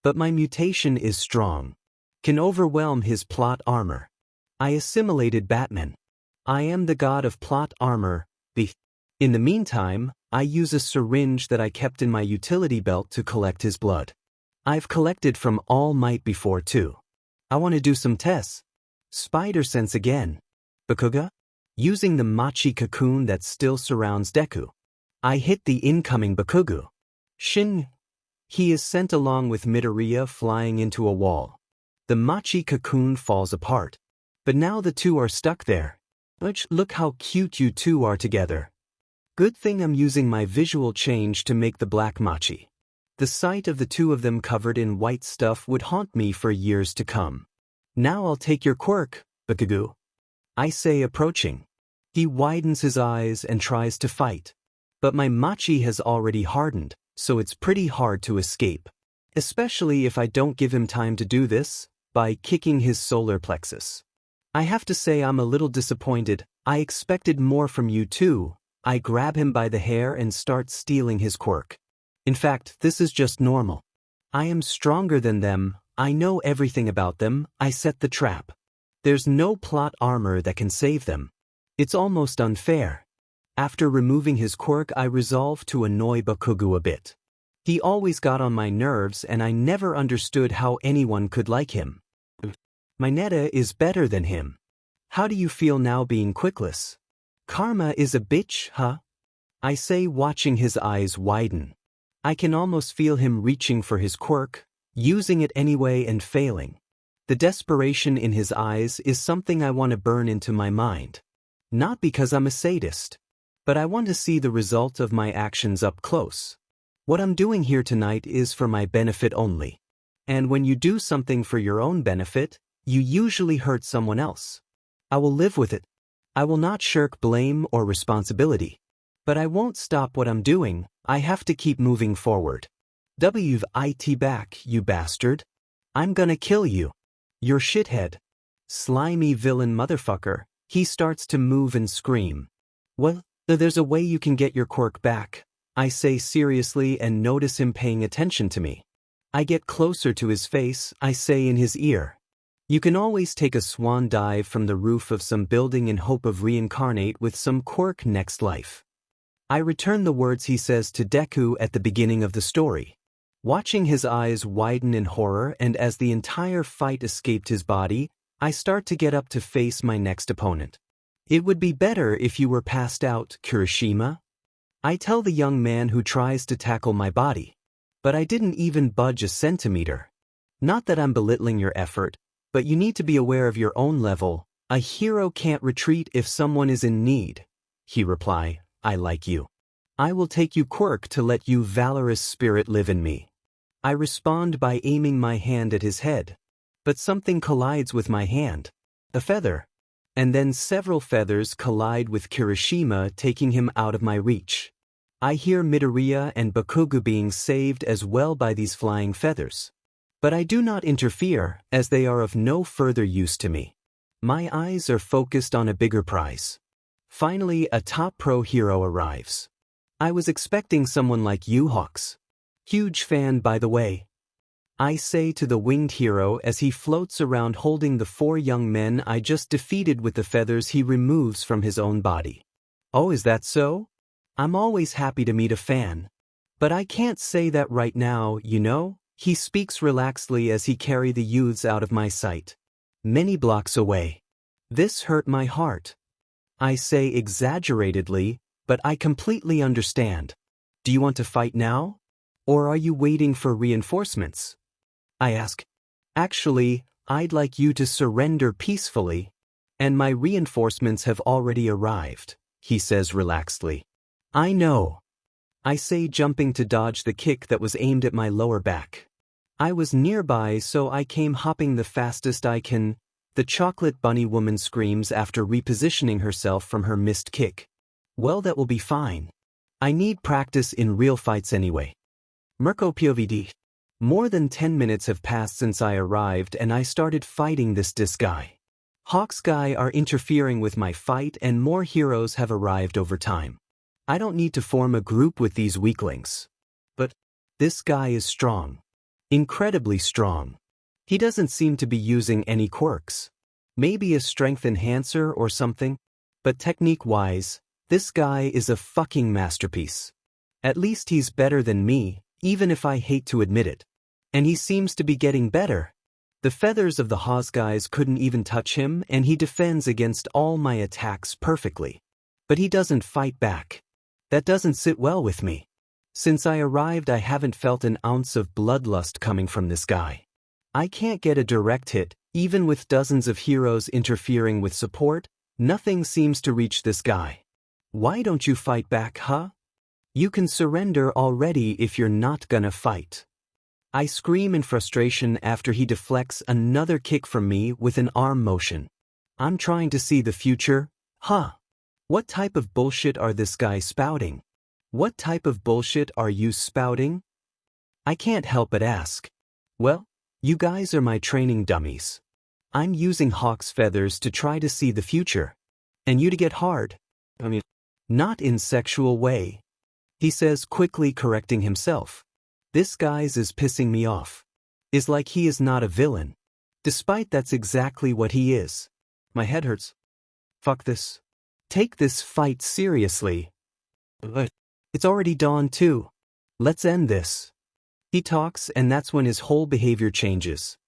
But my mutation is strong. Can overwhelm his plot armor. I assimilated Batman. I am the god of plot armor. In the meantime, I use a syringe that I kept in my utility belt to collect his blood. I've collected from All Might before too. I want to do some tests. Spider sense again. Bakuga? Using the Machi cocoon that still surrounds Deku. I hit the incoming Bakugu. Shin. He is sent along with Midoriya flying into a wall. The Machi cocoon falls apart. But now the two are stuck there. Look how cute you two are together. Good thing I'm using my visual change to make the black Machi. The sight of the two of them covered in white stuff would haunt me for years to come. Now I'll take your quirk, Bakugu. I say, approaching. He widens his eyes and tries to fight. But my Machi has already hardened, so it's pretty hard to escape. Especially if I don't give him time to do this, by kicking his solar plexus. I have to say I'm a little disappointed. I expected more from you too. I grab him by the hair and start stealing his quirk. In fact, this is just normal. I am stronger than them, I know everything about them, I set the trap. There's no plot armor that can save them. It's almost unfair. After removing his quirk, I resolved to annoy Bakugu a bit. He always got on my nerves and I never understood how anyone could like him. My Neta is better than him. How do you feel now being quickless? Karma is a bitch, huh? I say, watching his eyes widen. I can almost feel him reaching for his quirk, using it anyway and failing. The desperation in his eyes is something I want to burn into my mind. Not because I'm a sadist, but I want to see the result of my actions up close. What I'm doing here tonight is for my benefit only. And when you do something for your own benefit, you usually hurt someone else. I will live with it. I will not shirk blame or responsibility. But I won't stop what I'm doing, I have to keep moving forward. WIT back, you bastard. I'm gonna kill you. You're shithead. Slimy villain motherfucker. He starts to move and scream. Well, there's a way you can get your quirk back, I say seriously and notice him paying attention to me. I get closer to his face, I say in his ear. You can always take a swan dive from the roof of some building in hope of reincarnate with some quirk next life. I return the words he says to Deku at the beginning of the story. Watching his eyes widen in horror and as the entire fight escaped his body, I start to get up to face my next opponent. It would be better if you were passed out, Kirishima. I tell the young man who tries to tackle my body. But I didn't even budge a centimeter. Not that I'm belittling your effort, but you need to be aware of your own level. A hero can't retreat if someone is in need. He reply, I like you. I will take you quirk to let you valorous spirit live in me. I respond by aiming my hand at his head. But something collides with my hand. A feather. And then several feathers collide with Kirishima, taking him out of my reach. I hear Midoriya and Bakugu being saved as well by these flying feathers. But I do not interfere, as they are of no further use to me. My eyes are focused on a bigger prize. Finally, a top pro hero arrives. I was expecting someone like you, Hawks. Huge fan, by the way. I say to the winged hero as he floats around holding the 4 young men I just defeated with the feathers he removes from his own body. Oh, is that so? I'm always happy to meet a fan. But I can't say that right now, you know? He speaks relaxedly as he carry the youths out of my sight. Many blocks away. This hurt my heart. I say exaggeratedly, but I completely understand. Do you want to fight now? Or are you waiting for reinforcements? I ask. Actually, I'd like you to surrender peacefully. And my reinforcements have already arrived, he says relaxedly. I know. I say, jumping to dodge the kick that was aimed at my lower back. I was nearby, so I came hopping the fastest I can. The chocolate bunny woman screams after repositioning herself from her missed kick. Well, that will be fine. I need practice in real fights anyway. Mirko POVD. More than 10 minutes have passed since I arrived and I started fighting this guy. Hawks guy are interfering with my fight and more heroes have arrived over time. I don't need to form a group with these weaklings. But this guy is strong. Incredibly strong. He doesn't seem to be using any quirks. Maybe a strength enhancer or something? But technique-wise, this guy is a fucking masterpiece. At least he's better than me, even if I hate to admit it. And he seems to be getting better. The feathers of the Haas guys couldn't even touch him, and he defends against all my attacks perfectly. But he doesn't fight back. That doesn't sit well with me. Since I arrived, I haven't felt an ounce of bloodlust coming from this guy. I can't get a direct hit, even with dozens of heroes interfering with support. Nothing seems to reach this guy. Why don't you fight back, huh? You can surrender already if you're not gonna fight. I scream in frustration after he deflects another kick from me with an arm motion. I'm trying to see the future, huh? What type of bullshit are this guy spouting? What type of bullshit are you spouting? I can't help but ask. Well, you guys are my training dummies. I'm using hawk's feathers to try to see the future. And you to get hard. Not in sexual way. He says, quickly correcting himself. This guy's is pissing me off. Is like he is not a villain. Despite that's exactly what he is. My head hurts. Fuck this. Take this fight seriously. It's already dawn too. Let's end this. He talks, and that's when his whole behavior changes.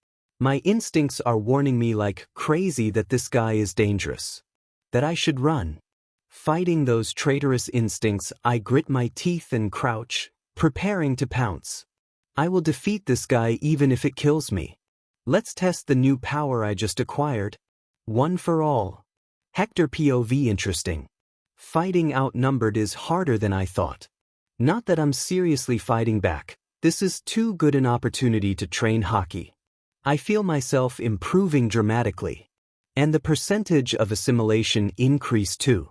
My instincts are warning me like crazy that this guy is dangerous. That I should run. Fighting those traitorous instincts, I grit my teeth and crouch, preparing to pounce. I will defeat this guy even if it kills me. Let's test the new power I just acquired. One for all. Hector POV interesting. Fighting outnumbered is harder than I thought. Not that I'm seriously fighting back. This is too good an opportunity to train hockey. I feel myself improving dramatically. And the percentage of assimilation increased too.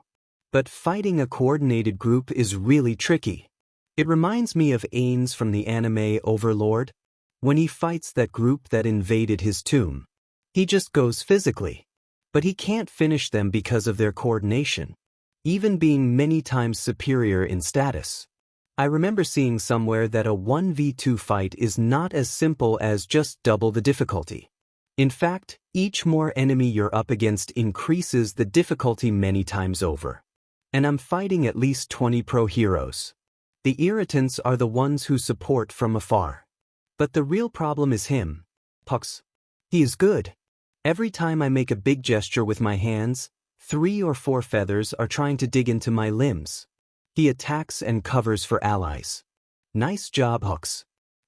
But fighting a coordinated group is really tricky. It reminds me of Ains from the anime Overlord. When he fights that group that invaded his tomb. He just goes physically. But he can't finish them because of their coordination. Even being many times superior in status. I remember seeing somewhere that a 1v2 fight is not as simple as just double the difficulty. In fact, each more enemy you're up against increases the difficulty many times over. And I'm fighting at least 20 pro heroes. The irritants are the ones who support from afar. But the real problem is him. Pux. He is good. Every time I make a big gesture with my hands, 3 or 4 feathers are trying to dig into my limbs. He attacks and covers for allies. Nice job, Hux.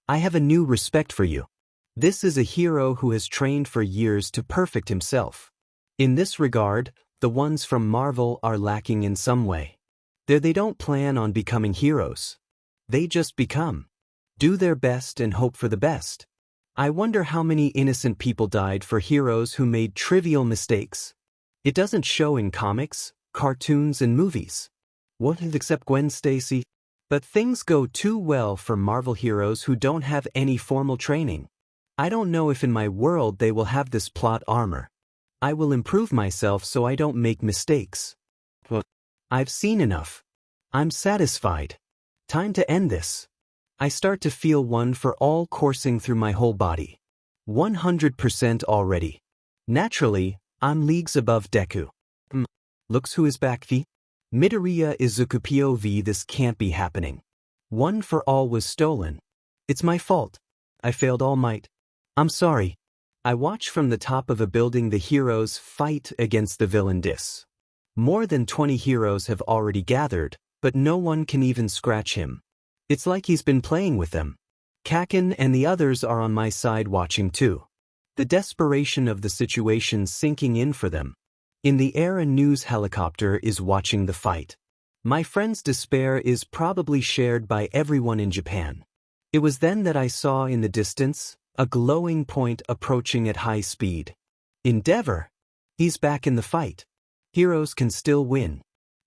I have a new respect for you. This is a hero who has trained for years to perfect himself. In this regard, the ones from Marvel are lacking in some way. They don't plan on becoming heroes. They just become. Do their best and hope for the best. I wonder how many innocent people died for heroes who made trivial mistakes. It doesn't show in comics, cartoons, and movies. What except Gwen Stacy? But things go too well for Marvel heroes who don't have any formal training. I don't know if in my world they will have this plot armor. I will improve myself so I don't make mistakes. But I've seen enough. I'm satisfied. Time to end this. I start to feel one for all coursing through my whole body. 100% already. Naturally, I'm leagues above Deku. Looks who is back V. Midoriya Izuku POV. This can't be happening. One for all was stolen. It's my fault. I failed All Might. I'm sorry. I watch from the top of a building the heroes fight against the villain Dis. More than 20 heroes have already gathered, but no one can even scratch him. It's like he's been playing with them. Kaken and the others are on my side watching too. The desperation of the situation sinking in for them. In the air, a news helicopter is watching the fight. My friend's despair is probably shared by everyone in Japan. It was then that I saw in the distance a glowing point approaching at high speed. Endeavor. He's back in the fight. Heroes can still win.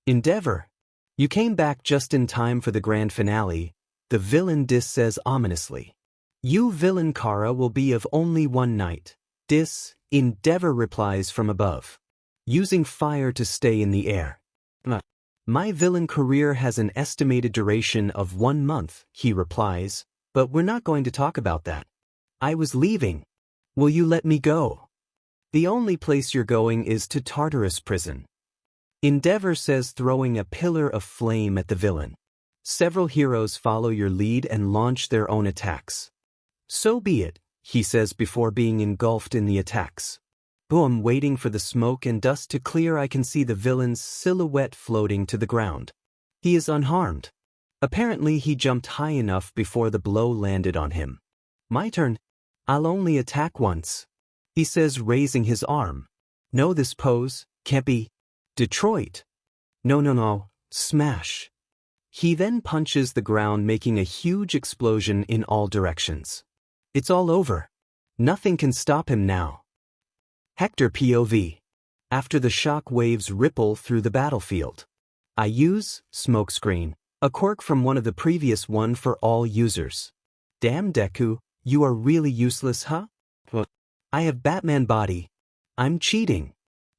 Endeavor. You came back just in time for the grand finale, the villain Dis says ominously. You villain Kara will be of only one night. Dis, Endeavor replies from above. Using fire to stay in the air. My villain career has an estimated duration of 1 month, he replies, but we're not going to talk about that. I was leaving. Will you let me go? The only place you're going is to Tartarus prison. Endeavor says, throwing a pillar of flame at the villain. Several heroes follow your lead and launch their own attacks. So be it, he says before being engulfed in the attacks. Boom, waiting for the smoke and dust to clear, I can see the villain's silhouette floating to the ground. He is unharmed. Apparently he jumped high enough before the blow landed on him. My turn. I'll only attack once, he says, raising his arm. Know this pose, can't be. Detroit. No, smash. He then punches the ground, making a huge explosion in all directions. It's all over. Nothing can stop him now. Hector POV. After the shock waves ripple through the battlefield. I use, smokescreen, a quirk from one of the previous one for all users. Damn Deku, you are really useless, huh? What? I have Batman body. I'm cheating.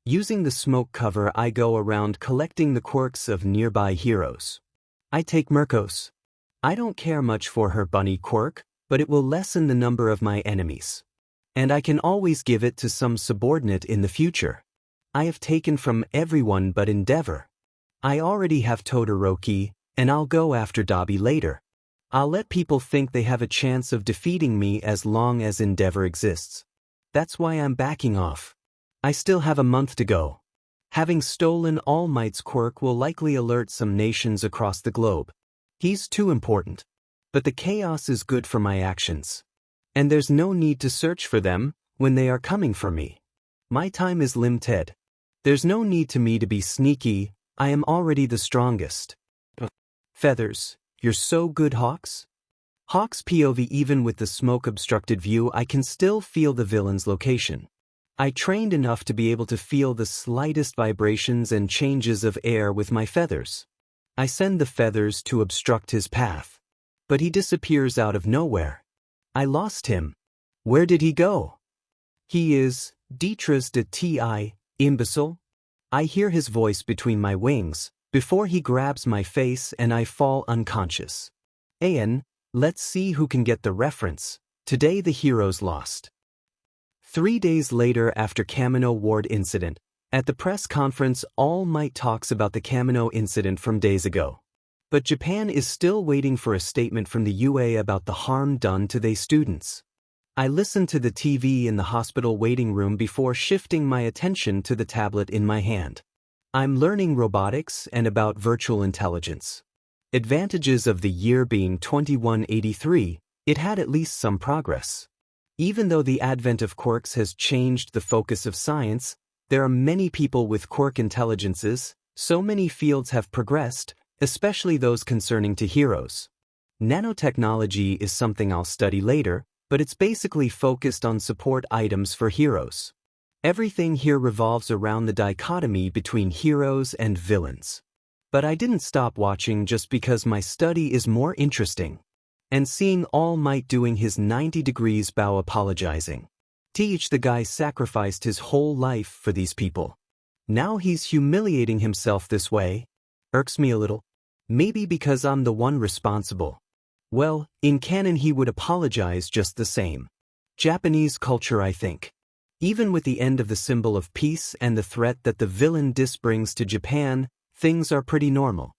Using the smoke cover, I go around collecting the quirks of nearby heroes. I take Mirkos. I don't care much for her bunny quirk, but it will lessen the number of my enemies. And I can always give it to some subordinate in the future. I have taken from everyone but Endeavor. I already have Todoroki, and I'll go after Dabi later. I'll let people think they have a chance of defeating me as long as Endeavor exists. That's why I'm backing off. I still have a month to go. Having stolen All Might's quirk will likely alert some nations across the globe. He's too important. But the chaos is good for my actions. And there's no need to search for them when they are coming for me. My time is limited. There's no need to me to be sneaky. I am already the strongest. Feathers, you're so good, Hawks. Hawks POV. Even with the smoke-obstructed view, I can still feel the villain's location. I trained enough to be able to feel the slightest vibrations and changes of air with my feathers. I send the feathers to obstruct his path. But he disappears out of nowhere. I lost him. Where did he go? He is Deetras de Ti, imbecile. I hear his voice between my wings, before he grabs my face and I fall unconscious. An, let's see who can get the reference. Today the heroes lost. 3 days later, after Kamino Ward incident, at the press conference, All Might talks about the Kamino incident from days ago. But Japan is still waiting for a statement from the UA about the harm done to their students. I listen to the TV in the hospital waiting room before shifting my attention to the tablet in my hand. I'm learning robotics and about virtual intelligence. Advantages of the year being 2183, it had at least some progress. Even though the advent of quirks has changed the focus of science, there are many people with quirk intelligences, so many fields have progressed, especially those concerning to heroes. Nanotechnology is something I'll study later, but it's basically focused on support items for heroes. Everything here revolves around the dichotomy between heroes and villains. But I didn't stop watching just because my study is more interesting. And seeing All Might doing his 90 degrees bow apologizing. Teach, the guy sacrificed his whole life for these people. Now he's humiliating himself this way. Irks me a little. Maybe because I'm the one responsible. Well, in canon he would apologize just the same. Japanese culture, I think. Even with the end of the symbol of peace and the threat that the villain dis brings to Japan, things are pretty normal.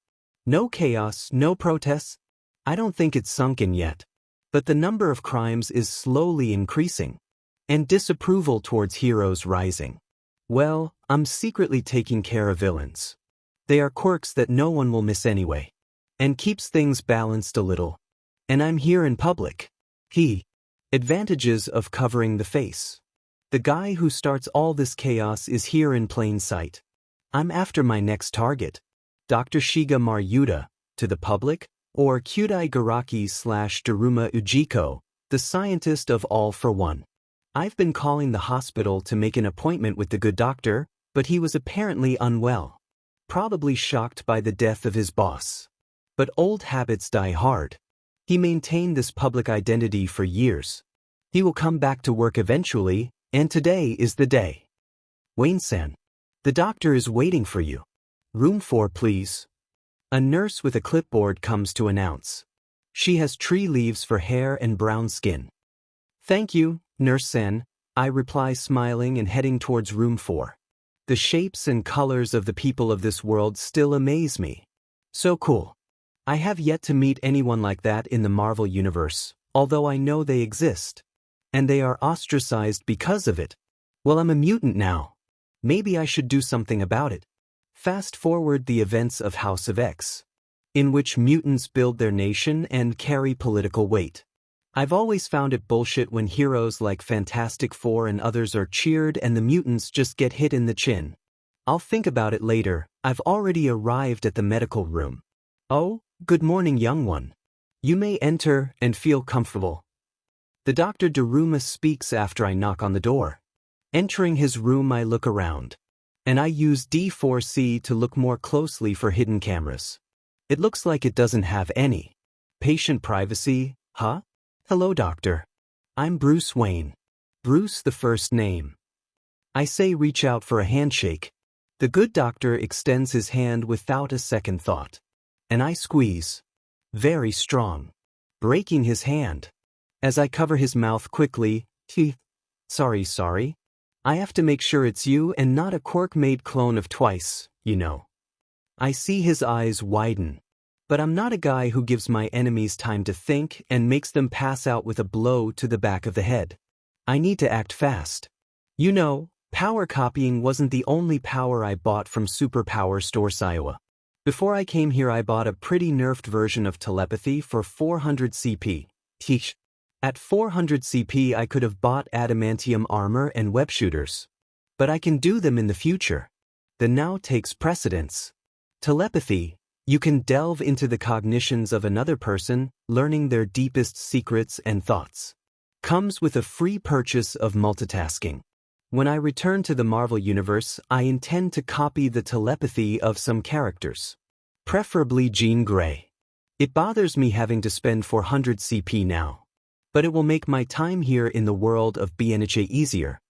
No chaos, no protests. I don't think it's sunk in yet. But the number of crimes is slowly increasing. And disapproval towards heroes rising. Well, I'm secretly taking care of villains. They are quirks that no one will miss anyway. And keeps things balanced a little. And I'm here in public. Advantages of covering the face. The guy who starts all this chaos is here in plain sight. I'm after my next target. Dr. Shiga Maruta, to the public, or Kyudai Garaki/Daruma Ujiko, the scientist of All for One. I've been calling the hospital to make an appointment with the good doctor, but he was apparently unwell. Probably shocked by the death of his boss. But old habits die hard. He maintained this public identity for years. He will come back to work eventually, and today is the day. Wayne-san, the doctor is waiting for you. Room 4, please. A nurse with a clipboard comes to announce. She has tree leaves for hair and brown skin. Thank you, Nurse-sen, I reply smiling and heading towards room 4. The shapes and colors of the people of this world still amaze me. So cool. I have yet to meet anyone like that in the Marvel Universe, although I know they exist. And they are ostracized because of it. Well, I'm a mutant now. Maybe I should do something about it. Fast forward the events of House of X, in which mutants build their nation and carry political weight. I've always found it bullshit when heroes like Fantastic Four and others are cheered and the mutants just get hit in the chin. I'll think about it later. I've already arrived at the medical room. Oh, good morning, young one. You may enter and feel comfortable. The Dr. Daruma speaks after I knock on the door. Entering his room, I look around. And I use D4C to look more closely for hidden cameras. It looks like it doesn't have any. Patient privacy, huh? Hello, doctor. I'm Bruce Wayne. Bruce, the first name. I say reach out for a handshake. The good doctor extends his hand without a second thought. And I squeeze. Very strong. Breaking his hand. As I cover his mouth quickly, Sorry. I have to make sure it's you and not a quirk-made clone of Twice, you know. I see his eyes widen. But I'm not a guy who gives my enemies time to think and makes them pass out with a blow to the back of the head. I need to act fast. You know, power copying wasn't the only power I bought from Superpowers Stores Iowa. Before I came here I bought a pretty nerfed version of telepathy for 400 CP. At 400 CP I could have bought adamantium armor and web shooters. But I can do them in the future. The now takes precedence. Telepathy. You can delve into the cognitions of another person, learning their deepest secrets and thoughts. Comes with a free purchase of multitasking. When I return to the Marvel Universe, I intend to copy the telepathy of some characters. Preferably Jean Grey. It bothers me having to spend 400 CP now. But it will make my time here in the world of BNHA easier.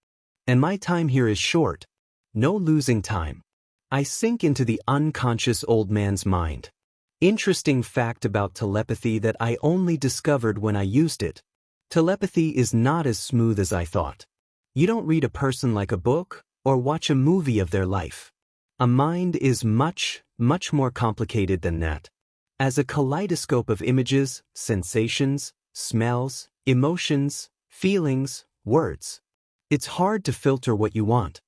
And my time here is short. No losing time. I sink into the unconscious old man's mind. Interesting fact about telepathy that I only discovered when I used it. Telepathy is not as smooth as I thought. You don't read a person like a book or watch a movie of their life. A mind is much more complicated than that. As a kaleidoscope of images, sensations, smells, emotions, feelings, words. It's hard to filter what you want.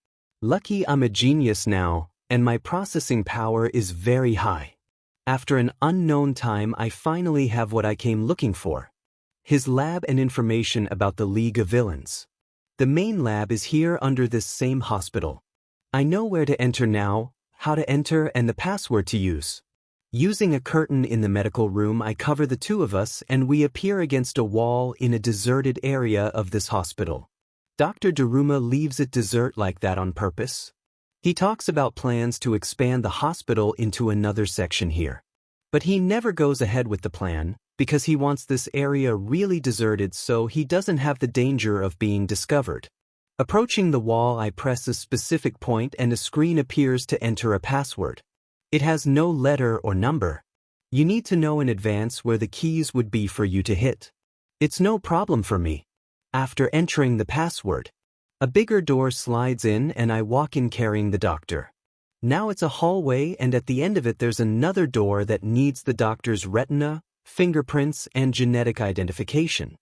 Lucky I'm a genius now, and my processing power is very high. After an unknown time I finally have what I came looking for. His lab and information about the League of Villains. The main lab is here under this same hospital. I know where to enter now, how to enter and the password to use. Using a curtain in the medical room I cover the two of us and we appear against a wall in a deserted area of this hospital. Dr. Daruma leaves it desert like that on purpose. He talks about plans to expand the hospital into another section here. But he never goes ahead with the plan, because he wants this area really deserted so he doesn't have the danger of being discovered. Approaching the wall I press a specific point and a screen appears to enter a password. It has no letter or number. You need to know in advance where the keys would be for you to hit. It's no problem for me. After entering the password, a bigger door slides in and I walk in carrying the doctor. Now it's a hallway and at the end of it there's another door that needs the doctor's retina, fingerprints, and genetic identification.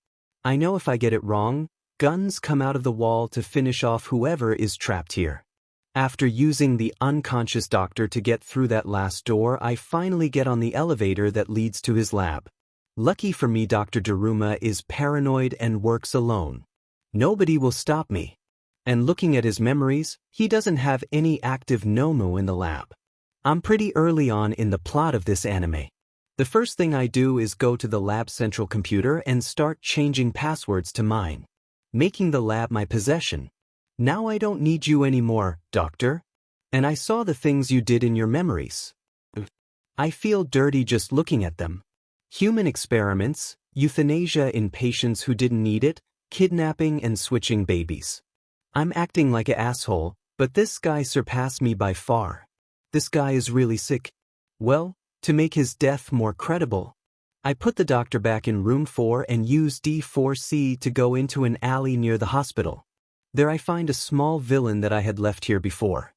I know if I get it wrong, guns come out of the wall to finish off whoever is trapped here. After using the unconscious doctor to get through that last door, I finally get on the elevator that leads to his lab. Lucky for me, Dr. Daruma is paranoid and works alone. Nobody will stop me. And looking at his memories, he doesn't have any active Nomu in the lab. I'm pretty early on in the plot of this anime. The first thing I do is go to the lab central computer and start changing passwords to mine, making the lab my possession. Now I don't need you anymore, doctor. And I saw the things you did in your memories. I feel dirty just looking at them. Human experiments, euthanasia in patients who didn't need it, kidnapping and switching babies. I'm acting like an asshole, but this guy surpassed me by far. This guy is really sick. Well, to make his death more credible, I put the doctor back in room 4 and use D4C to go into an alley near the hospital. There I find a small villain that I had left here before.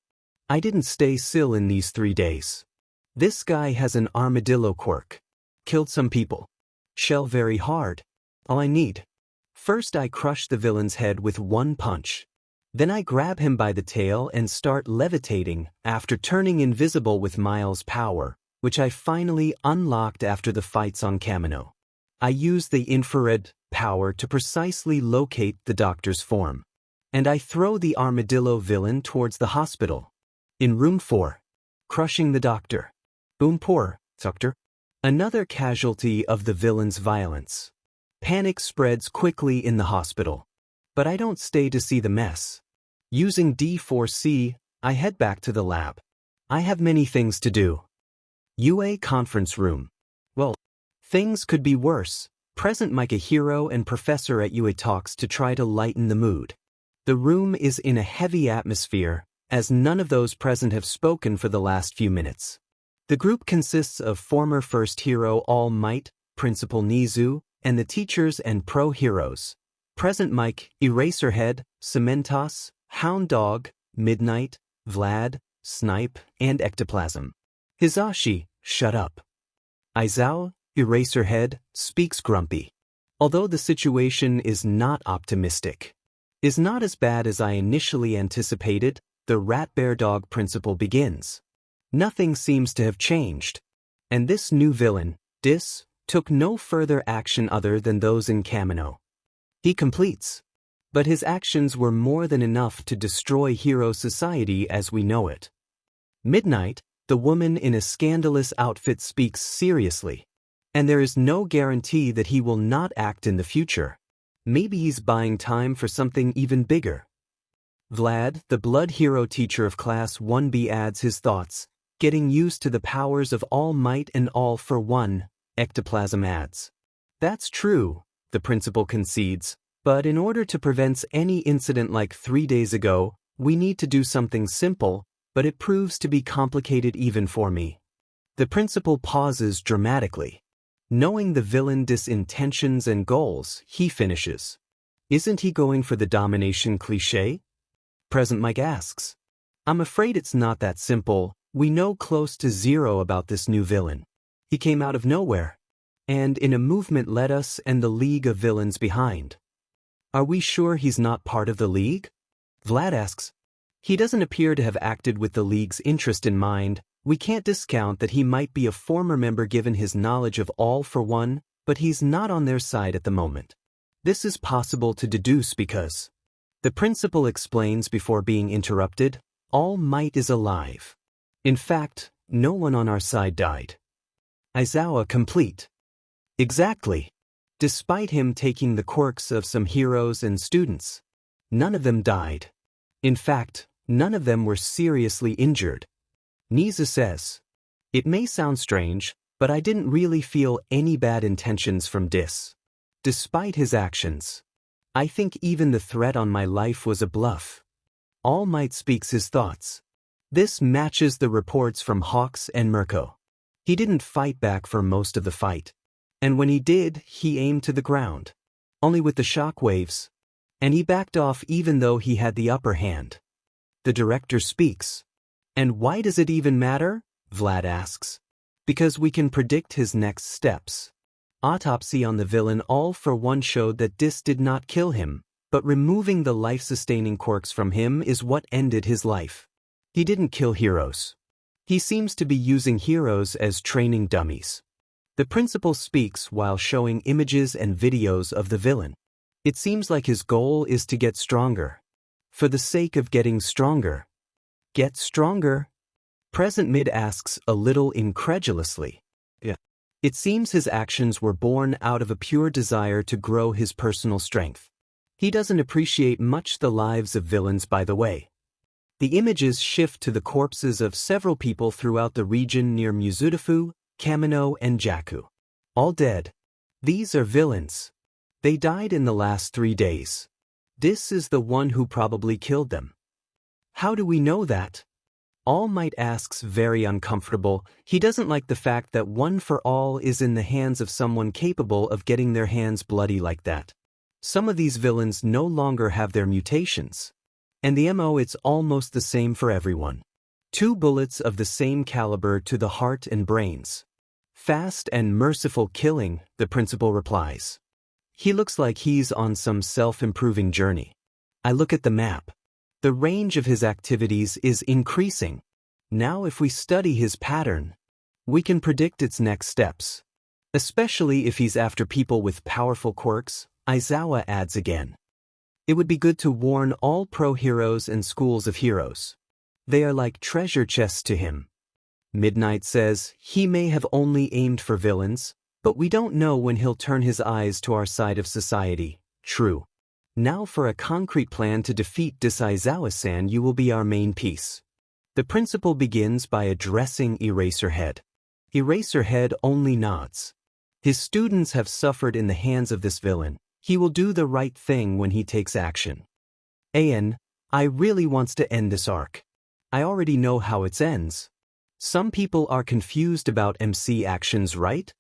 I didn't stay still in these 3 days. This guy has an armadillo quirk. Killed some people. Shell very hard. All I need. First I crush the villain's head with one punch. Then I grab him by the tail and start levitating after turning invisible with Miles' power, which I finally unlocked after the fights on Kamino. I use the infrared power to precisely locate the doctor's form. And I throw the armadillo villain towards the hospital. In room 4. Crushing the doctor. Boom, poor doctor. Another casualty of the villain's violence. Panic spreads quickly in the hospital. But I don't stay to see the mess. Using D4C, I head back to the lab. I have many things to do. UA conference room. Well, things could be worse. Present Mike, a hero and professor at UA talks to try to lighten the mood. The room is in a heavy atmosphere, as none of those present have spoken for the last few minutes. The group consists of former first hero All Might, Principal Nizu, and the teachers and pro heroes. Present Mike, Eraserhead, Cementos, Hound Dog, Midnight, Vlad, Snipe, and Ectoplasm. Hisashi, shut up. Aizawa, Eraserhead, speaks grumpy. Although the situation is not optimistic. Is not as bad as I initially anticipated, the Rat Bear Dog principle begins. Nothing seems to have changed. And this new villain, Dis, took no further action other than those in Kamino. He completes. But his actions were more than enough to destroy hero society as we know it. Midnight, the woman in a scandalous outfit, speaks seriously. And there is no guarantee that he will not act in the future. Maybe he's buying time for something even bigger. Vlad, the blood hero teacher of Class 1B, adds his thoughts, getting used to the powers of All Might and All for One, Ectoplasm adds. That's true, the principal concedes, but in order to prevent any incident like 3 days ago, we need to do something simple, but it proves to be complicated even for me. The principal pauses dramatically. Knowing the villain Dis' intentions and goals, he finishes. Isn't he going for the domination cliché? Present Mike asks. I'm afraid it's not that simple. We know close to zero about this new villain. He came out of nowhere, and in a movement led us and the League of Villains behind. Are we sure he's not part of the League? Vlad asks. He doesn't appear to have acted with the League's interest in mind. We can't discount that he might be a former member given his knowledge of All for One, but he's not on their side at the moment. This is possible to deduce because the principal explains before being interrupted, All Might is alive. In fact, no one on our side died. Aizawa complete. Exactly. Despite him taking the quirks of some heroes and students, none of them died. In fact, none of them were seriously injured. Nizu says, it may sound strange, but I didn't really feel any bad intentions from Dis. Despite his actions, I think even the threat on my life was a bluff. All Might speaks his thoughts. This matches the reports from Hawks and Mirko. He didn't fight back for most of the fight. And when he did, he aimed to the ground. Only with the shock waves. And he backed off even though he had the upper hand. The director speaks. And why does it even matter? Vlad asks. Because we can predict his next steps. Autopsy on the villain All for One showed that Dis did not kill him, but removing the life-sustaining quirks from him is what ended his life. He didn't kill heroes. He seems to be using heroes as training dummies. The principal speaks while showing images and videos of the villain. It seems like his goal is to get stronger. For the sake of getting stronger. Get stronger? Present Mid asks a little incredulously. Yeah. It seems his actions were born out of a pure desire to grow his personal strength. He doesn't appreciate much the lives of villains, by the way. The images shift to the corpses of several people throughout the region near Muzutafu, Kamino, and Jaku. All dead. These are villains. They died in the last 3 days. Dis is the one who probably killed them. How do we know that? All Might asks very uncomfortable. He doesn't like the fact that One for All is in the hands of someone capable of getting their hands bloody like that. Some of these villains no longer have their mutations. And the MO, it's almost the same for everyone. 2 bullets of the same caliber to the heart and brains. Fast and merciful killing, the principal replies. He looks like he's on some self-improving journey. I look at the map. The range of his activities is increasing. Now if we study his pattern, we can predict its next steps. Especially if he's after people with powerful quirks, Aizawa adds again. It would be good to warn all pro-heroes and schools of heroes. They are like treasure chests to him. Midnight says he may have only aimed for villains, but we don't know when he'll turn his eyes to our side of society. True. Now for a concrete plan to defeat this Aizawa-san, you will be our main piece. The principal begins by addressing Eraserhead. Eraserhead only nods. His students have suffered in the hands of this villain. He will do the right thing when he takes action. I really wants to end this arc. I already know how it ends. Some people are confused about MC actions, right?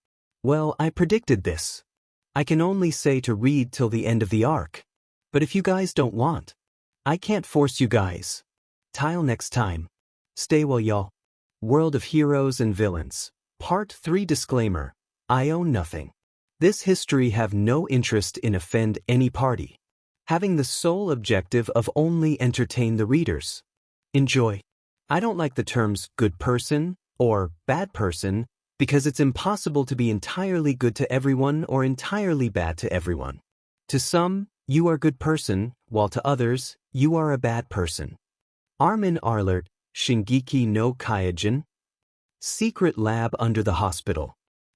Well, I predicted this. I can only say to read till the end of the arc. But if you guys don't want, I can't force you guys. Till next time. Stay well, y'all. World of Heroes and Villains. Part 3 Disclaimer. I own nothing. This history have no interest in offend any party. Having the sole objective of only entertain the readers. Enjoy. I don't like the terms good person or bad person because it's impossible to be entirely good to everyone or entirely bad to everyone. To some, you are a good person, while to others, you are a bad person. Armin Arlert, Shingeki no Kyojin. Secret lab under the hospital.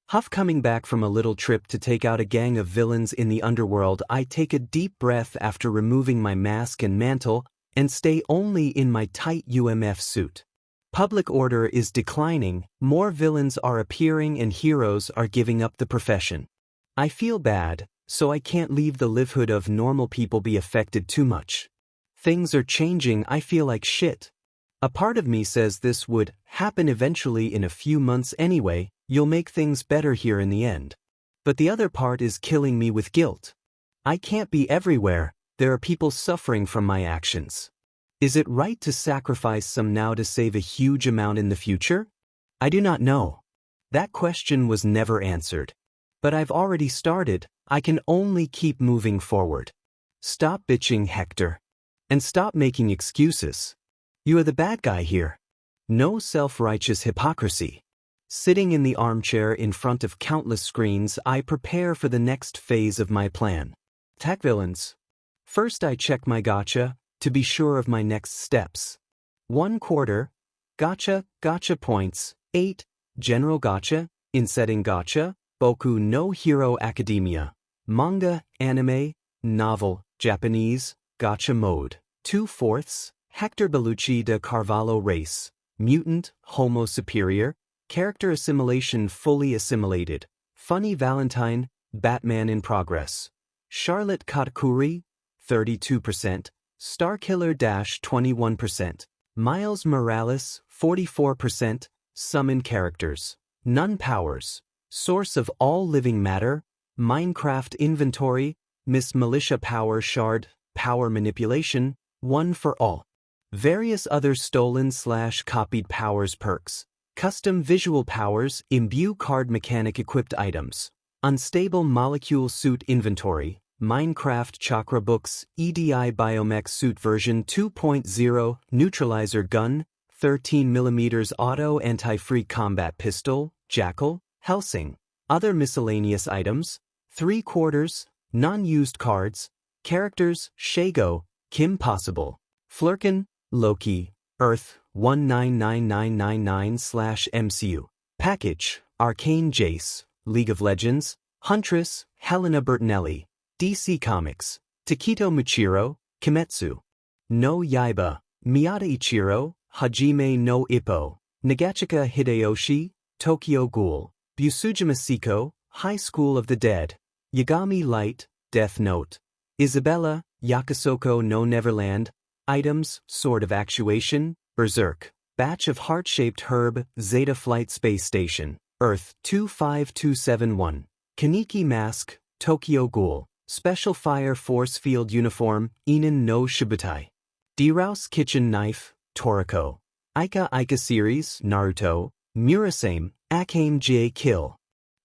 Huff coming back from a little trip to take out a gang of villains in the underworld. I take a deep breath after removing my mask and mantle and stay only in my tight UMF suit. Public order is declining, more villains are appearing and heroes are giving up the profession. I feel bad, so I can't leave the livelihood of normal people be affected too much. Things are changing, I feel like shit. A part of me says this would happen eventually in a few months anyway, you'll make things better here in the end. But the other part is killing me with guilt. I can't be everywhere, there are people suffering from my actions. Is it right to sacrifice some now to save a huge amount in the future? I do not know. That question was never answered. But I've already started, I can only keep moving forward. Stop bitching, Hector. And stop making excuses. You are the bad guy here. No self-righteous hypocrisy. Sitting in the armchair in front of countless screens, I prepare for the next phase of my plan. Tech villains. First I check my gacha, to be sure of my next steps. 1 quarter, gacha points, 8, general gacha, in setting gacha, Boku no Hero Academia, manga, anime, novel, Japanese, gacha mode, 2/4, Hector Bellucci de Carvalho race, mutant, homo superior, character assimilation fully assimilated, funny Valentine, Batman in progress, Charlotte Katakuri, 32%, Starkiller 21%, Miles Morales, 44%, summon characters, none powers, source of all living matter, Minecraft inventory, Miss Militia power shard, power manipulation, 1 for all. Various other stolen/copied powers perks, custom visual powers, imbue card mechanic equipped items, unstable molecule suit inventory, Minecraft Chakra Books, EDI Biomech Suit version 2.0, Neutralizer Gun, 13mm Auto Anti-Freak Combat Pistol, Jackal, Helsing, other miscellaneous items, 3/4, non-used cards, characters, Shago, Kim Possible, Flurkin, Loki, Earth, 199999/MCU, Package, Arcane Jace, League of Legends, Huntress, Helena Bertinelli, DC Comics, Taketo Michiro, Kimetsu, no Yaiba, Miyata Ichiro, Hajime no Ippo, Nagachika Hideyoshi, Tokyo Ghoul, Busujima Siko, High School of the Dead, Yagami Light, Death Note, Isabella, Yakusoko no Neverland, Items, Sword of Actuation, Berserk, Batch of heart-shaped herb, Zeta Flight Space Station, Earth 25271. Kaneki Mask, Tokyo Ghoul. Special Fire Force Field Uniform, Inen no Shibutai. D-Rouse Kitchen Knife, Toriko. Ika Series, Naruto. Murasame, Akame J Kill.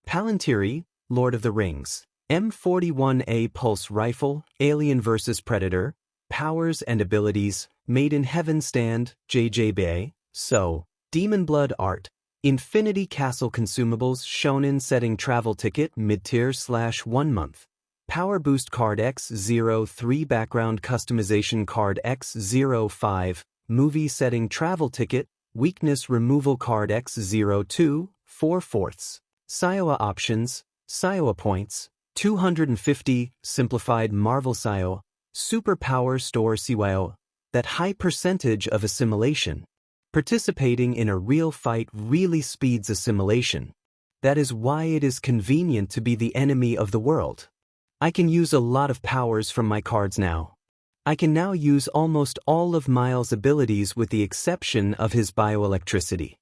Palantiri, Lord of the Rings. M41A Pulse Rifle, Alien vs. Predator. Powers and Abilities, Made in Heaven Stand, JJ Bay. So, Demon Blood Art. Infinity Castle Consumables Shonen Setting Travel Ticket Mid-Tier /1 month. Power Boost Card X03 Background Customization Card X05 Movie Setting Travel Ticket Weakness Removal Card X02 4/4. Saiwa Options, Saiwa Points, 250 Simplified Marvel Saiwa, Superpower Store Siwao. That high percentage of assimilation. Participating in a real fight really speeds assimilation. That is why it is convenient to be the enemy of the world. I can use a lot of powers from my cards now. I can now use almost all of Miles' abilities with the exception of his bioelectricity.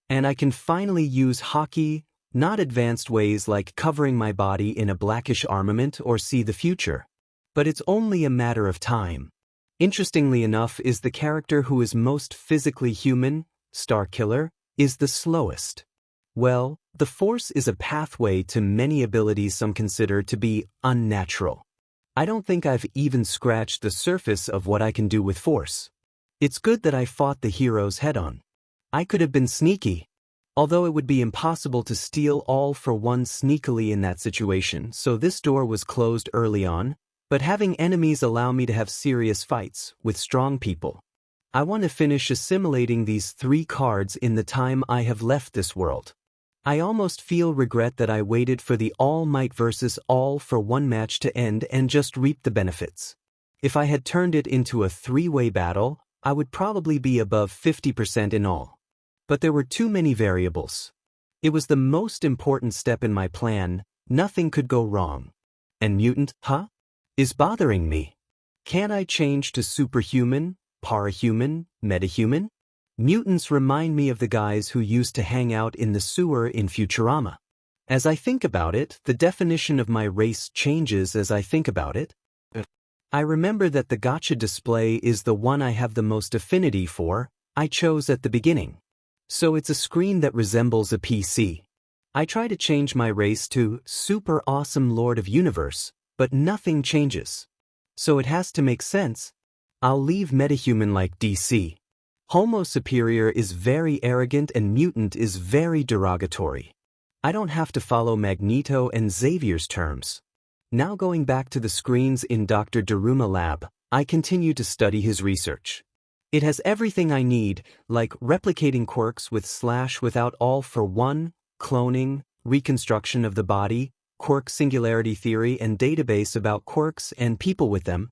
And I can finally use Haki, not advanced ways like covering my body in a blackish armament or see the future. But it's only a matter of time. Interestingly enough is the character who is most physically human, Starkiller, is the slowest. Well, the Force is a pathway to many abilities some consider to be unnatural. I don't think I've even scratched the surface of what I can do with Force. It's good that I fought the heroes head-on. I could have been sneaky. Although it would be impossible to steal all for one sneakily in that situation, so this door was closed early on, but having enemies allow me to have serious fights with strong people. I want to finish assimilating these 3 cards in the time I have left this world. I almost feel regret that I waited for the All Might versus All for One match to end and just reap the benefits. If I had turned it into a 3-way battle, I would probably be above 50% in all. But there were too many variables. It was the most important step in my plan, nothing could go wrong. And mutant, is bothering me. Can I change to superhuman, parahuman, metahuman? Mutants remind me of the guys who used to hang out in the sewer in Futurama. As I think about it, the definition of my race changes as I think about it. I remember that the Gacha display is the one I have the most affinity for, I chose at the beginning. So it's a screen that resembles a PC. I try to change my race to Super Awesome Lord of Universe, but nothing changes. So it has to make sense. I'll leave metahuman like DC. Homo superior is very arrogant and mutant is very derogatory. I don't have to follow Magneto and Xavier's terms. Now going back to the screens in Dr. Daruma lab, I continue to study his research. It has everything I need, like replicating quirks with / without all for one, cloning, reconstruction of the body, quirk singularity theory and database about quirks and people with them.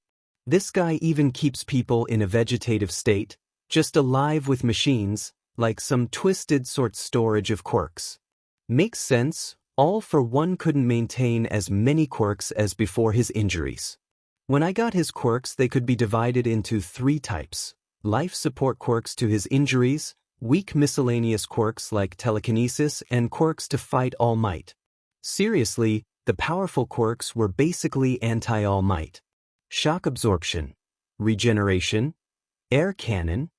This guy even keeps people in a vegetative state, just alive with machines, like some twisted sort storage of quirks. Makes sense, All for One couldn't maintain as many quirks as before his injuries. When I got his quirks they could be divided into 3 types. Life support quirks to his injuries, weak miscellaneous quirks like telekinesis and quirks to fight All Might. Seriously, the powerful quirks were basically anti-All Might. Shock absorption, regeneration, air cannon.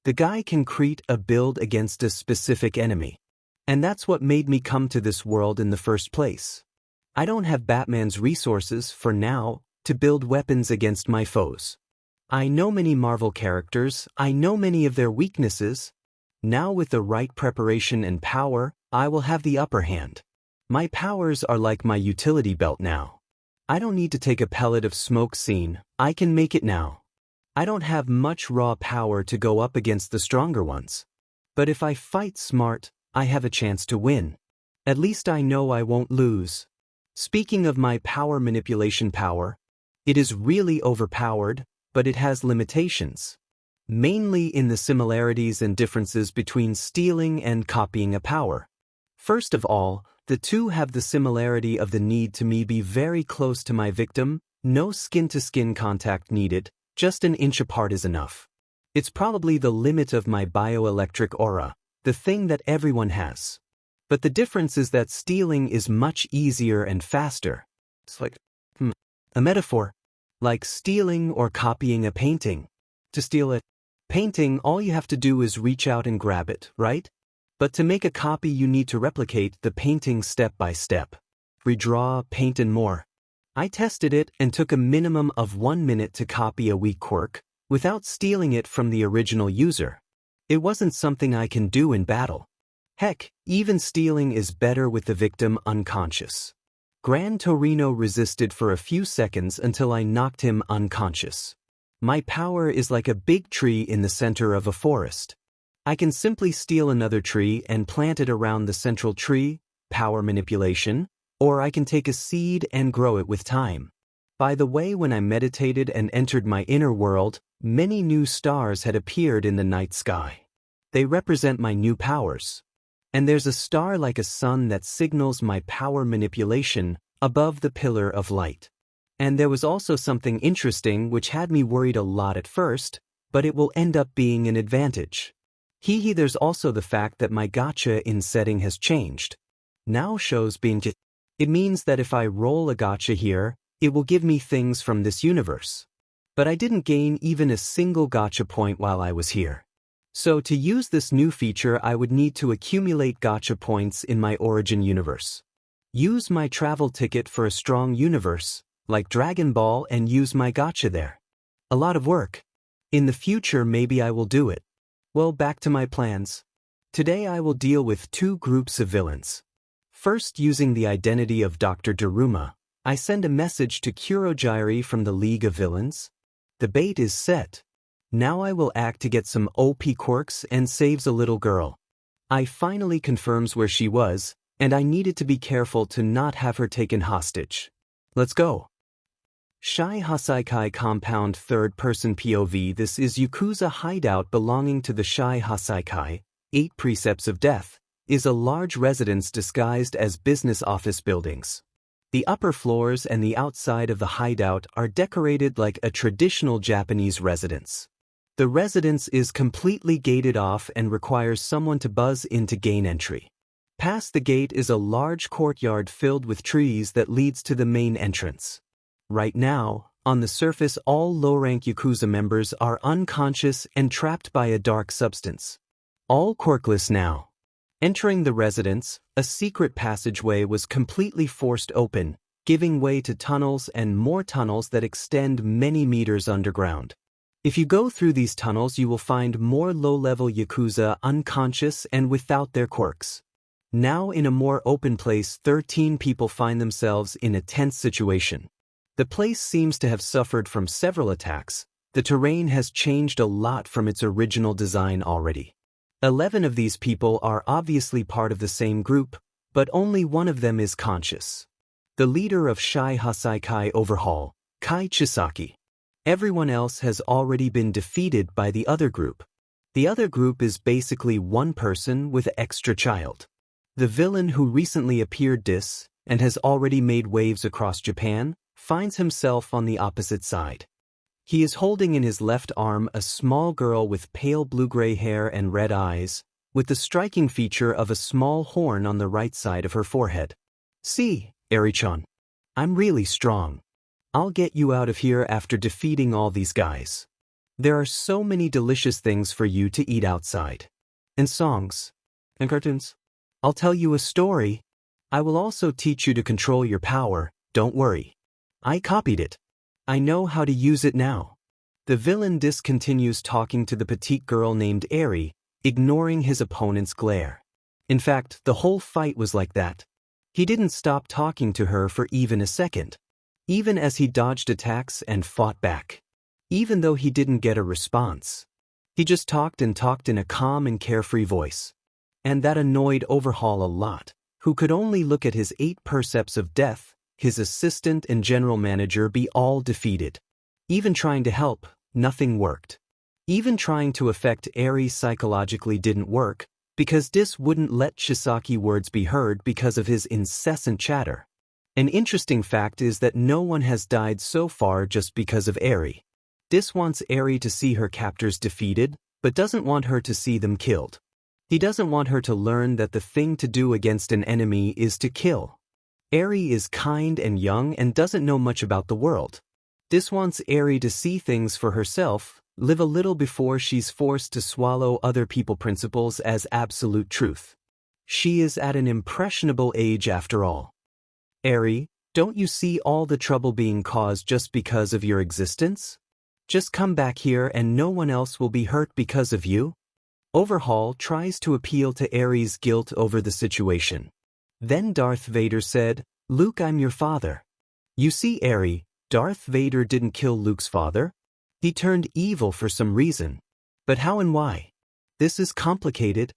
The guy can create a build against a specific enemy. And that's what made me come to this world in the first place. I don't have Batman's resources, for now, to build weapons against my foes. I know many Marvel characters, I know many of their weaknesses. Now with the right preparation and power, I will have the upper hand. My powers are like my utility belt now. I don't need to take a pellet of smoke scene, I can make it now. I don't have much raw power to go up against the stronger ones. But if I fight smart, I have a chance to win. At least I know I won't lose. Speaking of my power manipulation power, it is really overpowered, but it has limitations. Mainly in the similarities and differences between stealing and copying a power. First of all, the two have the similarity of the need to me be very close to my victim, no skin-to-skin contact needed, just an inch apart is enough. It's probably the limit of my bioelectric aura, the thing that everyone has. But the difference is that stealing is much easier and faster. It's like a metaphor. Like stealing or copying a painting. To steal a painting, all you have to do is reach out and grab it, right? But to make a copy, you need to replicate the painting step by step. Redraw, paint, and more. I tested it and took a minimum of 1 minute to copy a weak quirk, without stealing it from the original user. It wasn't something I can do in battle. Heck, even stealing is better with the victim unconscious. Gran Torino resisted for a few seconds until I knocked him unconscious. My power is like a big tree in the center of a forest. I can simply steal another tree and plant it around the central tree, power manipulation, or I can take a seed and grow it with time. By the way, when I meditated and entered my inner world, many new stars had appeared in the night sky. They represent my new powers. And there's a star like a sun that signals my power manipulation above the pillar of light. And there was also something interesting which had me worried a lot at first, but it will end up being an advantage. There's also the fact that my gacha in setting has changed. Now shows being it means that if I roll a gacha here, it will give me things from this universe. But I didn't gain even a single gacha point while I was here. So to use this new feature, I would need to accumulate gacha points in my origin universe. Use my travel ticket for a strong universe, like Dragon Ball, and use my gacha there. A lot of work. In the future, maybe I will do it. Well, back to my plans. Today I will deal with 2 groups of villains. First, using the identity of Dr. Daruma, I send a message to Kurogyri from the League of Villains. The bait is set. Now I will act to get some OP quirks and saves a little girl. I finally confirms where she was, and I needed to be careful to not have her taken hostage. Let's go. Shai Hasaikai Compound Third-Person POV. This is Yakuza hideout belonging to the Shai Hasaikai, 8 Precepts of Death, is a large residence disguised as business office buildings. The upper floors and the outside of the hideout are decorated like a traditional Japanese residence. The residence is completely gated off and requires someone to buzz in to gain entry. Past the gate is a large courtyard filled with trees that leads to the main entrance. Right now, on the surface, all low-rank Yakuza members are unconscious and trapped by a dark substance. All quirkless now. Entering the residence, a secret passageway was completely forced open, giving way to tunnels and more tunnels that extend many meters underground. If you go through these tunnels, you will find more low-level Yakuza unconscious and without their quirks. Now in a more open place, 13 people find themselves in a tense situation. The place seems to have suffered from several attacks. The terrain has changed a lot from its original design already. 11 of these people are obviously part of the same group, but only one of them is conscious. The leader of Shai Hasaikai Overhaul, Kai Chisaki. Everyone else has already been defeated by the other group. The other group is basically one person with an extra child. The villain who recently appeared and has already made waves across Japan, finds himself on the opposite side. He is holding in his left arm a small girl with pale blue-gray hair and red eyes, with the striking feature of a small horn on the right side of her forehead. See, Eri-chan. I'm really strong. I'll get you out of here after defeating all these guys. There are so many delicious things for you to eat outside. And songs. And cartoons. I'll tell you a story. I will also teach you to control your power, don't worry. I copied it. I know how to use it now. The villain discontinues talking to the petite girl named Eri, ignoring his opponent's glare. In fact, the whole fight was like that. He didn't stop talking to her for even a second. Even as he dodged attacks and fought back. Even though he didn't get a response. He just talked in a calm and carefree voice. And that annoyed Overhaul a lot, who could only look at his 8 Precepts of Death, his assistant and general manager be all defeated. Even trying to help, nothing worked. Even trying to affect Eri psychologically didn't work, because Dis wouldn't let Chisaki words be heard because of his incessant chatter. An interesting fact is that no one has died so far just because of Eri. Dis wants Eri to see her captors defeated, but doesn't want her to see them killed. He doesn't want her to learn that the thing to do against an enemy is to kill. Eri is kind and young and doesn't know much about the world. Dis wants Eri to see things for herself, live a little before she's forced to swallow other people's principles as absolute truth. She is at an impressionable age after all. Eri, don't you see all the trouble being caused just because of your existence? Just come back here and no one else will be hurt because of you. Overhaul tries to appeal to Eri's guilt over the situation. Then Darth Vader said, "Luke, I'm your father." You see, Eri, Darth Vader didn't kill Luke's father. He turned evil for some reason. But how and why? This is complicated.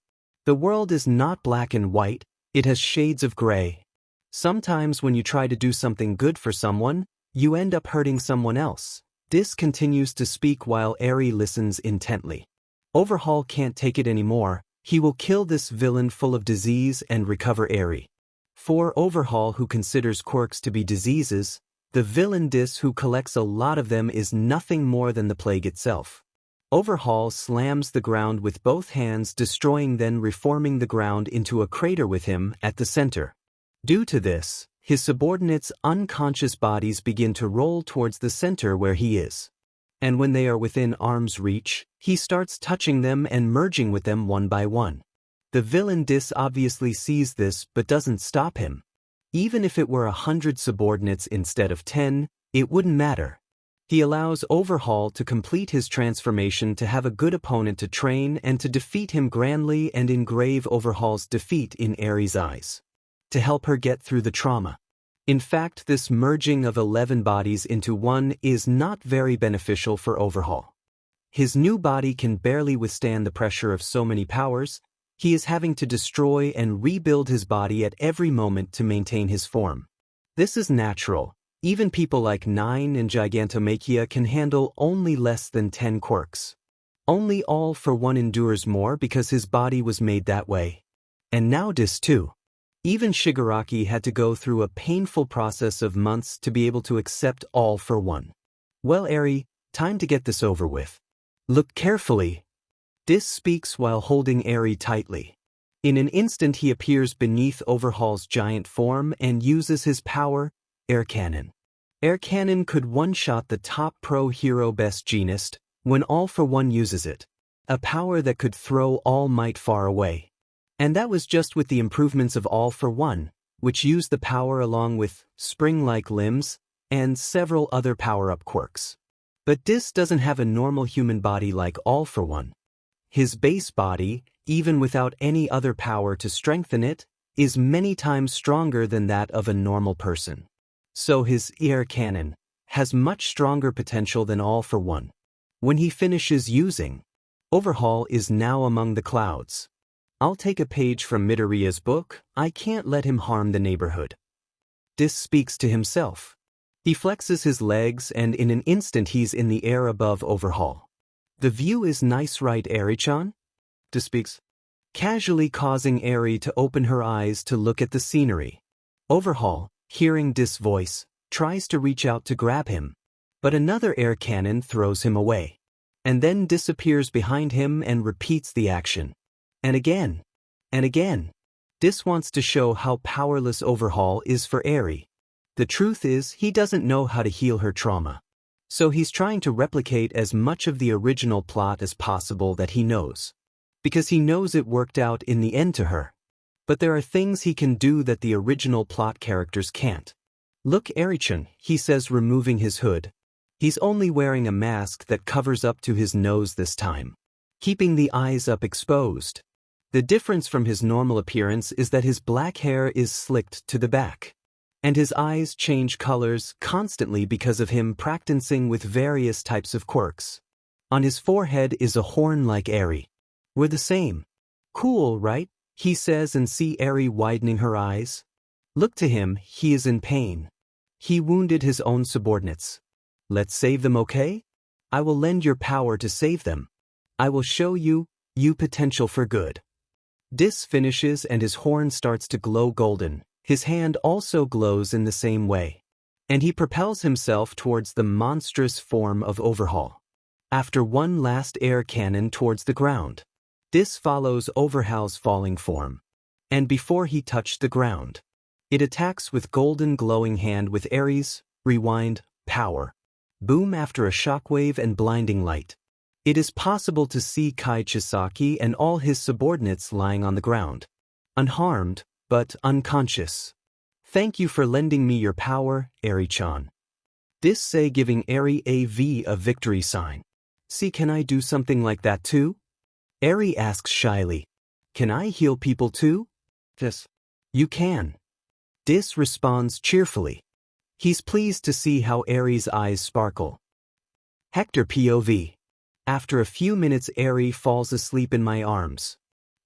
The world is not black and white, it has shades of gray. Sometimes when you try to do something good for someone, you end up hurting someone else. Dis continues to speak while Eri listens intently. Overhaul can't take it anymore. He will kill this villain full of disease and recover Eri. For Overhaul, who considers quirks to be diseases, the villain Dis, who collects a lot of them, is nothing more than the plague itself. Overhaul slams the ground with both hands, destroying then reforming the ground into a crater with him at the center. Due to this, his subordinates' unconscious bodies begin to roll towards the center where he is. And when they are within arm's reach, he starts touching them and merging with them one by one. The villain Dis obviously sees this but doesn't stop him. Even if it were 100 subordinates instead of 10, it wouldn't matter. He allows Overhaul to complete his transformation to have a good opponent to train and to defeat him grandly and engrave Overhaul's defeat in Eri's eyes. To help her get through the trauma. In fact, this merging of 11 bodies into one is not very beneficial for Overhaul. His new body can barely withstand the pressure of so many powers. He is having to destroy and rebuild his body at every moment to maintain his form. This is natural. Even people like Nine and Gigantomachia can handle only less than 10 quirks. Only All for One endures more because his body was made that way. And now Dis too. Even Shigaraki had to go through a painful process of months to be able to accept All for One. Well, Eri, time to get this over with. Look carefully. Dis speaks while holding Eri tightly. In an instant he appears beneath Overhaul's giant form and uses his power, Air Cannon. Air Cannon could one-shot the top pro hero Best Jeanist when All for One uses it. A power that could throw All Might far away. And that was just with the improvements of All for One, which used the power along with spring-like limbs and several other power-up quirks. But Dis doesn't have a normal human body like All for One. His base body, even without any other power to strengthen it, is many times stronger than that of a normal person. So his Air Cannon has much stronger potential than All for One. When he finishes using, Overhaul is now among the clouds. I'll take a page from Midoriya's book. I can't let him harm the neighborhood. Dis speaks to himself. He flexes his legs and in an instant he's in the air above Overhaul. The view is nice, right, Eri-chan? Dis speaks, casually causing Eri to open her eyes to look at the scenery. Overhaul, hearing Dis' voice, tries to reach out to grab him, but another air cannon throws him away, and then disappears behind him and repeats the action. And again. And again. Dis wants to show how powerless Overhaul is for Eri. The truth is, he doesn't know how to heal her trauma. So he's trying to replicate as much of the original plot as possible that he knows. Because he knows it worked out in the end to her. But there are things he can do that the original plot characters can't. Look, Eri-chan, he says, removing his hood. He's only wearing a mask that covers up to his nose this time, keeping the eyes up exposed. The difference from his normal appearance is that his black hair is slicked to the back. And his eyes change colors constantly because of him practicing with various types of quirks. On his forehead is a horn like Eri. We're the same. Cool, right? He says, and see Eri widening her eyes. Look to him, he is in pain. He wounded his own subordinates. Let's save them, okay? I will lend your power to save them. I will show you potential for good. Dis finishes and his horn starts to glow golden. His hand also glows in the same way. And he propels himself towards the monstrous form of Overhaul. After one last air cannon towards the ground. This follows Overhauld's falling form. And before he touched the ground, it attacks with golden glowing hand with Ares, rewind, power. Boom after a shockwave and blinding light. It is possible to see Kai Chisaki and all his subordinates lying on the ground. Unharmed, but unconscious. Thank you for lending me your power, Eri-chan. This say giving Eri a victory sign. See, can I do something like that too? Eri asks shyly. Can I heal people too? Yes. You can. Dis responds cheerfully. He's pleased to see how Eri's eyes sparkle. Hector POV. After a few minutes Eri falls asleep in my arms.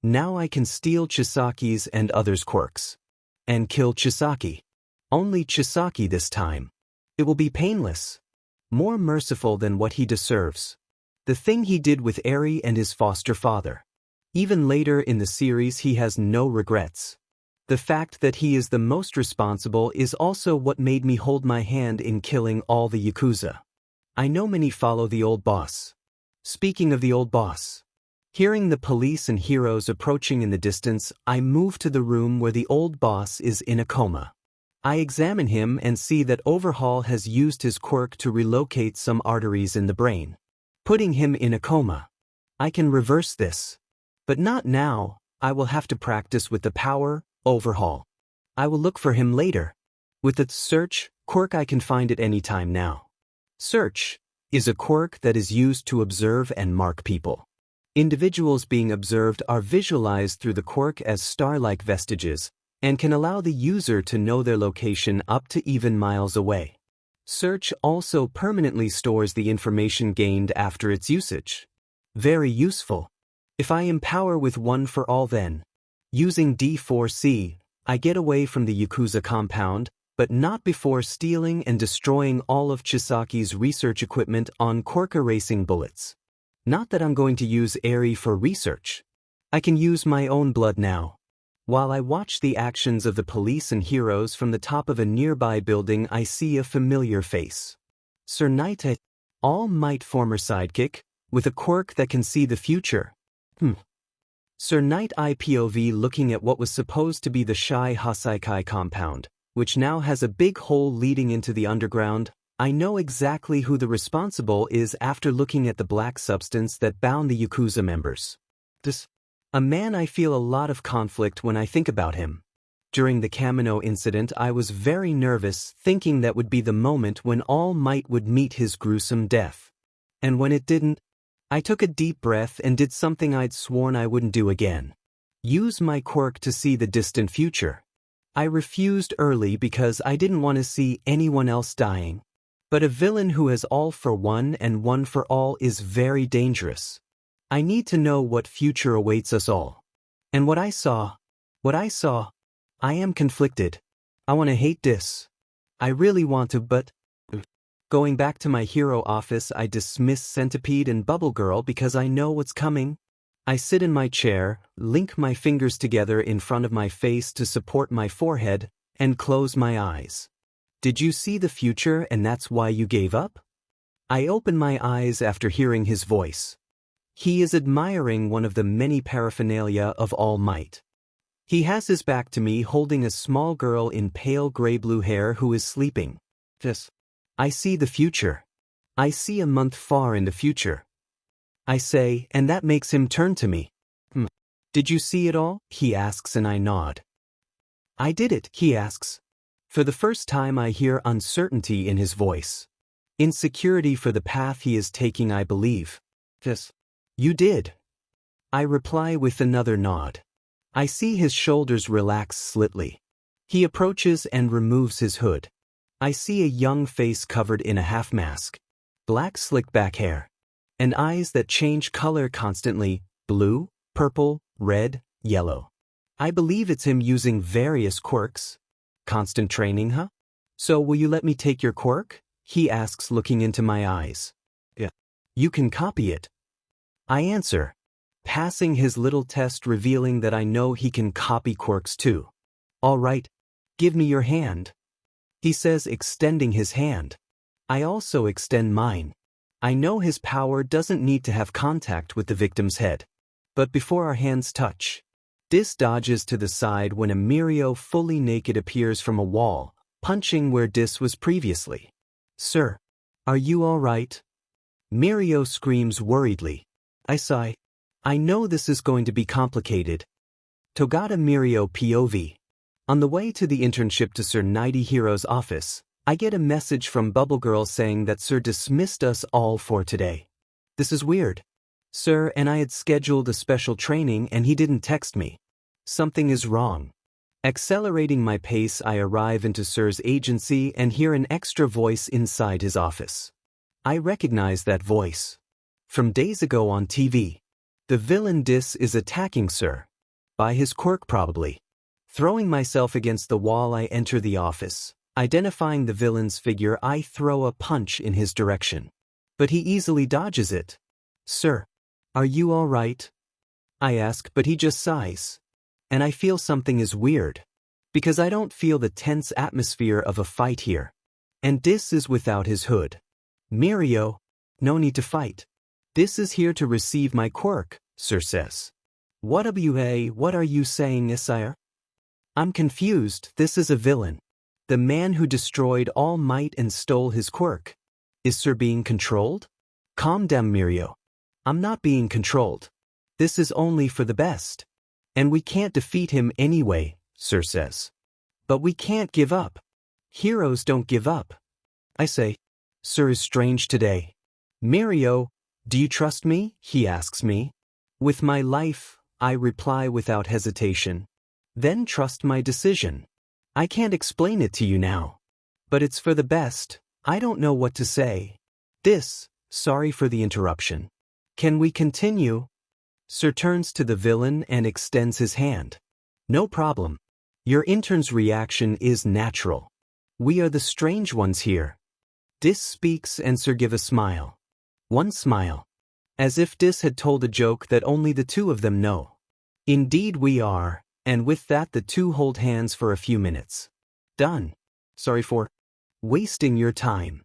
Now I can steal Chisaki's and others' quirks. And kill Chisaki. Only Chisaki this time. It will be painless. More merciful than what he deserves. The thing he did with Eri and his foster father. Even later in the series he has no regrets. The fact that he is the most responsible is also what made me hold my hand in killing all the Yakuza. I know many follow the old boss. Speaking of the old boss. Hearing the police and heroes approaching in the distance, I move to the room where the old boss is in a coma. I examine him and see that Overhaul has used his quirk to relocate some arteries in the brain, putting him in a coma. I can reverse this. But not now. I will have to practice with the power, Overhaul. I will look for him later. With the search quirk I can find it any time now. Search is a quirk that is used to observe and mark people. Individuals being observed are visualized through the quirk as star-like vestiges, and can allow the user to know their location up to even miles away. Search also permanently stores the information gained after its usage. Very useful. If I empower with one for all then, using D4C, I get away from the Yakuza compound, but not before stealing and destroying all of Chisaki's research equipment on quirk erasing bullets. Not that I'm going to use Eri for research. I can use my own blood now. While I watch the actions of the police and heroes from the top of a nearby building, I see a familiar face. Sir Knight, All Might former sidekick, with a quirk that can see the future. Sir Knight IPOV looking at what was supposed to be the Shai Hasaikai compound, which now has a big hole leading into the underground. I know exactly who the responsible is after looking at the black substance that bound the Yakuza members. A man I feel a lot of conflict when I think about him. During the Kamino incident I was very nervous, thinking that would be the moment when All Might would meet his gruesome death. And when it didn't, I took a deep breath and did something I'd sworn I wouldn't do again. Use my quirk to see the distant future. I refused early because I didn't want to see anyone else dying. But a villain who has all for one and one for all is very dangerous. I need to know what future awaits us all. And what I saw, I am conflicted. I want to hate this. I really want to, but... Going back to my hero office, I dismiss Centipede and Bubble Girl because I know what's coming. I sit in my chair, link my fingers together in front of my face to support my forehead, and close my eyes. Did you see the future and that's why you gave up? I open my eyes after hearing his voice. He is admiring one of the many paraphernalia of All Might. He has his back to me holding a small girl in pale gray-blue hair who is sleeping. I see the future. I see a month far in the future. I say, and that makes him turn to me. Did you see it all? He asks and I nod. I did it, he asks. For the first time I hear uncertainty in his voice. Insecurity for the path he is taking, I believe. You did. I reply with another nod. I see his shoulders relax slightly. He approaches and removes his hood. I see a young face covered in a half mask, black slick back hair, and eyes that change color constantly, blue, purple, red, yellow. I believe it's him using various quirks. Constant training, huh? So will you let me take your quirk? He asks looking into my eyes. Yeah. You can copy it. I answer, passing his little test revealing that I know he can copy quirks too. All right, give me your hand. He says extending his hand. I also extend mine. I know his power doesn't need to have contact with the victim's head. But before our hands touch, Dis dodges to the side when a Mirio fully naked appears from a wall, punching where Dis was previously. Sir, are you all right? Mirio screams worriedly. I sigh. I know this is going to be complicated. Togata Mirio POV. On the way to the internship to Sir Nighty Hero's office, I get a message from Bubble Girl saying that Sir dismissed us all for today. This is weird. Sir and I had scheduled a special training and he didn't text me. Something is wrong. Accelerating my pace, I arrive into Sir's agency and hear an extra voice inside his office. I recognize that voice. From days ago on TV. The villain Dis is attacking Sir. By his quirk probably. Throwing myself against the wall, I enter the office. Identifying the villain's figure, I throw a punch in his direction. But he easily dodges it. Sir, are you all right? I ask, but he just sighs. And I feel something is weird. Because I don't feel the tense atmosphere of a fight here. And Dis is without his hood. Mirio, no need to fight. Dis is here to receive my quirk, Sir says. What are you saying, Sire? I'm confused. This is a villain. The man who destroyed All Might and stole his quirk. Is Sir being controlled? Calm down, Mirio. I'm not being controlled. This is only for the best. And we can't defeat him anyway, Sir says. But we can't give up. Heroes don't give up. I say, Sir is strange today. Mirio, do you trust me? He asks me. With my life, I reply without hesitation. Then trust my decision. I can't explain it to you now. But it's for the best. I don't know what to say. Sorry for the interruption. Can we continue? Sir turns to the villain and extends his hand. No problem. Your intern's reaction is natural. We are the strange ones here. Dis speaks and Sir give a smile. One smile. As if Dis had told a joke that only the two of them know. Indeed we are, and with that the two hold hands for a few minutes. Done. Sorry for wasting your time.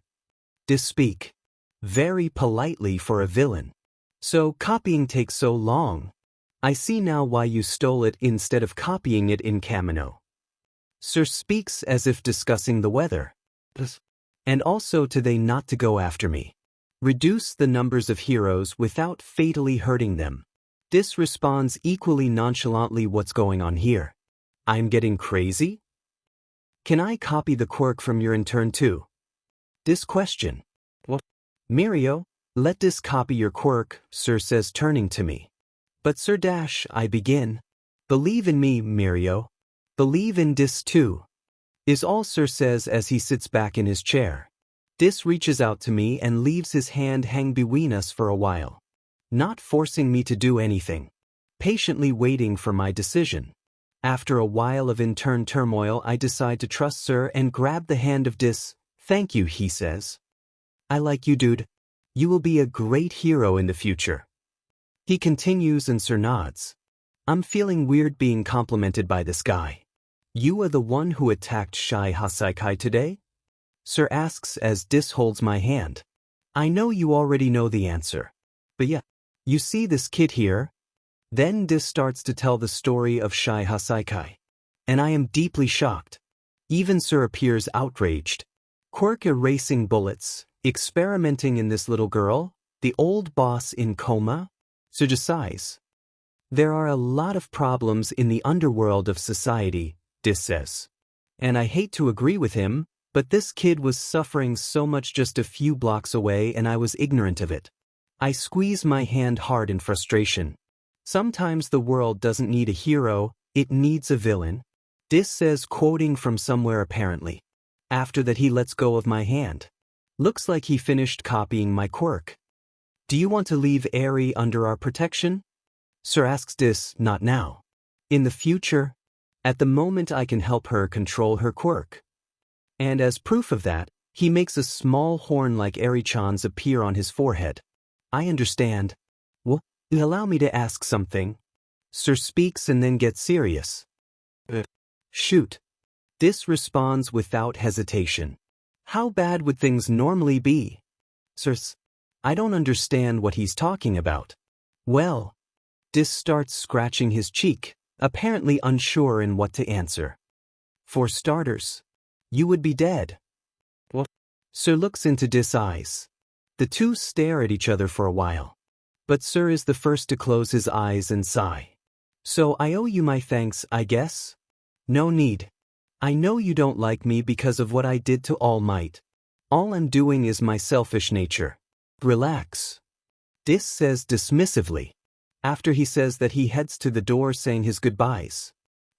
Dis speak. Very politely for a villain. So copying takes so long. I see now why you stole it instead of copying it in Kamino. Sir speaks as if discussing the weather. And also to they not to go after me. Reduce the numbers of heroes without fatally hurting them. Dis responds equally nonchalantly, what's going on here? I'm getting crazy? Can I copy the quirk from your intern too? Dis question. What? Mirio, let Dis copy your quirk, Sir says turning to me. But Sir I begin. Believe in me, Mirio. Believe in Dis too. Is all Sir says as he sits back in his chair. Dis reaches out to me and leaves his hand hang between us for a while. Not forcing me to do anything. Patiently waiting for my decision. After a while of intern turmoil, I decide to trust Sir and grab the hand of Dis. Thank you, he says. I like you, dude. You will be a great hero in the future. He continues and Sir nods. I'm feeling weird being complimented by this guy. You are the one who attacked Shai Hasaikai today? Sir asks as Dis holds my hand. I know you already know the answer. But yeah, you see this kid here? Then Dis starts to tell the story of Shai Hasaikai. And I am deeply shocked. Even Sir appears outraged. Quirk erasing bullets, experimenting in this little girl, the old boss in coma. Sir just sighs. There are a lot of problems in the underworld of society, Dis says. And I hate to agree with him, but this kid was suffering so much just a few blocks away and I was ignorant of it. I squeeze my hand hard in frustration. Sometimes the world doesn't need a hero, it needs a villain. Dis says, quoting from somewhere apparently. After that he lets go of my hand. Looks like he finished copying my quirk. Do you want to leave Eri under our protection? Sir asks Dis, not now. In the future? At the moment I can help her control her quirk. And as proof of that, he makes a small horn like Eri-chan's appear on his forehead. I understand. Well, allow me to ask something. Sir speaks and then gets serious. Shoot. Dis responds without hesitation. How bad would things normally be? Sirs, I don't understand what he's talking about. Well, Dis starts scratching his cheek, apparently unsure in what to answer. For starters, you would be dead. What? Sir looks into Dis' eyes. The two stare at each other for a while. But Sir is the first to close his eyes and sigh. So I owe you my thanks, I guess? No need. I know you don't like me because of what I did to All Might. All I'm doing is my selfish nature. Relax. Dis says dismissively. After he says that he heads to the door saying his goodbyes.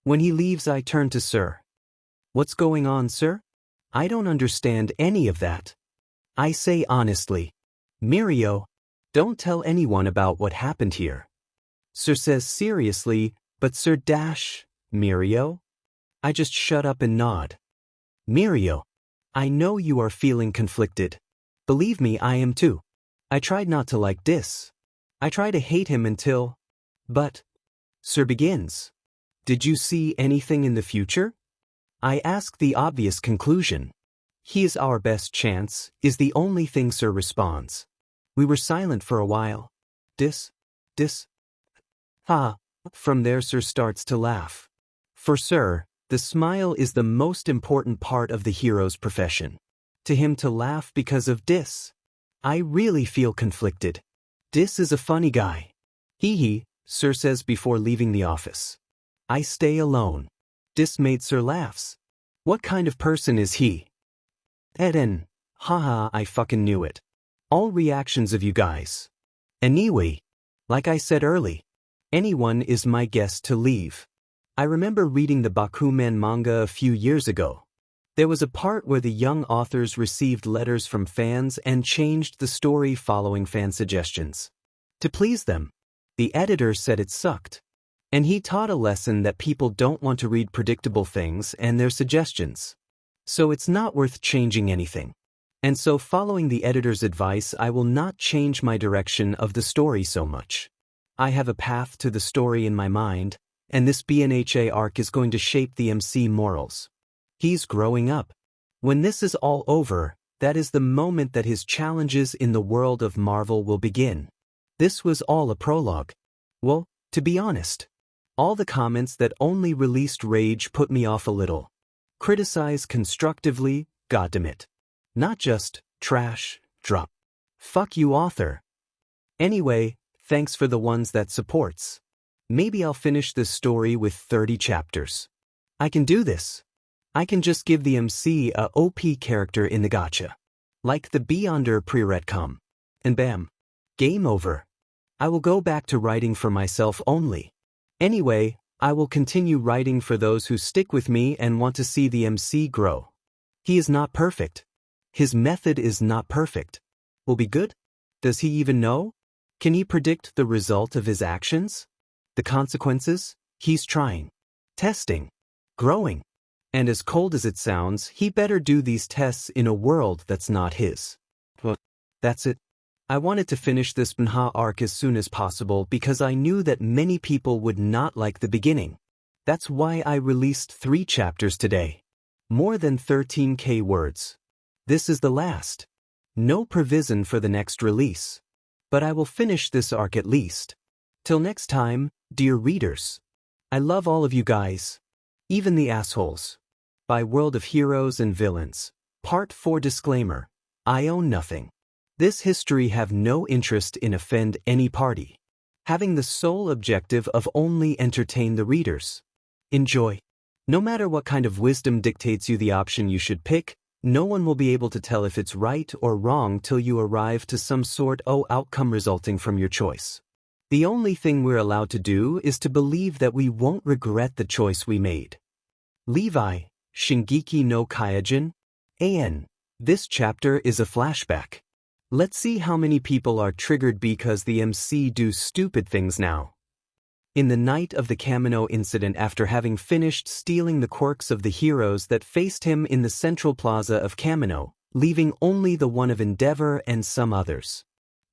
When he leaves I turn to Sir. What's going on, Sir? I don't understand any of that. I say honestly. Mirio, don't tell anyone about what happened here. Sir says seriously, but Sir dash, Mirio? I just shut up and nod. Mirio, I know you are feeling conflicted. Believe me, I am too. I tried not to like Dis. I try to hate him until... But... Sir begins. Did you see anything in the future? I ask the obvious conclusion. He is our best chance, is the only thing Sir responds. We were silent for a while. Dis. Ha. From there Sir starts to laugh. For Sir, the smile is the most important part of the hero's profession. To him to laugh because of Dis. I really feel conflicted. Dis is a funny guy. Hee, Sir says before leaving the office. I stay alone. Dis made Sir laughs. What kind of person is he? Eden. Haha, I fucking knew it. All reactions of you guys. Anyway, like I said early, anyone is my guest to leave. I remember reading the Bakuman manga a few years ago. There was a part where the young authors received letters from fans and changed the story following fan suggestions. To please them, the editor said it sucked. And he taught a lesson that people don't want to read predictable things and their suggestions. So it's not worth changing anything. And so following the editor's advice, I will not change my direction of the story so much. I have a path to the story in my mind, and this BNHA arc is going to shape the MC morals. He's growing up. When this is all over, that is the moment that his challenges in the world of Marvel will begin. This was all a prologue. Well, to be honest, all the comments that only released rage put me off a little. Criticize constructively, goddamn. Not just, trash, drop. Fuck you, author. Anyway, thanks for the ones that supports. Maybe I'll finish this story with 30 chapters. I can do this. I can just give the MC a OP character in the gacha. Like the Beyonder pre-retcom. And bam. Game over. I will go back to writing for myself only. Anyway, I will continue writing for those who stick with me and want to see the MC grow. He is not perfect. His method is not perfect. Will be good? Does he even know? Can he predict the result of his actions? The consequences? He's trying. Testing. Growing. And as cold as it sounds, he better do these tests in a world that's not his. Well, that's it. I wanted to finish this Banha arc as soon as possible because I knew that many people would not like the beginning. That's why I released 3 chapters today. More than 13k words. This is the last. No provision for the next release. But I will finish this arc at least. Till next time, dear readers. I love all of you guys. Even the assholes. By World of Heroes and Villains. Part 4 Disclaimer. I own nothing. This history have no interest in offend any party. Having the sole objective of only entertain the readers. Enjoy. No matter what kind of wisdom dictates you the option you should pick, no one will be able to tell if it's right or wrong till you arrive to some sort of outcome resulting from your choice. The only thing we're allowed to do is to believe that we won't regret the choice we made. Levi, Shingeki no Kyojin, AN. This chapter is a flashback. Let's see how many people are triggered because the MC do stupid things now. In the night of the Kamino incident, after having finished stealing the quirks of the heroes that faced him in the central plaza of Kamino, leaving only the one of Endeavor and some others,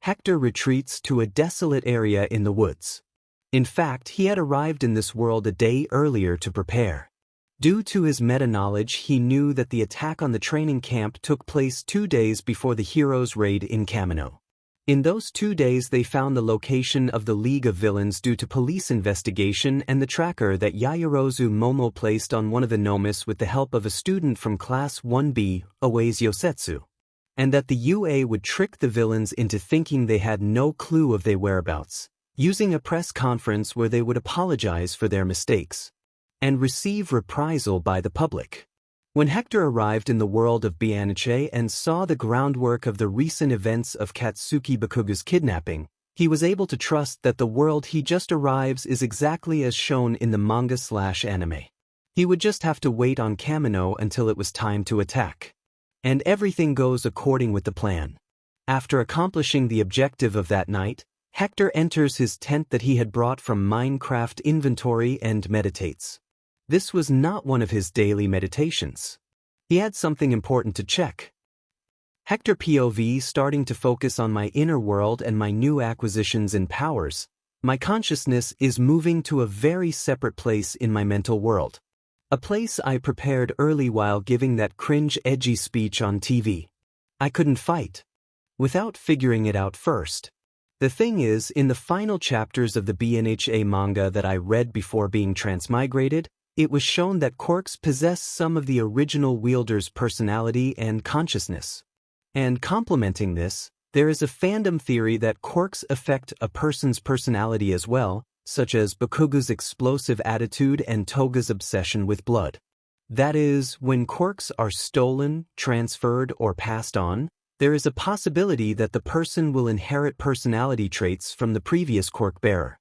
Hector retreats to a desolate area in the woods. In fact, he had arrived in this world a day earlier to prepare. Due to his meta-knowledge, he knew that the attack on the training camp took place 2 days before the heroes' raid in Kamino. In those 2 days they found the location of the League of Villains due to police investigation and the tracker that Yaoyorozu Momo placed on one of the nomis with the help of a student from Class 1B, Owa's Yosetsu. And that the UA would trick the villains into thinking they had no clue of their whereabouts, using a press conference where they would apologize for their mistakes and receive reprisal by the public. When Hector arrived in the world of Bianiche and saw the groundwork of the recent events of Katsuki Bakuga's kidnapping, he was able to trust that the world he just arrives is exactly as shown in the manga/anime. He would just have to wait on Kamino until it was time to attack. And everything goes according with the plan. After accomplishing the objective of that night, Hector enters his tent that he had brought from Minecraft inventory and meditates. This was not one of his daily meditations. He had something important to check. Hector POV starting to focus on my inner world and my new acquisitions and powers. My consciousness is moving to a very separate place in my mental world. A place I prepared early while giving that cringe edgy speech on TV. I couldn't fight without figuring it out first. The thing is, in the final chapters of the BNHA manga that I read before being transmigrated, it was shown that quirks possess some of the original wielder's personality and consciousness. And complementing this, there is a fandom theory that quirks affect a person's personality as well, such as Bakuga's explosive attitude and Toga's obsession with blood. That is, when quirks are stolen, transferred, or passed on, there is a possibility that the person will inherit personality traits from the previous quirk bearer.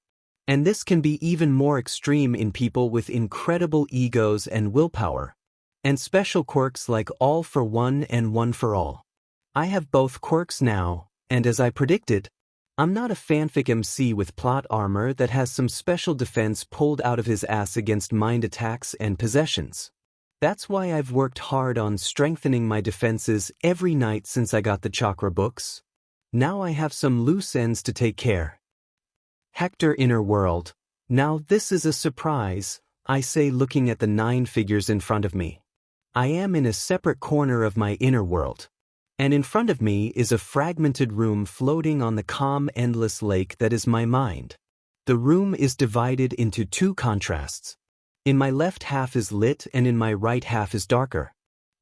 And this can be even more extreme in people with incredible egos and willpower, and special quirks like All for One and One for All. I have both quirks now, and as I predicted, I'm not a fanfic MC with plot armor that has some special defense pulled out of his ass against mind attacks and possessions. That's why I've worked hard on strengthening my defenses every night since I got the chakra books. Now I have some loose ends to take care. Hector Inner World. Now this is a surprise, I say looking at the 9 figures in front of me. I am in a separate corner of my inner world. And in front of me is a fragmented room floating on the calm endless lake that is my mind. The room is divided into 2 contrasts. In my left half is lit and in my right half is darker.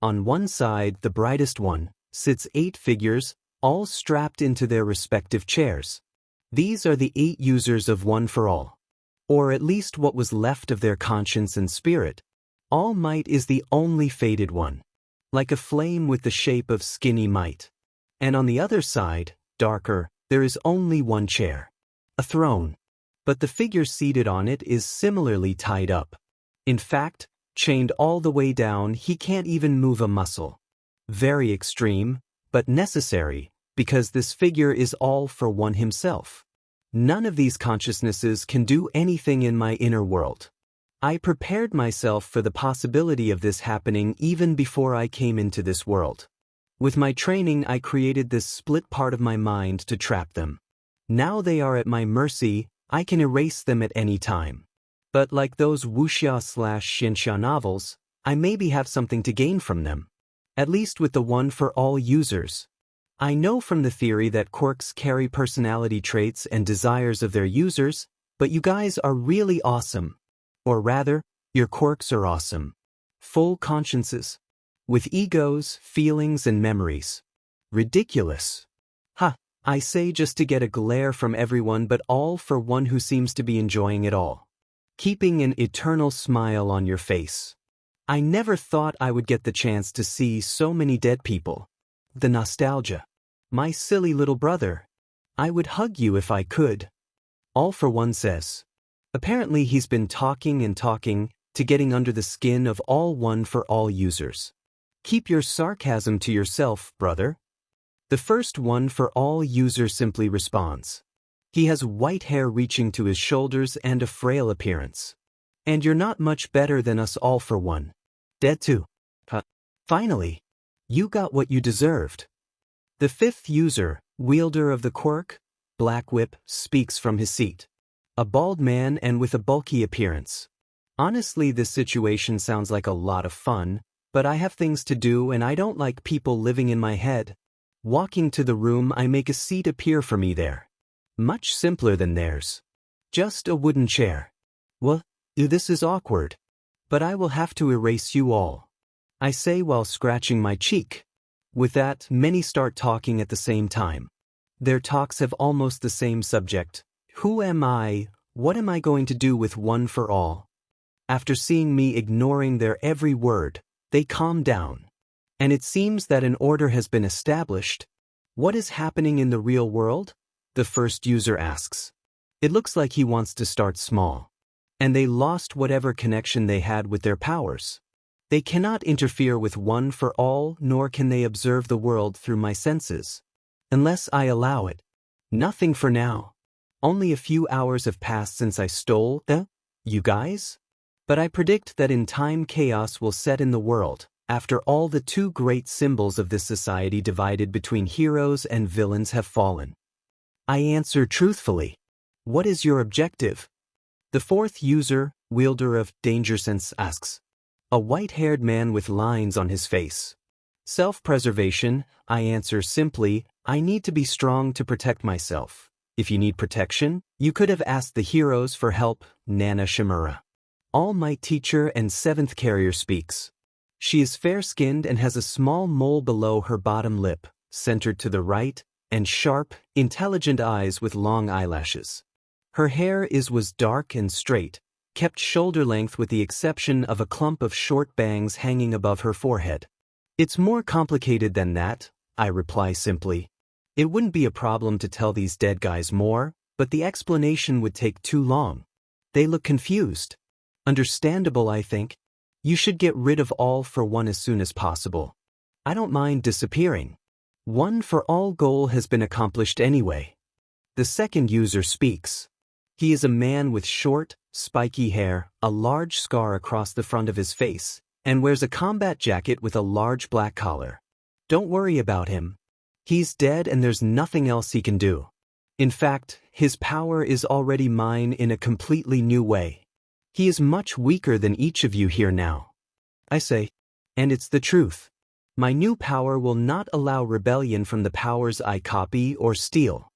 On one side, the brightest one, sits 8 figures, all strapped into their respective chairs. These are the 8 users of One for All. Or at least what was left of their conscience and spirit. All Might is the only faded one, like a flame with the shape of skinny might. And on the other side, darker, there is only one chair. A throne. But the figure seated on it is similarly tied up. In fact, chained all the way down, he can't even move a muscle. Very extreme, but necessary, because this figure is All for One himself. None of these consciousnesses can do anything in my inner world. I prepared myself for the possibility of this happening even before I came into this world. With my training, I created this split part of my mind to trap them. Now they are at my mercy, I can erase them at any time. But like those wuxia/xianxia novels, I maybe have something to gain from them. At least with the One for All users. I know from the theory that quirks carry personality traits and desires of their users, but you guys are really awesome. Or rather, your quirks are awesome. Full consciences. With egos, feelings, and memories. Ridiculous. Ha, I say just to get a glare from everyone but All for One who seems to be enjoying it all. Keeping an eternal smile on your face. I never thought I would get the chance to see so many dead people. The nostalgia. My silly little brother. I would hug you if I could. All for One says. Apparently he's been talking and talking to getting under the skin of all One for All users. Keep your sarcasm to yourself, brother. The first One for All user simply responds. He has white hair reaching to his shoulders and a frail appearance. And you're not much better than us All for One. Dead too. Finally, you got what you deserved. The 5th user, wielder of the quirk, Black Whip, speaks from his seat. A bald man and with a bulky appearance. Honestly, this situation sounds like a lot of fun, but I have things to do and I don't like people living in my head. Walking to the room, I make a seat appear for me there. Much simpler than theirs. Just a wooden chair. Well, this is awkward. But I will have to erase you all, I say while scratching my cheek. With that, many start talking at the same time. Their talks have almost the same subject. Who am I? What am I going to do with One for All? After seeing me ignoring their every word, they calm down. And it seems that an order has been established. What is happening in the real world? The first user asks. It looks like he wants to start small. And they lost whatever connection they had with their powers. They cannot interfere with One for All, nor can they observe the world through my senses. Unless I allow it. Nothing for now. Only a few hours have passed since I stole you guys? But I predict that in time chaos will set in the world, after all the two great symbols of this society divided between heroes and villains have fallen. I answer truthfully. What is your objective? The fourth user, wielder of danger sense, asks. A white-haired man with lines on his face. Self-preservation, I answer simply, I need to be strong to protect myself. If you need protection, you could have asked the heroes for help, Nana Shimura. All Might teacher and seventh carrier speaks. She is fair-skinned and has a small mole below her bottom lip, centered to the right, and sharp, intelligent eyes with long eyelashes. Her hair was dark and straight, kept shoulder length with the exception of a clump of short bangs hanging above her forehead. It's more complicated than that, I reply simply. It wouldn't be a problem to tell these dead guys more, but the explanation would take too long. They look confused. Understandable, I think. You should get rid of All for One as soon as possible. I don't mind disappearing. One for All goal has been accomplished anyway. The second user speaks. He is a man with short, spiky hair, a large scar across the front of his face, and wears a combat jacket with a large black collar. Don't worry about him. He's dead and there's nothing else he can do. In fact, his power is already mine in a completely new way. He is much weaker than each of you here now. I say, and it's the truth. My new power will not allow rebellion from the powers I copy or steal.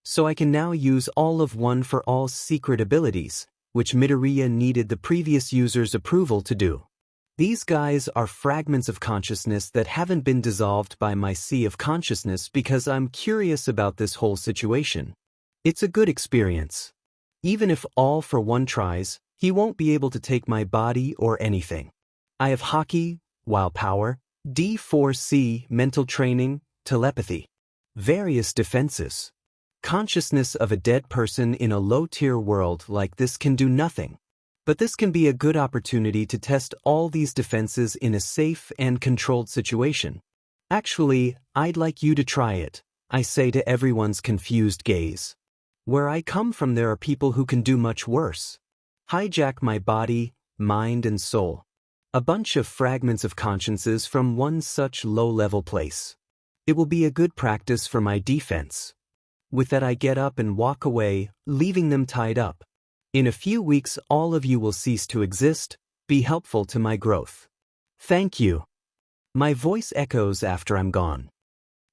So I can now use all of One for All's secret abilities, which Midoriya needed the previous user's approval to do. These guys are fragments of consciousness that haven't been dissolved by my sea of consciousness because I'm curious about this whole situation. It's a good experience. Even if All for One tries, he won't be able to take my body or anything. I have Haki, Wild Power, D4C, Mental Training, Telepathy. Various defenses. Consciousness of a dead person in a low-tier world like this can do nothing. But this can be a good opportunity to test all these defenses in a safe and controlled situation. Actually, I'd like you to try it, I say to everyone's confused gaze. Where I come from there are people who can do much worse. Hijack my body, mind and soul. A bunch of fragments of consciences from one such low-level place. It will be a good practice for my defense. With that I get up and walk away, leaving them tied up. In a few weeks all of you will cease to exist, be helpful to my growth. Thank you. My voice echoes after I'm gone.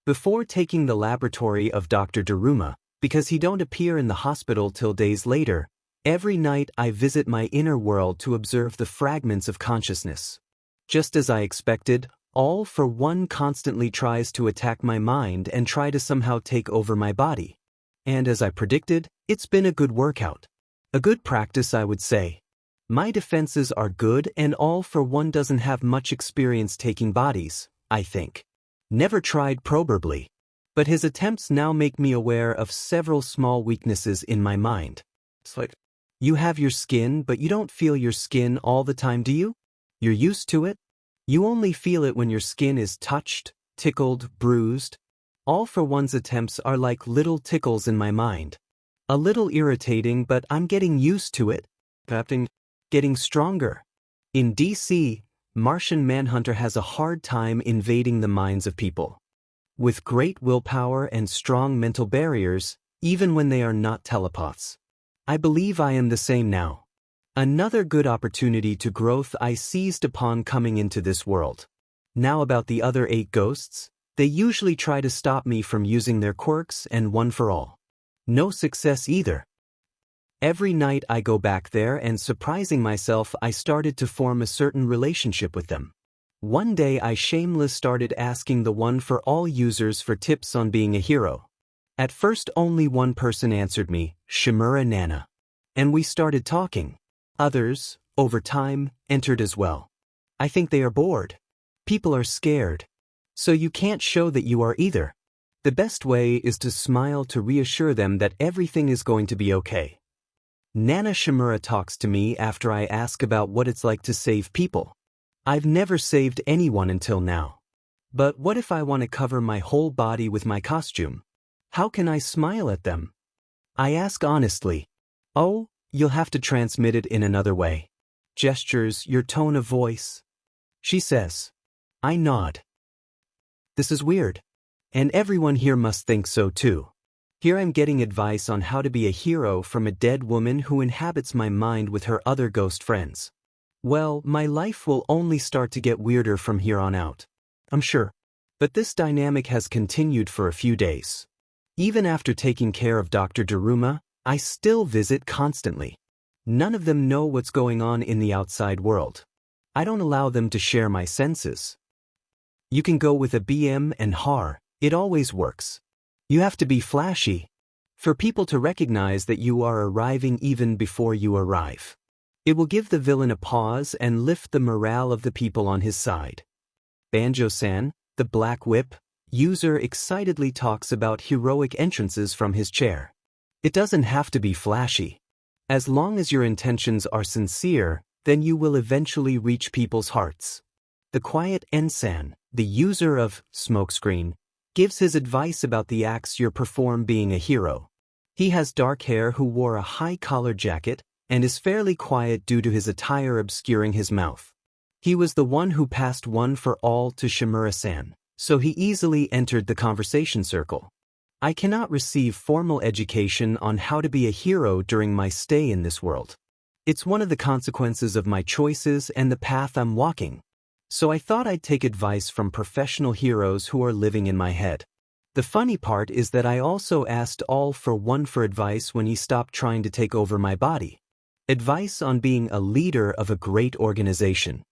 Before taking the laboratory of Dr. Daruma, because he don't appear in the hospital till days later, every night I visit my inner world to observe the fragments of consciousness. Just as I expected, All for One constantly tries to attack my mind and try to somehow take over my body. And as I predicted, it's been a good workout. A good practice, I would say. My defenses are good and All for One doesn't have much experience taking bodies, I think. Never tried probably. But his attempts now make me aware of several small weaknesses in my mind. It's like, you have your skin, but you don't feel your skin all the time, do you? You're used to it? You only feel it when your skin is touched, tickled, bruised. All for One's attempts are like little tickles in my mind. A little irritating, but I'm getting used to it. Getting stronger. In DC, Martian Manhunter has a hard time invading the minds of people. With great willpower and strong mental barriers, even when they are not telepaths. I believe I am the same now. Another good opportunity to growth I seized upon coming into this world. Now about the other 8 ghosts. They usually try to stop me from using their quirks and one for all. No success either. Every night I go back there and surprising myself I started to form a certain relationship with them. One day I shameless started asking the one for all users for tips on being a hero. At first only one person answered me, Shimura Nana. And we started talking. Others, over time, entered as well. I think they are bored. People are scared. So you can't show that you are either. The best way is to smile to reassure them that everything is going to be okay. Nana Shimura talks to me after I ask about what it's like to save people. I've never saved anyone until now. But what if I want to cover my whole body with my costume? How can I smile at them? I ask honestly. Oh, you'll have to transmit it in another way. Gestures, your tone of voice. She says. I nod. This is weird. And everyone here must think so too. Here I'm getting advice on how to be a hero from a dead woman who inhabits my mind with her other ghost friends. Well, my life will only start to get weirder from here on out. I'm sure. But this dynamic has continued for a few days. Even after taking care of Dr. Daruma, I still visit constantly. None of them know what's going on in the outside world. I don't allow them to share my senses. You can go with a BM and HAR, it always works. You have to be flashy. For people to recognize that you are arriving even before you arrive. It will give the villain a pause and lift the morale of the people on his side. Banjo-san, the Black Whip, user excitedly talks about heroic entrances from his chair. It doesn't have to be flashy. As long as your intentions are sincere, then you will eventually reach people's hearts. The Quiet Ensan, the user of Smokescreen, gives his advice about the acts you perform being a hero. He has dark hair who wore a high-collar jacket, and is fairly quiet due to his attire obscuring his mouth. He was the one who passed one for all to Shimura-san, so he easily entered the conversation circle. I cannot receive formal education on how to be a hero during my stay in this world. It's one of the consequences of my choices and the path I'm walking. So I thought I'd take advice from professional heroes who are living in my head. The funny part is that I also asked All for One for advice when he stopped trying to take over my body. Advice on being a leader of a great organization.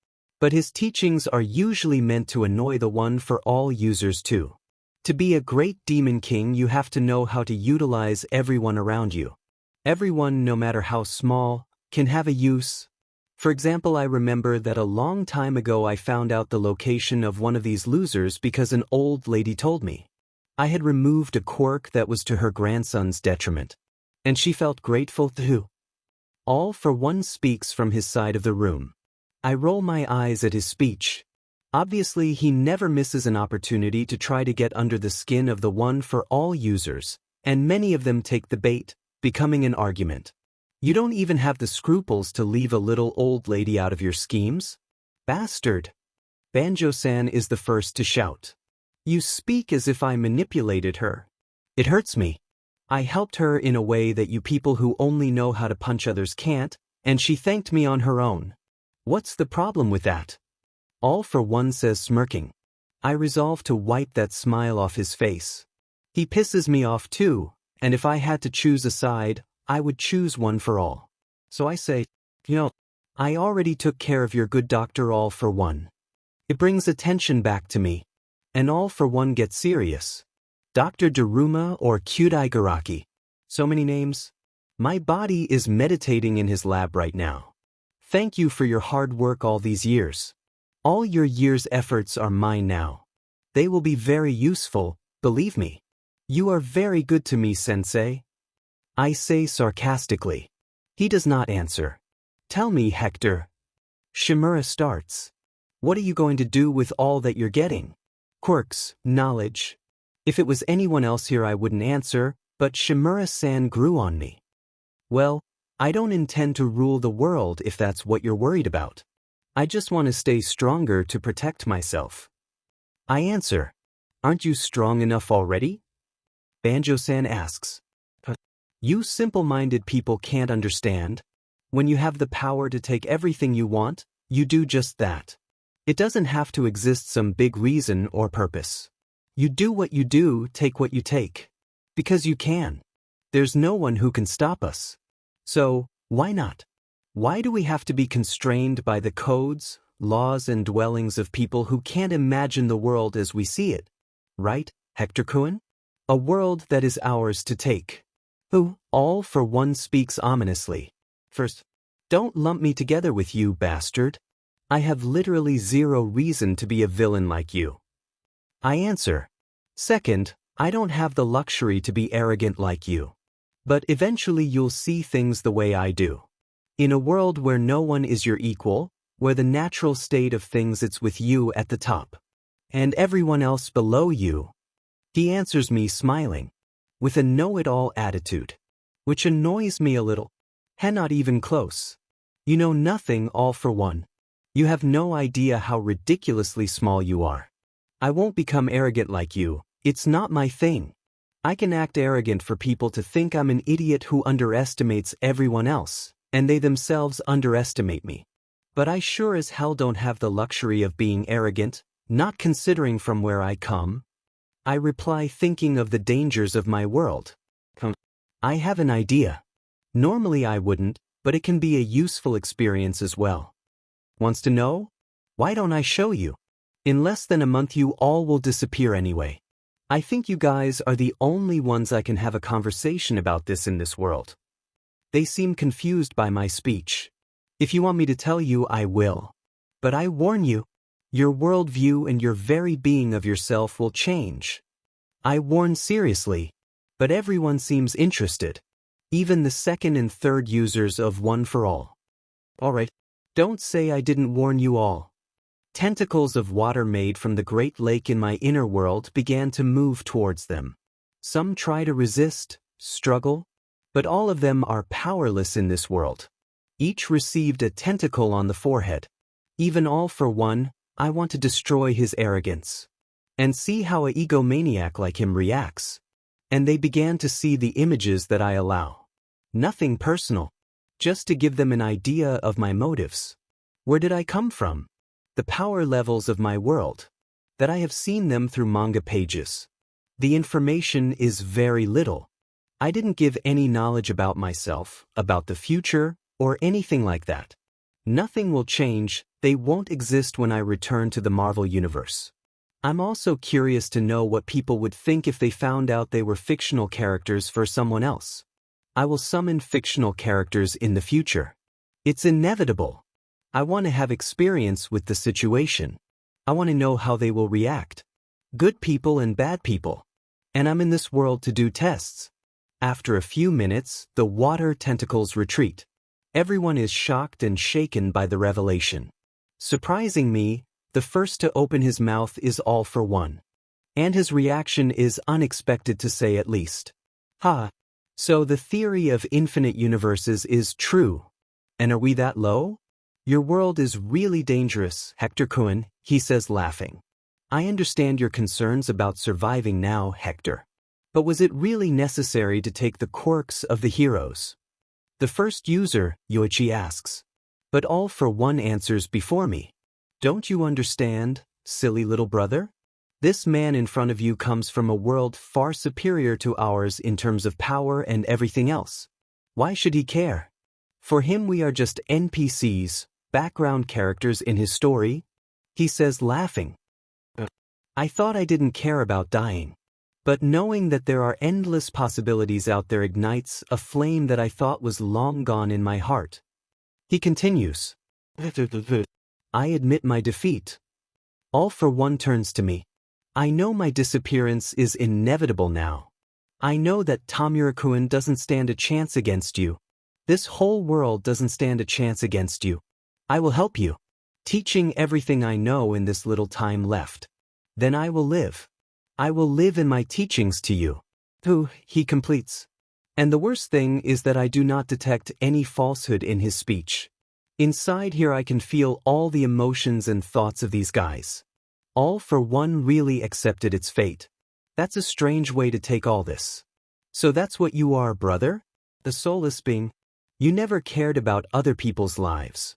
But his teachings are usually meant to annoy the One for All users too. To be a great demon king, you have to know how to utilize everyone around you. Everyone, no matter how small, can have a use. For example, I remember that a long time ago I found out the location of one of these losers because an old lady told me. I had removed a quirk that was to her grandson's detriment. And she felt grateful too. All for One speaks from his side of the room. I roll my eyes at his speech. Obviously, he never misses an opportunity to try to get under the skin of the One for All users, and many of them take the bait, becoming an argument. You don't even have the scruples to leave a little old lady out of your schemes? Bastard! Banjo-san is the first to shout. You speak as if I manipulated her. It hurts me. I helped her in a way that you people who only know how to punch others can't, and she thanked me on her own. What's the problem with that? All for One says, smirking. I resolve to wipe that smile off his face. He pisses me off too, and if I had to choose a side, I would choose One for All. So I say, I already took care of your good doctor All for One. It brings attention back to me. And All for One gets serious. Dr. Daruma or Kyudai Garaki. So many names. My body is meditating in his lab right now. Thank you for your hard work all these years. All your years' efforts are mine now. They will be very useful, believe me. You are very good to me, sensei. I say sarcastically. He does not answer. Tell me, Hector. Shimura starts. What are you going to do with all that you're getting? Quirks, knowledge. If it was anyone else here I wouldn't answer, but Shimura-san grew on me. Well, I don't intend to rule the world if that's what you're worried about. I just want to stay stronger to protect myself. I answer. Aren't you strong enough already? Banjo-san asks. You simple-minded people can't understand. When you have the power to take everything you want, you do just that. It doesn't have to exist some big reason or purpose. You do what you do, take what you take. Because you can. There's no one who can stop us. So, why not? Why do we have to be constrained by the codes, laws and dwellings of people who can't imagine the world as we see it? Right, Hector-kun? A world that is ours to take. Who, all for one, speaks ominously. First, don't lump me together with you, bastard. I have literally zero reason to be a villain like you. I answer. Second, I don't have the luxury to be arrogant like you. But eventually you'll see things the way I do. In a world where no one is your equal, where the natural state of things it's with you at the top, and everyone else below you. He answers me smiling, with a know-it-all attitude, which annoys me a little. Not even close. You know nothing, all for one. You have no idea how ridiculously small you are. I won't become arrogant like you, it's not my thing. I can act arrogant for people to think I'm an idiot who underestimates everyone else, and they themselves underestimate me. But I sure as hell don't have the luxury of being arrogant, not considering from where I come. I reply, thinking of the dangers of my world. I have an idea. Normally I wouldn't, but it can be a useful experience as well. Wants to know? Why don't I show you? In less than a month you all will disappear anyway. I think you guys are the only ones I can have a conversation about this in this world. They seem confused by my speech. If you want me to tell you, I will. But I warn you, your worldview and your very being of yourself will change. I warn seriously, but everyone seems interested. Even the second and third users of One for All. Alright, don't say I didn't warn you all. Tentacles of water made from the great lake in my inner world began to move towards them. Some try to resist, struggle, but all of them are powerless in this world. Each received a tentacle on the forehead. Even all for one, I want to destroy his arrogance. And see how an egomaniac like him reacts. And they began to see the images that I allow. Nothing personal. Just to give them an idea of my motives. Where did I come from? The power levels of my world. That I have seen them through manga pages. The information is very little. I didn't give any knowledge about myself, about the future, or anything like that. Nothing will change, they won't exist when I return to the Marvel Universe. I'm also curious to know what people would think if they found out they were fictional characters for someone else. I will summon fictional characters in the future. It's inevitable. I want to have experience with the situation. I want to know how they will react. Good people and bad people. And I'm in this world to do tests. After a few minutes, the water tentacles retreat. Everyone is shocked and shaken by the revelation. Surprising me, the first to open his mouth is all for one. And his reaction is unexpected to say at least. Ha! So the theory of infinite universes is true. And are we that low? Your world is really dangerous, Hector-kun, he says laughing. I understand your concerns about surviving now, Hector. But was it really necessary to take the quirks of the heroes? The first user, Yoichi asks. But all for one answers before me. Don't you understand, silly little brother? This man in front of you comes from a world far superior to ours in terms of power and everything else. Why should he care? For him we are just NPCs, background characters in his story, he says laughing. I thought I didn't care about dying. But knowing that there are endless possibilities out there ignites a flame that I thought was long gone in my heart. He continues. I admit my defeat. All for one turns to me. I know my disappearance is inevitable now. I know that Tamura-kun doesn't stand a chance against you. This whole world doesn't stand a chance against you. I will help you, teaching everything I know in this little time left. Then I will live. I will live in my teachings to you. He completes. And the worst thing is that I do not detect any falsehood in his speech. Inside here I can feel all the emotions and thoughts of these guys. All for one really accepted its fate. That's a strange way to take all this. So that's what you are, brother? The soulless being. You never cared about other people's lives.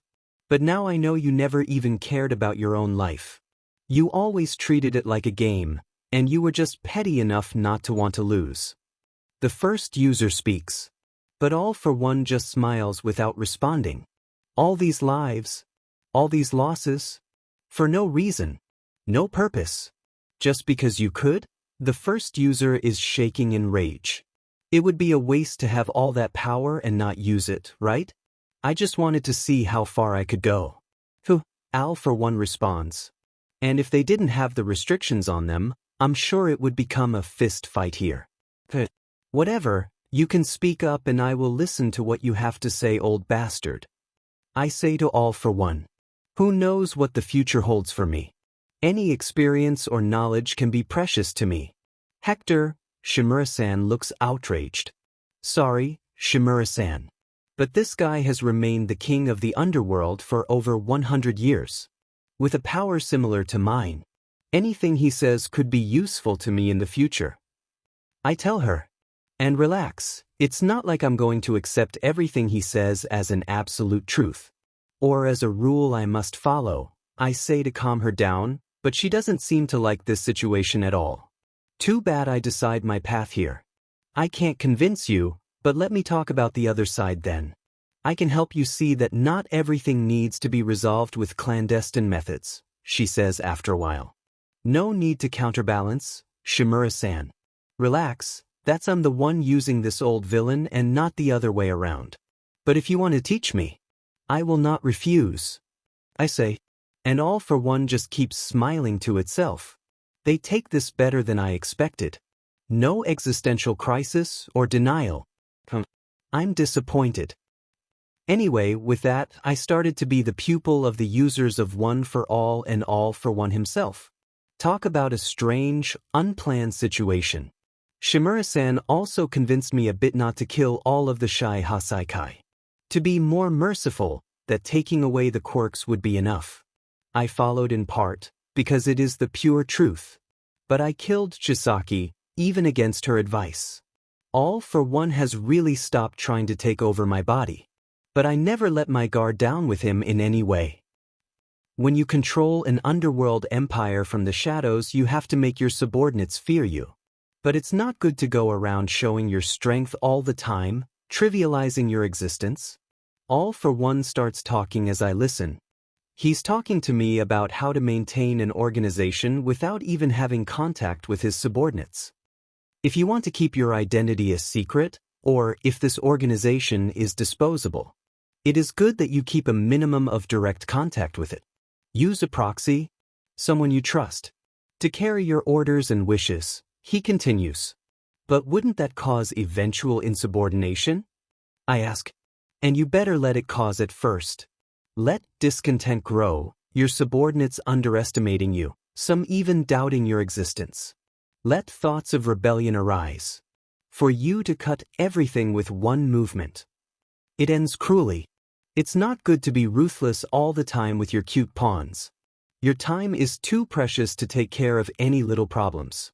But now I know you never even cared about your own life. You always treated it like a game, and you were just petty enough not to want to lose. The first user speaks. But All for One just smiles without responding. All these lives, all these losses, for no reason, no purpose. Just because you could? The first user is shaking in rage. It would be a waste to have all that power and not use it, right? I just wanted to see how far I could go. Al for One responds. And if they didn't have the restrictions on them, I'm sure it would become a fist fight here. Whatever, you can speak up and I will listen to what you have to say, old bastard. I say to All for One. Who knows what the future holds for me? Any experience or knowledge can be precious to me. Hector, Shimura-san looks outraged. Sorry, Shimura-san. But this guy has remained the king of the underworld for over 100 years. With a power similar to mine, anything he says could be useful to me in the future. I tell her. And relax, it's not like I'm going to accept everything he says as an absolute truth. Or as a rule I must follow, I say to calm her down, but she doesn't seem to like this situation at all. Too bad I decide my path here. I can't convince you, but let me talk about the other side then. I can help you see that not everything needs to be resolved with clandestine methods, she says after a while. No need to counterbalance, Shimura-san. Relax, that's I'm the one using this old villain and not the other way around. But if you want to teach me, I will not refuse. I say, and All for One just keeps smiling to itself. They take this better than I expected. No existential crisis or denial. I'm disappointed. Anyway, with that, I started to be the pupil of the users of One for All and All for One himself. Talk about a strange, unplanned situation. Shimura-san also convinced me a bit not to kill all of the shy Hasaikai. To be more merciful, that taking away the quirks would be enough. I followed in part, because it is the pure truth. But I killed Chisaki, even against her advice. All for One has really stopped trying to take over my body. But I never let my guard down with him in any way. When you control an underworld empire from the shadows, you have to make your subordinates fear you. But it's not good to go around showing your strength all the time, trivializing your existence. All for One starts talking as I listen. He's talking to me about how to maintain an organization without even having contact with his subordinates. If you want to keep your identity a secret, or if this organization is disposable, it is good that you keep a minimum of direct contact with it. Use a proxy, someone you trust, to carry your orders and wishes, he continues. But wouldn't that cause eventual insubordination? I ask. And you better let it cause it first. Let discontent grow, your subordinates underestimating you, some even doubting your existence. Let thoughts of rebellion arise. For you to cut everything with one movement. It ends cruelly. It's not good to be ruthless all the time with your cute pawns. Your time is too precious to take care of any little problems.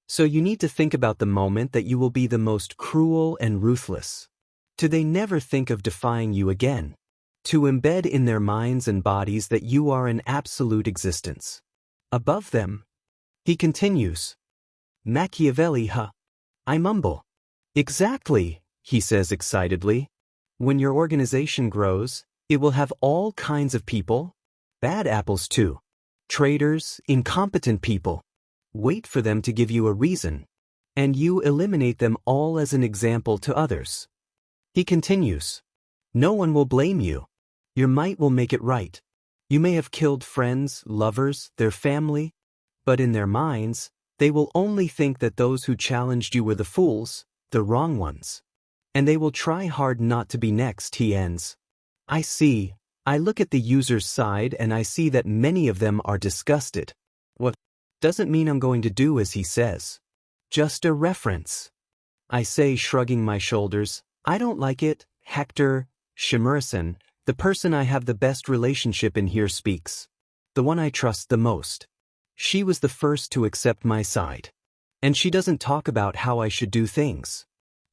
So you need to think about the moment that you will be the most cruel and ruthless. Do they never think of defying you again? To embed in their minds and bodies that you are an absolute existence. Above them. He continues. Machiavelli, huh? I mumble. Exactly, he says excitedly. When your organization grows, it will have all kinds of people. Bad apples too. Traitors, incompetent people. Wait for them to give you a reason. And you eliminate them all as an example to others. He continues. No one will blame you. Your might will make it right. You may have killed friends, lovers, their family, but in their minds, they will only think that those who challenged you were the fools, the wrong ones. And they will try hard not to be next, he ends. I see. I look at the user's side and I see that many of them are disgusted. What? Doesn't mean I'm going to do as he says. Just a reference. I say, shrugging my shoulders. I don't like it. Hector, Shimura-san, the person I have the best relationship in here speaks. The one I trust the most. She was the first to accept my side. And she doesn't talk about how I should do things.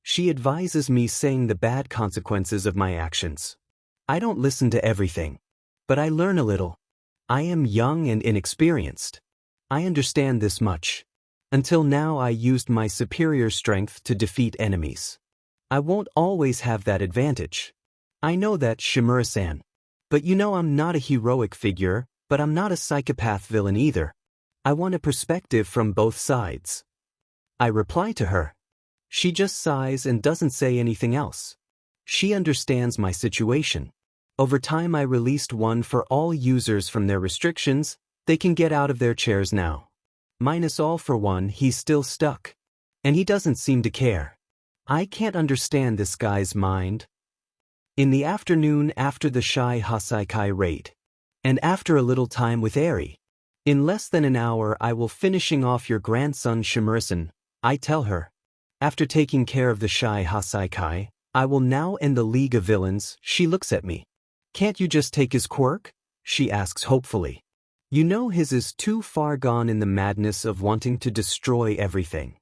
She advises me, saying the bad consequences of my actions. I don't listen to everything. But I learn a little. I am young and inexperienced. I understand this much. Until now I used my superior strength to defeat enemies. I won't always have that advantage. I know that, Shimura-san. But you know I'm not a heroic figure, but I'm not a psychopath villain either. I want a perspective from both sides. I reply to her. She just sighs and doesn't say anything else. She understands my situation. Over time I released one for all users from their restrictions. They can get out of their chairs now. Minus all for one, he's still stuck. And he doesn't seem to care. I can't understand this guy's mind. In the afternoon after the Shy Hasaikai raid, and after a little time with Eri, in less than an hour I will finishing off your grandson Shimura-san, I tell her. After taking care of the Shy Hasaikai, I will now end the League of Villains. She looks at me. Can't you just take his quirk? She asks hopefully. You know his is too far gone in the madness of wanting to destroy everything.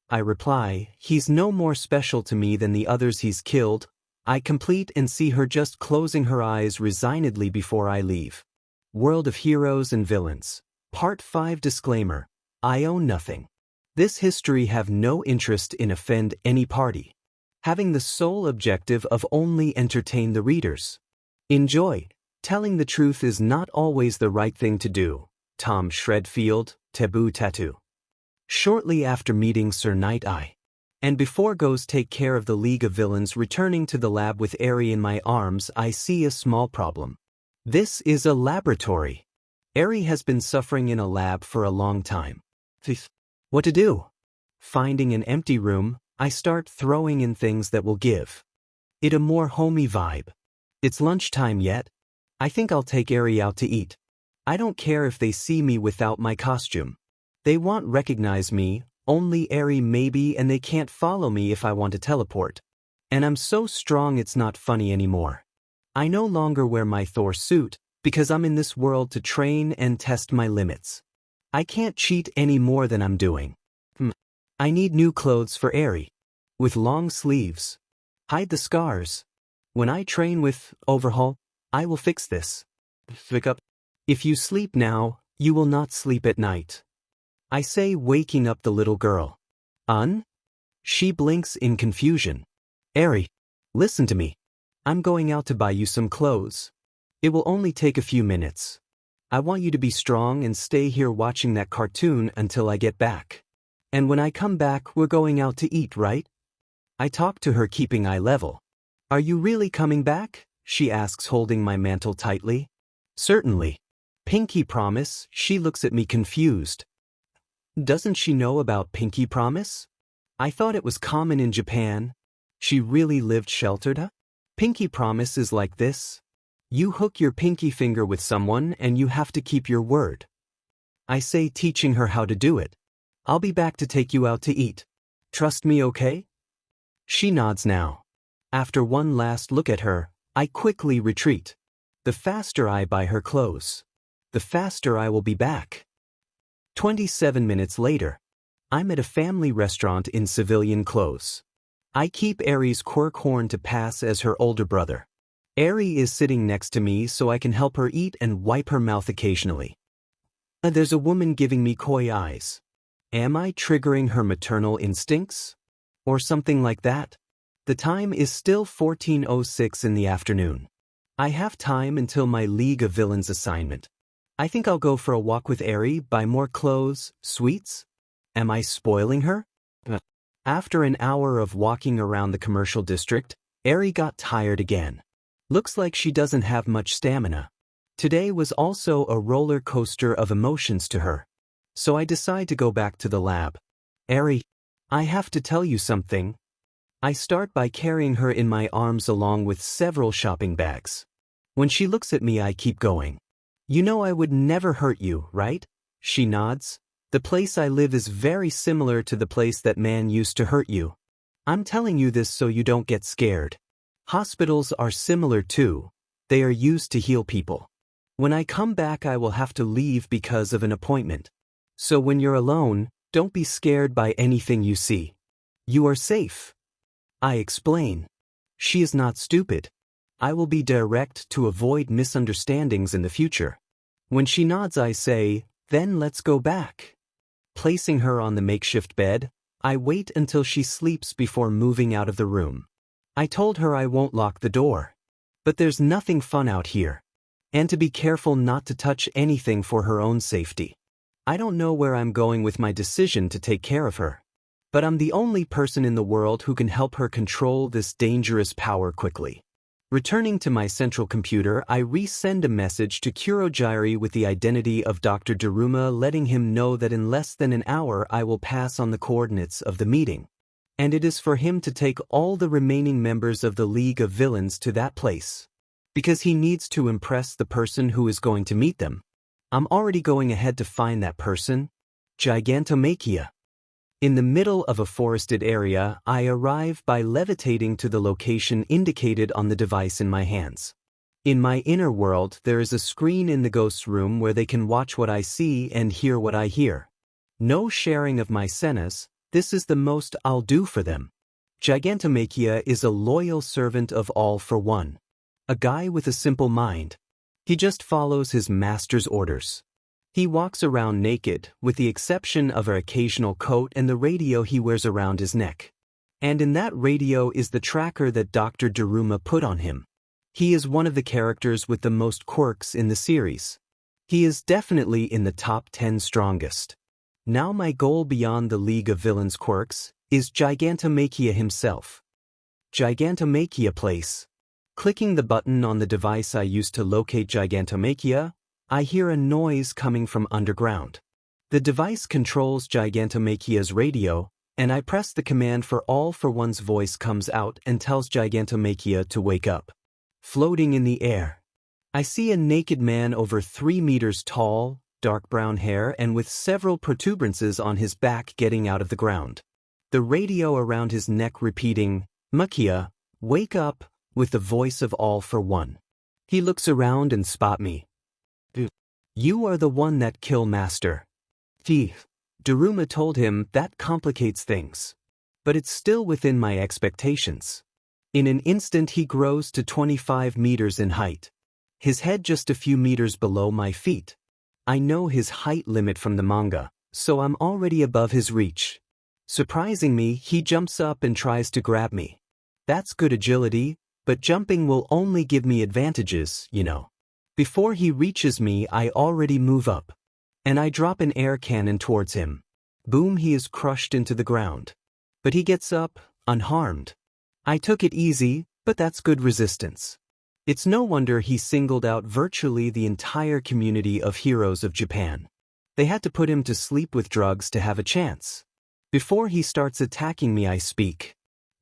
I reply, he's no more special to me than the others he's killed. I complete and see her just closing her eyes resignedly before I leave. World of Heroes and Villains. Part 5 Disclaimer. I own nothing. This history have no interest in offend any party. Having the sole objective of only entertain the readers. Enjoy. Telling the truth is not always the right thing to do. Tom Shredfield, Taboo Tattoo. Shortly after meeting Sir Night Eye, and before goes take care of the League of Villains, returning to the lab with Eri in my arms, I see a small problem. This is a laboratory. Eri has been suffering in a lab for a long time. What to do? Finding an empty room, I start throwing in things that will give it a more homey vibe. It's lunchtime yet. I think I'll take Eri out to eat. I don't care if they see me without my costume. They won't recognize me, only Eri maybe, and they can't follow me if I want to teleport. And I'm so strong it's not funny anymore. I no longer wear my Thor suit, because I'm in this world to train and test my limits. I can't cheat any more than I'm doing. I need new clothes for Eri. With long sleeves. Hide the scars. When I train with Overhaul, I will fix this. If you sleep now, you will not sleep at night. I say, waking up the little girl. She blinks in confusion. Eri, listen to me. I'm going out to buy you some clothes. It will only take a few minutes. I want you to be strong and stay here watching that cartoon until I get back. And when I come back, we're going out to eat, right? I talk to her, keeping eye level. Are you really coming back? She asks, holding my mantle tightly. Certainly. Pinky promise. She looks at me confused. Doesn't she know about pinky promise? I thought it was common in Japan. She really lived sheltered? Pinky promise is like this. You hook your pinky finger with someone and you have to keep your word. I say, teaching her how to do it. I'll be back to take you out to eat. Trust me, okay? She nods now. After one last look at her, I quickly retreat. The faster I buy her clothes, the faster I will be back. 27 minutes later, I'm at a family restaurant in civilian clothes. I keep Eri's quirk horn to pass as her older brother. Eri is sitting next to me so I can help her eat and wipe her mouth occasionally. There's a woman giving me coy eyes. Am I triggering her maternal instincts? Or something like that? The time is still 14:06 in the afternoon. I have time until my League of Villains assignment. I think I'll go for a walk with Eri, buy more clothes, sweets. Am I spoiling her? After an hour of walking around the commercial district, Eri got tired again. Looks like she doesn't have much stamina. Today was also a roller coaster of emotions to her. So I decide to go back to the lab. Eri, I have to tell you something. I start by carrying her in my arms along with several shopping bags. When she looks at me, I keep going. You know I would never hurt you, right? She nods. The place I live is very similar to the place that man used to hurt you. I'm telling you this so you don't get scared. Hospitals are similar too. They are used to heal people. When I come back, I will have to leave because of an appointment. So when you're alone, don't be scared by anything you see. You are safe. I explain. She is not stupid. I will be direct to avoid misunderstandings in the future. When she nods, I say, then let's go back. Placing her on the makeshift bed, I wait until she sleeps before moving out of the room. I told her I won't lock the door. But there's nothing fun out here. And to be careful not to touch anything for her own safety. I don't know where I'm going with my decision to take care of her. But I'm the only person in the world who can help her control this dangerous power quickly. Returning to my central computer, I resend a message to Kurojiri with the identity of Dr. Daruma, letting him know that in less than an hour I will pass on the coordinates of the meeting. And it is for him to take all the remaining members of the League of Villains to that place. Because he needs to impress the person who is going to meet them. I'm already going ahead to find that person, Gigantomachia. In the middle of a forested area, I arrive by levitating to the location indicated on the device in my hands. In my inner world, there is a screen in the ghost's room where they can watch what I see and hear what I hear. No sharing of my senas, this is the most I'll do for them. Gigantomachia is a loyal servant of All for One. A guy with a simple mind. He just follows his master's orders. He walks around naked, with the exception of an occasional coat and the radio he wears around his neck. And in that radio is the tracker that Dr. Daruma put on him. He is one of the characters with the most quirks in the series. He is definitely in the top 10 strongest. Now my goal beyond the League of Villains quirks is Gigantomachia himself. Gigantomachia place. Clicking the button on the device I used to locate Gigantomachia, I hear a noise coming from underground. The device controls Gigantomachia's radio, and I press the command for All for One's voice comes out and tells Gigantomachia to wake up. Floating in the air. I see a naked man over 3 meters tall, dark brown hair and with several protuberances on his back getting out of the ground. The radio around his neck repeating, Machia, wake up, with the voice of All for One. He looks around and spot me. You are the one that kill Master. Daruma told him that complicates things. But it's still within my expectations. In an instant he grows to 25 meters in height. His head just a few meters below my feet. I know his height limit from the manga, so I'm already above his reach. Surprising me, he jumps up and tries to grab me. That's good agility, but jumping will only give me advantages, you know. Before he reaches me, I already move up. And I drop an air cannon towards him. Boom, he is crushed into the ground. But he gets up, unharmed. I took it easy, but that's good resistance. It's no wonder he singled out virtually the entire community of heroes of Japan. They had to put him to sleep with drugs to have a chance. Before he starts attacking me, I speak.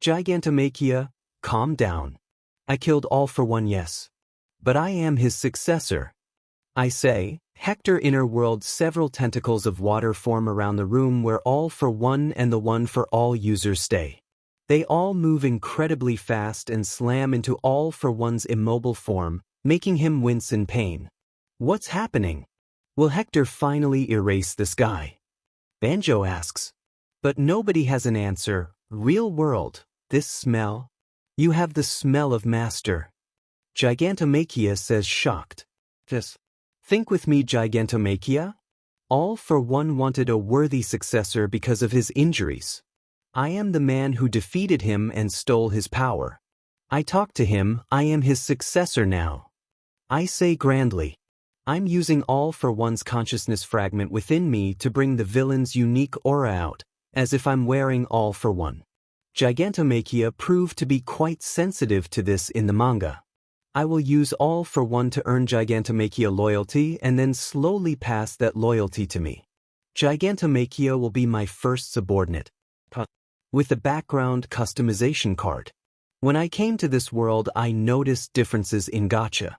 Gigantomachia, calm down. I killed All for One, yes. But I am his successor. I say, Hector inner world. Several tentacles of water form around the room where All for One and the One for All users stay. They all move incredibly fast and slam into All for One's immobile form, making him wince in pain. What's happening? Will Hector finally erase this guy? Banjo asks. But nobody has an answer. Real world, this smell? You have the smell of Master. Gigantomachia says shocked. Think with me, Gigantomachia. All for One wanted a worthy successor because of his injuries. I am the man who defeated him and stole his power. I talked to him, I am his successor now. I say grandly. I'm using All for One's consciousness fragment within me to bring the villain's unique aura out, as if I'm wearing All for One. Gigantomachia proved to be quite sensitive to this in the manga. I will use All for One to earn Gigantomachia loyalty and then slowly pass that loyalty to me. Gigantomachia will be my first subordinate. With the background customization card. When I came to this world, I noticed differences in gacha.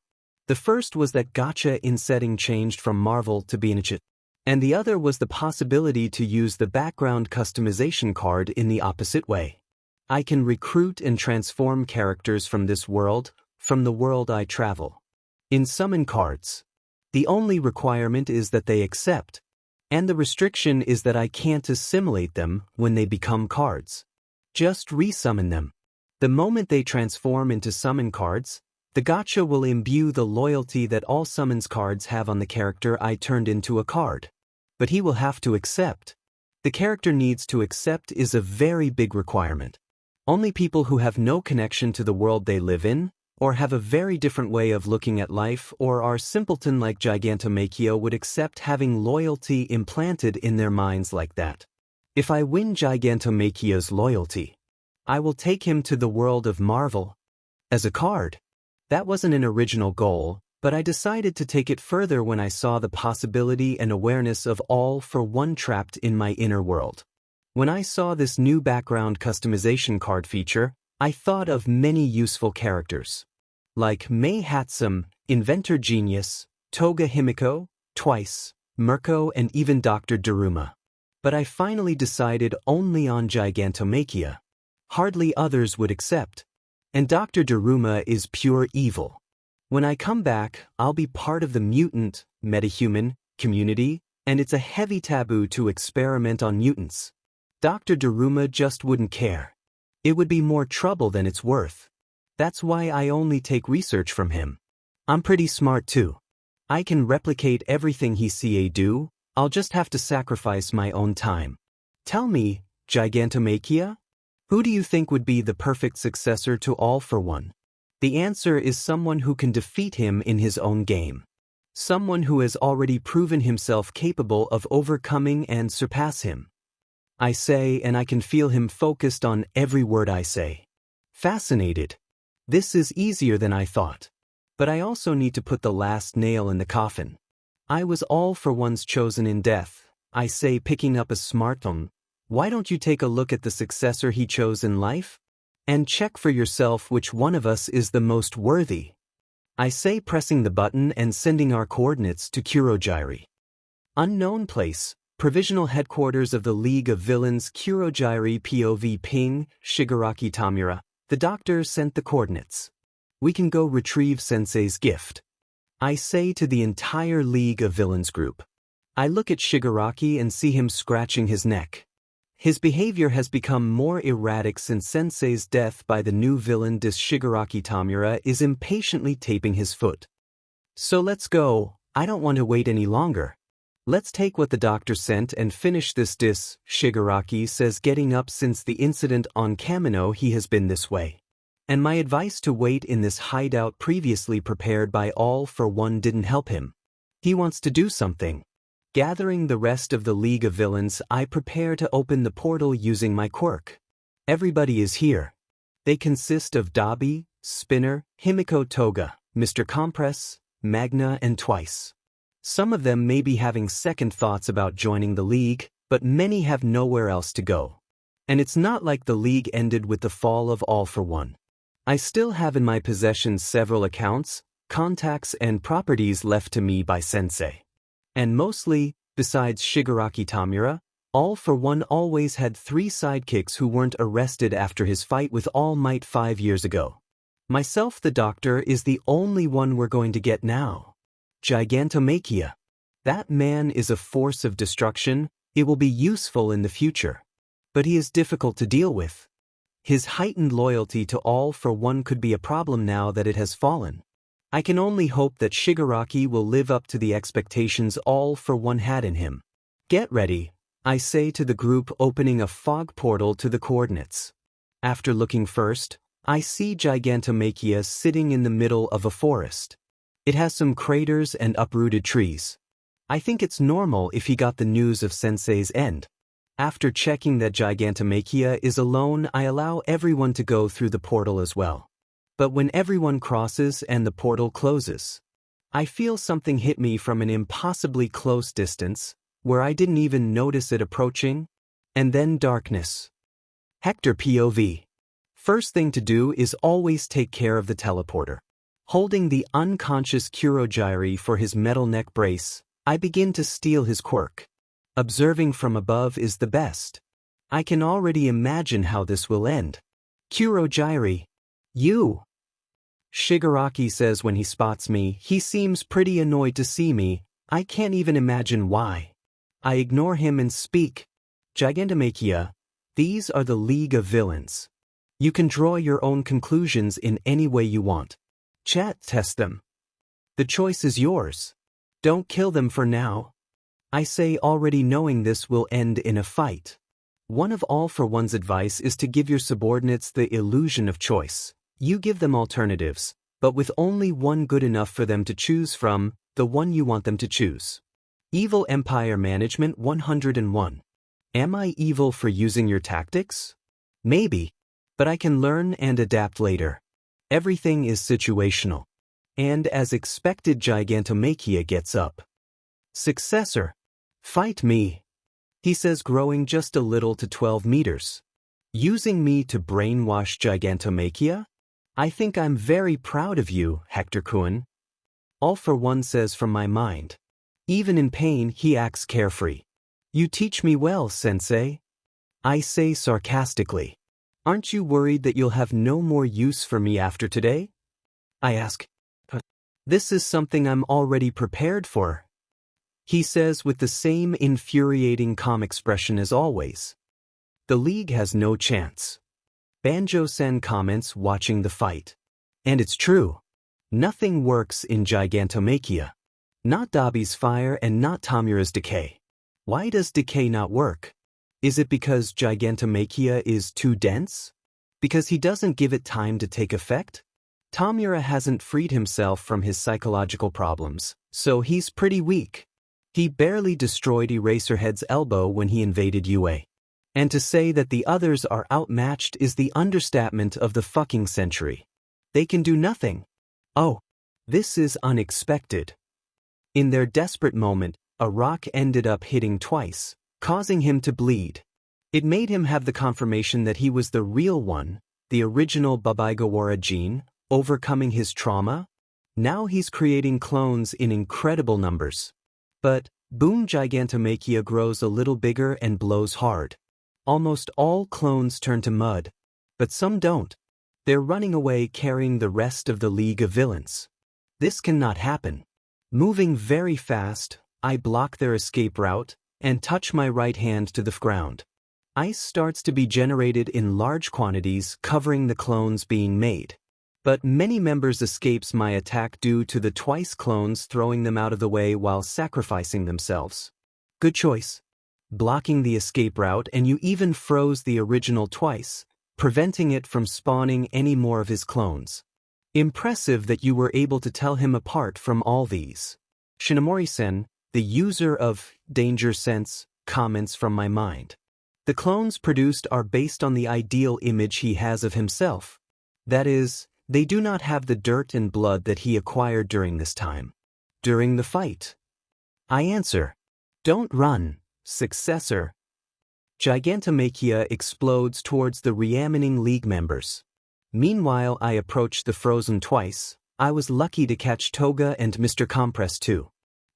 The first was that gacha in setting changed from Marvel to Beanichit, and the other was the possibility to use the background customization card in the opposite way. I can recruit and transform characters from this world, from the world I travel. In summon cards. The only requirement is that they accept. And the restriction is that I can't assimilate them when they become cards. Just resummon them. The moment they transform into summon cards, the gacha will imbue the loyalty that all summons cards have on the character I turned into a card. But he will have to accept. The character needs to accept is a very big requirement. Only people who have no connection to the world they live in, or have a very different way of looking at life, or are simpleton like Gigantomachia would accept having loyalty implanted in their minds like that. If I win Gigantomachia's loyalty, I will take him to the world of Marvel as a card. That wasn't an original goal, but I decided to take it further when I saw the possibility and awareness of All for One trapped in my inner world. When I saw this new background customization card feature, I thought of many useful characters, like Mei Hatsum, Inventor Genius, Toga Himiko, Twice, Mirko, and even Dr. Daruma. But I finally decided only on Gigantomachia. Hardly others would accept. And Dr. Daruma is pure evil. When I come back, I'll be part of the mutant, metahuman, community, and it's a heavy taboo to experiment on mutants. Dr. Daruma just wouldn't care. It would be more trouble than it's worth. That's why I only take research from him. I'm pretty smart too. I can replicate everything he CA do, I'll just have to sacrifice my own time. Tell me, Gigantomachia? Who do you think would be the perfect successor to All for One? The answer is someone who can defeat him in his own game. Someone who has already proven himself capable of overcoming and surpass him. I say, and I can feel him focused on every word I say. Fascinated. This is easier than I thought. But I also need to put the last nail in the coffin. I was All for One's chosen in death. I say, picking up a smartphone. Why don't you take a look at the successor he chose in life? And check for yourself which one of us is the most worthy. I say, pressing the button and sending our coordinates to Kurogiri. Unknown place, provisional headquarters of the League of Villains, Kurogiri POV Ping, Shigaraki Tamura. The doctor sent the coordinates. We can go retrieve Sensei's gift. I say to the entire League of Villains group. I look at Shigaraki and see him scratching his neck. His behavior has become more erratic since Sensei's death by the new villain Shigaraki Tamura is impatiently taping his foot. So let's go, I don't want to wait any longer. Let's take what the doctor sent and finish this Shigaraki says, getting up. Since the incident on Kamino he has been this way. And my advice to wait in this hideout previously prepared by All for One didn't help him. He wants to do something. Gathering the rest of the League of Villains, I prepare to open the portal using my quirk. Everybody is here. They consist of Dabi, Spinner, Himiko Toga, Mr. Compress, Magna, and Twice. Some of them may be having second thoughts about joining the League, but many have nowhere else to go. And it's not like the League ended with the fall of All for One. I still have in my possession several accounts, contacts, and properties left to me by Sensei. And mostly, besides Shigaraki Tamura, All for One always had 3 sidekicks who weren't arrested after his fight with All Might 5 years ago. Myself, the doctor, is the only one we're going to get now. Gigantomachia. That man is a force of destruction. It will be useful in the future. But he is difficult to deal with. His heightened loyalty to All for One could be a problem now that it has fallen. I can only hope that Shigaraki will live up to the expectations All for One had in him. Get ready, I say to the group, opening a fog portal to the coordinates. After looking first, I see Gigantomachia sitting in the middle of a forest. It has some craters and uprooted trees. I think it's normal if he got the news of Sensei's end. After checking that Gigantomachia is alone, I allow everyone to go through the portal as well. But when everyone crosses and the portal closes, I feel something hit me from an impossibly close distance, where I didn't even notice it approaching, and then darkness. Hector POV. First thing to do is always take care of the teleporter. Holding the unconscious Kurogiri for his metal neck brace, I begin to steal his quirk. Observing from above is the best. I can already imagine how this will end. Kurogiri. You. Shigaraki says when he spots me. He seems pretty annoyed to see me. I can't even imagine why. I ignore him and speak. Gigantomachia, these are the League of Villains. You can draw your own conclusions in any way you want. Chat test them. The choice is yours. Don't kill them for now. I say, already knowing this will end in a fight. One of All for One's advice is to give your subordinates the illusion of choice. You give them alternatives, but with only one good enough for them to choose from, the one you want them to choose. Evil Empire Management 101. Am I evil for using your tactics? Maybe. But I can learn and adapt later. Everything is situational. And as expected, Gigantomachia gets up. Successor. Fight me. He says, growing just a little to 12 meters. Using me to brainwash Gigantomachia? I think I'm very proud of you, Hector-kun. All for One says from my mind. Even in pain, he acts carefree. You teach me well, sensei. I say sarcastically. Aren't you worried that you'll have no more use for me after today? I ask. This is something I'm already prepared for. He says with the same infuriating calm expression as always. The League has no chance. Banjo-sen comments watching the fight. And it's true. Nothing works in Gigantomachia. Not Dabi's fire and not Tamura's decay. Why does decay not work? Is it because Gigantomachia is too dense? Because he doesn't give it time to take effect? Tamura hasn't freed himself from his psychological problems, so he's pretty weak. He barely destroyed Eraserhead's elbow when he invaded UA. And to say that the others are outmatched is the understatement of the fucking century. They can do nothing. Oh, this is unexpected. In their desperate moment, a rock ended up hitting twice, causing him to bleed. It made him have the confirmation that he was the real one, the original Babaigawara gene, overcoming his trauma. Now he's creating clones in incredible numbers. But, boom, Gigantomachia grows a little bigger and blows hard. Almost all clones turn to mud, but some don't. They're running away carrying the rest of the League of Villains. This cannot happen. Moving very fast, I block their escape route and touch my right hand to the ground. Ice starts to be generated in large quantities, covering the clones being made. But many members escapes my attack due to the twice clones throwing them out of the way while sacrificing themselves. Good choice. Blocking the escape route, and you even froze the original twice, preventing it from spawning any more of his clones. Impressive that you were able to tell him apart from all these. Shinomori-sen, the user of Danger Sense, comments from my mind. The clones produced are based on the ideal image he has of himself. That is, they do not have the dirt and blood that he acquired during this time. During the fight. I answer. Don't run, successor. Gigantomachia explodes towards the reanimating League members. Meanwhile, I approach the frozen twice. I was lucky to catch Toga and Mr. Compress too.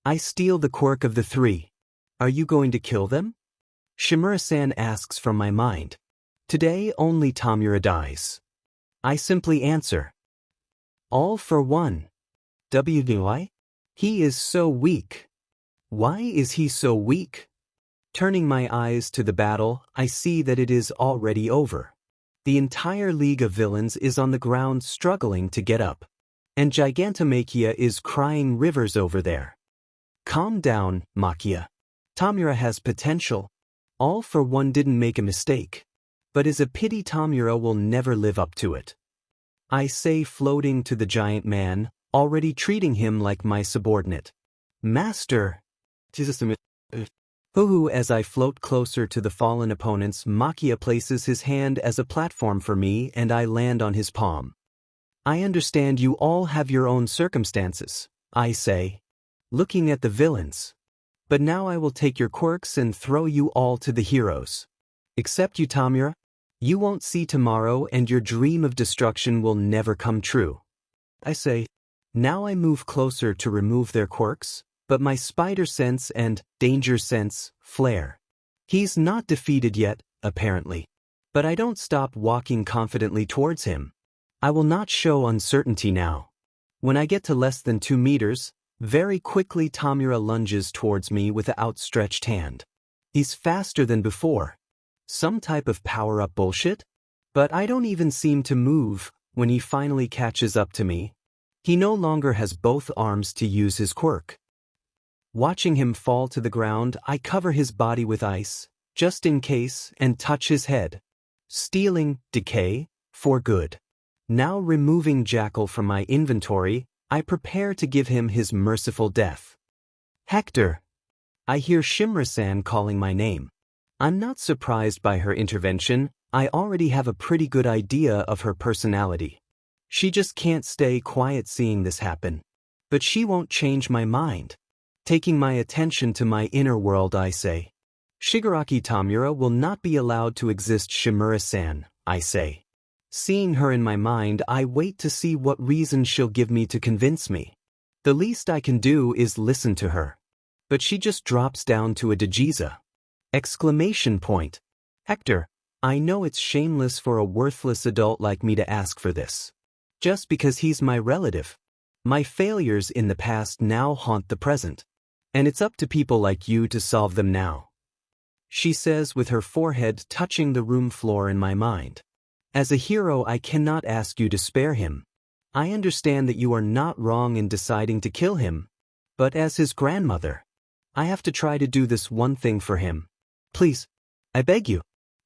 I steal the quirk of the three. Are you going to kill them? Shimura-san asks from my mind. Today only Tamura dies. I simply answer. All for one. Why? He is so weak. Why is he so weak? Turning my eyes to the battle, I see that it is already over. The entire League of Villains is on the ground struggling to get up. And Gigantomachia is crying rivers over there. Calm down, Machia. Tamura has potential. All for One didn't make a mistake. But is a pity Tamura will never live up to it. I say, floating to the giant man, already treating him like my subordinate. Master. Hoo-hoo. As I float closer to the fallen opponents, Machia places his hand as a platform for me and I land on his palm. I understand you all have your own circumstances, I say, looking at the villains. But now I will take your quirks and throw you all to the heroes. Except you, Tamura. You won't see tomorrow and your dream of destruction will never come true. I say. Now I move closer to remove their quirks, but my spider sense and danger sense flare. He's not defeated yet, apparently. But I don't stop walking confidently towards him. I will not show uncertainty now. When I get to less than 2 meters, very quickly Tamura lunges towards me with an outstretched hand. He's faster than before. Some type of power-up bullshit? But I don't even seem to move when he finally catches up to me. He no longer has both arms to use his quirk. Watching him fall to the ground, I cover his body with ice, just in case, and touch his head. Stealing decay for good. Now removing Jackal from my inventory, I prepare to give him his merciful death. Hector. I hear Shimura-san calling my name. I'm not surprised by her intervention. I already have a pretty good idea of her personality. She just can't stay quiet seeing this happen. But she won't change my mind. Taking my attention to my inner world, I say. Shigaraki Tamura will not be allowed to exist, Shimura-san, I say. Seeing her in my mind, I wait to see what reason she'll give me to convince me. The least I can do is listen to her. But she just drops down to a Dejiza. Exclamation point. Hector, I know it's shameless for a worthless adult like me to ask for this. Just because he's my relative. My failures in the past now haunt the present. And it's up to people like you to solve them now. She says with her forehead touching the room floor in my mind. As a hero, I cannot ask you to spare him. I understand that you are not wrong in deciding to kill him. But as his grandmother, I have to try to do this one thing for him. Please, I beg you.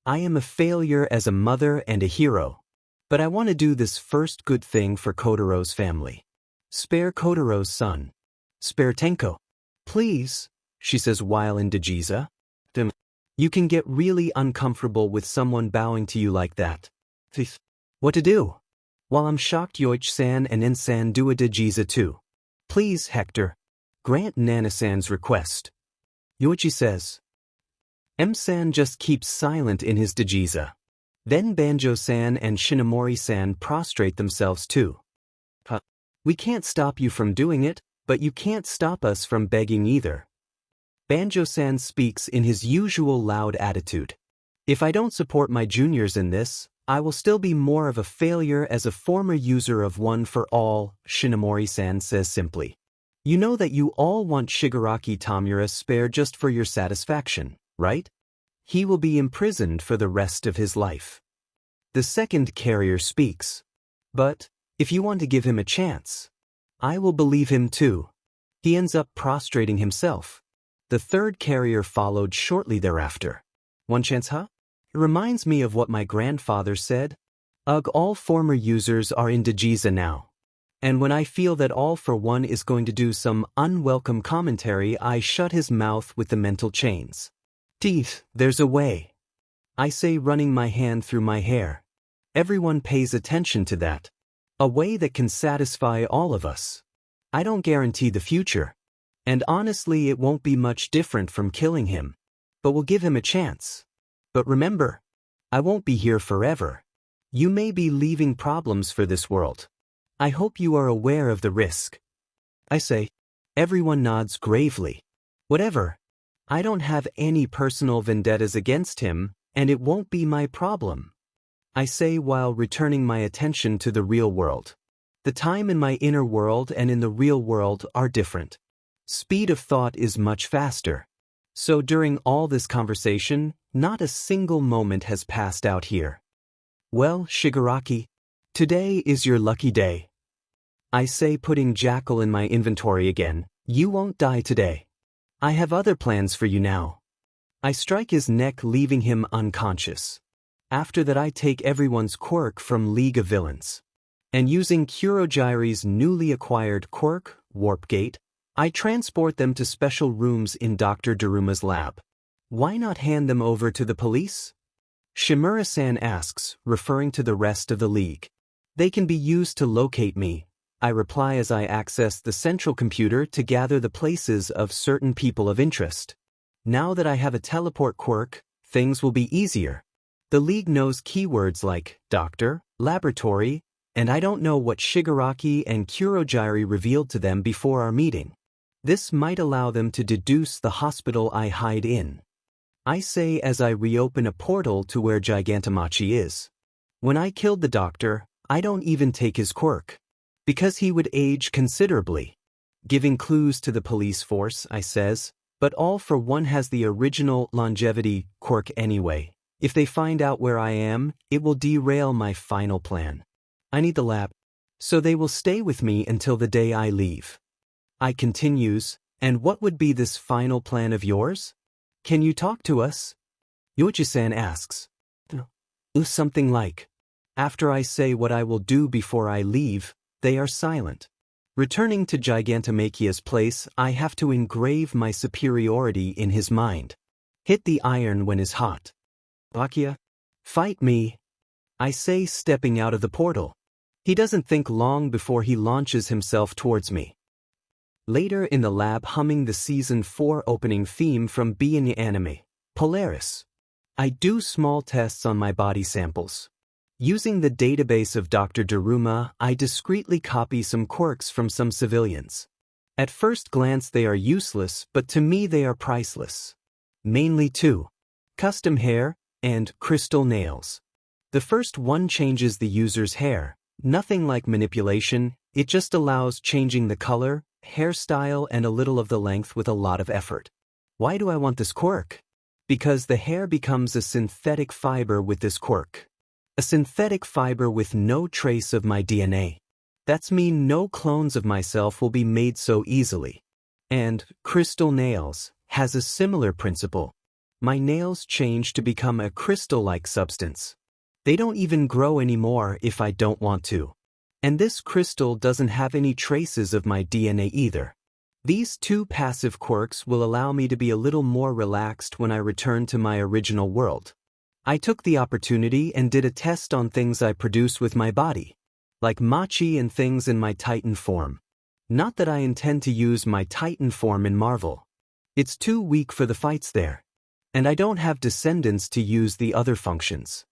I am a failure as a mother and a hero. But I want to do this first good thing for Kotaro's family. Spare Kotaro's son. Spare Tenko. Please, she says while in Dejiza. You can get really uncomfortable with someone bowing to you like that. What to do? While I'm shocked, Yoichi-san and En-san do a Dejiza too. Please, Hector. Grant Nana-san's request. Yoichi says. M-san just keeps silent in his Dejiza. Then Banjo-san and Shinomori-san prostrate themselves too. We can't stop you from doing it, but you can't stop us from begging either. Banjo-san speaks in his usual loud attitude. If I don't support my juniors in this, I will still be more of a failure as a former user of One for All, Shinomori-san says simply. You know that you all want Shigaraki Tamura spared just for your satisfaction, right? He will be imprisoned for the rest of his life. The second carrier speaks. But, if you want to give him a chance, I will believe him too. He ends up prostrating himself. The third carrier followed shortly thereafter. One chance, huh? It reminds me of what my grandfather said. Ugh, all former users are in Dejiza now. And when I feel that All for One is going to do some unwelcome commentary, I shut his mouth with the mental chains. Teeth, there's a way. I say, running my hand through my hair. Everyone pays attention to that. A way that can satisfy all of us. I don't guarantee the future. And honestly, it won't be much different from killing him. But we'll give him a chance. But remember, I won't be here forever. You may be leaving problems for this world. I hope you are aware of the risk. I say. Everyone nods gravely. Whatever. I don't have any personal vendettas against him, and it won't be my problem. I say while returning my attention to the real world. The time in my inner world and in the real world are different. Speed of thought is much faster. So during all this conversation, not a single moment has passed out here. Well, Shigaraki, today is your lucky day. I say, putting Jackal in my inventory again. You won't die today. I have other plans for you now. I strike his neck, leaving him unconscious. After that, I take everyone's quirk from League of Villains. And using Kurogyri's newly acquired quirk, Warp Gate, I transport them to special rooms in Dr. Daruma's lab. Why not hand them over to the police? Shimura-san asks, referring to the rest of the League. They can be used to locate me, I reply as I access the central computer to gather the places of certain people of interest. Now that I have a teleport quirk, things will be easier. The League knows keywords like doctor, laboratory, and I don't know what Shigaraki and Kurogyri revealed to them before our meeting. This might allow them to deduce the hospital I hide in. I say as I reopen a portal to where Gigantamachi is. When I killed the doctor, I don't even take his quirk. Because he would age considerably. Giving clues to the police force, I says, but All for One has the original longevity quirk anyway. If they find out where I am, it will derail my final plan. I need the lab, so they will stay with me until the day I leave. I continues, And what would be this final plan of yours? Can you talk to us? Yoichi-san asks. Something like, after I say what I will do before I leave, they are silent. Returning to Gigantamachia's place, I have to engrave my superiority in his mind. Hit the iron when it's hot. Makia, fight me, I say, stepping out of the portal. He doesn't think long before he launches himself towards me. Later in the lab, humming the Season 4 opening theme from Being Anime, Polaris. I do small tests on my body samples. Using the database of Dr. Daruma, I discreetly copy some quirks from some civilians. At first glance they are useless, but to me they are priceless. Mainly two: custom hair and crystal nails. The first one changes the user's hair, nothing like manipulation, it just allows changing the color, hairstyle and a little of the length with a lot of effort. Why do I want this quirk? Because the hair becomes a synthetic fiber with this quirk. A synthetic fiber with no trace of my DNA. That's mean no clones of myself will be made so easily. And crystal nails has a similar principle. My nails change to become a crystal-like substance. They don't even grow anymore if I don't want to. And this crystal doesn't have any traces of my DNA either. These two passive quirks will allow me to be a little more relaxed when I return to my original world. I took the opportunity and did a test on things I produce with my body, like machi and things in my Titan form. Not that I intend to use my Titan form in Marvel. It's too weak for the fights there. And I don't have descendants to use the other functions.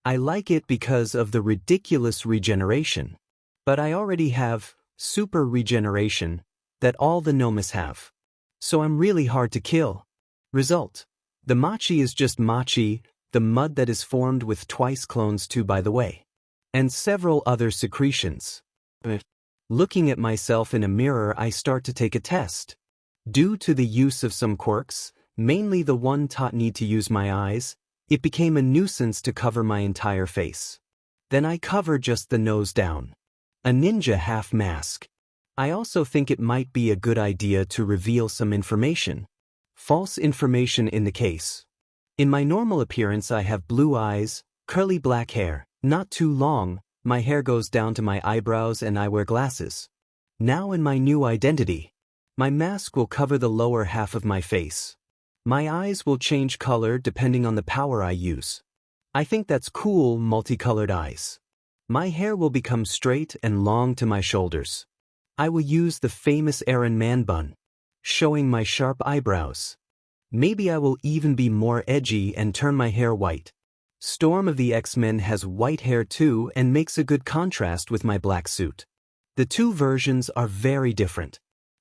I like it because of the ridiculous regeneration. But I already have super regeneration that all the Nomas have. So I'm really hard to kill. Result: the machi is just machi, the mud that is formed with twice clones too, by the way. And several other secretions. Looking at myself in a mirror, I start to take a test. Due to the use of some quirks, mainly the one taught need to use my eyes, it became a nuisance to cover my entire face. Then I cover just the nose down. A ninja half mask. I also think it might be a good idea to reveal some information. False information in the case. In my normal appearance I have blue eyes, curly black hair, not too long, my hair goes down to my eyebrows and I wear glasses. Now in my new identity, my mask will cover the lower half of my face. My eyes will change color depending on the power I use. I think that's cool, multicolored eyes. My hair will become straight and long to my shoulders. I will use the famous Aaron Man bun, showing my sharp eyebrows. Maybe I will even be more edgy and turn my hair white. Storm of the X-Men has white hair too and makes a good contrast with my black suit. The two versions are very different.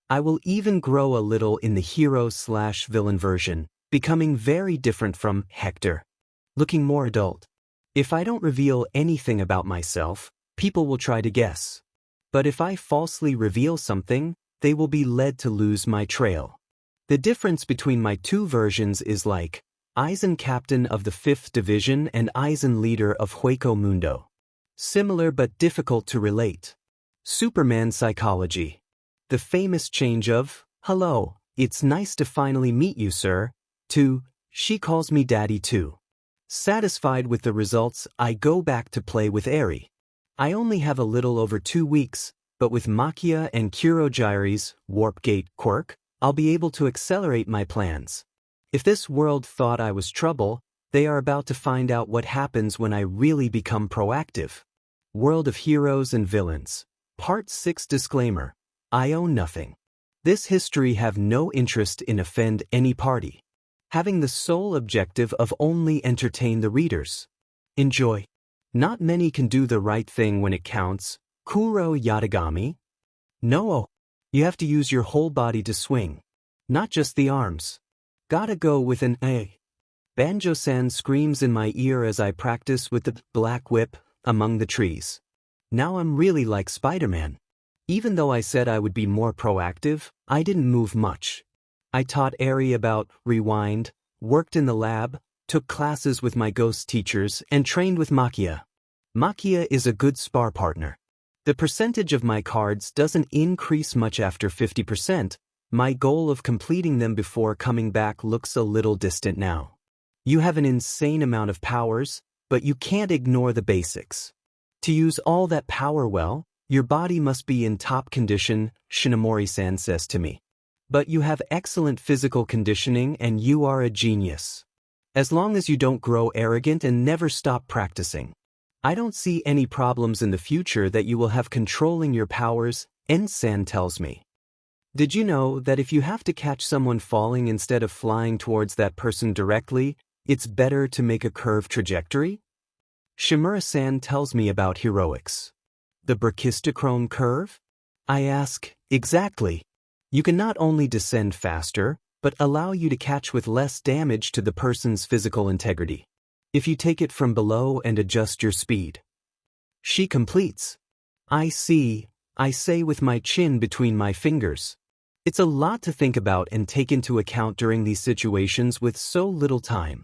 I will even grow a little in the hero/villain version, becoming very different from Hector, looking more adult. If I don't reveal anything about myself, people will try to guess. But if I falsely reveal something, they will be led to lose my trail. The difference between my two versions is like Aizen captain of the 5th Division and Aizen leader of Hueco Mundo. Similar but difficult to relate. Superman psychology. The famous change of, "Hello, it's nice to finally meet you, sir," to, "She calls me daddy too." Satisfied with the results, I go back to play with Eri. I only have a little over 2 weeks, but with Makia and Kurojire's Warp Gate quirk, I'll be able to accelerate my plans. If this world thought I was trouble, they are about to find out what happens when I really become proactive. World of Heroes and Villains. Part 6 Disclaimer. I own nothing. This history have no interest in offend any party. Having the sole objective of only entertain the readers. Enjoy. Not many can do the right thing when it counts. Kuro Yatagami? No. You have to use your whole body to swing. Not just the arms. Gotta go with an A. Banjo-san screams in my ear as I practice with the black whip among the trees. Now I'm really like Spider-Man. Even though I said I would be more proactive, I didn't move much. I taught Eri about Rewind, worked in the lab, took classes with my ghost teachers, and trained with Makia. Makia is a good spar partner. The percentage of my cards doesn't increase much after 50%, My goal of completing them before coming back looks a little distant now. You have an insane amount of powers, but you can't ignore the basics. To use all that power well, your body must be in top condition, Shinomori-san says to me. But you have excellent physical conditioning and you are a genius. As long as you don't grow arrogant and never stop practicing. I don't see any problems in the future that you will have controlling your powers, En-san tells me. Did you know that if you have to catch someone falling instead of flying towards that person directly, it's better to make a curved trajectory? Shimura-san tells me about heroics. The brachistochrome curve? I ask, exactly. You can not only descend faster, but allow you to catch with less damage to the person's physical integrity. If you take it from below and adjust your speed. She completes. I see, I say with my chin between my fingers. It's a lot to think about and take into account during these situations with so little time.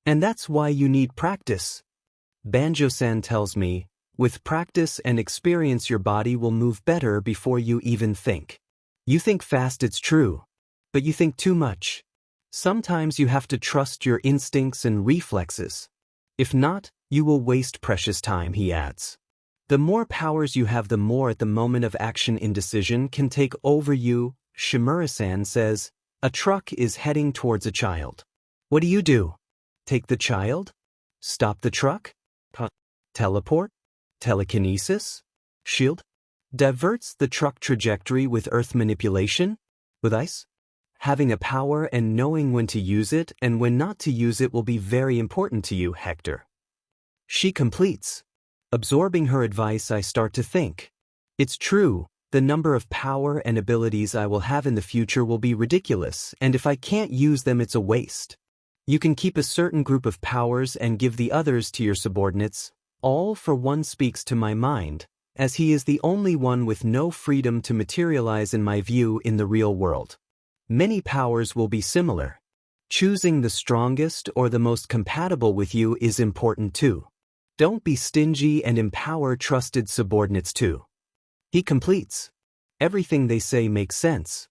And that's why you need practice. Banjo-san tells me, with practice and experience your body will move better before you even think. You think fast, it's true. But you think too much. Sometimes you have to trust your instincts and reflexes. If not, you will waste precious time, he adds. The more powers you have, the more at the moment of action indecision can take over you. Shimura-san says, a truck is heading towards a child. What do? Take the child? Stop the truck? Teleport? Telekinesis? Shield? Diverts the truck trajectory with earth manipulation? With ice? Having a power and knowing when to use it and when not to use it will be very important to you, Hector. She completes. Absorbing her advice, I start to think. It's true, the number of power and abilities I will have in the future will be ridiculous, and if I can't use them, it's a waste. You can keep a certain group of powers and give the others to your subordinates. All for one speaks to my mind, as he is the only one with no freedom to materialize in my view in the real world. Many powers will be similar. Choosing the strongest or the most compatible with you is important too. Don't be stingy and empower trusted subordinates too. He completes. Everything they say makes sense.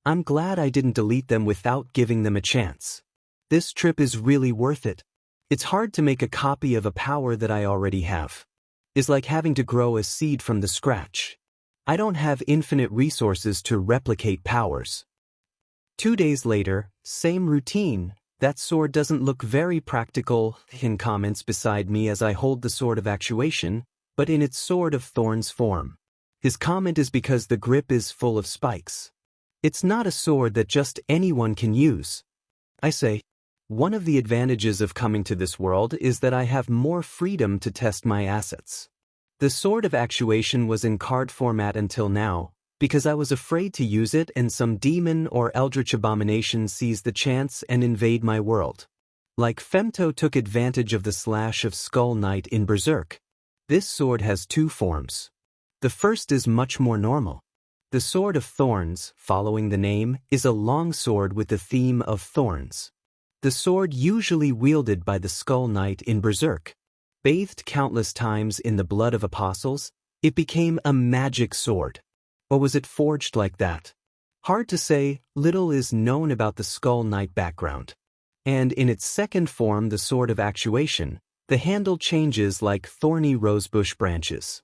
I'm glad I didn't delete them without giving them a chance. This trip is really worth it. It's hard to make a copy of a power that I already have. It's like having to grow a seed from the scratch. I don't have infinite resources to replicate powers. 2 days later, same routine. That sword doesn't look very practical, Hin comments beside me as I hold the sword of actuation, but in its sword of thorns form. His comment is because the grip is full of spikes. It's not a sword that just anyone can use. I say, one of the advantages of coming to this world is that I have more freedom to test my assets. The sword of actuation was in card format until now, because I was afraid to use it and some demon or eldritch abomination seize the chance and invade my world. Like Femto took advantage of the slash of Skull Knight in Berserk. This sword has 2 forms. The first is much more normal. The Sword of Thorns, following the name, is a long sword with the theme of thorns. The sword usually wielded by the Skull Knight in Berserk. Bathed countless times in the blood of apostles, it became a magic sword. Or was it forged like that? Hard to say. Little is known about the Skull Knight background. And in its second form, the Sword of Actuation, the handle changes like thorny rosebush branches.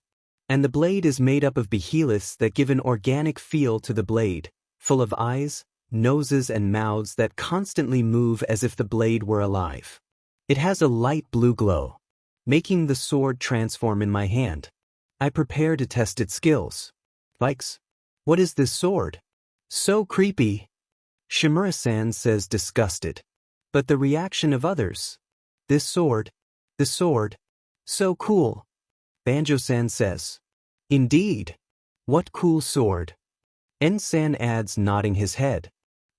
And the blade is made up of behemoths that give an organic feel to the blade, full of eyes, noses and mouths that constantly move as if the blade were alive. It has a light blue glow, making the sword transform in my hand. I prepare to test its skills. Likes. What is this sword? So creepy. Shimura-san says disgusted. But the reaction of others. This sword. The sword. So cool. Banjo-san says. Indeed. What cool sword. En-san adds, nodding his head.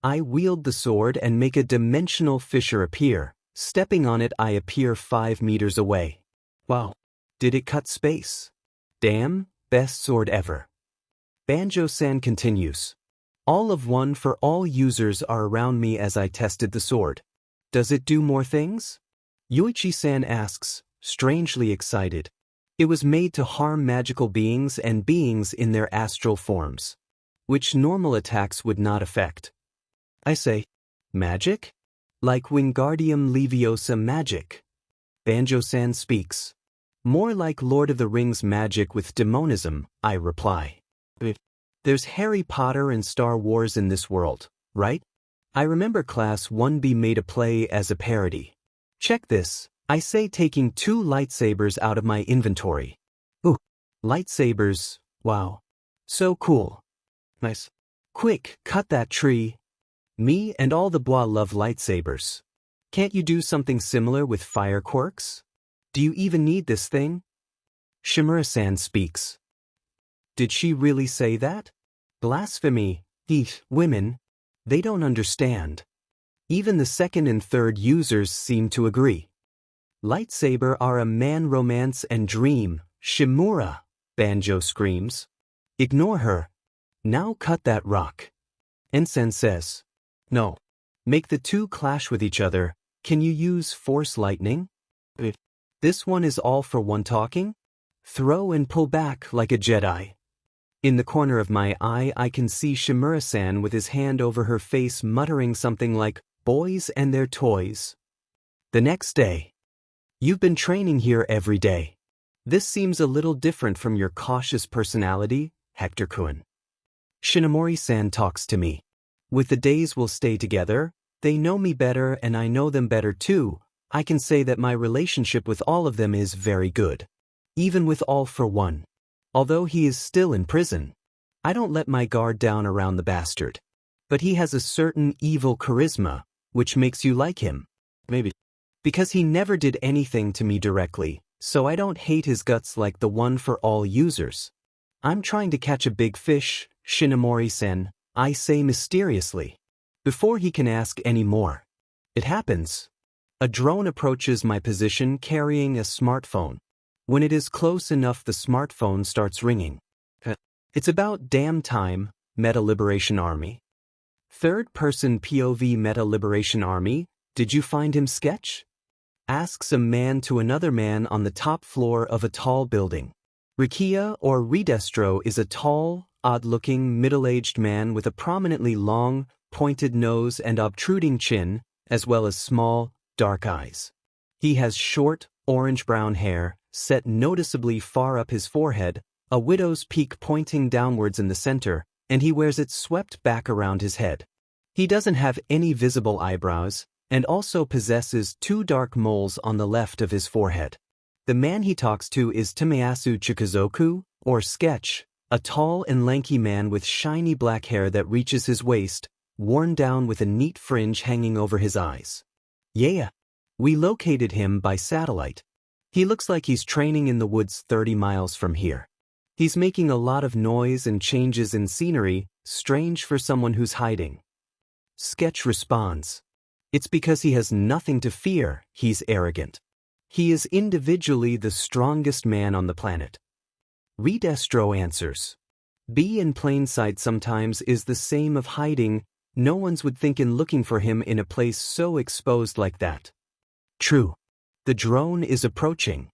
I wield the sword and make a dimensional fissure appear. Stepping on it, I appear 5 meters away. Wow. Did it cut space? Damn, best sword ever. Banjo-san continues. All of one for all users are around me as I tested the sword. Does it do more things? Yoichi-san asks, strangely excited. It was made to harm magical beings and beings in their astral forms. which normal attacks would not affect. I say, magic? Like Wingardium Leviosa magic. Banjo-san speaks. More like Lord of the Rings magic with demonism, I reply. There's Harry Potter and Star Wars in this world, right? I remember Class 1B made a play as a parody. Check this, I say, taking 2 lightsabers out of my inventory. Ooh, lightsabers, wow. So cool. Nice. Quick, cut that tree. Me and all the bois love lightsabers. Can't you do something similar with fire quirks? Do you even need this thing? Shimura-san speaks. Did she really say that? Blasphemy. Women. They don't understand. Even the second and third users seem to agree. Lightsaber are a man romance and dream, Shimura, Banjo screams. Ignore her. Now cut that rock. Ensen says. No. Make the 2 clash with each other. Can you use force lightning? This one is all for one talking? Throw and pull back like a Jedi. In the corner of my eye I can see Shimura-san with his hand over her face muttering something like, boys and their toys. The next day. You've been training here every day. This seems a little different from your cautious personality, Hector-kun. Shinomori-san talks to me. With the days we'll stay together, they know me better and I know them better too. I can say that my relationship with all of them is very good. Even with All for One. Although he is still in prison, I don't let my guard down around the bastard. But he has a certain evil charisma, which makes you like him. Maybe. Because he never did anything to me directly, so I don't hate his guts like the one for all users. I'm trying to catch a big fish, Shinomori-sen, I say mysteriously. Before he can ask any more. It happens. A drone approaches my position carrying a smartphone. When it is close enough, the smartphone starts ringing. It's about damn time, Meta Liberation Army. Third-person POV Meta Liberation Army, did you find him sketch? Asks a man to another man on the top floor of a tall building. Rikia or Ridestro is a tall, odd-looking, middle-aged man with a prominently long, pointed nose and obtruding chin, as well as small, dark eyes. He has short, orange-brown hair, set noticeably far up his forehead, a widow's peak pointing downwards in the center, and he wears it swept back around his head. He doesn't have any visible eyebrows, and also possesses 2 dark moles on the left of his forehead. The man he talks to is Tomoyasu Chikazoku, or Sketch, a tall and lanky man with shiny black hair that reaches his waist, worn down with a neat fringe hanging over his eyes. Yeah. We located him by satellite. He looks like he's training in the woods 30 miles from here. He's making a lot of noise and changes in scenery, strange for someone who's hiding. Sketch responds. It's because he has nothing to fear, he's arrogant. He is individually the strongest man on the planet. Ridestro answers. Be in plain sight sometimes is the same of hiding. No one's would think in looking for him in a place so exposed like that. True. The drone is approaching.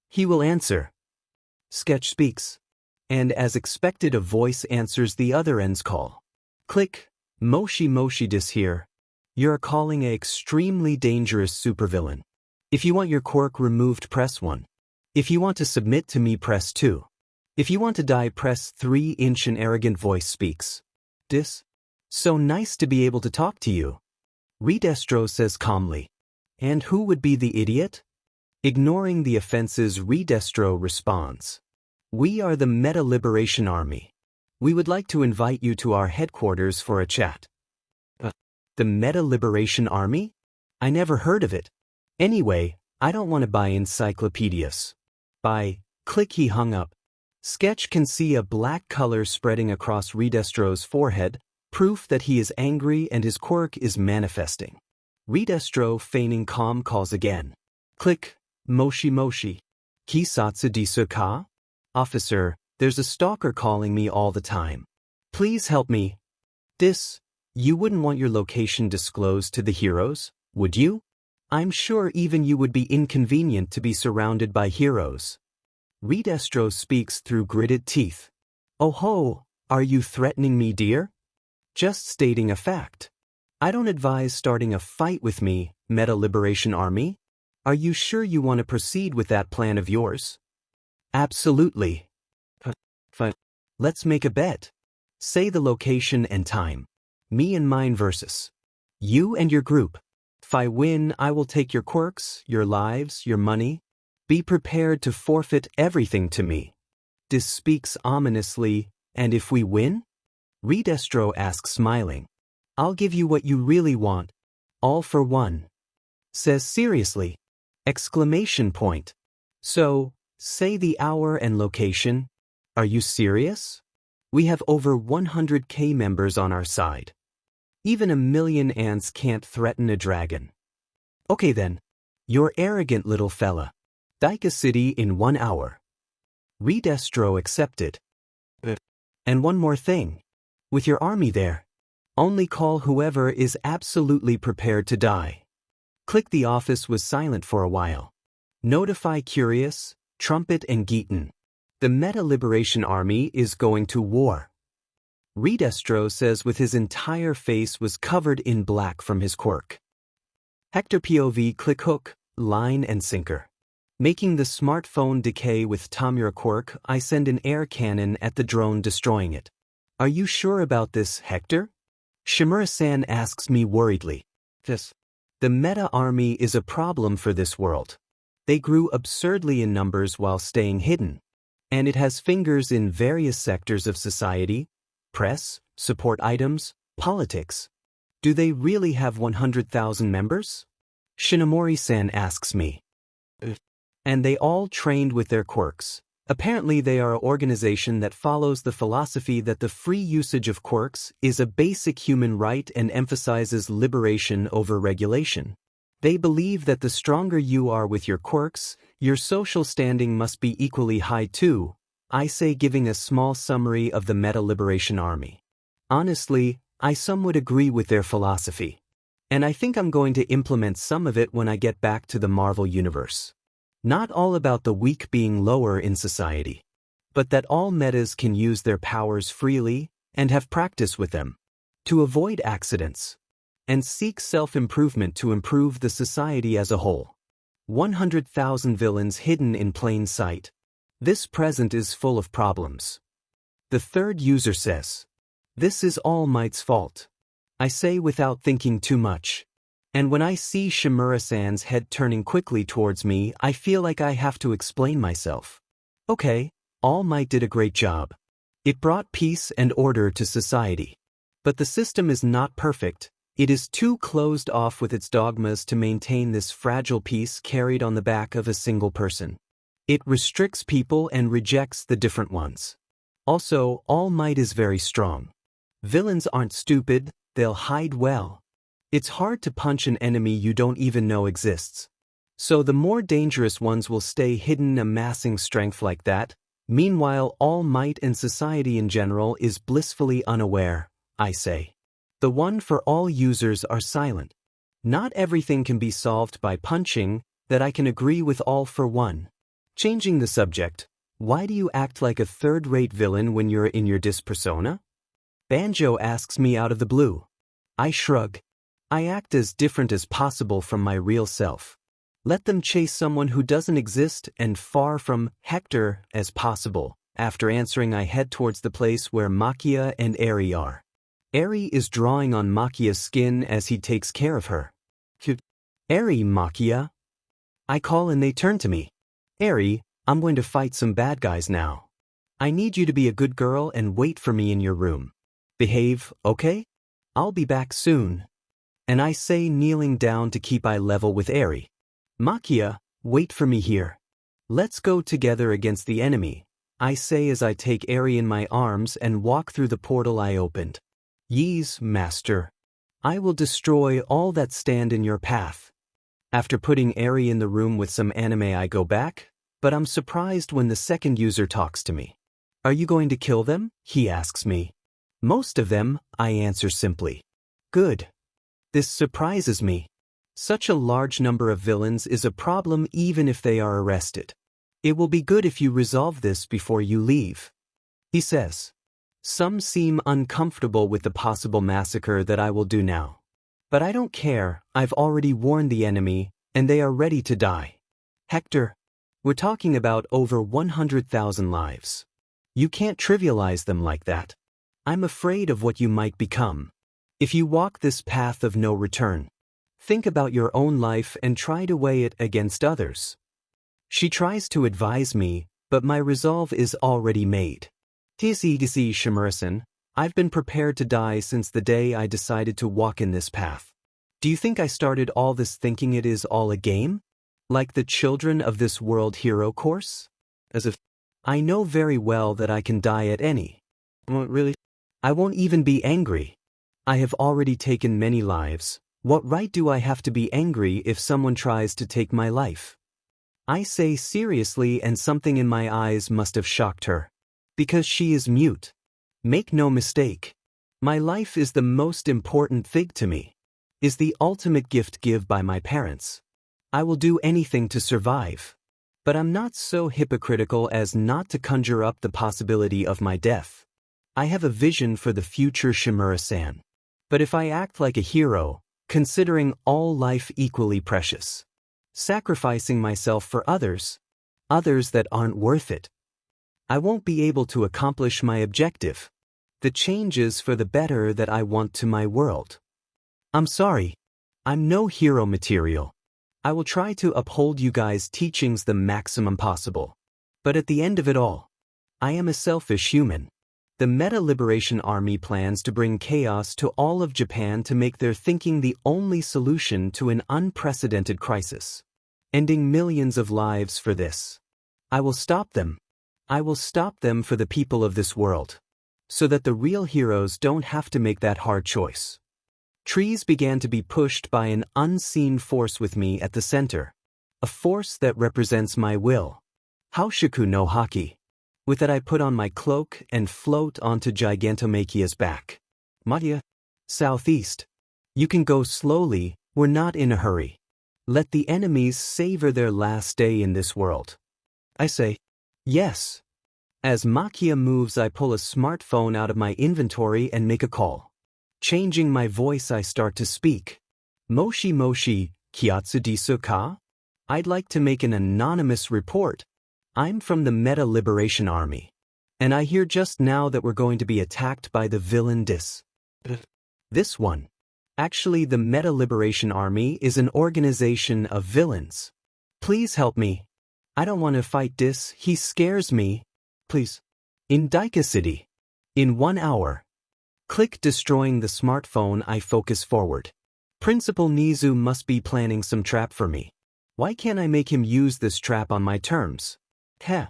He will answer. Sketch speaks. And as expected, a voice answers the other end's call. Click. Moshi Moshi dis here. You're calling a extremely dangerous supervillain. If you want your quirk removed, press 1. If you want to submit to me, press 2. If you want to die, press 3. An arrogant voice speaks. Dis. So nice to be able to talk to you. Ridestro says calmly. And who would be the idiot? Ignoring the offenses, Ridestro responds. We are the Meta Liberation Army. We would like to invite you to our headquarters for a chat. The Meta Liberation Army? I never heard of it. Anyway, I don't want to buy encyclopedias. Bye. Click. He hung up. Sketch can see a black color spreading across Ridestro's forehead, proof that he is angry and his quirk is manifesting. Ridestro, feigning calm, calls again. Click. Moshi Moshi. Kisatsu desu ka? Officer, there's a stalker calling me all the time. Please help me. You wouldn't want your location disclosed to the heroes, would you? I'm sure even you would be inconvenient to be surrounded by heroes. Ridestro speaks through gritted teeth. Oh ho, Are you threatening me, dear? Just stating a fact. I don't advise starting a fight with me, Meta Liberation Army. Are you sure you want to proceed with that plan of yours? Absolutely. Fine. Let's make a bet. Say the location and time. Me and mine versus you and your group. If I win, I will take your quirks, your lives, your money. Be prepared to forfeit everything to me. Dis speaks ominously, and if we win? Redestro asks smiling. I'll give you what you really want. All for one. Says seriously. Exclamation point. So, say the hour and location. Are you serious? We have over 100k members on our side. Even a million ants can't threaten a dragon. Okay then. You're arrogant little fella. Daika City in 1 hour. Redestro accepted. And one more thing. With your army there, only call whoever is absolutely prepared to die. Click the office was silent for a while. Notify Curious, Trumpet and Geeton. The Meta Liberation Army is going to war. Redestro says with his entire face was covered in black from his quirk. Hector POV click hook, line and sinker. Making the smartphone decay with Tamura quirk, I send an air cannon at the drone destroying it. Are you sure about this, Hector? Shimura-san asks me worriedly. The Meta Army is a problem for this world. They grew absurdly in numbers while staying hidden. And it has fingers in various sectors of society, press, support items, politics. Do they really have 100,000 members? Shinomori-san asks me. And they all trained with their quirks. Apparently they are an organization that follows the philosophy that the free usage of quirks is a basic human right and emphasizes liberation over regulation. They believe that the stronger you are with your quirks, your social standing must be equally high too, I say giving a small summary of the Meta Liberation Army. Honestly, I somewhat agree with their philosophy. And I think I'm going to implement some of it when I get back to the Marvel Universe. Not all about the weak being lower in society, but that all metas can use their powers freely and have practice with them, to avoid accidents, and seek self-improvement to improve the society as a whole. 100,000 villains hidden in plain sight. This present is full of problems. The third user says, this is All Might's fault. I say without thinking too much. And when I see Shimura-san's head turning quickly towards me, I feel like I have to explain myself. Okay, All Might did a great job. It brought peace and order to society. But the system is not perfect. It is too closed off with its dogmas to maintain this fragile peace carried on the back of a single person. It restricts people and rejects the different ones. Also, All Might is very strong. Villains aren't stupid, they'll hide well. It's hard to punch an enemy you don't even know exists. So the more dangerous ones will stay hidden, amassing strength like that. Meanwhile, All Might and society in general is blissfully unaware, I say. The one for all users are silent. Not everything can be solved by punching, that I can agree with all for one. Changing the subject, why do you act like a third-rate villain when you're in your persona? Banjo asks me out of the blue. I shrug. I act as different as possible from my real self. Let them chase someone who doesn't exist and far from Hector as possible. After answering, I head towards the place where Makia and Eri are. Eri is drawing on Makia's skin as he takes care of her. Eri, Makia. I call and they turn to me. Eri, I'm going to fight some bad guys now. I need you to be a good girl and wait for me in your room. Behave, okay? I'll be back soon. And I say, kneeling down to keep eye level with Eri. Makia, wait for me here. Let's go together against the enemy, I say as I take Eri in my arms and walk through the portal I opened. Yees, master. I will destroy all that stand in your path. After putting Eri in the room with some anime, I go back, but I'm surprised when the second user talks to me. Are you going to kill them? He asks me. Most of them, I answer simply. Good. This surprises me. Such a large number of villains is a problem even if they are arrested. It will be good if you resolve this before you leave. He says. Some seem uncomfortable with the possible massacre that I will do now. But I don't care, I've already warned the enemy, and they are ready to die. Hector, we're talking about over 100,000 lives. You can't trivialize them like that. I'm afraid of what you might become. If you walk this path of no return, think about your own life and try to weigh it against others. She tries to advise me, but my resolve is already made. Tisi Shimura-san, I've been prepared to die since the day I decided to walk in this path. Do you think I started all this thinking it is all a game? Like the Children of This World hero course? As if I know very well that I can die at any. Really? I won't even be angry. I have already taken many lives. What right do I have to be angry if someone tries to take my life? I say seriously, and something in my eyes must have shocked her. Because she is mute. Make no mistake. My life is the most important thing to me. Is the ultimate gift given by my parents. I will do anything to survive. But I'm not so hypocritical as not to conjure up the possibility of my death. I have a vision for the future, Shimura-san. But if I act like a hero, considering all life equally precious, sacrificing myself for others that aren't worth it, I won't be able to accomplish my objective. The changes for the better that I want to my world. I'm sorry. I'm no hero material. I will try to uphold you guys' teachings the maximum possible. But at the end of it all, I am a selfish human. The Meta Liberation Army plans to bring chaos to all of Japan to make their thinking the only solution to an unprecedented crisis. Ending millions of lives for this. I will stop them. I will stop them for the people of this world. So that the real heroes don't have to make that hard choice. Trees began to be pushed by an unseen force with me at the center. A force that represents my will. Haoshiku no Haki. With that I put on my cloak and float onto Gigantomachia's back. Matia. Southeast. You can go slowly, we're not in a hurry. Let the enemies savor their last day in this world. I say, yes. As Makia moves, I pull a smartphone out of my inventory and make a call. Changing my voice, I start to speak. Moshi Moshi, Kyatsu desu ka? I'd like to make an anonymous report. I'm from the Meta Liberation Army. And I hear just now that we're going to be attacked by the villain This one. Actually, the Meta Liberation Army is an organization of villains. Please help me. I don't want to fight this, he scares me. Please. In Daika City. In 1 hour. Click destroying the smartphone, I focus forward. Principal Nizu must be planning some trap for me. Why can't I make him use this trap on my terms? Heh.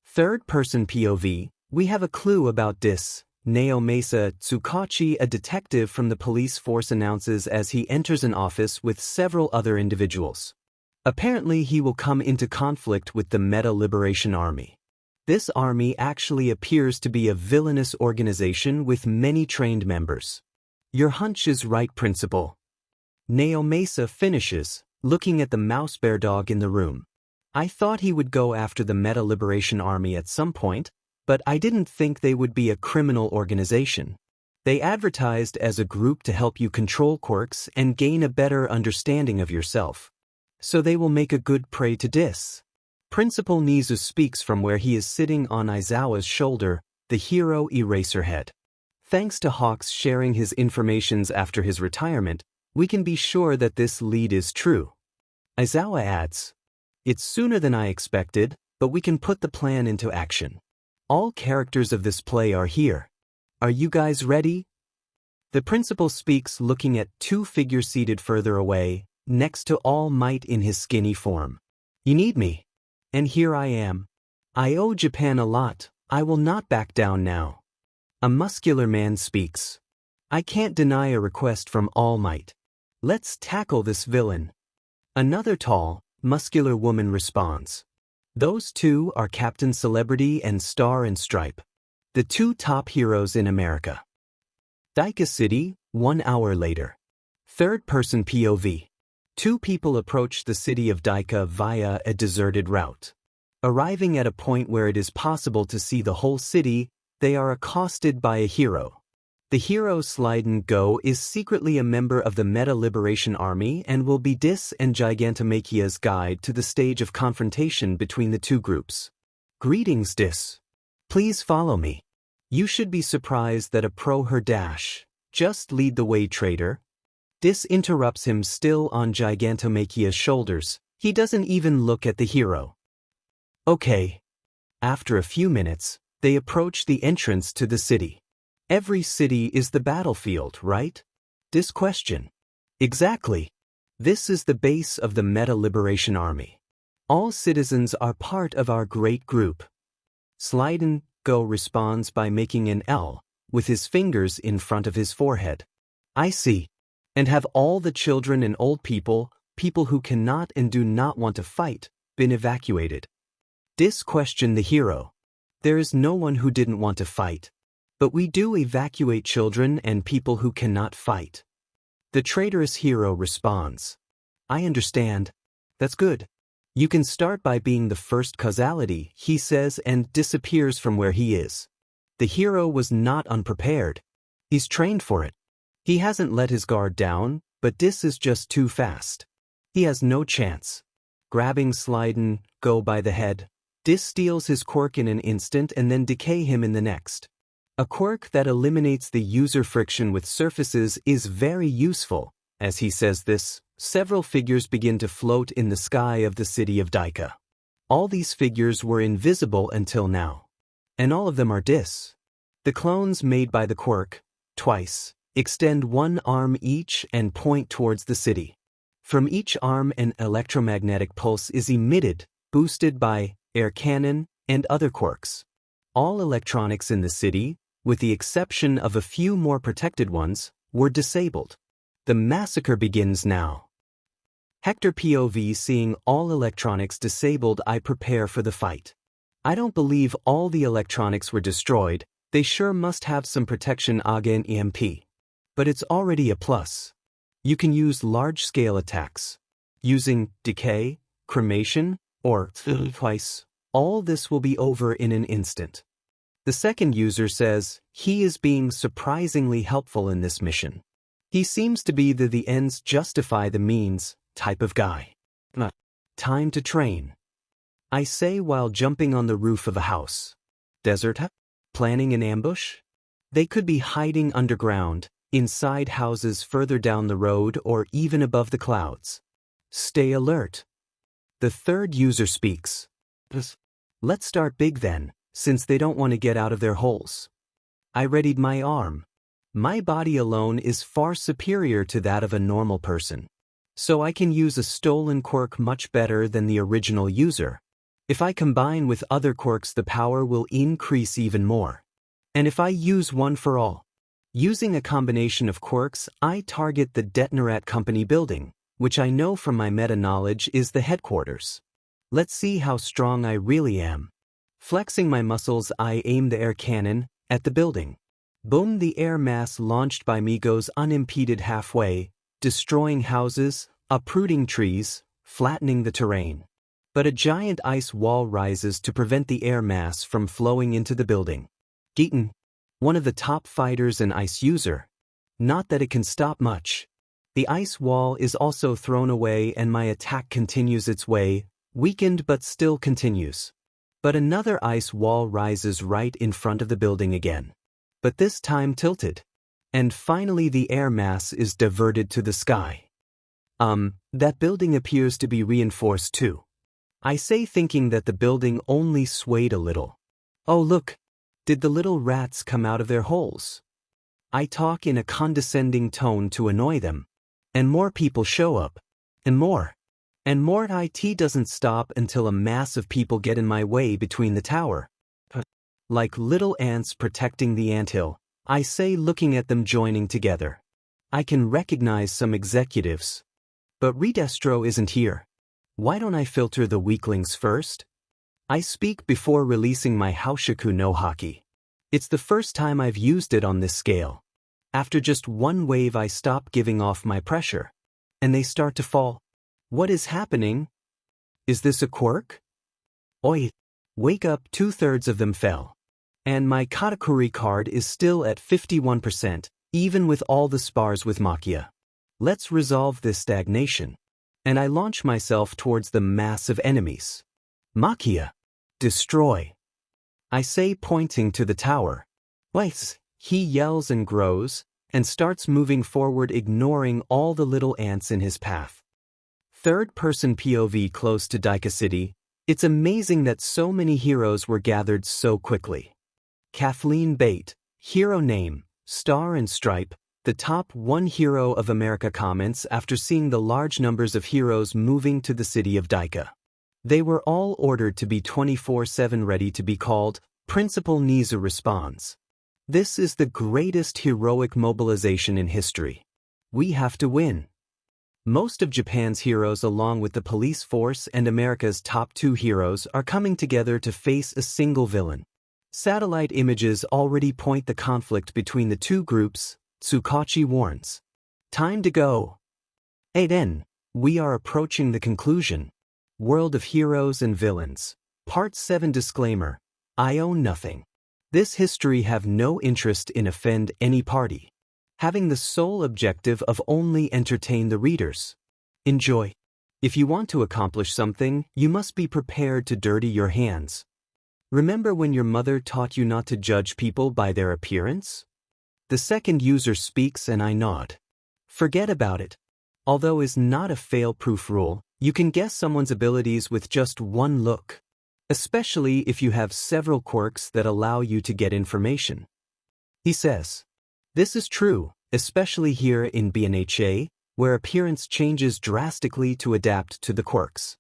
Third-person POV, we have a clue about this. Neo Mesa Tsukachi, a detective from the police force, announces as he enters an office with several other individuals. Apparently he will come into conflict with the Meta Liberation Army. This army actually appears to be a villainous organization with many trained members. Your hunch is right, Principal. Neo Mesa finishes, looking at the mouse bear dog in the room. I thought he would go after the Meta Liberation Army at some point, but I didn't think they would be a criminal organization. They advertised as a group to help you control quirks and gain a better understanding of yourself. So they will make a good prey to dis. Principal Nizu speaks from where he is sitting on Aizawa's shoulder, the hero Eraserhead. Thanks to Hawks sharing his informations after his retirement, we can be sure that this lead is true. Aizawa adds, it's sooner than I expected, but we can put the plan into action. All characters of this play are here. Are you guys ready? The principal speaks looking at two figures seated further away, next to All Might in his skinny form. You need me. And here I am. I owe Japan a lot, I will not back down now. A muscular man speaks. I can't deny a request from All Might. Let's tackle this villain. Another tall, muscular woman responds. Those two are Captain Celebrity and Star and Stripe, the two top heroes in America. Daika City, 1 hour later. Third-person POV. Two people approach the city of Daika via a deserted route. Arriving at a point where it is possible to see the whole city, they are accosted by a hero. The hero Sliden Go is secretly a member of the Meta Liberation Army and will be Dis and Gigantamachia's guide to the stage of confrontation between the two groups. Greetings, Dis. Please follow me. You should be surprised that a pro her dash. Just lead the way, traitor. Dis interrupts him, still on Gigantamachia's shoulders. He doesn't even look at the hero. Okay. After a few minutes, they approach the entrance to the city. Every city is the battlefield, right? Dis question. Exactly. This is the base of the Meta Liberation Army. All citizens are part of our great group. Sliden Go responds by making an L with his fingers in front of his forehead. I see. And have all the children and old people, people who cannot and do not want to fight, been evacuated? Dis questioned the hero. There is no one who didn't want to fight. But we do evacuate children and people who cannot fight. The traitorous hero responds. I understand. That's good. You can start by being the first causality, he says, and disappears from where he is. The hero was not unprepared. He's trained for it. He hasn't let his guard down, but Dis is just too fast. He has no chance. Grabbing Sliden Go by the head, Dis steals his quirk in an instant and then decay him in the next. A quirk that eliminates the user friction with surfaces is very useful. As he says this, several figures begin to float in the sky of the city of Daika. All these figures were invisible until now. And all of them are Dis. The clones made by the quirk, twice, extend one arm each and point towards the city. From each arm an electromagnetic pulse is emitted, boosted by air cannon and other quirks. All electronics in the city, with the exception of a few more protected ones, were disabled. The massacre begins now. Hector POV. Seeing all electronics disabled, I prepare for the fight. I don't believe all the electronics were destroyed. They sure must have some protection against EMP. But it's already a plus. You can use large-scale attacks. Using decay, cremation, or twice, all this will be over in an instant. The second user says he is being surprisingly helpful in this mission. He seems to be the ends justify the means type of guy. Time to train. I say while jumping on the roof of a house. Desert hut? Planning an ambush? They could be hiding underground, inside houses further down the road, or even above the clouds. Stay alert. The third user speaks. Let's start big then, since they don't want to get out of their holes. I readied my arm. My body alone is far superior to that of a normal person. So I can use a stolen quirk much better than the original user. If I combine with other quirks, the power will increase even more. And if I use one for all, using a combination of quirks, I target the Detonarat Company building, which I know from my meta knowledge is the headquarters. Let's see how strong I really am. Flexing my muscles, I aim the air cannon at the building. Boom! The air mass launched by me goes unimpeded halfway, destroying houses, uprooting trees, flattening the terrain. But a giant ice wall rises to prevent the air mass from flowing into the building. Geeton, one of the top fighters and ice user. Not that it can stop much. The ice wall is also thrown away and my attack continues its way, weakened but still continues. But another ice wall rises right in front of the building again. But this time tilted. And finally the air mass is diverted to the sky. That building appears to be reinforced too. I say, thinking that the building only swayed a little. Oh look, did the little rats come out of their holes? I talk in a condescending tone to annoy them. And more people show up. And more. And more. It doesn't stop until a mass of people get in my way between the tower. Like little ants protecting the anthill, I say, looking at them joining together. I can recognize some executives. But Redestro isn't here. Why don't I filter the weaklings first? I speak before releasing my Haushaku no Haki. It's the first time I've used it on this scale. After just one wave I stop giving off my pressure. And they start to fall. What is happening? Is this a quirk? Oi! Wake up! 2/3 of them fell. And my Katakuri card is still at 51%, even with all the spars with Makia. Let's resolve this stagnation. And I launch myself towards the massive enemies. Makia. Destroy. I say, pointing to the tower. Place. He yells and grows, and starts moving forward, ignoring all the little ants in his path. Third-person POV close to Daika City. It's amazing that so many heroes were gathered so quickly. Kathleen Bate, hero name, Star and Stripe, the top one hero of America, comments after seeing the large numbers of heroes moving to the city of Daika. They were all ordered to be 24/7 ready to be called. Principal Nizu responds. This is the greatest heroic mobilization in history. We have to win. Most of Japan's heroes, along with the police force and America's top two heroes, are coming together to face a single villain. Satellite images already point the conflict between the two groups. Tsukachi warns. Time to go. Aiden, we are approaching the conclusion. World of Heroes and Villains. Part 7 disclaimer. I own nothing. This history have no interest in offend any party. Having the sole objective of only entertain the readers. Enjoy. If you want to accomplish something, you must be prepared to dirty your hands. Remember when your mother taught you not to judge people by their appearance? The second user speaks and I nod. Forget about it. Although is not a fail-proof rule, you can guess someone's abilities with just one look. Especially if you have several quirks that allow you to get information. He says. This is true, especially here in BNHA, where appearance changes drastically to adapt to the quirks.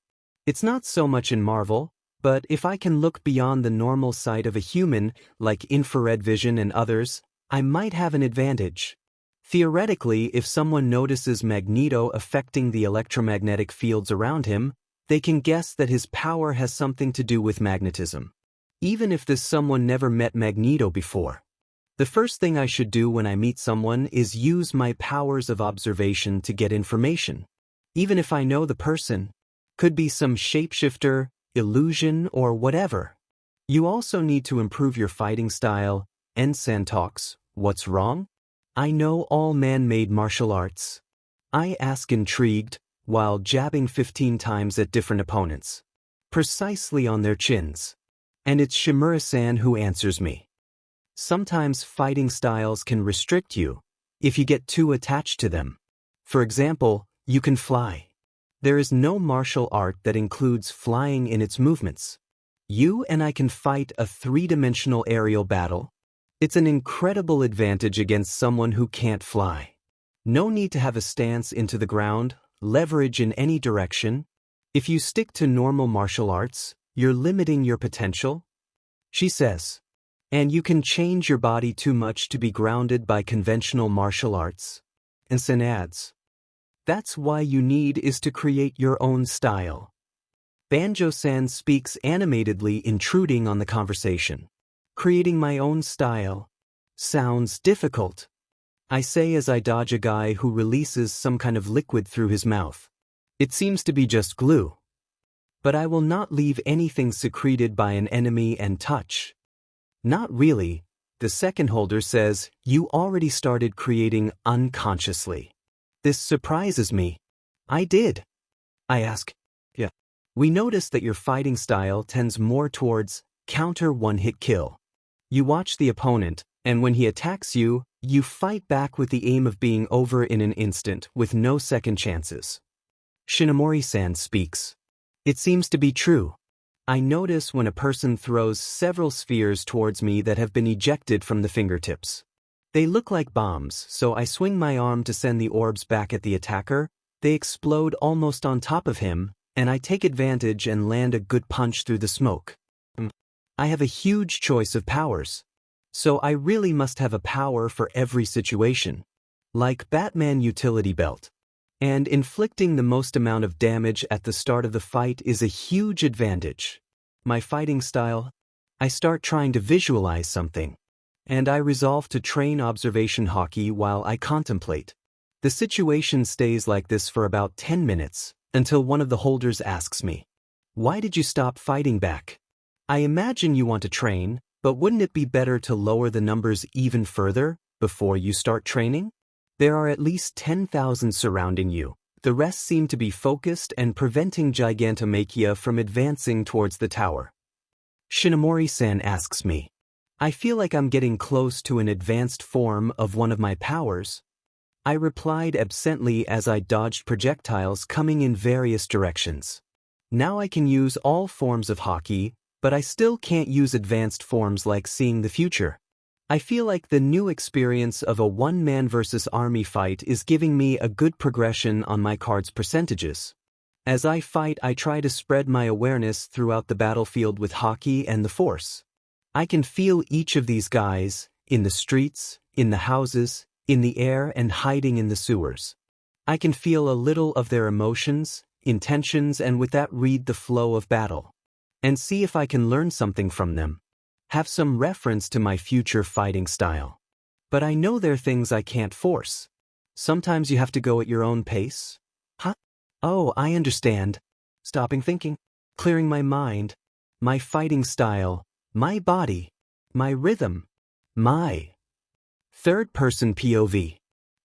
It's not so much in Marvel, but if I can look beyond the normal sight of a human, like infrared vision and others, I might have an advantage. Theoretically, if someone notices Magneto affecting the electromagnetic fields around him, they can guess that his power has something to do with magnetism. Even if this someone never met Magneto before. The first thing I should do when I meet someone is use my powers of observation to get information. Even if I know the person. Could be some shapeshifter, illusion, or whatever. You also need to improve your fighting style. Ensan talks. What's wrong? I know all man-made martial arts. I ask intrigued, while jabbing 15 times at different opponents. Precisely on their chins. And it's Shimura-san who answers me. Sometimes fighting styles can restrict you, if you get too attached to them. For example, you can fly. There is no martial art that includes flying in its movements. You and I can fight a three-dimensional aerial battle. It's an incredible advantage against someone who can't fly. No need to have a stance into the ground, leverage in any direction. If you stick to normal martial arts, you're limiting your potential. She says. And you can change your body too much to be grounded by conventional martial arts. And Sen adds. That's why you need is to create your own style. Banjo-san speaks animatedly, intruding on the conversation. Creating my own style. Sounds difficult. I say as I dodge a guy who releases some kind of liquid through his mouth. It seems to be just glue. But I will not leave anything secreted by an enemy and touch. Not really, the second holder says, you already started creating unconsciously. This surprises me. I did. I ask. Yeah. We notice that your fighting style tends more towards counter one-hit kill. You watch the opponent, and when he attacks you, you fight back with the aim of being over in an instant with no second chances. Shinomori-san speaks. It seems to be true. I notice when a person throws several spheres towards me that have been ejected from the fingertips. They look like bombs, so I swing my arm to send the orbs back at the attacker. They explode almost on top of him, and I take advantage and land a good punch through the smoke. I have a huge choice of powers. So I really must have a power for every situation. Like Batman utility belt. And inflicting the most amount of damage at the start of the fight is a huge advantage. My fighting style, I start trying to visualize something. And I resolve to train observation hockey while I contemplate. The situation stays like this for about 10 minutes, until one of the holders asks me, "Why did you stop fighting back? I imagine you want to train, But wouldn't it be better to lower the numbers even further before you start training? There are at least 10,000 surrounding you. The rest seem to be focused and preventing Gigantomachia from advancing towards the tower. Shinomori-san asks me. I feel like I'm getting close to an advanced form of one of my powers. I replied absently as I dodged projectiles coming in various directions. Now I can use all forms of hockey, but I still can't use advanced forms like seeing the future. I feel like the new experience of a one-man versus army fight is giving me a good progression on my card's percentages. As I fight, I try to spread my awareness throughout the battlefield with hockey and the force. I can feel each of these guys, in the streets, in the houses, in the air and hiding in the sewers. I can feel a little of their emotions, intentions, and with that read the flow of battle. And see if I can learn something from them. Have some reference to my future fighting style. But I know there are things I can't force. Sometimes you have to go at your own pace. Huh? Oh, I understand. Stopping thinking. Clearing my mind. My fighting style. My body. My rhythm. My third-person POV.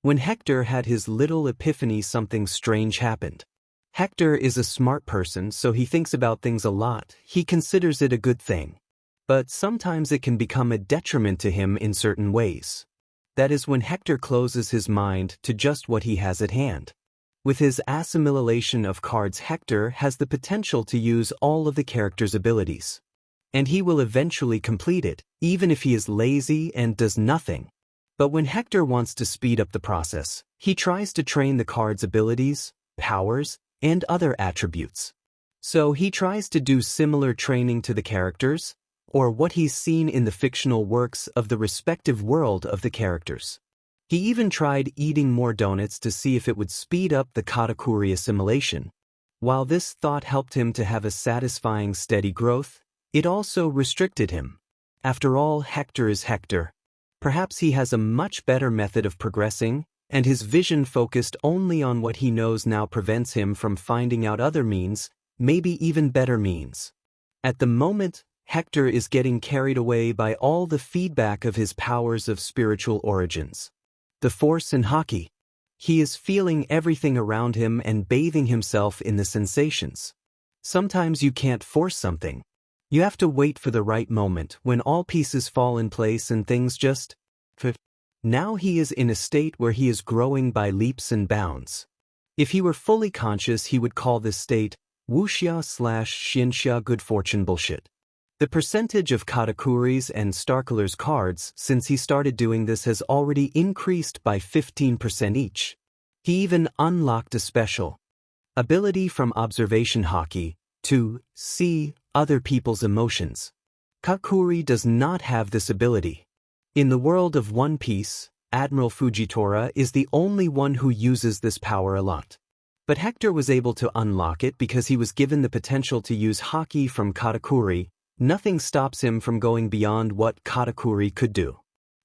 When Hector had his little epiphany, something strange happened. Hector is a smart person, so he thinks about things a lot. He considers it a good thing. But sometimes it can become a detriment to him in certain ways. That is when Hector closes his mind to just what he has at hand. With his assimilation of cards, Hector has the potential to use all of the character's abilities. And he will eventually complete it, even if he is lazy and does nothing. But when Hector wants to speed up the process, he tries to train the card's abilities, powers, and other attributes. So he tries to do similar training to the characters, or what he's seen in the fictional works of the respective world of the characters. He even tried eating more donuts to see if it would speed up the katakuri assimilation. While this thought helped him to have a satisfying steady growth, it also restricted him. After all, Hector is Hector. Perhaps he has a much better method of progressing, and his vision focused only on what he knows now prevents him from finding out other means, maybe even better means. At the moment, Hector is getting carried away by all the feedback of his powers of spiritual origins. The force in hockey. He is feeling everything around him and bathing himself in the sensations. Sometimes you can't force something. You have to wait for the right moment when all pieces fall in place and things just fit. Now he is in a state where he is growing by leaps and bounds. If he were fully conscious, he would call this state wuxia/xianxia good fortune bullshit. The percentage of Katakuris and Starkiller's cards since he started doing this has already increased by 15% each. He even unlocked a special ability from observation hockey to see other people's emotions. Kakuri does not have this ability. In the world of One Piece, Admiral Fujitora is the only one who uses this power a lot. But Hector was able to unlock it because he was given the potential to use hockey from Katakuri. Nothing stops him from going beyond what Katakuri could do.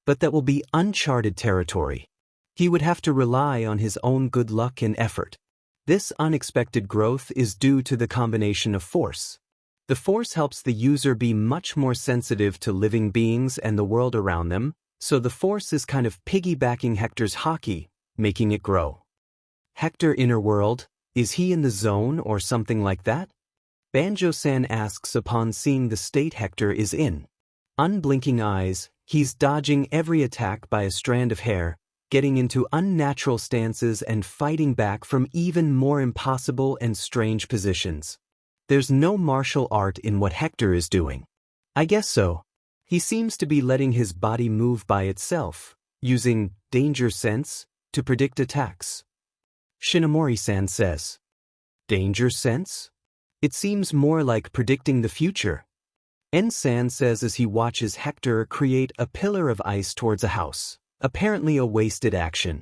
But that will be uncharted territory. He would have to rely on his own good luck and effort. This unexpected growth is due to the combination of force. The force helps the user be much more sensitive to living beings and the world around them, so the force is kind of piggybacking Hector's hockey, making it grow. Hector inner world, is he in the zone or something like that? Banjo-san asks upon seeing the state Hector is in. Unblinking eyes, he's dodging every attack by a strand of hair, getting into unnatural stances and fighting back from even more impossible and strange positions. There's no martial art in what Hector is doing. I guess so. He seems to be letting his body move by itself, using danger sense to predict attacks. Shinomori-san says. Danger sense? It seems more like predicting the future. En-san says as he watches Hector create a pillar of ice towards a house, apparently a wasted action.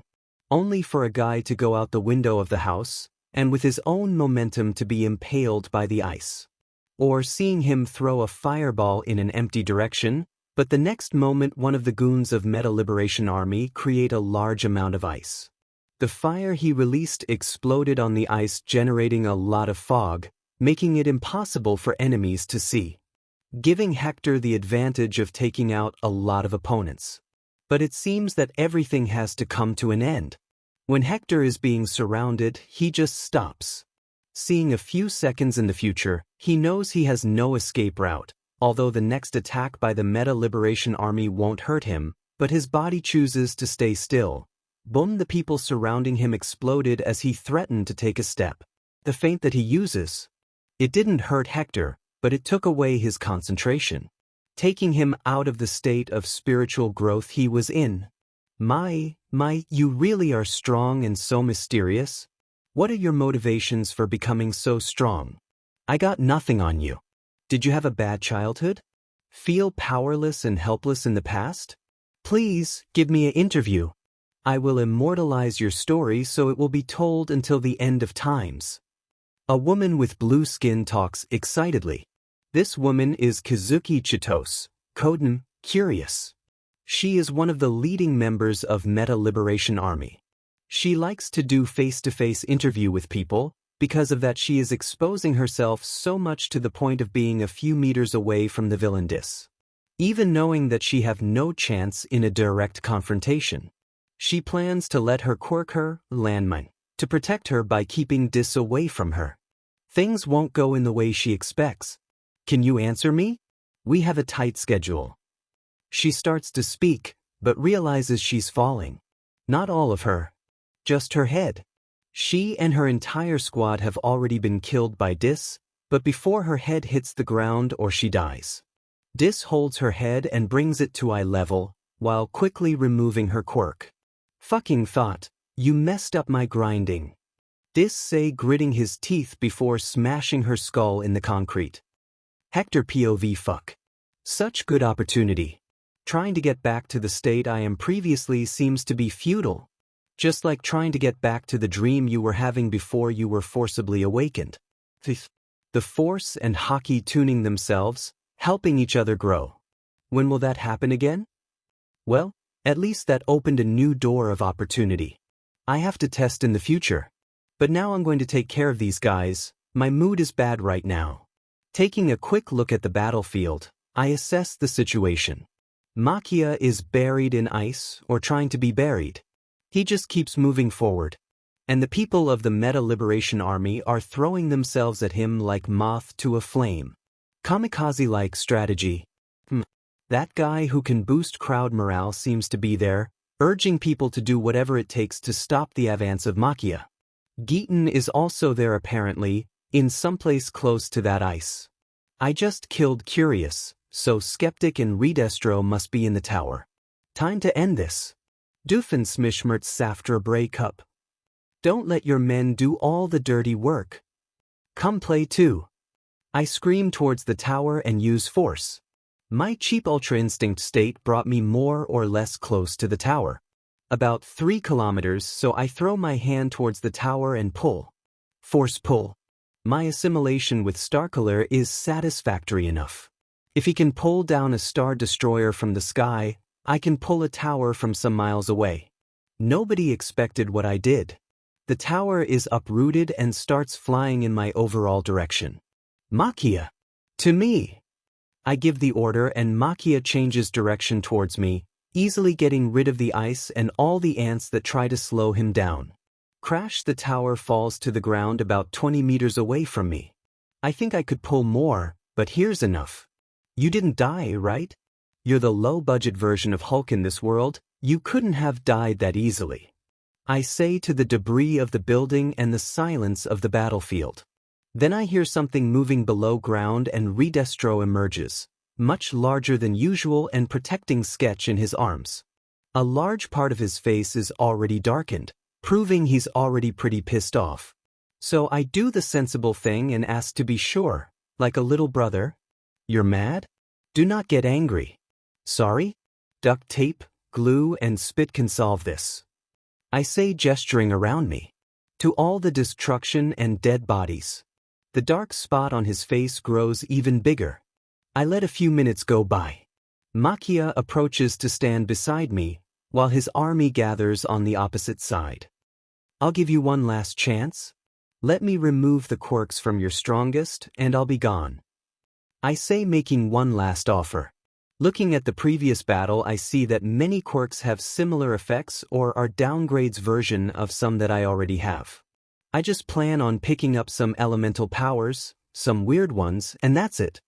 Only for a guy to go out the window of the house, and with his own momentum to be impaled by the ice. Or seeing him throw a fireball in an empty direction, but the next moment one of the goons of Meta Liberation Army create a large amount of ice. The fire he released exploded on the ice, generating a lot of fog, making it impossible for enemies to see. giving Hector the advantage of taking out a lot of opponents. But it seems that everything has to come to an end. When Hector is being surrounded, he just stops. Seeing a few seconds in the future, he knows he has no escape route, although the next attack by the Meta Liberation Army won't hurt him, but his body chooses to stay still. Boom! The people surrounding him exploded as he threatened to take a step. The feint that he uses. It didn't hurt Hector, but it took away his concentration, taking him out of the state of spiritual growth he was in. You really are strong and so mysterious. What are your motivations for becoming so strong? I got nothing on you. Did you have a bad childhood? Feel powerless and helpless in the past? Please, give me an interview. I will immortalize your story so it will be told until the end of times. A woman with blue skin talks excitedly. This woman is Kazuki Chitos, codename Curious. She is one of the leading members of Meta Liberation Army. She likes to do face-to-face interview with people. Because of that, she is exposing herself so much to the point of being a few meters away from the villain Dis. Even knowing that she have no chance in a direct confrontation. She plans to let her quirk her landmine to protect her by keeping Dis away from her. Things won't go in the way she expects. Can you answer me? We have a tight schedule. She starts to speak, but realizes she's falling. Not all of her. Just her head. She and her entire squad have already been killed by Dis, but before her head hits the ground or she dies. Dis holds her head and brings it to eye level, while quickly removing her quirk. Fucking thought, you messed up my grinding. Dis say, gritting his teeth before smashing her skull in the concrete. Hector POV fuck. Such good opportunity. Trying to get back to the state I am previously seems to be futile. Just like trying to get back to the dream you were having before you were forcibly awakened. The Force and Haki tuning themselves, helping each other grow. When will that happen again? Well, at least that opened a new door of opportunity. I have to test in the future. But now I'm going to take care of these guys. My mood is bad right now. Taking a quick look at the battlefield, I assess the situation. Makia is buried in ice or trying to be buried. He just keeps moving forward. And the people of the Meta Liberation Army are throwing themselves at him like moth to a flame. Kamikaze-like strategy. That guy who can boost crowd morale seems to be there, urging people to do whatever it takes to stop the advance of Makia. Geaton is also there apparently, in someplace close to that ice. I just killed Curious, so Skeptic and Redestro must be in the tower. Time to end this. Doofensmishmerts Saftra breakup. Don't let your men do all the dirty work. Come play too. I scream towards the tower and use force. My cheap Ultra Instinct state brought me more or less close to the tower. About 3 kilometers, so I throw my hand towards the tower and pull. Force pull. My assimilation with Starkiller is satisfactory enough. If he can pull down a Star Destroyer from the sky, I can pull a tower from some miles away. Nobody expected what I did. The tower is uprooted and starts flying in my overall direction. Makia! To me! I give the order and Makia changes direction towards me, easily getting rid of the ice and all the ants that try to slow him down. Crash! The tower falls to the ground about 20 meters away from me. I think I could pull more, but here's enough. You didn't die, right? You're the low-budget version of Hulk in this world. You couldn't have died that easily. I say to the debris of the building and the silence of the battlefield. Then I hear something moving below ground and Redestro emerges, much larger than usual and protecting Sketch in his arms. A large part of his face is already darkened, proving he's already pretty pissed off. So I do the sensible thing and ask to be sure, like a little brother. You're mad? Do not get angry. Sorry? Duct tape, glue, and spit can solve this. I say, gesturing around me. To all the destruction and dead bodies. The dark spot on his face grows even bigger. I let a few minutes go by. Makia approaches to stand beside me, while his army gathers on the opposite side. I'll give you one last chance. Let me remove the quirks from your strongest, and I'll be gone. I say, making one last offer. Looking at the previous battle, I see that many quirks have similar effects or are downgrades version of some that I already have. I just plan on picking up some elemental powers, some weird ones, and that's it.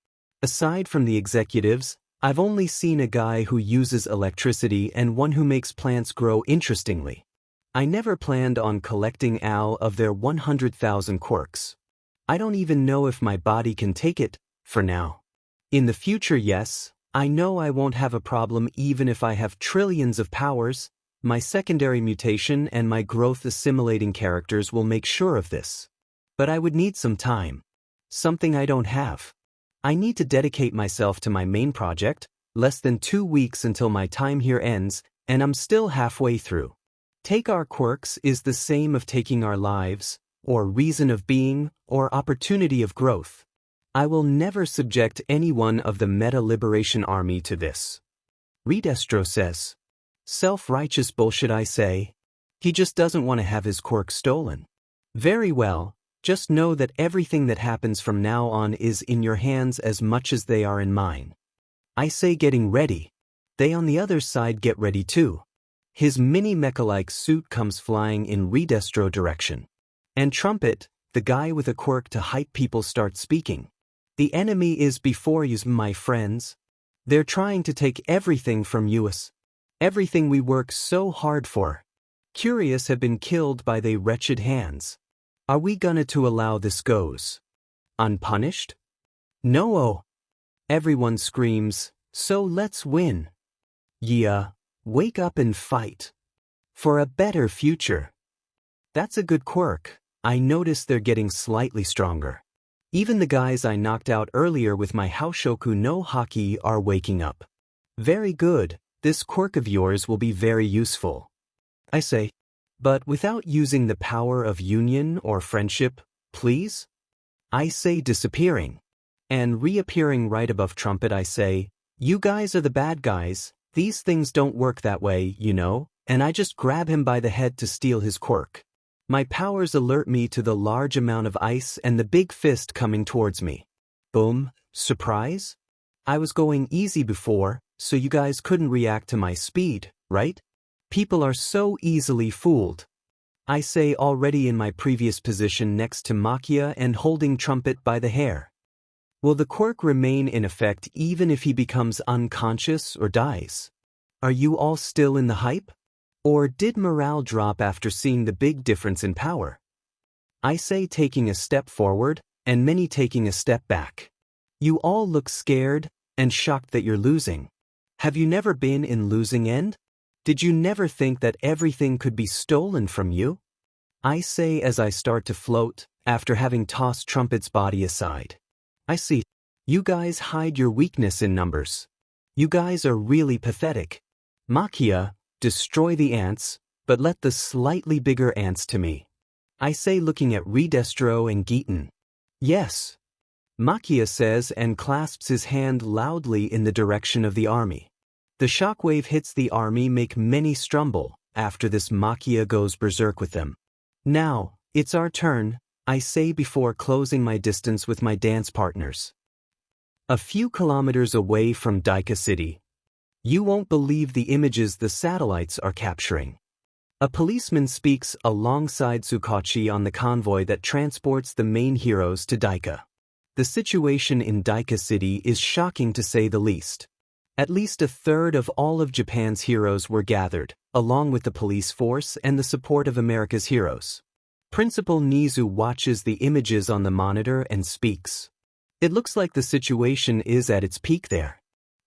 Aside from the executives, I've only seen a guy who uses electricity and one who makes plants grow interestingly. I never planned on collecting all of their 100,000 quirks. I don't even know if my body can take it, for now. In the future, yes, I know I won't have a problem even if I have trillions of powers. My secondary mutation and my growth assimilating characters will make sure of this. But I would need some time. Something I don't have. I need to dedicate myself to my main project, less than 2 weeks until my time here ends, and I'm still halfway through. Take our quirks is the same of taking our lives, or reason of being, or opportunity of growth. I will never subject anyone of the Meta Liberation Army to this. Redestro says. Self-righteous bullshit, I say. He just doesn't want to have his quirk stolen. Very well, just know that everything that happens from now on is in your hands as much as they are in mine. I say, getting ready. They on the other side get ready too. His mini mecha-like suit comes flying in Redestro direction. And Trumpet, the guy with a quirk to hype people, starts speaking. The enemy is before you, my friends. They're trying to take everything from us. Everything we work so hard for. Curious have been killed by they wretched hands. Are we gonna to allow this goes unpunished? No. Everyone screams, so let's win. Yeah, wake up and fight. For a better future. That's a good quirk. I notice they're getting slightly stronger. Even the guys I knocked out earlier with my Haoshoku no Haki are waking up. Very good, this quirk of yours will be very useful. I say, but without using the power of union or friendship, please? I say, disappearing. And reappearing right above Trumpet, I say, you guys are the bad guys, these things don't work that way, you know, and I just grab him by the head to steal his quirk. My powers alert me to the large amount of ice and the big fist coming towards me. Boom, surprise? I was going easy before, so you guys couldn't react to my speed, right? People are so easily fooled. I say, already in my previous position next to Makia and holding Trumpet by the hair. Will the quirk remain in effect even if he becomes unconscious or dies? Are you all still in the hype? Or did morale drop after seeing the big difference in power? I say, taking a step forward, and many taking a step back. You all look scared and shocked that you're losing. Have you never been in losing end? Did you never think that everything could be stolen from you? I say as I start to float, after having tossed Trumpet's body aside. I see. You guys hide your weakness in numbers. You guys are really pathetic. Makia, destroy the ants, but let the slightly bigger ants to me. I say, looking at Redestro and Geeton. Yes. Makia says and clasps his hand loudly in the direction of the army. The shockwave hits the army, make many stumble. After this, Makia goes berserk with them. Now, it's our turn, I say before closing my distance with my dance partners. A few kilometers away from Gacha City. You won't believe the images the satellites are capturing. A policeman speaks alongside Tsukachi on the convoy that transports the main heroes to Gacha. The situation in Gacha City is shocking to say the least. At least a third of all of Japan's heroes were gathered, along with the police force and the support of America's heroes. Principal Nizu watches the images on the monitor and speaks. It looks like the situation is at its peak there.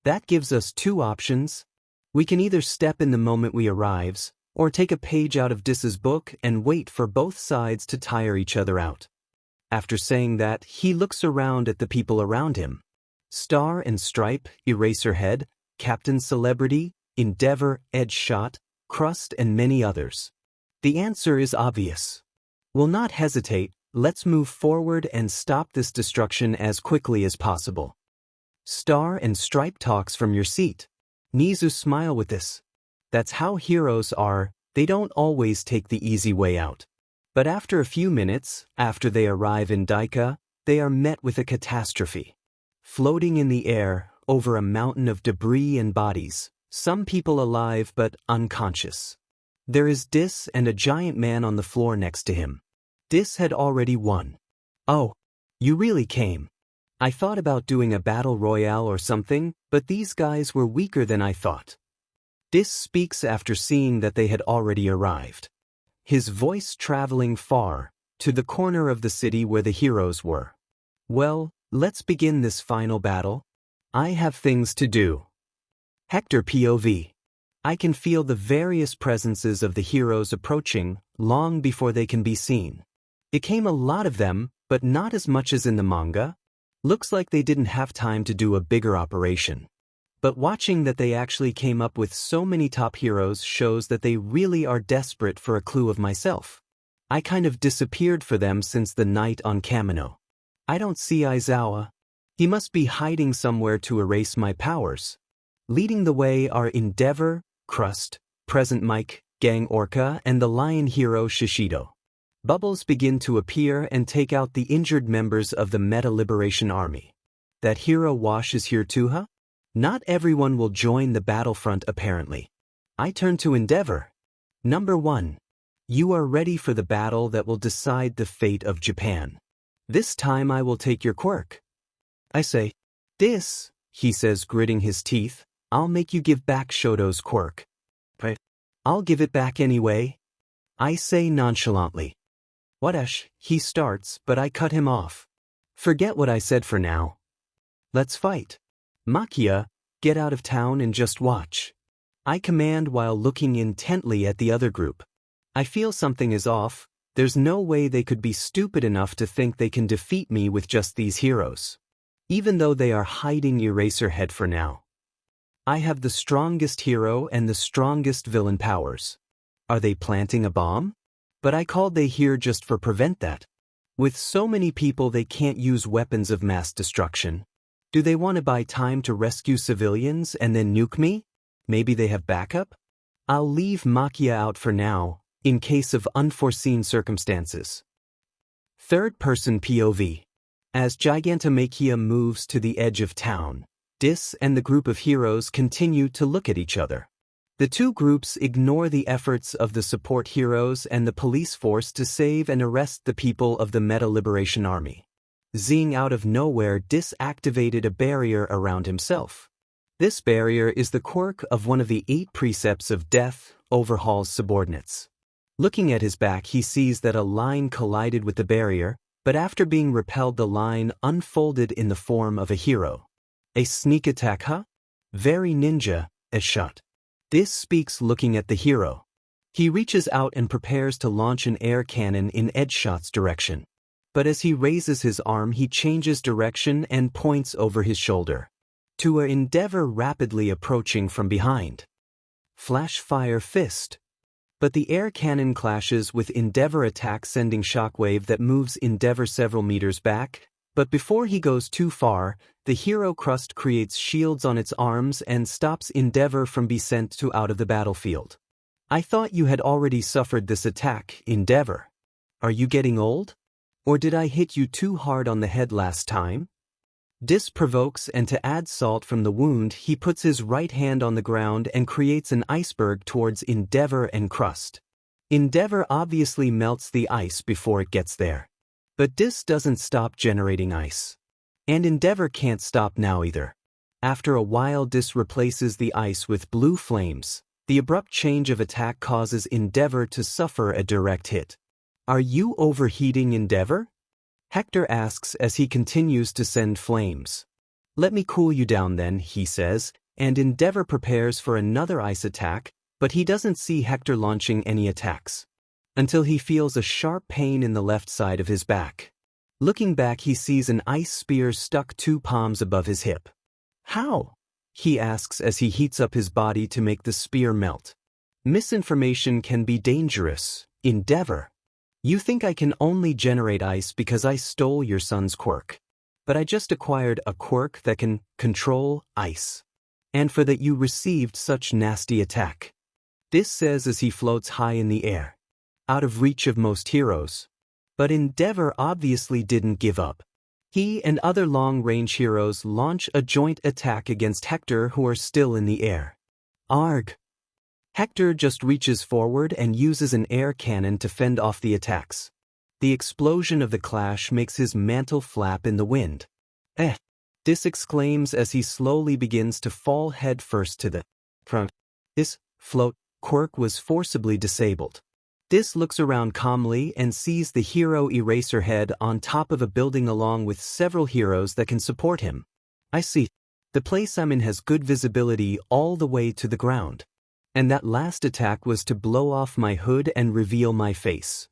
That gives us two options. We can either step in the moment we arrives, or take a page out of Dis's book and wait for both sides to tire each other out. After saying that, he looks around at the people around him. Star and Stripe, Eraserhead, Captain Celebrity, Endeavor, Edge Shot, Crust, and many others. The answer is obvious. We'll not hesitate, let's move forward and stop this destruction as quickly as possible. Star and Stripe talks from your seat. Nizu smile with this. That's how heroes are, they don't always take the easy way out. But after a few minutes, after they arrive in Gacha, they are met with a catastrophe. floating in the air, over a mountain of debris and bodies, some people alive but unconscious. There is Dis and a giant man on the floor next to him. Dis had already won. "Oh, you really came. I thought about doing a battle royale or something, but these guys were weaker than I thought." Dis speaks after seeing that they had already arrived. His voice traveling far, to the corner of the city where the heroes were. "Well, let's begin this final battle. I have things to do." Hector POV. I can feel the various presences of the heroes approaching, long before they can be seen. It came a lot of them, but not as much as in the manga. Looks like they didn't have time to do a bigger operation. But watching that they actually came up with so many top heroes shows that they really are desperate for a clue of myself. I kind of disappeared for them since the night on Kamino. I don't see Aizawa. He must be hiding somewhere to erase my powers. Leading the way are Endeavor, Crust, Present Mike, Gang Orca, and the lion hero Shishido. Bubbles begin to appear and take out the injured members of the Meta Liberation Army. That hero Wash is here too, huh? Not everyone will join the battlefront apparently. I turn to Endeavor. Number 1. You are ready for the battle that will decide the fate of Japan. This time I will take your quirk. I say, "This," he says gritting his teeth, "I'll make you give back Shoto's quirk." "But I'll give it back anyway," I say nonchalantly. "Whatesh," he starts, but I cut him off. "Forget what I said for now. Let's fight. Makia, get out of town and just watch." I command while looking intently at the other group. I feel something is off. There's no way they could be stupid enough to think they can defeat me with just these heroes. Even though they are hiding Eraserhead for now. I have the strongest hero and the strongest villain powers. Are they planting a bomb? But I called they here just for prevent that. With so many people they can't use weapons of mass destruction. Do they want to buy time to rescue civilians and then nuke me? Maybe they have backup? I'll leave Makia out for now, in case of unforeseen circumstances. Third-person POV. As Gigantamakia moves to the edge of town, Dis and the group of heroes continue to look at each other. The two groups ignore the efforts of the support heroes and the police force to save and arrest the people of the Meta Liberation Army. Zing out of nowhere disactivated a barrier around himself. This barrier is the quirk of one of the 8 precepts of death, Overhaul's subordinates. Looking at his back he sees that a line collided with the barrier, but after being repelled the line unfolded in the form of a hero. A sneak attack, huh? Very ninja, a shot. This speaks looking at the hero. He reaches out and prepares to launch an air cannon in Edgeshot's direction. But as he raises his arm he changes direction and points over his shoulder. To an Endeavor rapidly approaching from behind. Flash fire fist. But the air cannon clashes with Endeavor attack sending shockwave that moves Endeavor several meters back. But before he goes too far, the hero Crust creates shields on its arms and stops Endeavor from being sent to out of the battlefield. I thought you had already suffered this attack, Endeavor. Are you getting old? Or did I hit you too hard on the head last time? Dis provokes, and to add salt from the wound he puts his right hand on the ground and creates an iceberg towards Endeavor and Crust. Endeavor obviously melts the ice before it gets there. But Dis doesn't stop generating ice. And Endeavor can't stop now either. After a while Dis replaces the ice with blue flames. The abrupt change of attack causes Endeavor to suffer a direct hit. Are you overheating, Endeavor? Hector asks as he continues to send flames. Let me cool you down then, he says, and Endeavor prepares for another ice attack, but he doesn't see Hector launching any attacks. Until he feels a sharp pain in the left side of his back. Looking back he sees an ice spear stuck 2 palms above his hip. How? He asks as he heats up his body to make the spear melt. Misinformation can be dangerous, Endeavor. You think I can only generate ice because I stole your son's quirk. But I just acquired a quirk that can control ice. And for that you received such nasty attack. This says as he floats high in the air. Out of reach of most heroes. But Endeavor obviously didn't give up. He and other long-range heroes launch a joint attack against Hector who are still in the air. Arg! Hector just reaches forward and uses an air cannon to fend off the attacks. The explosion of the clash makes his mantle flap in the wind. Dis exclaims as he slowly begins to fall headfirst to the front. This float quirk was forcibly disabled. Dis looks around calmly and sees the hero Eraserhead on top of a building along with several heroes that can support him. I see. The place I'm in has good visibility all the way to the ground. And that last attack was to blow off my hood and reveal my face.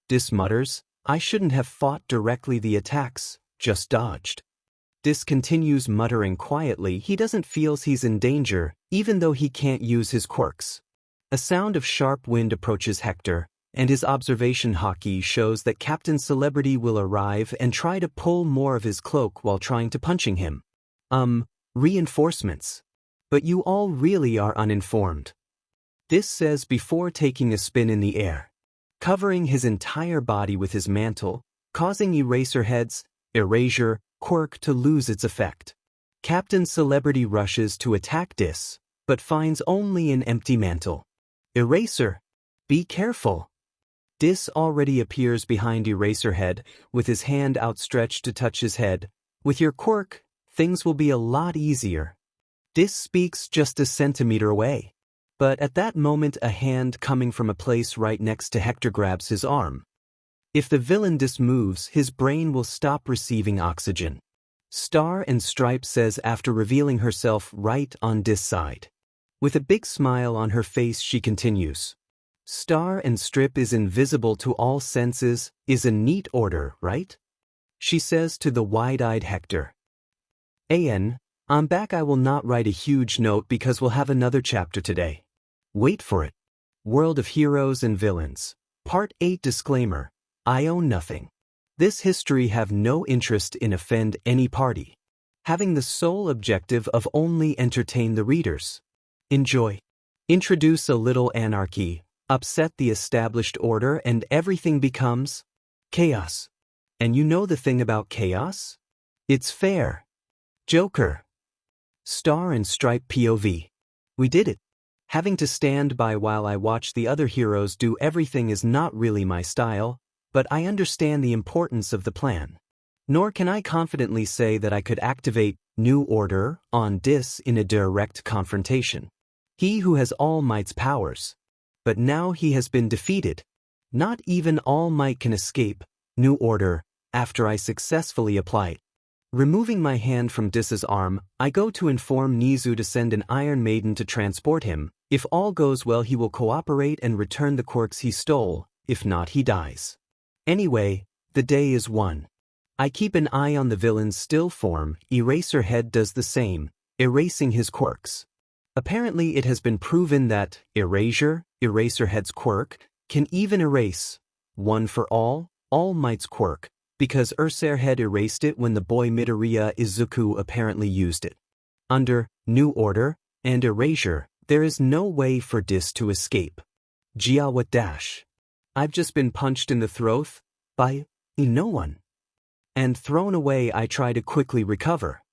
Dis mutters, I shouldn't have fought directly the attacks, just dodged. Dis continues muttering quietly he doesn't feel he's in danger, even though he can't use his quirks. A sound of sharp wind approaches Hector, and his observation hockey shows that Captain Celebrity will arrive and try to pull more of his cloak while trying to punching him. Reinforcements. But you all really are uninformed. Dis says before taking a spin in the air, covering his entire body with his mantle, causing Eraserhead's erasure quirk to lose its effect. Captain Celebrity rushes to attack Dis, but finds only an empty mantle. Eraser, be careful. Dis already appears behind Eraserhead, with his hand outstretched to touch his head. With your quirk, things will be a lot easier. Dis speaks just a centimeter away. But at that moment a hand coming from a place right next to Hector grabs his arm. If the villain Dis moves, his brain will stop receiving oxygen. Star and Stripe says after revealing herself right on Dis' side. With a big smile on her face she continues. Star and Strip is invisible to all senses, is a neat order, right? She says to the wide-eyed Hector. I'm back. I will not write a huge note because we'll have another chapter today. Wait for it. World of Heroes and Villains. Part 8 Disclaimer. I own nothing. This history have no interest in offend any party. Having the sole objective of only entertain the readers. Enjoy. Introduce a little anarchy, upset the established order and everything becomes chaos. And you know the thing about chaos? It's fair. Joker. Star and Stripe POV. We did it. Having to stand by while I watch the other heroes do everything is not really my style, but I understand the importance of the plan. Nor can I confidently say that I could activate New Order on Dis in a direct confrontation. He who has All Might's powers. But now he has been defeated. Not even All Might can escape New Order after I successfully apply it. Removing my hand from Dis's arm, I go to inform Nizu to send an Iron Maiden to transport him. If all goes well he will cooperate and return the quirks he stole, if not he dies. Anyway, the day is won. I keep an eye on the villain's still form. Eraserhead does the same, erasing his quirks. Apparently it has been proven that Erasure, Eraserhead's quirk, can even erase One for All Might's quirk, because Eraserhead erased it when the boy Midoriya Izuku apparently used it. Under New Order and Erasure, there is no way for Dis to escape. Jiawa dash. I've just been punched in the throat by no one. And thrown away. I try to quickly recover.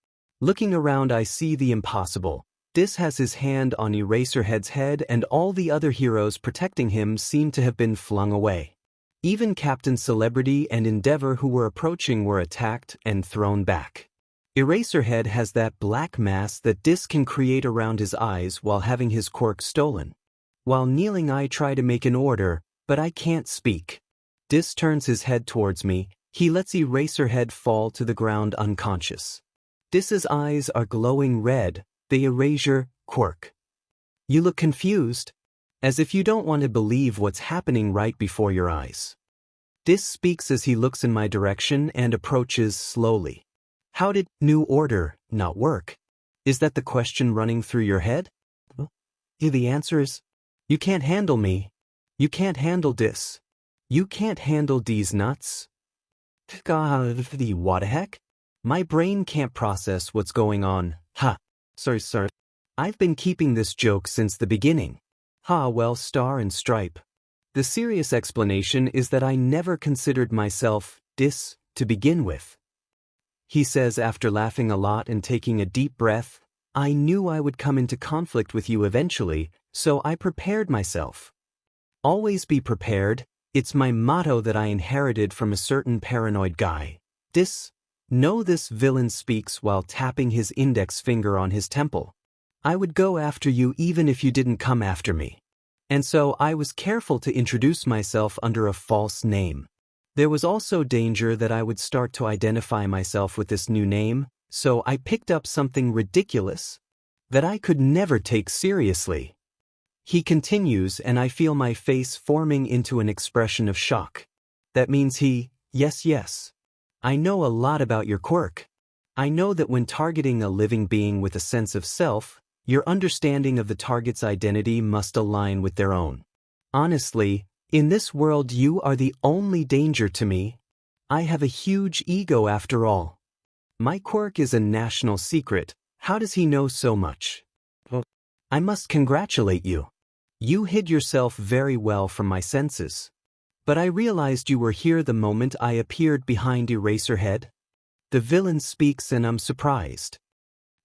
Looking around I see the impossible. Dis has his hand on Eraserhead's head and all the other heroes protecting him seem to have been flung away. Even Captain Celebrity and Endeavor who were approaching were attacked and thrown back. Eraserhead has that black mass that Dis can create around his eyes while having his quirk stolen. While kneeling I try to make an order, but I can't speak. Dis turns his head towards me. He lets Eraserhead fall to the ground unconscious. Dis's eyes are glowing red, the erasure quirk. You look confused, as if you don't want to believe what's happening right before your eyes. Dis speaks as he looks in my direction and approaches slowly. How did New Order not work? Is that the question running through your head? The answer is, you can't handle me. You can't handle Dis. You can't handle these nuts. What the heck? My brain can't process what's going on. Sorry, sir. I've been keeping this joke since the beginning. Well, Star and Stripe. The serious explanation is that I never considered myself Dis to begin with. he says after laughing a lot and taking a deep breath. I knew I would come into conflict with you eventually, so I prepared myself. Always be prepared, it's my motto that I inherited from a certain paranoid guy. This villain speaks while tapping his index finger on his temple. I would go after you even if you didn't come after me. And so I was careful to introduce myself under a false name. There was also danger that I would start to identify myself with this new name, so I picked up something ridiculous that I could never take seriously. He continues, and I feel my face forming into an expression of shock. That means yes. I know a lot about your quirk. I know that when targeting a living being with a sense of self, your understanding of the target's identity must align with their own. Honestly, in this world you are the only danger to me. I have a huge ego after all. My quirk is a national secret. How does he know so much? I must congratulate you. You hid yourself very well from my senses. But I realized you were here the moment I appeared behind Eraserhead. The villain speaks and I'm surprised.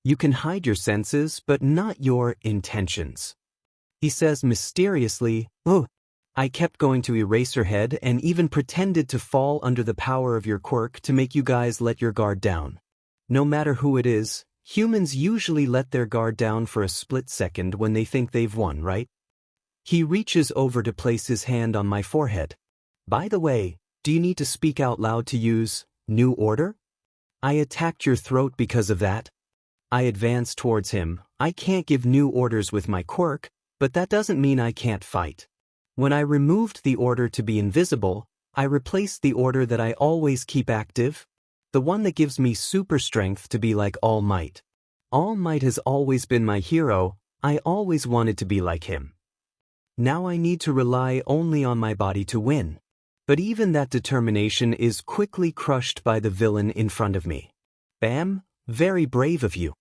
You can hide your senses, but not your intentions. He says mysteriously, oh, I kept going to Eraserhead and even pretended to fall under the power of your quirk to make you guys let your guard down. No matter who it is, humans usually let their guard down for a split second when they think they've won, right? He reaches over to place his hand on my forehead. By the way, do you need to speak out loud to use New Order? I attacked your throat because of that. I advance towards him. I can't give new orders with my quirk, but that doesn't mean I can't fight. When I removed the order to be invisible, I replaced the order that I always keep active, the one that gives me super strength to be like All Might. All Might has always been my hero. I always wanted to be like him. Now I need to rely only on my body to win. But even that determination is quickly crushed by the villain in front of me. Bam, very brave of you.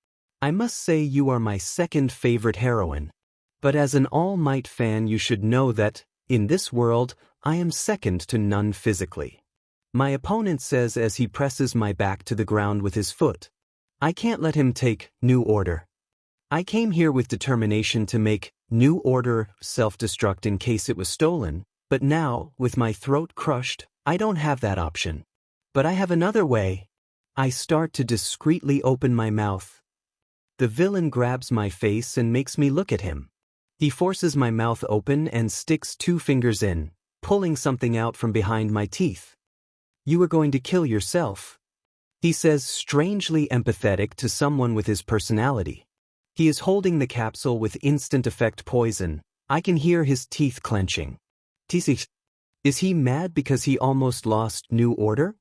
I must say you are my second favorite heroine. But as an All Might fan you should know that, in this world, I am second to none physically. My opponent says as he presses my back to the ground with his foot. I can't let him take New Order. I came here with determination to make New Order self-destruct in case it was stolen. But now, with my throat crushed, I don't have that option. But I have another way. I start to discreetly open my mouth. The villain grabs my face and makes me look at him. He forces my mouth open and sticks 2 fingers in, pulling something out from behind my teeth. You are going to kill yourself. He says, strangely empathetic to someone with his personality. He is holding the capsule with instant effect poison. I can hear his teeth clenching. Is he mad because he almost lost New Order?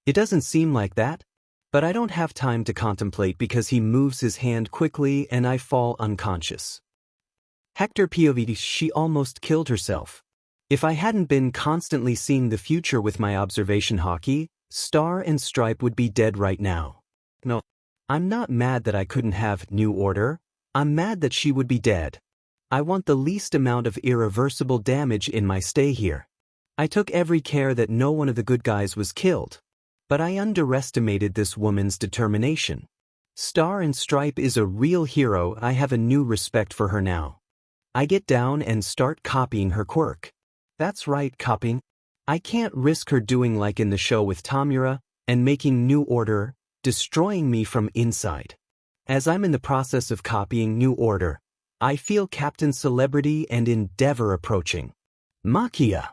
It doesn't seem like that. But I don't have time to contemplate because he moves his hand quickly and I fall unconscious. Hector POV, she almost killed herself. If I hadn't been constantly seeing the future with my observation hockey, Star and Stripe would be dead right now. No, I'm not mad that I couldn't have New Order. I'm mad that she would be dead. I want the least amount of irreversible damage in my stay here. I took every care that no one of the good guys was killed. But I underestimated this woman's determination. Star and Stripe is a real hero. I have a new respect for her now. I get down and start copying her quirk. That's right, copying. I can't risk her doing like in the show with Tamura, and making New Order, destroying me from inside. As I'm in the process of copying New Order, I feel Captain Celebrity and Endeavor approaching. Makia!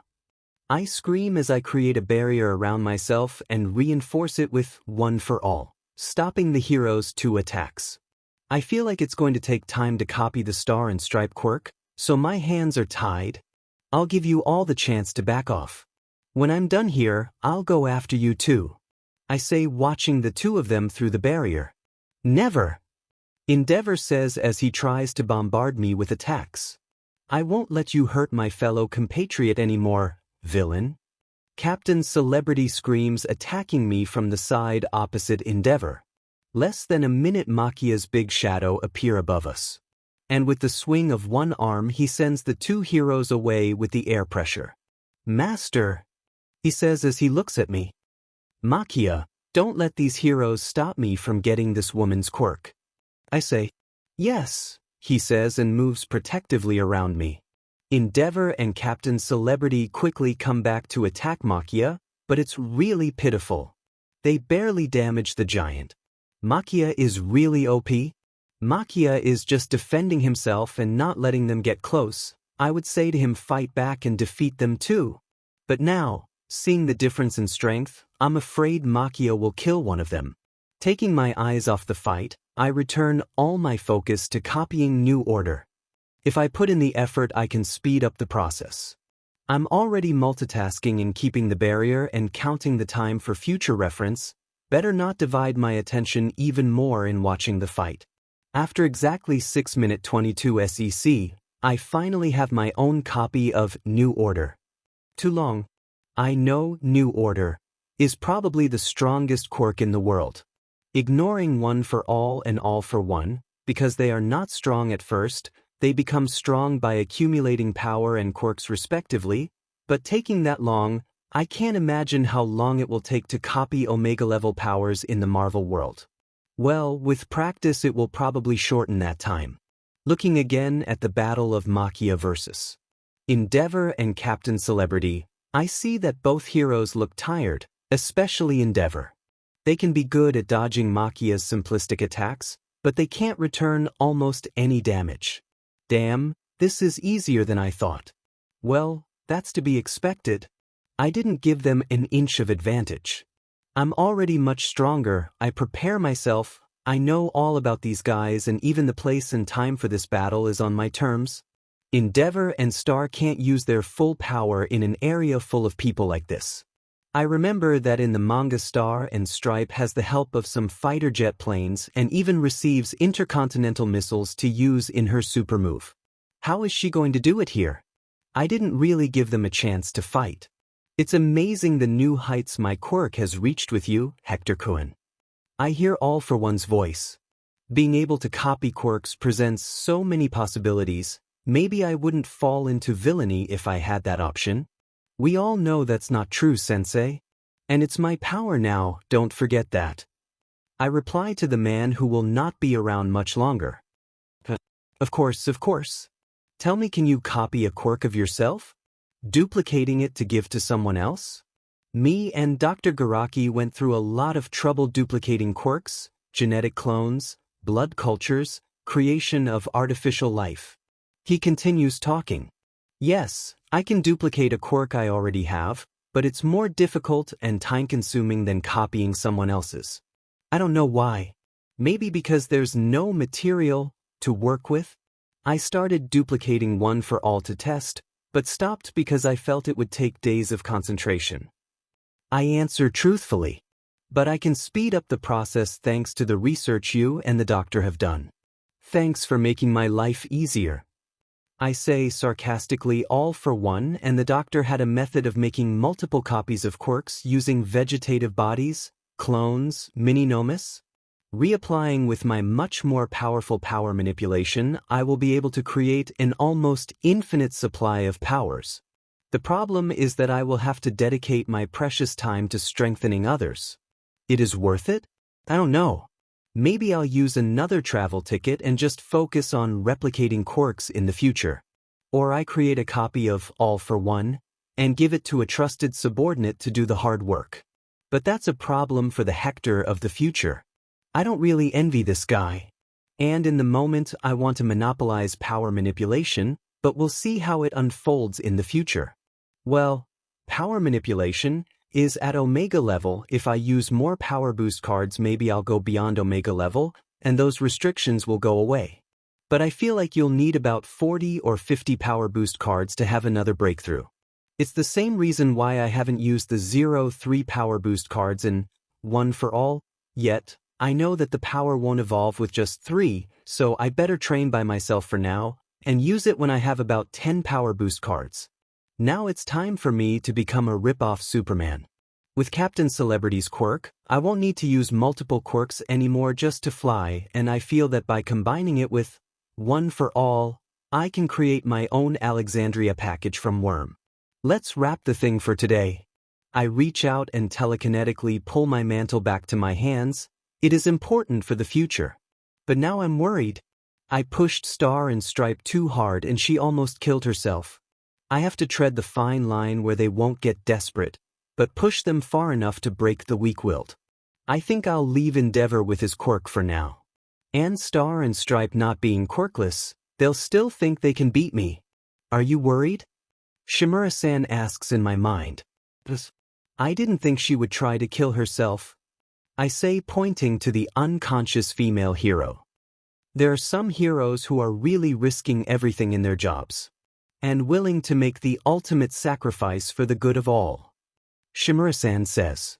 I scream as I create a barrier around myself and reinforce it with One for All, stopping the hero's 2 attacks. I feel like it's going to take time to copy the Star and Stripe quirk, so my hands are tied. I'll give you all the chance to back off. When I'm done here, I'll go after you too. I say, watching the 2 of them through the barrier. Never! Endeavor says as he tries to bombard me with attacks. I won't let you hurt my fellow compatriot anymore, villain. Captain Celebrity screams, attacking me from the side opposite Endeavor. Less than a minute, Makia's big shadow appear above us. And with the swing of one arm he sends the 2 heroes away with the air pressure. Master, he says as he looks at me. Makia, Don't let these heroes stop me from getting this woman's quirk. I say, yes, he says and moves protectively around me. Endeavor and Captain Celebrity quickly come back to attack Makia, but it's really pitiful. They barely damage the giant. Makia is really OP. Makia is just defending himself and not letting them get close. I would say to him, fight back and defeat them too. But now, seeing the difference in strength, I'm afraid Makia will kill one of them. Taking my eyes off the fight, I return all my focus to copying New Order. If I put in the effort, I can speed up the process. I'm already multitasking and keeping the barrier and counting the time for future reference. Better not divide my attention even more in watching the fight. After exactly 6 minutes 22 SEC, I finally have my own copy of New Order. Too long. I know New Order is probably the strongest quirk in the world. Ignoring One for All and All for One, because they are not strong at first, they become strong by accumulating power and quirks respectively, but taking that long, I can't imagine how long it will take to copy Omega-level powers in the Marvel world. Well, with practice it will probably shorten that time. Looking again at the battle of Makia versus Endeavor and Captain Celebrity, I see that both heroes look tired, especially Endeavor. They can be good at dodging Makia's simplistic attacks, but they can't return almost any damage. Damn, this is easier than I thought. Well, that's to be expected. I didn't give them an inch of advantage. I'm already much stronger. I prepare myself. I know all about these guys, and even the place and time for this battle is on my terms. Endeavor and Star can't use their full power in an area full of people like this. I remember that in the manga Star and Stripe has the help of some fighter jet planes and even receives intercontinental missiles to use in her super move. How is she going to do it here? I didn't really give them a chance to fight. It's amazing the new heights my quirk has reached with you, Hector Cohen. I hear All for One's voice. Being able to copy quirks presents so many possibilities. Maybe I wouldn't fall into villainy if I had that option. We all know that's not true, Sensei. And it's my power now, don't forget that. I reply to the man who will not be around much longer. Of course. Tell me, can you copy a quirk of yourself? Duplicating it to give to someone else? Me and Dr. Garaki went through a lot of trouble duplicating quirks, genetic clones, blood cultures, creation of artificial life. He continues talking. Yes, I can duplicate a quirk I already have, but it's more difficult and time-consuming than copying someone else's. I don't know why. Maybe because there's no material to work with? I started duplicating One for All to test, but stopped because I felt it would take days of concentration. I answer truthfully. But I can speed up the process thanks to the research you and the doctor have done. Thanks for making my life easier. I say sarcastically. All for One and the doctor had a method of making multiple copies of quirks using vegetative bodies, clones, mini-nomus. Reapplying with my much more powerful power manipulation, I will be able to create an almost infinite supply of powers. The problem is that I will have to dedicate my precious time to strengthening others. It is worth it? I don't know. Maybe I'll use another travel ticket and just focus on replicating quirks in the future. Or I create a copy of All for One and give it to a trusted subordinate to do the hard work. But that's a problem for the Hector of the future. I don't really envy this guy. And in the moment I want to monopolize power manipulation, but we'll see how it unfolds in the future. Well, power manipulation is at Omega level. If I use more power boost cards, maybe I'll go beyond Omega level, and those restrictions will go away. But I feel like you'll need about 40 or 50 power boost cards to have another breakthrough. It's the same reason why I haven't used the 0-3 power boost cards in One for All yet. I know that the power won't evolve with just 3, so I better train by myself for now, and use it when I have about 10 power boost cards. Now it's time for me to become a rip-off Superman. With Captain Celebrity's quirk, I won't need to use multiple quirks anymore just to fly, and I feel that by combining it with One for All, I can create my own Alexandria package from Worm. Let's wrap the thing for today. I reach out and telekinetically pull my mantle back to my hands. It is important for the future. But now I'm worried. I pushed Star and Stripe too hard and she almost killed herself. I have to tread the fine line where they won't get desperate, but push them far enough to break the weak-willed. I think I'll leave Endeavor with his quirk for now. And Star and Stripe not being quirkless, they'll still think they can beat me. Are you worried? Shimura-san asks in my mind. I didn't think she would try to kill herself. I say, pointing to the unconscious female hero. There are some heroes who are really risking everything in their jobs and willing to make the ultimate sacrifice for the good of all. Shimura-san says,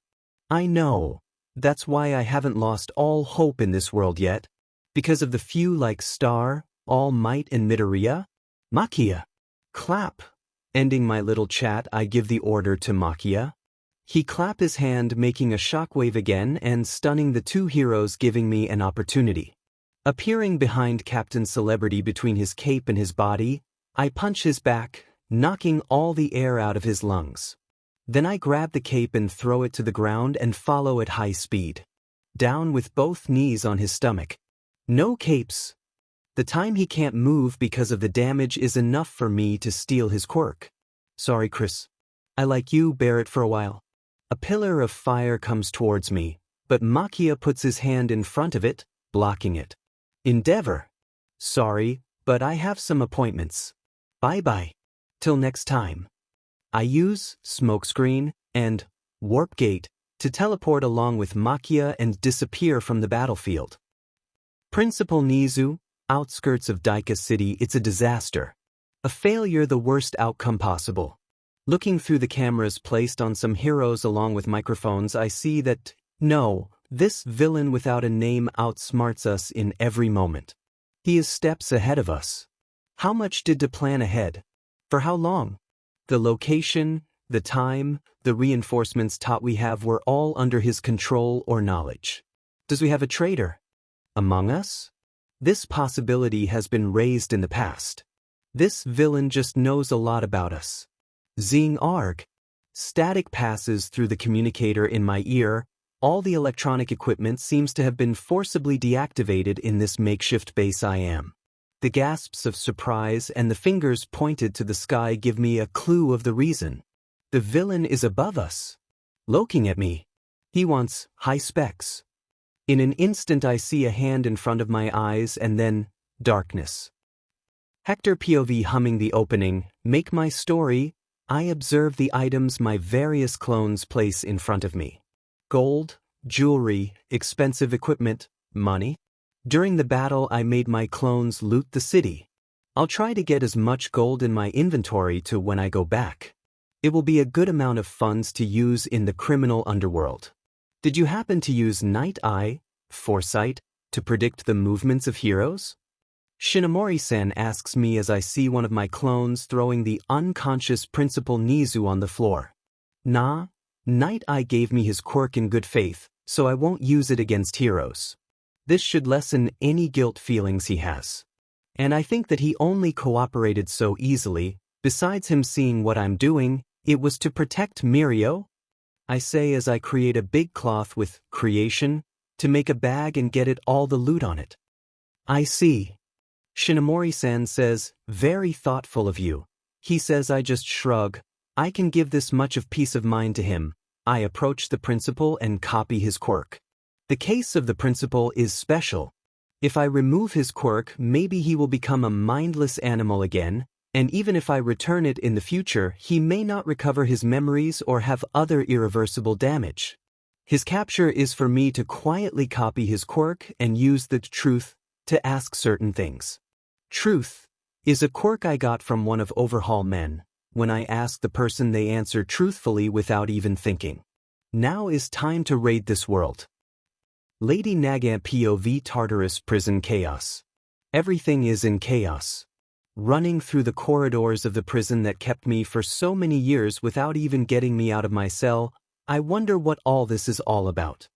I know. That's why I haven't lost all hope in this world yet. Because of the few like Star, All Might and Midoriya. Makia. Clap. Ending my little chat, I give the order to Makia. He clap his hand, making a shockwave again and stunning the two heroes, giving me an opportunity. Appearing behind Captain Celebrity between his cape and his body, I punch his back, knocking all the air out of his lungs. Then I grab the cape and throw it to the ground and follow at high speed. Down with both knees on his stomach. No capes. The time he can't move because of the damage is enough for me to steal his quirk. Sorry, Chris. I like you, bear it for a while. A pillar of fire comes towards me, but Makia puts his hand in front of it, blocking it. Endeavor. Sorry, but I have some appointments. Bye-bye. Till next time. I use Smokescreen and Warp Gate to teleport along with Makia and disappear from the battlefield. Principal Nizu, outskirts of Daika City. It's a disaster. A failure, the worst outcome possible. Looking through the cameras placed on some heroes along with microphones, I see that, no, this villain without a name outsmarts us in every moment. He is steps ahead of us. How much did to plan ahead? For how long? The location, the time, the reinforcements taught we have were all under his control or knowledge. Does we have a traitor? Among us? This possibility has been raised in the past. This villain just knows a lot about us. Zing Arg. Static passes through the communicator in my ear. All the electronic equipment seems to have been forcibly deactivated in this makeshift base I am. The gasps of surprise and the fingers pointed to the sky give me a clue of the reason. The villain is above us. Looking at me. He wants high specs. In an instant I see a hand in front of my eyes and then darkness. Hector POV humming the opening, make my story. I observe the items my various clones place in front of me. Gold, jewelry, expensive equipment, money. During the battle I made my clones loot the city. I'll try to get as much gold in my inventory to when I go back. It will be a good amount of funds to use in the criminal underworld. Did you happen to use Night Eye, Foresight, to predict the movements of heroes? Shinomori-san asks me as I see one of my clones throwing the unconscious Principal Nizu on the floor. Nah, Night Eye gave me his quirk in good faith, so I won't use it against heroes. This should lessen any guilt feelings he has. And I think that he only cooperated so easily, besides him seeing what I'm doing, it was to protect Mirio. I say as I create a big cloth with creation, to make a bag and get it all the loot on it. I see. Shinomori-san says, very thoughtful of you. He says I just shrug. I can give this much of peace of mind to him. I approach the principal and copy his quirk. The case of the principal is special. If I remove his quirk, maybe he will become a mindless animal again, and even if I return it in the future, he may not recover his memories or have other irreversible damage. His capture is for me to quietly copy his quirk and use the truth to ask certain things. Truth is a quirk I got from one of Overhaul men. When I ask the person, they answer truthfully without even thinking. Now is time to raid this world. Lady Nagant POV Tartarus Prison Chaos. Everything is in chaos. Running through the corridors of the prison that kept me for so many years without even getting me out of my cell, I wonder what all this is all about.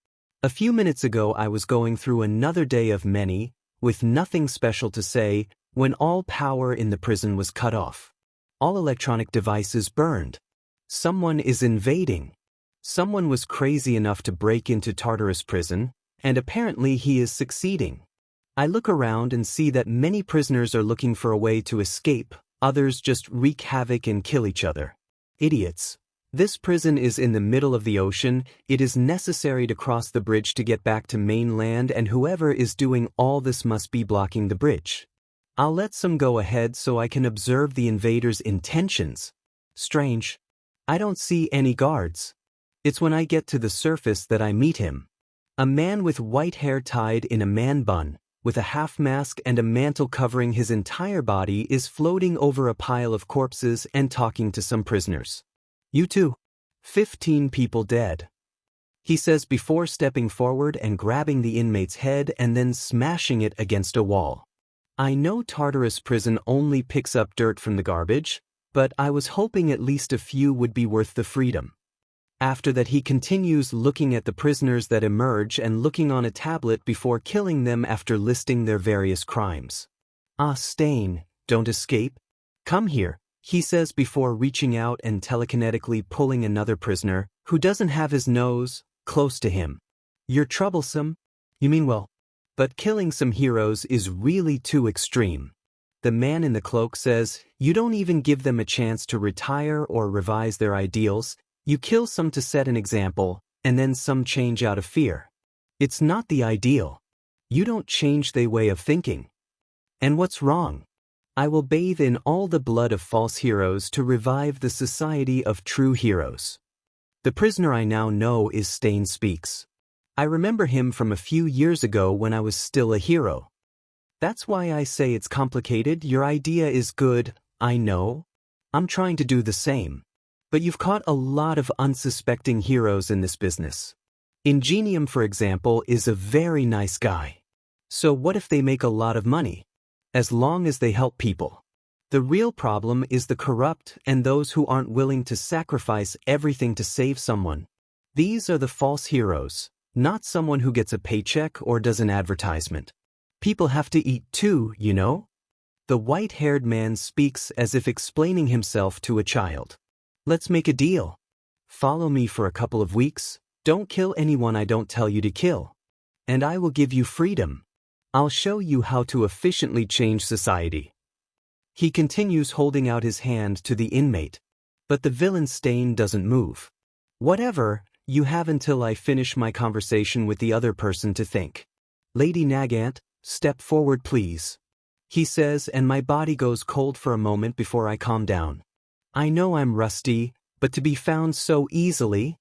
A few minutes ago I was going through another day of many, with nothing special to say, when all power in the prison was cut off. All electronic devices burned. Someone is invading. Someone was crazy enough to break into Tartarus prison, and apparently he is succeeding. I look around and see that many prisoners are looking for a way to escape, others just wreak havoc and kill each other. Idiots. This prison is in the middle of the ocean, it is necessary to cross the bridge to get back to mainland, and whoever is doing all this must be blocking the bridge. I'll let some go ahead so I can observe the invaders' intentions. Strange. I don't see any guards. It's when I get to the surface that I meet him. A man with white hair tied in a man bun, with a half mask and a mantle covering his entire body, is floating over a pile of corpses and talking to some prisoners. You too. 15 people dead. He says before stepping forward and grabbing the inmate's head and then smashing it against a wall. I know Tartarus prison only picks up dirt from the garbage, but I was hoping at least a few would be worth the freedom. After that he continues looking at the prisoners that emerge and looking on a tablet before killing them after listing their various crimes. Ah, Stain, don't escape. Come here, he says before reaching out and telekinetically pulling another prisoner, who doesn't have his nose, close to him. You're troublesome. You mean well. But killing some heroes is really too extreme. The man in the cloak says, you don't even give them a chance to retire or revise their ideals, you kill some to set an example, and then some change out of fear. It's not the ideal. You don't change their way of thinking. And what's wrong? I will bathe in all the blood of false heroes to revive the society of true heroes. The prisoner I now know is Stain Speaks. I remember him from a few years ago when I was still a hero. That's why I say it's complicated. Your idea is good, I know. I'm trying to do the same. But you've caught a lot of unsuspecting heroes in this business. Ingenium, for example, is a very nice guy. So what if they make a lot of money? As long as they help people. The real problem is the corrupt and those who aren't willing to sacrifice everything to save someone. These are the false heroes. Not someone who gets a paycheck or does an advertisement. People have to eat too, you know? The white-haired man speaks as if explaining himself to a child. Let's make a deal. Follow me for a couple of weeks, don't kill anyone I don't tell you to kill. And I will give you freedom. I'll show you how to efficiently change society. He continues holding out his hand to the inmate. But the villain Stain doesn't move. Whatever. You have until I finish my conversation with the other person to think. Lady Nagant, step forward please. He says, and my body goes cold for a moment before I calm down. I know I'm rusty, but to be found so easily?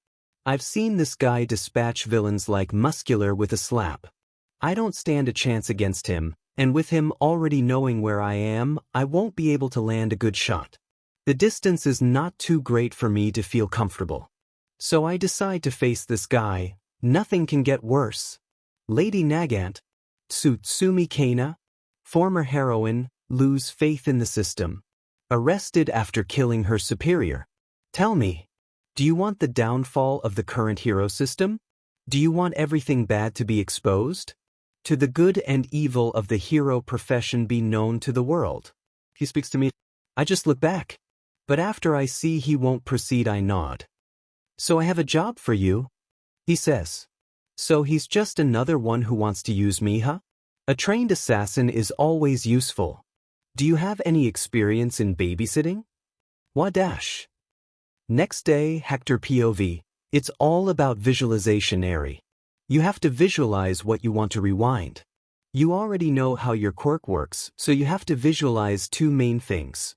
I've seen this guy dispatch villains like Muscular with a slap. I don't stand a chance against him, and with him already knowing where I am, I won't be able to land a good shot. The distance is not too great for me to feel comfortable. So I decide to face this guy. Nothing can get worse. Lady Nagant, Tsutsumi Kana, former heroine, lose faith in the system. Arrested after killing her superior. Tell me, do you want the downfall of the current hero system? Do you want everything bad to be exposed? To the good and evil of the hero profession be known to the world? He speaks to me. I just look back. But after I see he won't proceed, I nod. So I have a job for you, he says. So he's just another one who wants to use me, huh? A trained assassin is always useful. Do you have any experience in babysitting? Wadash. Next day, Hector POV. It's all about visualization, Eri. You have to visualize what you want to rewind. You already know how your quirk works, so you have to visualize two main things.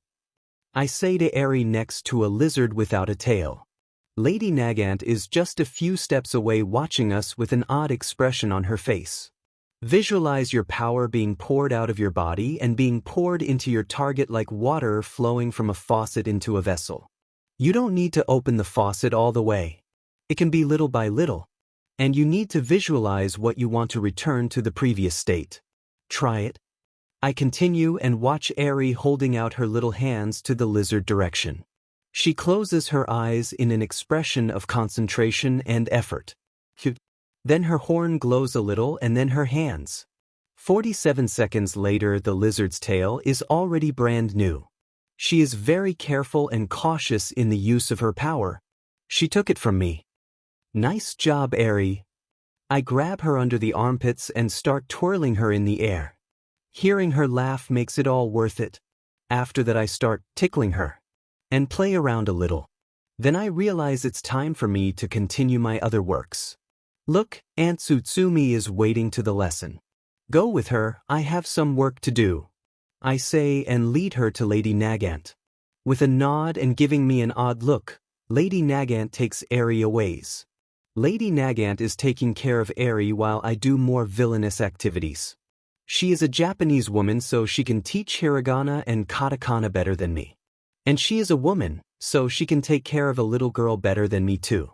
I say to Eri next to a lizard without a tail. Lady Nagant is just a few steps away watching us with an odd expression on her face. Visualize your power being poured out of your body and being poured into your target like water flowing from a faucet into a vessel. You don't need to open the faucet all the way. It can be little by little. And you need to visualize what you want to return to the previous state. Try it. I continue and watch Eri holding out her little hands to the lizard direction. She closes her eyes in an expression of concentration and effort. Then her horn glows a little and then her hands. 47 seconds later, the lizard's tail is already brand new. She is very careful and cautious in the use of her power. She took it from me. Nice job, Eri. I grab her under the armpits and start twirling her in the air. Hearing her laugh makes it all worth it. After that I start tickling her and play around a little. Then I realize it's time for me to continue my other works. Look, Aunt Tsutsumi is waiting to the lesson. Go with her, I have some work to do. I say and lead her to Lady Nagant. With a nod and giving me an odd look, Lady Nagant takes Eri away. Lady Nagant is taking care of Eri while I do more villainous activities. She is a Japanese woman, so she can teach hiragana and katakana better than me. And she is a woman, so she can take care of a little girl better than me too.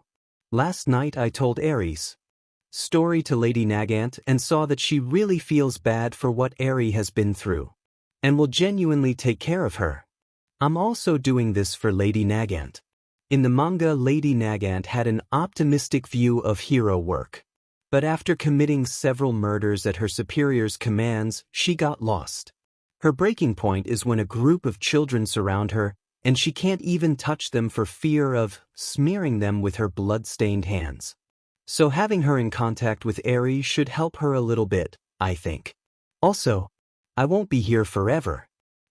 Last night I told Eri's story to Lady Nagant and saw that she really feels bad for what Eri has been through, and will genuinely take care of her. I'm also doing this for Lady Nagant. In the manga, Lady Nagant had an optimistic view of hero work. But after committing several murders at her superior's commands, she got lost. Her breaking point is when a group of children surround her, and she can't even touch them for fear of smearing them with her blood-stained hands. So having her in contact with Eri should help her a little bit, I think. Also, I won't be here forever.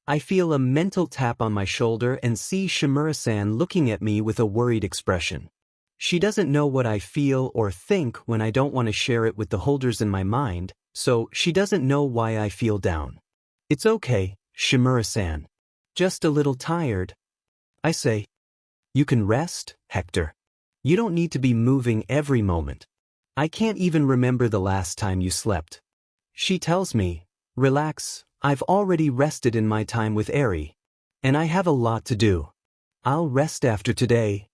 I feel a mental tap on my shoulder and see Shimura-san looking at me with a worried expression. She doesn't know what I feel or think when I don't want to share it with the holders in my mind, so she doesn't know why I feel down. It's okay, Shimura-san. Just a little tired. I say. You can rest, Hector. You don't need to be moving every moment. I can't even remember the last time you slept. She tells me, relax, I've already rested in my time with Eri. And I have a lot to do. I'll rest after today.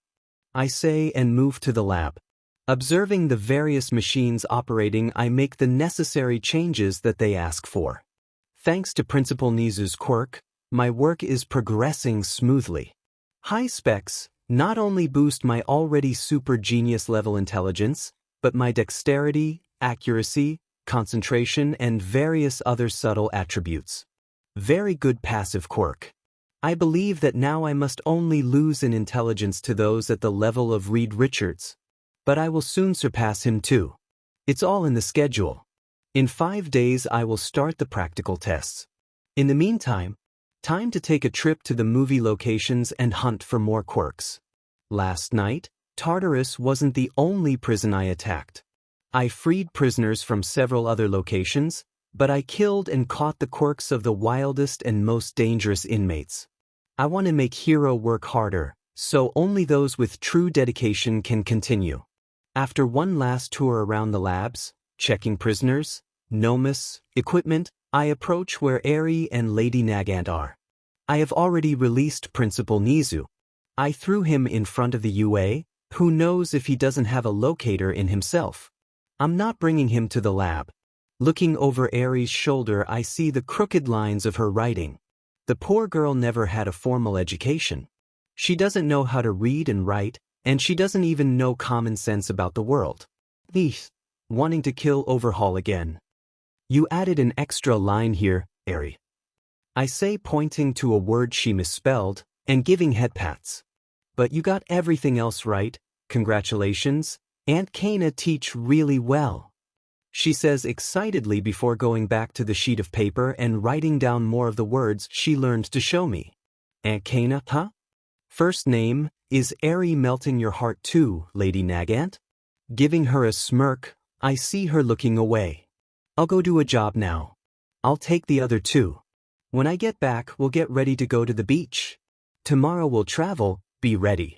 I say and move to the lab. Observing the various machines operating, I make the necessary changes that they ask for. Thanks to Principal Nizu's quirk, my work is progressing smoothly. High specs not only boost my already super genius level intelligence, but my dexterity, accuracy, concentration, and various other subtle attributes. Very good passive quirk. I believe that now I must only lose in intelligence to those at the level of Reed Richards. But I will soon surpass him too. It's all in the schedule. In 5 days I will start the practical tests. In the meantime, time to take a trip to the movie locations and hunt for more quirks. Last night, Tartarus wasn't the only prison I attacked. I freed prisoners from several other locations, but I killed and caught the quirks of the wildest and most dangerous inmates. I want to make hero work harder, so only those with true dedication can continue. After one last tour around the labs, checking prisoners, nomus, equipment, I approach where Eri and Lady Nagant are. I have already released Principal Nizu. I threw him in front of the UA, who knows if he doesn't have a locator in himself. I'm not bringing him to the lab. Looking over Eri's shoulder, I see the crooked lines of her writing. The poor girl never had a formal education. She doesn't know how to read and write, and she doesn't even know common sense about the world. Wanting to kill Overhaul again. You added an extra line here, Eri. I say, pointing to a word she misspelled, and giving head pats. But you got everything else right, congratulations, Aunt Kana teach really well. She says excitedly before going back to the sheet of paper and writing down more of the words she learned to show me. Aunt Kana, huh? First name, is Eri melting your heart too, Lady Nagant? Giving her a smirk, I see her looking away. I'll go do a job now. I'll take the other two. When I get back, we'll get ready to go to the beach. Tomorrow we'll travel, be ready.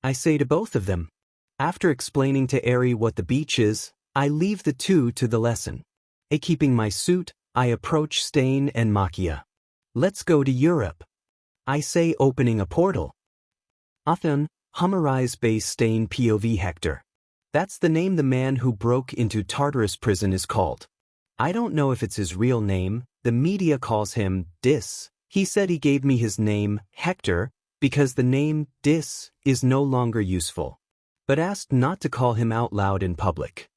I say to both of them. After explaining to Eri what the beach is, I leave the two to the lesson. Keeping my suit, I approach Stain and Makia. Let's go to Europe. I say, opening a portal. Often, Hummerize base Stain POV Hector. That's the name the man who broke into Tartarus prison is called. I don't know if it's his real name, the media calls him Dis. He said he gave me his name, Hector, because the name Dis is no longer useful, but asked not to call him out loud in public.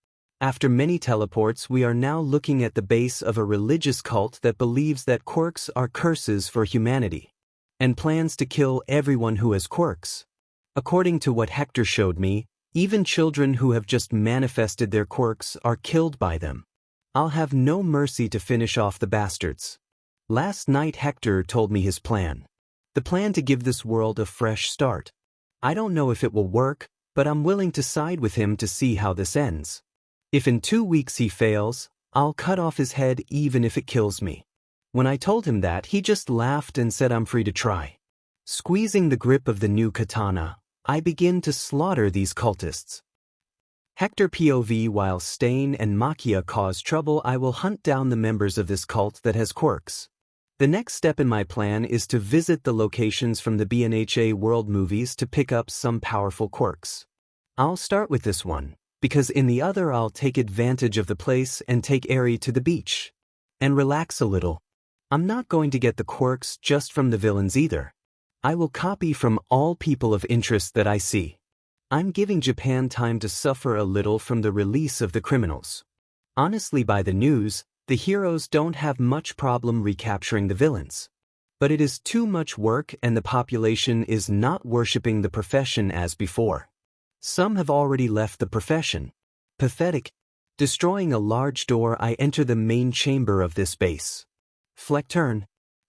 After many teleports, we are now looking at the base of a religious cult that believes that quirks are curses for humanity, and plans to kill everyone who has quirks. According to what Hector showed me, Even children who have just manifested their quirks are killed by them. I'll have no mercy to finish off the bastards. Last night Hector told me his plan. The plan to give this world a fresh start. I don't know if it will work, but I'm willing to side with him to see how this ends. If in 2 weeks he fails, I'll cut off his head even if it kills me. When I told him that, he just laughed and said I'm free to try. Squeezing the grip of the new katana, I begin to slaughter these cultists. Hector POV: while Stain and Makia cause trouble, I will hunt down the members of this cult that has quirks. The next step in my plan is to visit the locations from the BNHA World movies to pick up some powerful quirks. I'll start with this one, because in the other I'll take advantage of the place and take Eri to the beach. And relax a little. I'm not going to get the quirks just from the villains either. I will copy from all people of interest that I see. I'm giving Japan time to suffer a little from the release of the criminals. Honestly, by the news, the heroes don't have much problem recapturing the villains. But it is too much work and the population is not worshipping the profession as before. Some have already left the profession. Pathetic. Destroying a large door, I enter the main chamber of this base. Fleckturn.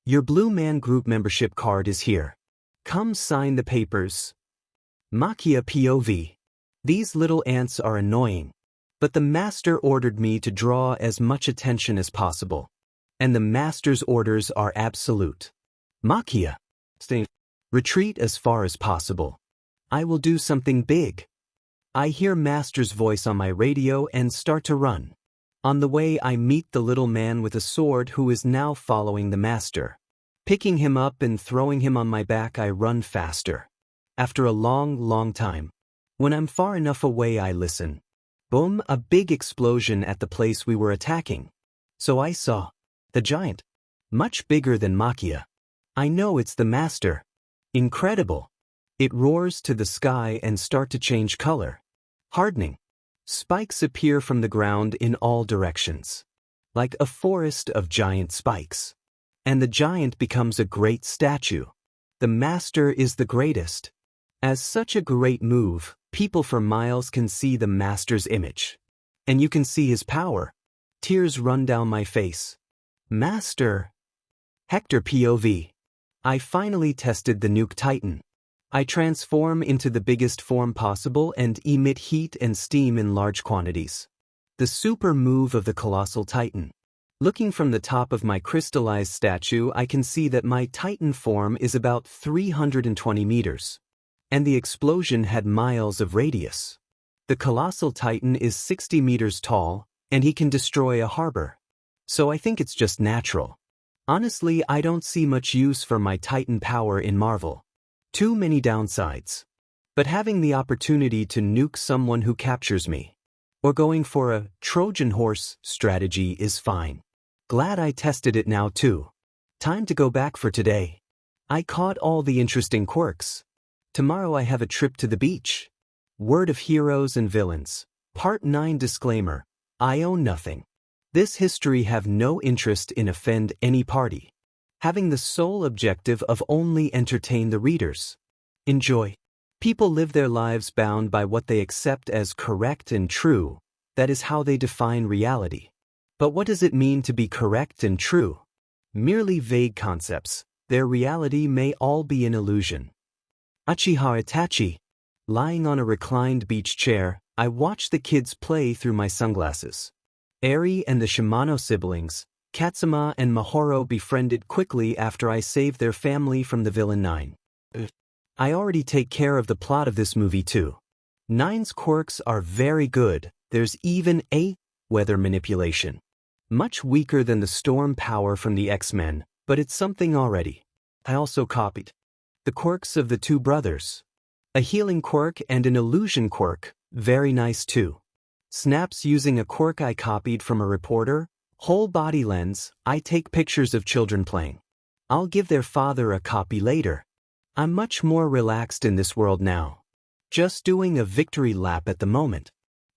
Your Blue Man Group membership card is here. Come sign the papers. Makia POV. These little ants are annoying. But the master ordered me to draw as much attention as possible. And the master's orders are absolute. Makia. Stay. Retreat as far as possible. I will do something big. I hear master's voice on my radio and start to run. On the way I meet the little man with a sword who is now following the master. Picking him up and throwing him on my back, I run faster. After a long time. When I'm far enough away, I listen. Boom, a big explosion at the place we were attacking. So I saw the giant. Much bigger than Makia. I know it's the master. Incredible. It roars to the sky and start to change color. Hardening. Spikes appear from the ground in all directions. Like a forest of giant spikes. And the giant becomes a great statue. The master is the greatest. As such a great move, people for miles can see the master's image. And you can see his power. Tears run down my face. Master. Hector POV. I finally tested the Nuke Titan. I transform into the biggest form possible and emit heat and steam in large quantities. The super move of the Colossal Titan. Looking from the top of my crystallized statue, I can see that my Titan form is about 320 meters. And the explosion had miles of radius. The Colossal Titan is 60 meters tall, and he can destroy a harbor. So I think it's just natural. Honestly, I don't see much use for my Titan power in Marvel. Too many downsides. But having the opportunity to nuke someone who captures me, or going for a Trojan horse strategy is fine. Glad I tested it now too. Time to go back for today. I caught all the interesting quirks. Tomorrow I have a trip to the beach. Word of Heroes and Villains. Part 9 Disclaimer. I own nothing. This history have no interest in offend any party. Having the sole objective of only entertain the readers. Enjoy. People live their lives bound by what they accept as correct and true. That is how they define reality. But what does it mean to be correct and true? Merely vague concepts. Their reality may all be an illusion. Uchiha Itachi. Lying on a reclined beach chair, I watch the kids play through my sunglasses. Eri and the Shimano siblings, Katsuma and Mahoro, befriended quickly after I saved their family from the villain 9. I already take care of the plot of this movie too. 9's quirks are very good. There's even a weather manipulation. Much weaker than the storm power from the X-Men, but it's something already. I also copied the quirks of the two brothers. A healing quirk and an illusion quirk, very nice too. Snaps using a quirk I copied from a reporter. Whole body lens, I take pictures of children playing. I'll give their father a copy later. I'm much more relaxed in this world now. Just doing a victory lap at the moment.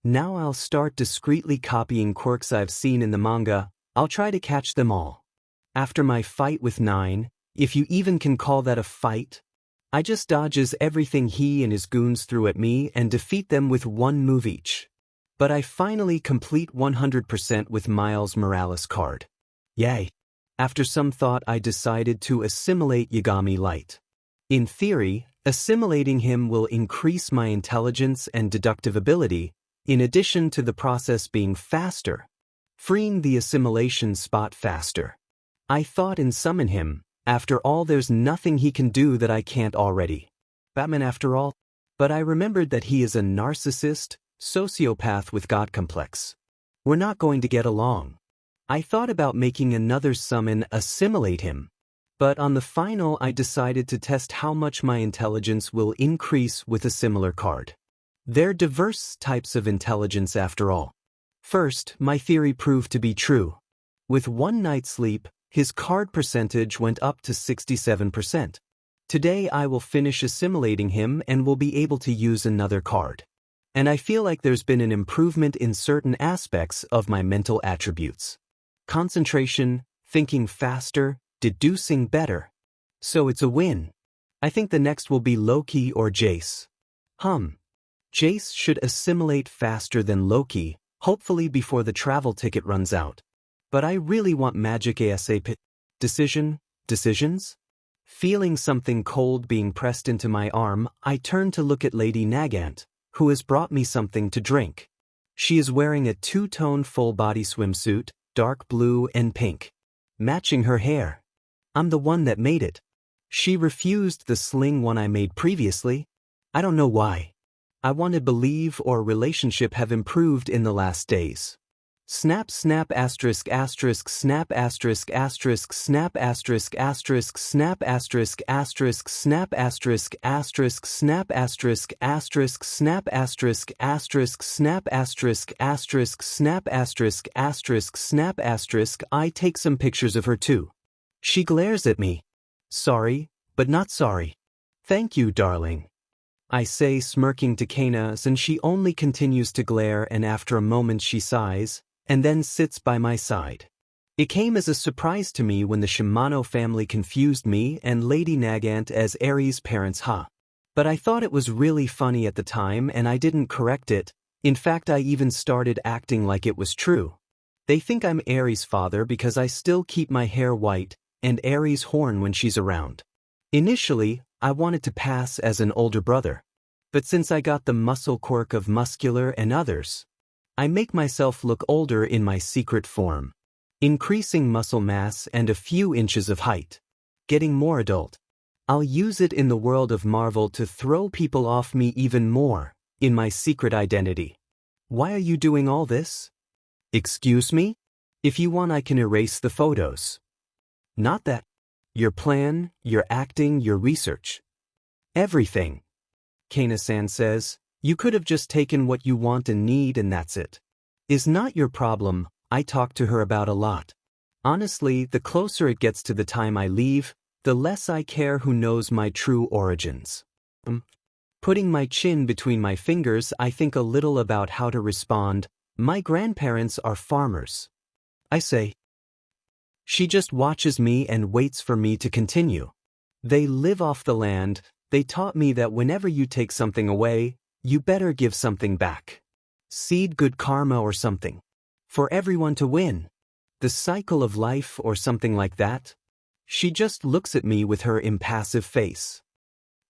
Now I'll start discreetly copying quirks I've seen in the manga. I'll try to catch them all. After my fight with 9, if you even can call that a fight, I just dodges everything he and his goons threw at me and defeat them with one move each. But I finally complete 100% with Miles Morales' card. Yay! After some thought I decided to assimilate Yagami Light. In theory, assimilating him will increase my intelligence and deductive ability, in addition to the process being faster, freeing the assimilation spot faster. I thought and summon him. After all, there's nothing he can do that I can't already. Batman after all. But I remembered that he is a narcissist, sociopath with God complex. We're not going to get along. I thought about making another summon assimilate him. But on the final I decided to test how much my intelligence will increase with a similar card. They're diverse types of intelligence after all. First, my theory proved to be true. With one night's sleep, his card percentage went up to 67%. Today I will finish assimilating him and will be able to use another card. And I feel like there's been an improvement in certain aspects of my mental attributes. Concentration, thinking faster, deducing better. So it's a win. I think the next will be Loki or Jace. Jace should assimilate faster than Loki, hopefully before the travel ticket runs out. But I really want magic ASAP. Decisions? Feeling something cold being pressed into my arm, I turn to look at Lady Nagant, who has brought me something to drink. She is wearing a two-tone full-body swimsuit, dark blue and pink, matching her hair. I'm the one that made it. She refused the sling one I made previously. I don't know why. I want to believe our relationship have improved in the last days. Snap snap asterisk asterisk snap asterisk asterisk snap asterisk asterisk snap asterisk asterisk snap asterisk asterisk snap asterisk asterisk snap asterisk asterisk snap asterisk asterisk snap asterisk asterisk snap asterisk. I take some pictures of her too. She glares at me. Sorry, but not sorry. Thank you, darling. I say, smirking to Canas, and she only continues to glare, and after a moment she sighs and then sits by my side. It came as a surprise to me when the Shimano family confused me and Lady Nagant as Aries' parents, But I thought it was really funny at the time and I didn't correct it. In fact, I even started acting like it was true. They think I'm Aries' father because I still keep my hair white and Aries' horn when she's around. Initially, I wanted to pass as an older brother. But since I got the muscle quirk of muscular and others, I make myself look older in my secret form. Increasing muscle mass and a few inches of height. Getting more adult. I'll use it in the world of Marvel to throw people off me even more, in my secret identity. Why are you doing all this? Excuse me? If you want I can erase the photos. Not that. Your plan, your acting, your research. Everything. Kana-san says, you could have just taken what you want and need and that's it. Is not your problem. I talk to her about a lot. Honestly, the closer it gets to the time I leave, the less I care who knows my true origins. Putting my chin between my fingers, I think a little about how to respond. My grandparents are farmers. I say. She just watches me and waits for me to continue. They live off the land. They taught me that whenever you take something away, you better give something back. Seed good karma or something. For everyone to win. The cycle of life or something like that. She just looks at me with her impassive face.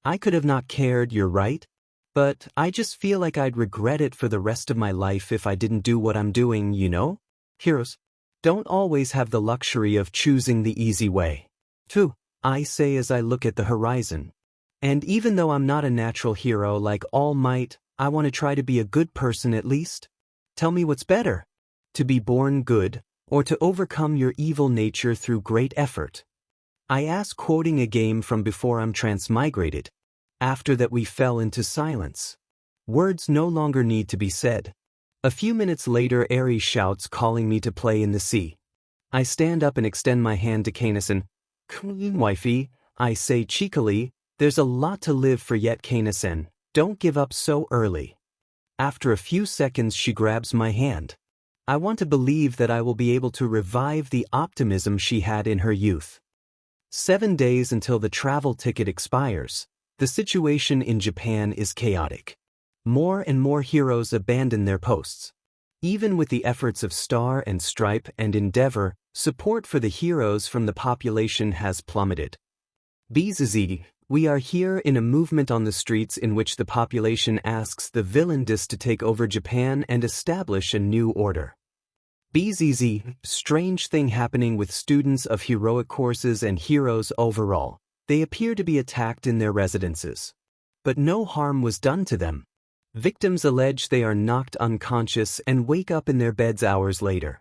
I could have not cared, you're right. But I just feel like I'd regret it for the rest of my life if I didn't do what I'm doing, you know? Heroes don't always have the luxury of choosing the easy way. Too, I say as I look at the horizon. And even though I'm not a natural hero like All Might, I want to try to be a good person at least. Tell me what's better. To be born good, or to overcome your evil nature through great effort. I ask, quoting a game from before I'm transmigrated. After that we fell into silence. Words no longer need to be said. A few minutes later Aries shouts calling me to play in the sea. I stand up and extend my hand to Kana-san. Wifey, I say cheekily, there's a lot to live for yet, Kana-san. Don't give up so early. After a few seconds she grabs my hand. I want to believe that I will be able to revive the optimism she had in her youth. 7 days until the travel ticket expires. The situation in Japan is chaotic. More and more heroes abandon their posts. Even with the efforts of Star and Stripe and Endeavor, support for the heroes from the population has plummeted. BZZ, we are here in a movement on the streets in which the population asks the villainess to take over Japan and establish a new order. BZZ, strange thing happening with students of heroic courses and heroes overall. They appear to be attacked in their residences. But no harm was done to them. Victims allege they are knocked unconscious and wake up in their beds hours later.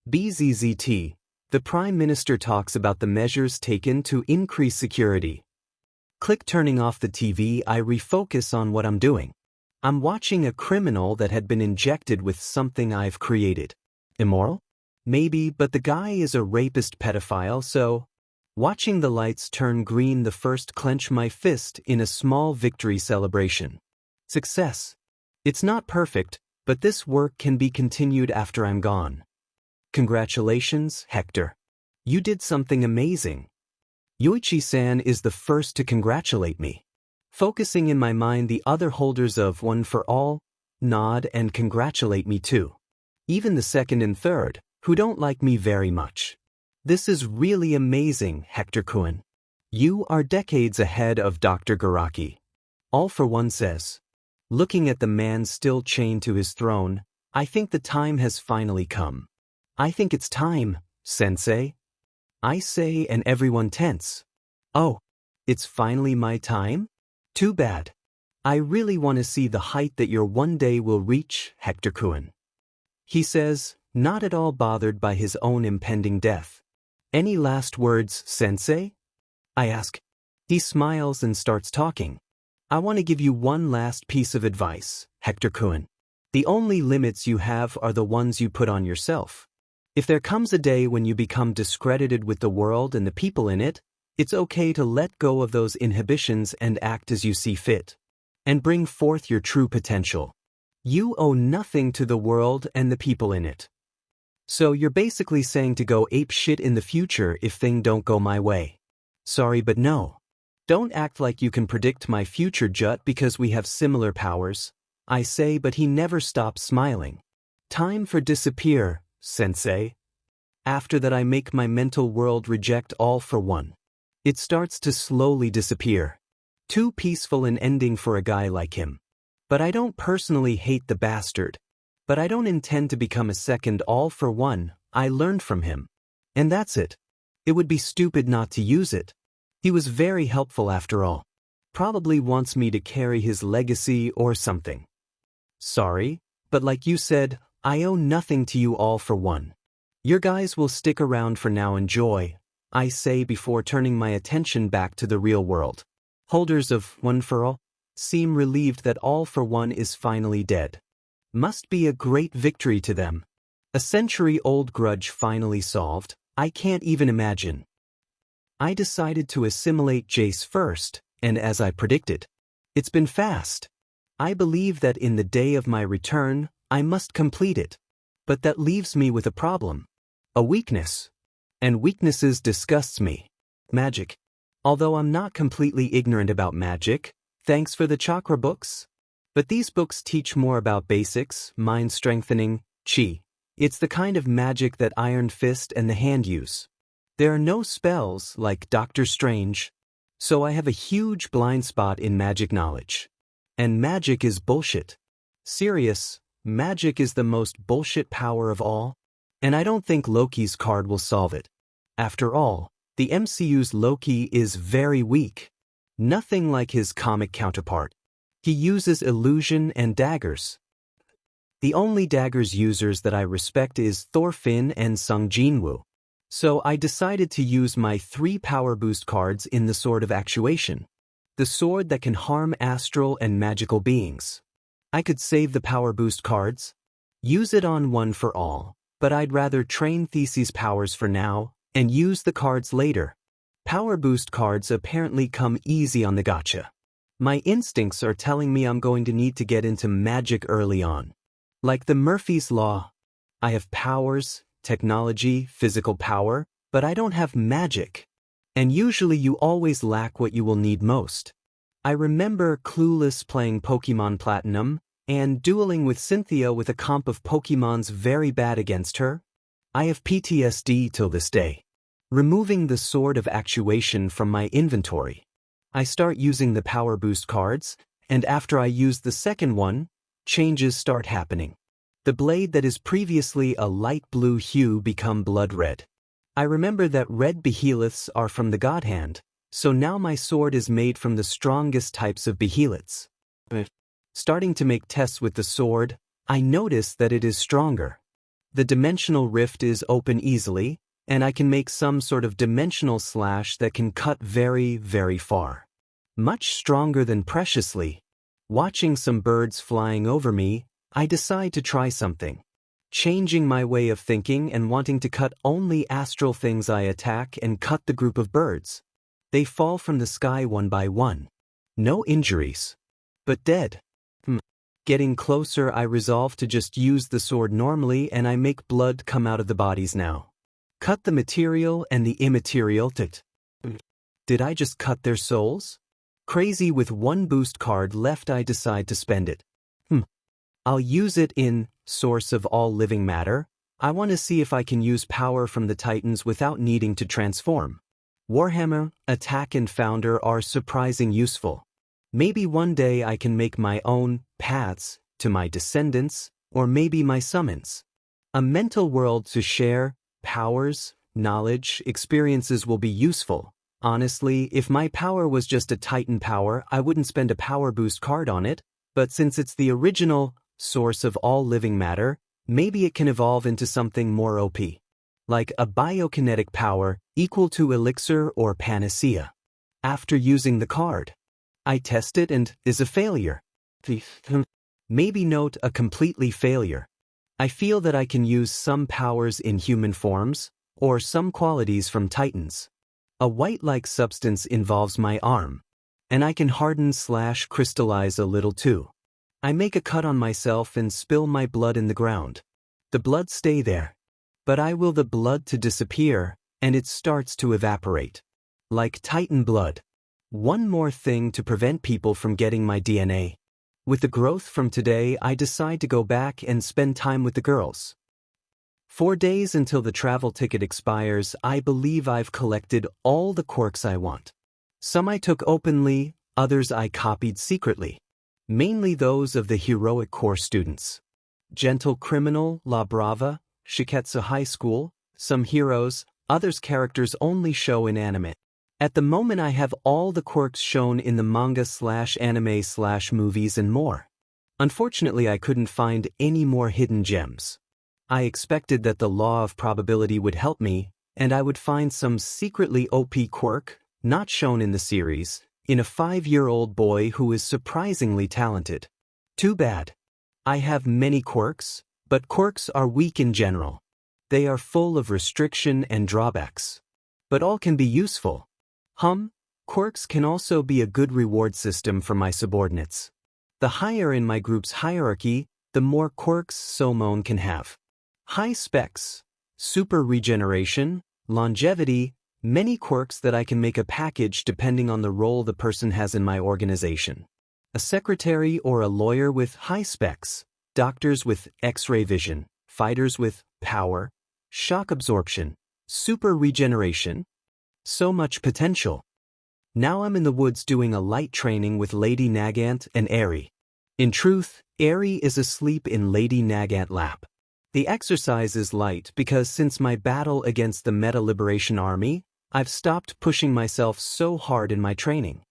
BZZT, the Prime Minister talks about the measures taken to increase security. Click turning off the TV, I refocus on what I'm doing. I'm watching a criminal that had been injected with something I've created. Immoral? Maybe, but the guy is a rapist pedophile, so... Watching the lights turn green, the first clench my fist in a small victory celebration. Success. It's not perfect, but this work can be continued after I'm gone. Congratulations, Hector. You did something amazing. Yoichi-san is the first to congratulate me. Focusing in my mind the other holders of One for All, nod and congratulate me too. Even the second and third, who don't like me very much. This is really amazing, Hector-kun. You are decades ahead of Dr. Garaki. All for One says. Looking at the man still chained to his throne, I think the time has finally come. I think it's time, sensei. I say and everyone tense. Oh, it's finally my time? Too bad. I really want to see the height that your one day will reach, Hector-kun. He says, not at all bothered by his own impending death. Any last words, sensei? I ask. He smiles and starts talking. I want to give you one last piece of advice, Hector-kun. The only limits you have are the ones you put on yourself. If there comes a day when you become discredited with the world and the people in it, it's okay to let go of those inhibitions and act as you see fit. And bring forth your true potential. You owe nothing to the world and the people in it. So you're basically saying to go ape shit in the future if things don't go my way. Sorry but no. Don't act like you can predict my future Jut because we have similar powers. I say, but he never stops smiling. Time for disappear, sensei. After that I make my mental world reject All for One. It starts to slowly disappear. Too peaceful an ending for a guy like him. But I don't personally hate the bastard. But I don't intend to become a second All for One. I learned from him. And that's it. It would be stupid not to use it. He was very helpful after all. Probably wants me to carry his legacy or something. Sorry, but like you said, I owe nothing to you All for One. Your guys will stick around for now. Enjoy, I say before turning my attention back to the real world. Holders of One for All seem relieved that All for One is finally dead. Must be a great victory to them. A century-old grudge finally solved. I can't even imagine. I decided to assimilate Jace first, and as I predicted, it's been fast. I believe that in the day of my return, I must complete it. But that leaves me with a problem. A weakness. And weaknesses disgusts me. Magic. Although I'm not completely ignorant about magic, thanks for the chakra books. But these books teach more about basics, mind strengthening, chi. It's the kind of magic that Iron Fist and the Hand use. There are no spells like Doctor Strange. So I have a huge blind spot in magic knowledge. And magic is bullshit. Serious, magic is the most bullshit power of all. And I don't think Loki's card will solve it. After all, the MCU's Loki is very weak. Nothing like his comic counterpart. He uses illusion and daggers. The only daggers users that I respect is Thorfinn and Sung Jinwoo. So I decided to use my 3 power boost cards in the Sword of Actuation. The sword that can harm astral and magical beings. I could save the power boost cards, use it on One for All, but I'd rather train Theseus' powers for now and use the cards later. Power boost cards apparently come easy on the gacha. My instincts are telling me I'm going to need to get into magic early on. Like the Murphy's Law. I have powers, technology, physical power, but I don't have magic. And usually you always lack what you will need most. I remember clueless playing Pokemon Platinum, and dueling with Cynthia with a comp of Pokemons very bad against her. I have PTSD till this day. Removing the Sword of Actuation from my inventory. I start using the Power Boost cards, and after I use the second one, changes start happening. The blade that is previously a light blue hue become blood red. I remember that red behemoths are from the God Hand, so now my sword is made from the strongest types of behemoths. Starting to make tests with the sword, I notice that it is stronger. The dimensional rift is open easily, and I can make some sort of dimensional slash that can cut very, very far. Much stronger than preciously. Watching some birds flying over me, I decide to try something. Changing my way of thinking and wanting to cut only astral things I attack and cut the group of birds. They fall from the sky one by one. No injuries. But dead. Getting closer, I resolve to just use the sword normally and I make blood come out of the bodies now. Cut the material and the immaterial. Did I just cut their souls? Crazy, with one boost card left, I decide to spend it. I'll use it in Source of All Living Matter. I want to see if I can use power from the Titans without needing to transform. Warhammer, Attack and Founder are surprising useful. Maybe one day I can make my own paths to my descendants, or maybe my summons. A mental world to share, powers, knowledge, experiences will be useful. Honestly, if my power was just a Titan power, I wouldn't spend a power boost card on it, but since it's the original Source of All Living Matter, maybe it can evolve into something more OP. Like a biokinetic power equal to Elixir or Panacea. After using the card, I test it and is a failure. Maybe note a completely failure. I feel that I can use some powers in human forms, or some qualities from Titans. A white-like substance involves my arm, and I can harden / crystallize a little too. I make a cut on myself and spill my blood in the ground. The blood stay there, but I will the blood to disappear, and it starts to evaporate. Like Titan blood. One more thing to prevent people from getting my DNA. With the growth from today, I decide to go back and spend time with the girls. 4 days until the travel ticket expires. I believe I've collected all the quirks I want. Some I took openly, others I copied secretly. Mainly those of the heroic core students. Gentle Criminal, La Brava, Shiketsu High School, some heroes, others characters only show in anime. At the moment I have all the quirks shown in the manga / anime / movies and more. Unfortunately, I couldn't find any more hidden gems. I expected that the law of probability would help me, and I would find some secretly OP quirk, not shown in the series, in a 5-year-old boy who is surprisingly talented. Too bad. I have many quirks, but quirks are weak in general. They are full of restriction and drawbacks. But all can be useful. Quirks can also be a good reward system for my subordinates. The higher in my group's hierarchy, the more quirks Somon can have. High specs, super regeneration, longevity, many quirks that I can make a package depending on the role the person has in my organization. A secretary or a lawyer with high specs, doctors with X-ray vision, fighters with power, shock absorption, super regeneration. So much potential. Now I'm in the woods doing a light training with Lady Nagant and Aerie. In truth, Aerie is asleep in Lady Nagant lap. The exercise is light because since my battle against the Meta Liberation Army, I've stopped pushing myself so hard in my training.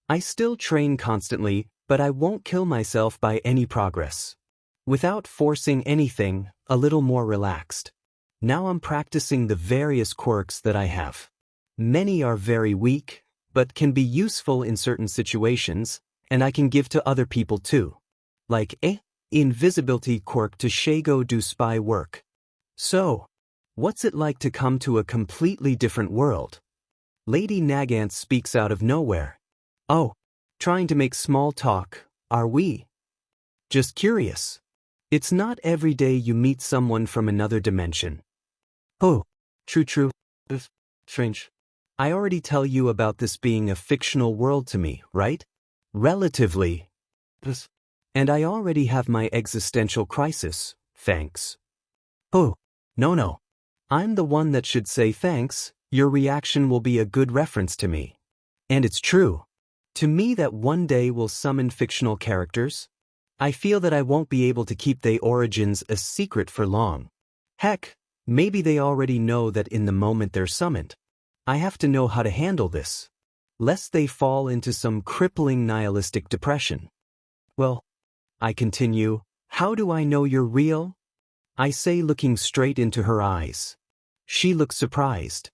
I still train constantly, but I won't kill myself by any progress. Without forcing anything, a little more relaxed. Now I'm practicing the various quirks that I have. Many are very weak, but can be useful in certain situations, and I can give to other people too. Like invisibility quirk to Shago do spy work. So, what's it like to come to a completely different world? Lady Nagant speaks out of nowhere. Oh, trying to make small talk, are we? Just curious. It's not every day you meet someone from another dimension. Oh, true. Strange. I already tell you about this being a fictional world to me, right? Relatively. And I already have my existential crisis, thanks. Oh, no. I'm the one that should say thanks, your reaction will be a good reference to me. And it's true. To me that one day will summon fictional characters. I feel that I won't be able to keep their origins a secret for long. Heck, maybe they already know that in the moment they're summoned. I have to know how to handle this, lest they fall into some crippling nihilistic depression. Well, I continue, how do I know you're real? I say, looking straight into her eyes. She looks surprised.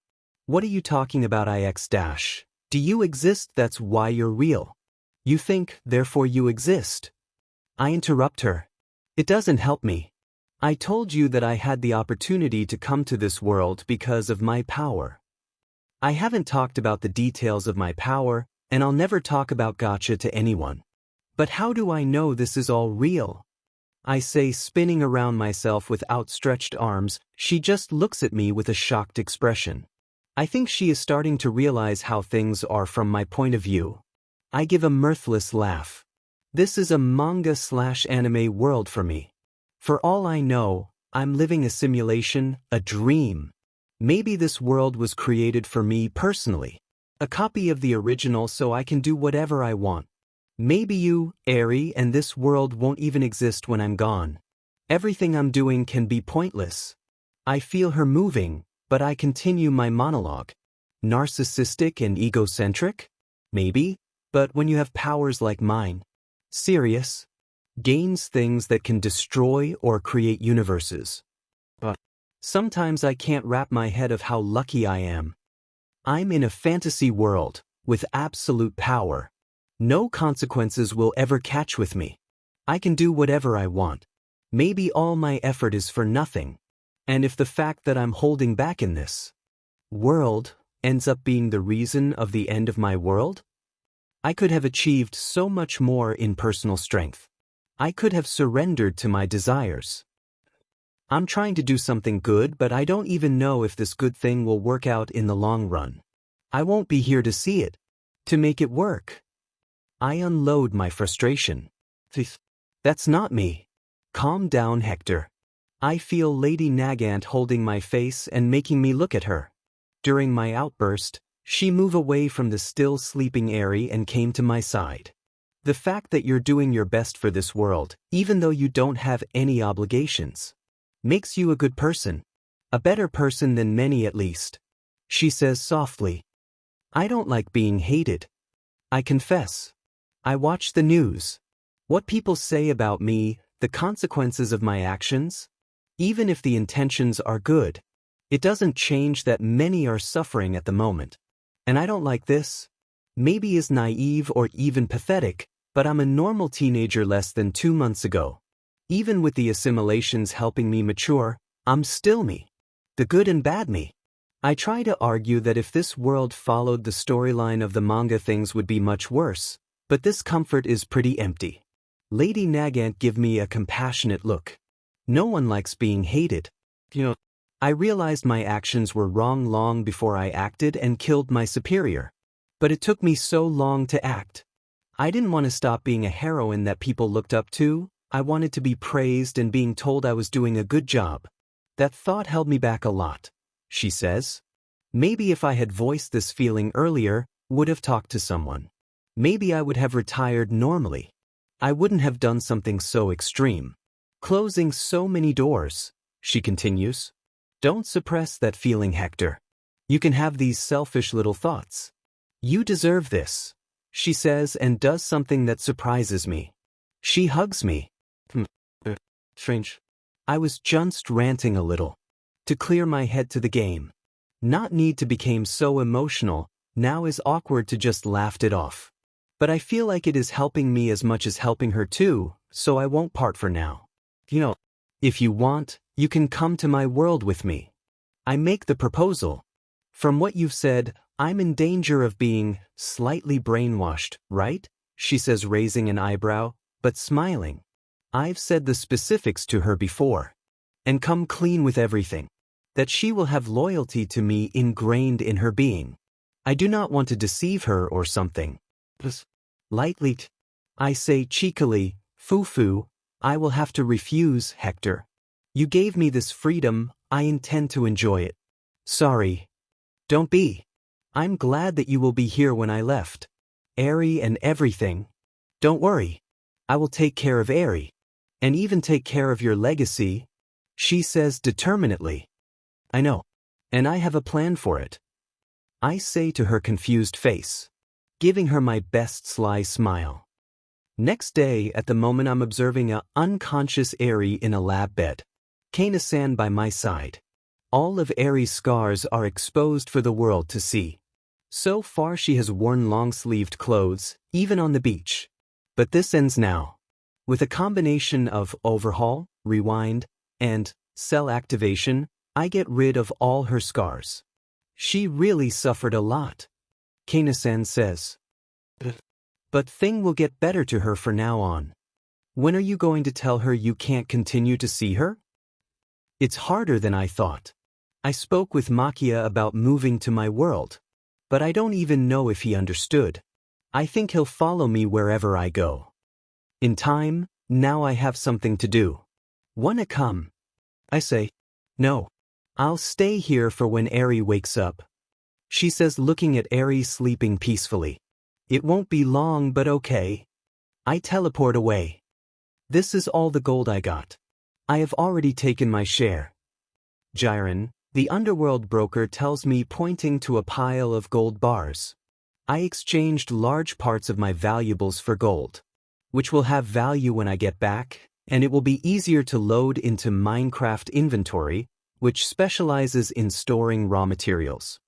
What are you talking about, IX dash? Do you exist? That's why you're real. You think, therefore you exist. I interrupt her. It doesn't help me. I told you that I had the opportunity to come to this world because of my power. I haven't talked about the details of my power, and I'll never talk about Gacha to anyone. But how do I know this is all real? I say, spinning around myself with outstretched arms. She just looks at me with a shocked expression. I think she is starting to realize how things are from my point of view. I give a mirthless laugh. This is a manga/anime world for me. For all I know, I'm living a simulation, a dream. Maybe this world was created for me personally. A copy of the original so I can do whatever I want. Maybe you, Eri, and this world won't even exist when I'm gone. Everything I'm doing can be pointless. I feel her moving, but I continue my monologue. Narcissistic and egocentric? Maybe, but when you have powers like mine, serious, gains things that can destroy or create universes. But sometimes I can't wrap my head of how lucky I am. I'm in a fantasy world, with absolute power. No consequences will ever catch with me. I can do whatever I want. Maybe all my effort is for nothing. And if the fact that I'm holding back in this world ends up being the reason of the end of my world, I could have achieved so much more in personal strength. I could have surrendered to my desires. I'm trying to do something good, but I don't even know if this good thing will work out in the long run. I won't be here to see it, to make it work. I unload my frustration. That's not me. Calm down, Hector. I feel Lady Nagant holding my face and making me look at her. During my outburst, she moved away from the still sleeping Eri and came to my side. The fact that you're doing your best for this world, even though you don't have any obligations, makes you a good person. A better person than many at least. She says softly. I don't like being hated. I confess. I watch the news. What people say about me, the consequences of my actions. Even if the intentions are good, it doesn't change that many are suffering at the moment. And I don't like this. Maybe is naive or even pathetic, but I'm a normal teenager less than 2 months ago. Even with the assimilations helping me mature, I'm still me. The good and bad me. I try to argue that if this world followed the storyline of the manga, things would be much worse, but this comfort is pretty empty. Lady Nagant give me a compassionate look. No one likes being hated. I realized my actions were wrong long before I acted and killed my superior. But it took me so long to act. I didn't want to stop being a heroine that people looked up to. I wanted to be praised and being told I was doing a good job. That thought held me back a lot, she says. Maybe if I had voiced this feeling earlier, would have talked to someone. Maybe I would have retired normally. I wouldn't have done something so extreme. Closing so many doors, she continues. Don't suppress that feeling, Hector. You can have these selfish little thoughts. You deserve this, she says, and does something that surprises me. She hugs me. Strange. I was just ranting a little. To clear my head to the game. Not need to become so emotional, now is awkward to just laughed it off. But I feel like it is helping me as much as helping her too, so I won't part for now. If you want, you can come to my world with me. I make the proposal. From what you've said, I'm in danger of being slightly brainwashed, right? She says, raising an eyebrow, but smiling. I've said the specifics to her before. And come clean with everything. That she will have loyalty to me ingrained in her being. I do not want to deceive her or something. lightly. I say cheekily, Foo-foo, I will have to refuse, Hector. You gave me this freedom, I intend to enjoy it. Sorry. Don't be. I'm glad that you will be here when I left. Eri and everything. Don't worry. I will take care of Eri. And even take care of your legacy, she says determinedly. I know. And I have a plan for it. I say to her confused face, giving her my best sly smile. Next day, at the moment I'm observing a unconscious Eri in a lab bed. Kana-san by my side. All of Eri's scars are exposed for the world to see. So far she has worn long-sleeved clothes, even on the beach. But this ends now. With a combination of overhaul, rewind, and cell activation, I get rid of all her scars. She really suffered a lot, Kana-san says. But thing will get better to her for now on. When are you going to tell her you can't continue to see her? It's harder than I thought. I spoke with Makia about moving to my world, but I don't even know if he understood. I think he'll follow me wherever I go. In time, now I have something to do. Wanna come? I say, no. I'll stay here for when Eri wakes up. She says, looking at Eri sleeping peacefully. It won't be long, but okay. I teleport away. This is all the gold I got. I have already taken my share. Jiren, the underworld broker, tells me, pointing to a pile of gold bars. I exchanged large parts of my valuables for gold, which will have value when I get back, and it will be easier to load into Minecraft inventory, which specializes in storing raw materials.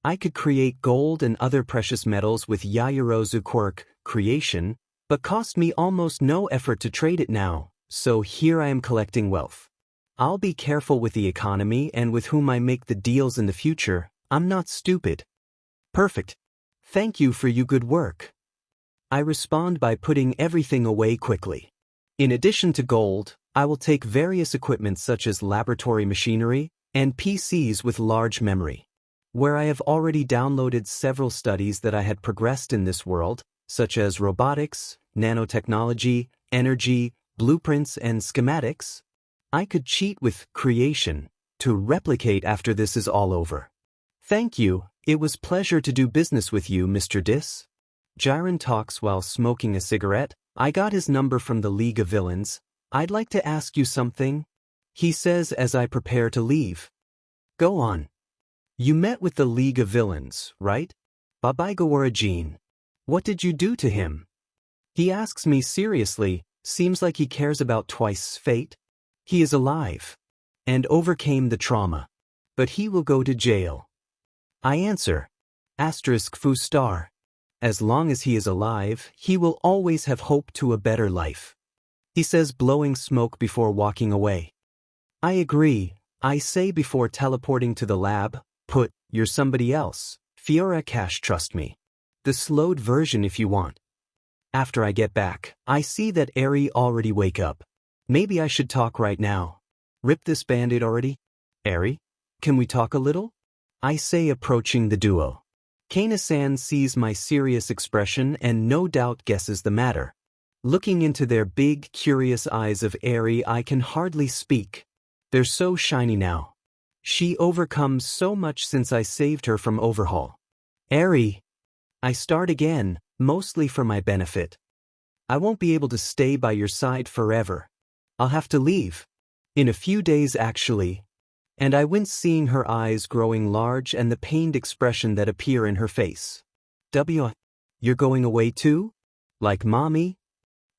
I could create gold and other precious metals with Yaoyorozu quirk creation, but cost me almost no effort to trade it now, so here I am collecting wealth. I'll be careful with the economy and with whom I make the deals in the future. I'm not stupid. Perfect. Thank you for your good work. I respond by putting everything away quickly. In addition to gold, I will take various equipment such as laboratory machinery and PCs with large memory, where I have already downloaded several studies that I had progressed in this world, such as robotics, nanotechnology, energy, blueprints, and schematics. I could cheat with creation to replicate after this is all over. Thank you. It was pleasure to do business with you, Mr. Dis. Jiren talks while smoking a cigarette. I got his number from the League of Villains. I'd like to ask you something, he says as I prepare to leave. Go on. You met with the League of Villains, right? Babaigawarajin. What did you do to him? He asks me seriously, seems like he cares about Twice's fate. He is alive and overcame the trauma, but he will go to jail. I answer, *Fu star. As long as he is alive, he will always have hope to a better life. He says, blowing smoke before walking away. I agree, I say before teleporting to the lab. You're somebody else. Fiora Cash, trust me. The slowed version if you want. After I get back, I see that Eri already wake up. Maybe I should talk right now. Rip this band-aid already? Eri, can we talk a little? I say, approaching the duo. Kana-san sees my serious expression and no doubt guesses the matter. Looking into their big, curious eyes of Eri, I can hardly speak. They're so shiny now. She overcomes so much since I saved her from overhaul. Eri, I start again, mostly for my benefit. I won't be able to stay by your side forever. I'll have to leave. In a few days actually. And I wince seeing her eyes growing large and the pained expression that appear in her face. You're going away too? Like mommy?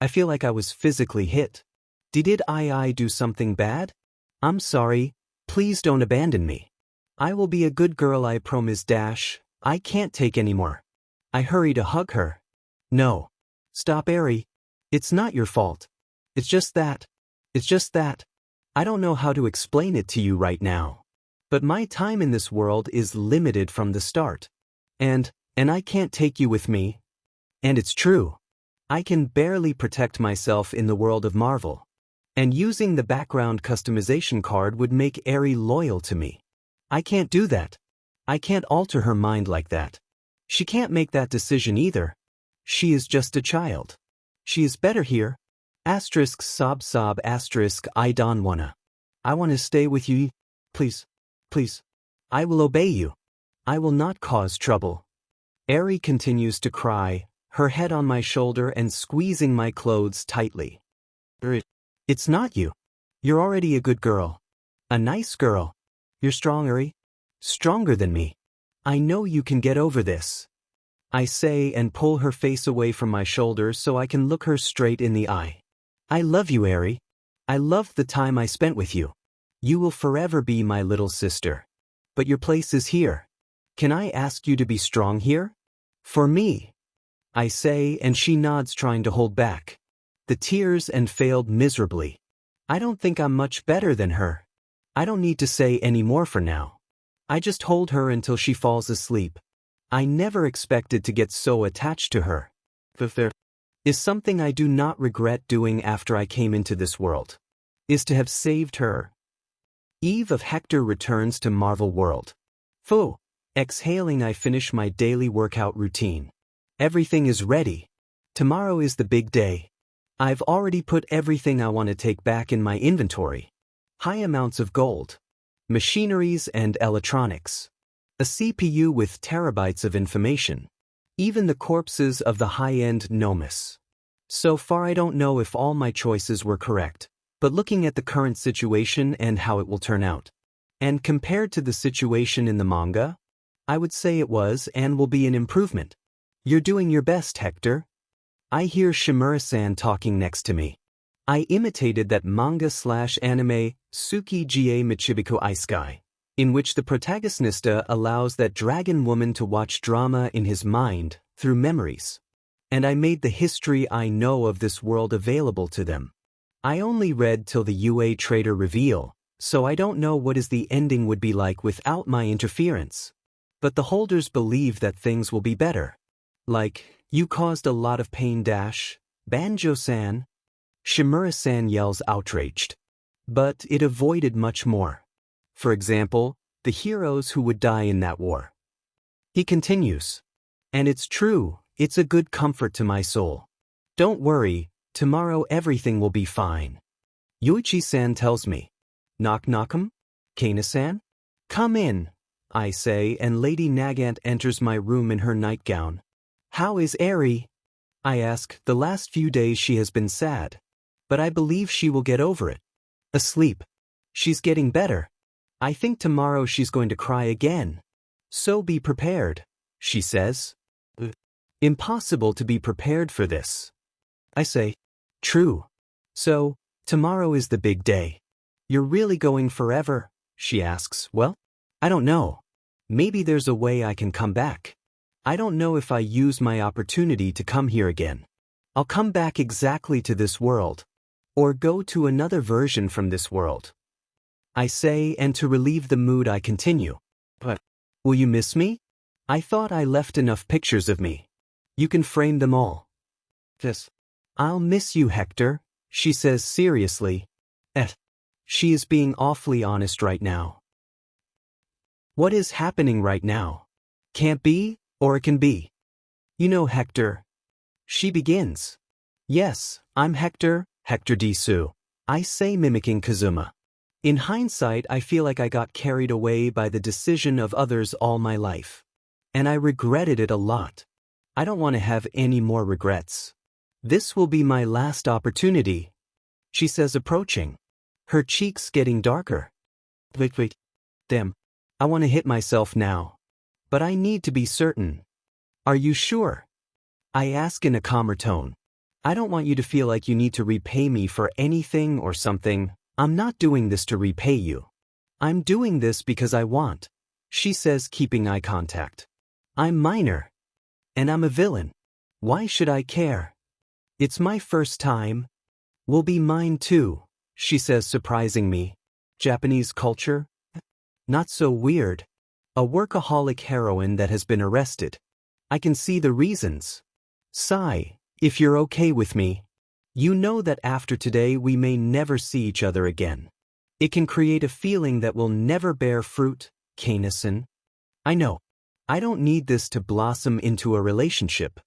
I feel like I was physically hit. Did I do something bad? I'm sorry. Please don't abandon me. I will be a good girl, I promise. I can't take anymore. I hurry to hug her. No. Stop, Eri. It's not your fault. It's just that. I don't know how to explain it to you right now. But my time in this world is limited from the start. And I can't take you with me. And it's true. I can barely protect myself in the world of Marvel. And using the background customization card would make Eri loyal to me. I can't do that. I can't alter her mind like that. She can't make that decision either. She is just a child. She is better here. Asterisk sob sob asterisk I don't wanna. I wanna stay with you. Please. Please. I will obey you. I will not cause trouble. Eri continues to cry, her head on my shoulder and squeezing my clothes tightly. It's not you. You're already a good girl. A nice girl. You're strong, Eri. Stronger than me. I know you can get over this. I say and pull her face away from my shoulder so I can look her straight in the eye. I love you, Eri. I loved the time I spent with you. You will forever be my little sister. But your place is here. Can I ask you to be strong here? For me. I say and she nods, trying to hold back the tears, and failed miserably. I don't think I'm much better than her. I don't need to say any more for now. I just hold her until she falls asleep. I never expected to get so attached to her. But there is something I do not regret doing after I came into this world. Is to have saved her. Eve of Hector returns to Marvel World. Phew. Exhaling, I finish my daily workout routine. Everything is ready. Tomorrow is the big day. I've already put everything I want to take back in my inventory. High amounts of gold, machineries and electronics, a CPU with terabytes of information, even the corpses of the high-end Nomus. So far I don't know if all my choices were correct, but looking at the current situation and how it will turn out, and compared to the situation in the manga, I would say it was and will be an improvement. You're doing your best, Hector. I hear Shimura-san talking next to me. I imitated that manga/anime Tsuki ga Michibiku Isekai, in which the protagonista allows that dragon woman to watch drama in his mind through memories. And I made the history I know of this world available to them. I only read till the UA Trader reveal, so I don't know what the ending would be like without my interference. But the holders believe that things will be better. Like, you caused a lot of pain Banjo-san. Shimura-san yells outraged. But it avoided much more. For example, the heroes who would die in that war. He continues. And it's true, it's a good comfort to my soul. Don't worry, tomorrow everything will be fine. Yuichi-san tells me. Knock knock'em? Kana-san? Come in, I say, and Lady Nagant enters my room in her nightgown. How is Eri? I ask. The last few days she has been sad. But I believe she will get over it. Asleep. She's getting better. I think tomorrow she's going to cry again. So be prepared, she says. Impossible to be prepared for this. I say, true. So, tomorrow is the big day. You're really going forever? She asks. Well, I don't know. Maybe there's a way I can come back. I don't know if I use my opportunity to come here again. I'll come back exactly to this world. Or go to another version from this world. I say, and to relieve the mood I continue. But, will you miss me? I thought I left enough pictures of me. You can frame them all. Yes. I'll miss you, Hector, she says seriously. She is being awfully honest right now. What is happening right now? Can't be, or it can be. You know Hector. She begins. Yes, I'm Hector, Hector Disu. I say, mimicking Kazuma. In hindsight, I feel like I got carried away by the decision of others all my life. And I regretted it a lot. I don't want to have any more regrets. This will be my last opportunity, she says, approaching. Her cheeks getting darker. Wait. Damn. I want to hit myself now. But I need to be certain. Are you sure? I ask in a calmer tone. I don't want you to feel like you need to repay me for anything or something. I'm not doing this to repay you. I'm doing this because I want, she says, keeping eye contact. I'm minor. And I'm a villain. Why should I care? It's my first time. Will be mine too, she says, surprising me. Japanese culture? Not so weird. A workaholic heroine that has been arrested. I can see the reasons. Sigh, if you're okay with me. You know that after today we may never see each other again. It can create a feeling that will never bear fruit, Kana-san. I know. I don't need this to blossom into a relationship.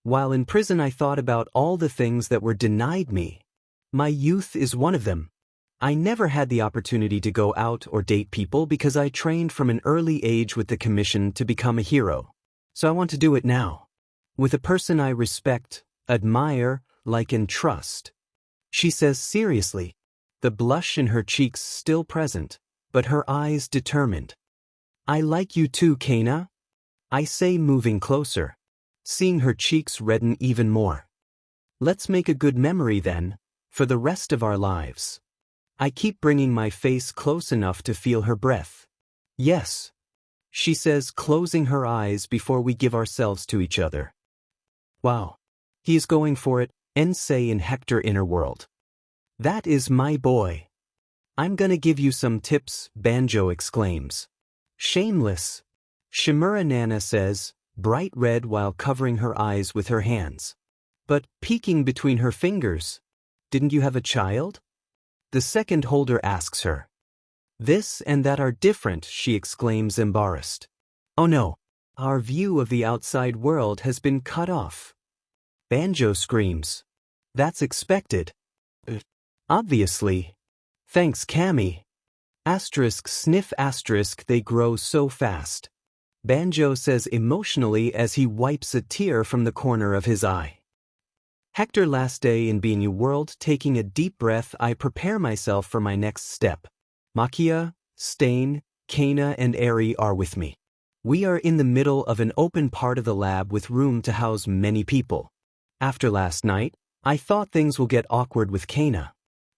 While in prison I thought about all the things that were denied me. My youth is one of them. I never had the opportunity to go out or date people because I trained from an early age with the commission to become a hero. So I want to do it now. With a person I respect, admire, like and trust. She says seriously, the blush in her cheeks still present, but her eyes determined. I like you too, Kana. I say, moving closer, seeing her cheeks redden even more. Let's make a good memory then, for the rest of our lives. I keep bringing my face close enough to feel her breath. Yes, she says, closing her eyes before we give ourselves to each other. Wow. He is going for it, Ensei in Hector Inner World. That is my boy. I'm gonna give you some tips, Banjo exclaims. Shameless. Shimura Nana says, bright red while covering her eyes with her hands. But peeking between her fingers. Didn't you have a child? The second holder asks her. This and that are different, she exclaims, embarrassed. Oh no, our view of the outside world has been cut off. Banjo screams. That's expected. Obviously. Thanks, Cammy. Asterisk sniff asterisk, they grow so fast. Banjo says emotionally as he wipes a tear from the corner of his eye. Hector, last day in Binu World, taking a deep breath, I prepare myself for my next step. Makia, Stain, Kana and Eri are with me. We are in the middle of an open part of the lab with room to house many people. After last night, I thought things will get awkward with Kana.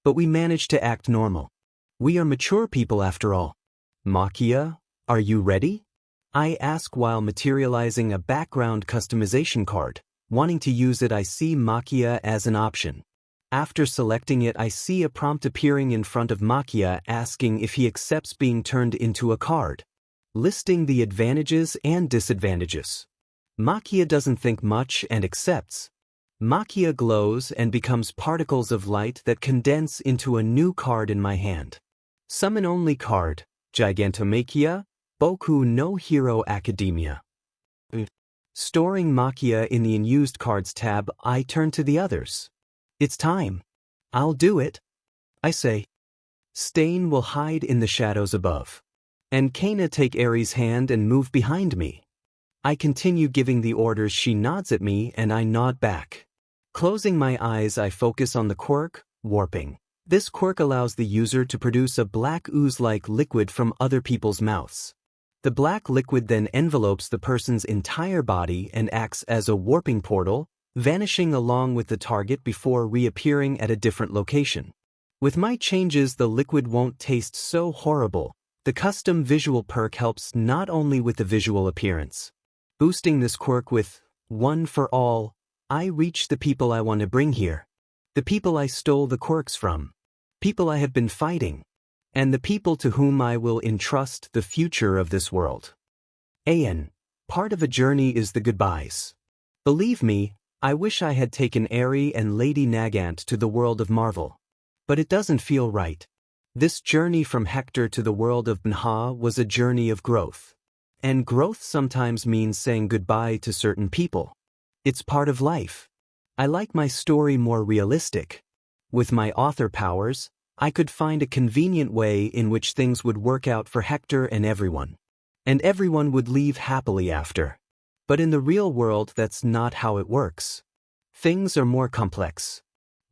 But we managed to act normal. We are mature people after all. Makia, are you ready? I ask while materializing a background customization card. Wanting to use it, I see Makia as an option. After selecting it, I see a prompt appearing in front of Makia asking if he accepts being turned into a card, listing the advantages and disadvantages. Makia doesn't think much and accepts. Makia glows and becomes particles of light that condense into a new card in my hand. Summon only card, Gigantomakia, Boku no Hero Academia. Storing Makia in the unused cards tab, I turn to the others. It's time. I'll do it. I say. Stain will hide in the shadows above. And Kana take Eri's hand and move behind me. I continue giving the orders, she nods at me and I nod back. Closing my eyes, I focus on the quirk, warping. This quirk allows the user to produce a black ooze-like liquid from other people's mouths. The black liquid then envelopes the person's entire body and acts as a warping portal, vanishing along with the target before reappearing at a different location. With my changes, the liquid won't taste so horrible. The custom visual perk helps not only with the visual appearance. Boosting this quirk with One for All, I reach the people I want to bring here. The people I stole the quirks from. People I have been fighting. And the people to whom I will entrust the future of this world. An, part of a journey is the goodbyes. Believe me, I wish I had taken Eri and Lady Nagant to the world of Marvel. But it doesn't feel right. This journey from Hector to the world of Banha was a journey of growth. And growth sometimes means saying goodbye to certain people. It's part of life. I like my story more realistic. With my author powers, I could find a convenient way in which things would work out for Hector and everyone. And everyone would leave happily after. But in the real world, that's not how it works. Things are more complex.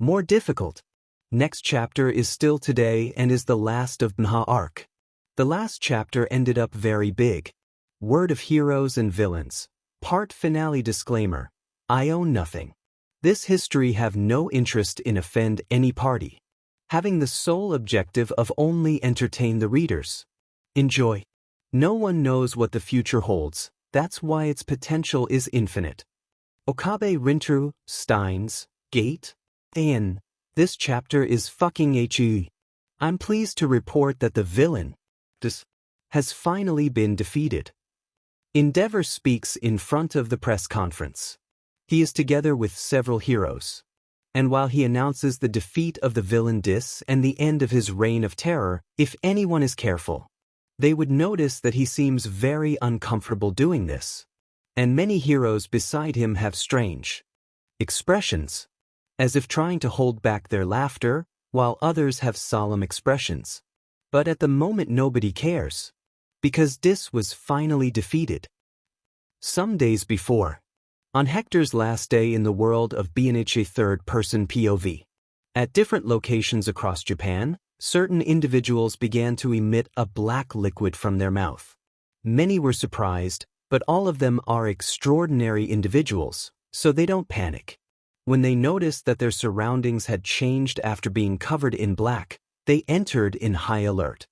More difficult. Next chapter is still today and is the last of Banha arc. The last chapter ended up very big. Word of heroes and villains. Part finale disclaimer. I own nothing. This history have no interest in offend any party. Having the sole objective of only entertain the readers. Enjoy. No one knows what the future holds, that's why its potential is infinite. Okabe Rintru, Steins, Gate, An. This chapter is fucking HE. I'm pleased to report that the villain has finally been defeated. Endeavor speaks in front of the press conference. He is together with several heroes. And while he announces the defeat of the villain Dis and the end of his reign of terror, if anyone is careful, they would notice that he seems very uncomfortable doing this. and many heroes beside him have strange expressions, as if trying to hold back their laughter, while others have solemn expressions. But at the moment nobody cares, because Dis was finally defeated. Some days before, on Hector's last day in the world of BNH third-person POV, at different locations across Japan, certain individuals began to emit a black liquid from their mouth. Many were surprised, but all of them are extraordinary individuals, so they don't panic. When they noticed that their surroundings had changed after being covered in black, they entered in high alert.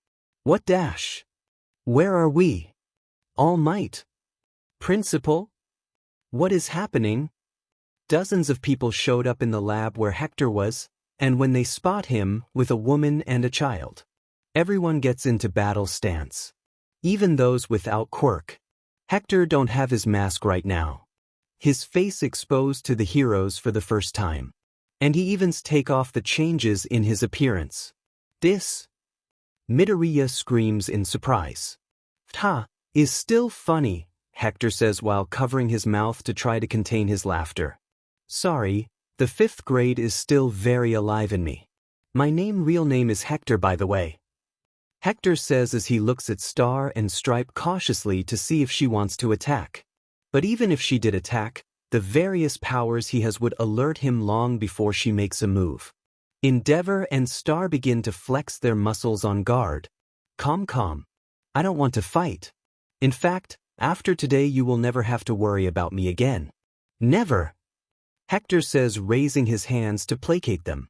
What dash? Where are we? All Might? Principal? What is happening? Dozens of people showed up in the lab where Hector was, and when they spot him with a woman and a child, everyone gets into battle stance. Even those without quirk. Hector don't have his mask right now. His face exposed to the heroes for the first time. And he even take off the changes in his appearance. This? Midoriya screams in surprise. "Ha, is still funny," Hector says while covering his mouth to try to contain his laughter. "Sorry, the 5th grade is still very alive in me. My real name is Hector, by the way." Hector says as he looks at Star and Stripe cautiously to see if she wants to attack. But even if she did attack, the various powers he has would alert him long before she makes a move. Endeavor and Star begin to flex their muscles on guard. Calm. I don't want to fight. In fact, after today you will never have to worry about me again. Never. Hector says, raising his hands to placate them.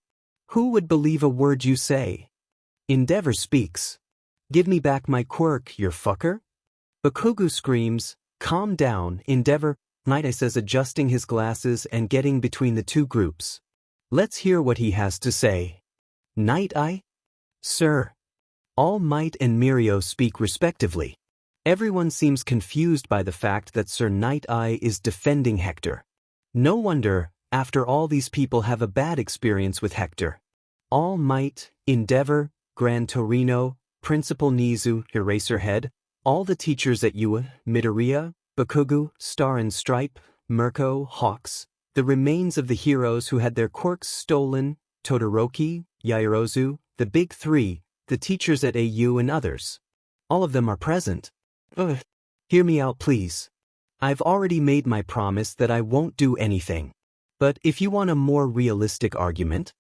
Who would believe a word you say? Endeavor speaks. Give me back my quirk, you fucker. Bakugo screams, calm down, Endeavor, Night-Eye says, adjusting his glasses and getting between the two groups. Let's hear what he has to say. Night-Eye? Sir. All Might and Mirio speak respectively. Everyone seems confused by the fact that Sir Night-Eye is defending Hector. No wonder, after all these people have a bad experience with Hector. All Might, Endeavor, Gran Torino, Principal Nizu, Eraserhead, all the teachers at UA, Midoriya, Bakugo, Star and Stripe, Mirko, Hawks, the remains of the heroes who had their quirks stolen, Todoroki, Yaoyorozu, the Big Three, the teachers at AU and others. All of them are present. Hear me out, please. I've already made my promise that I won't do anything. But if you want a more realistic argument,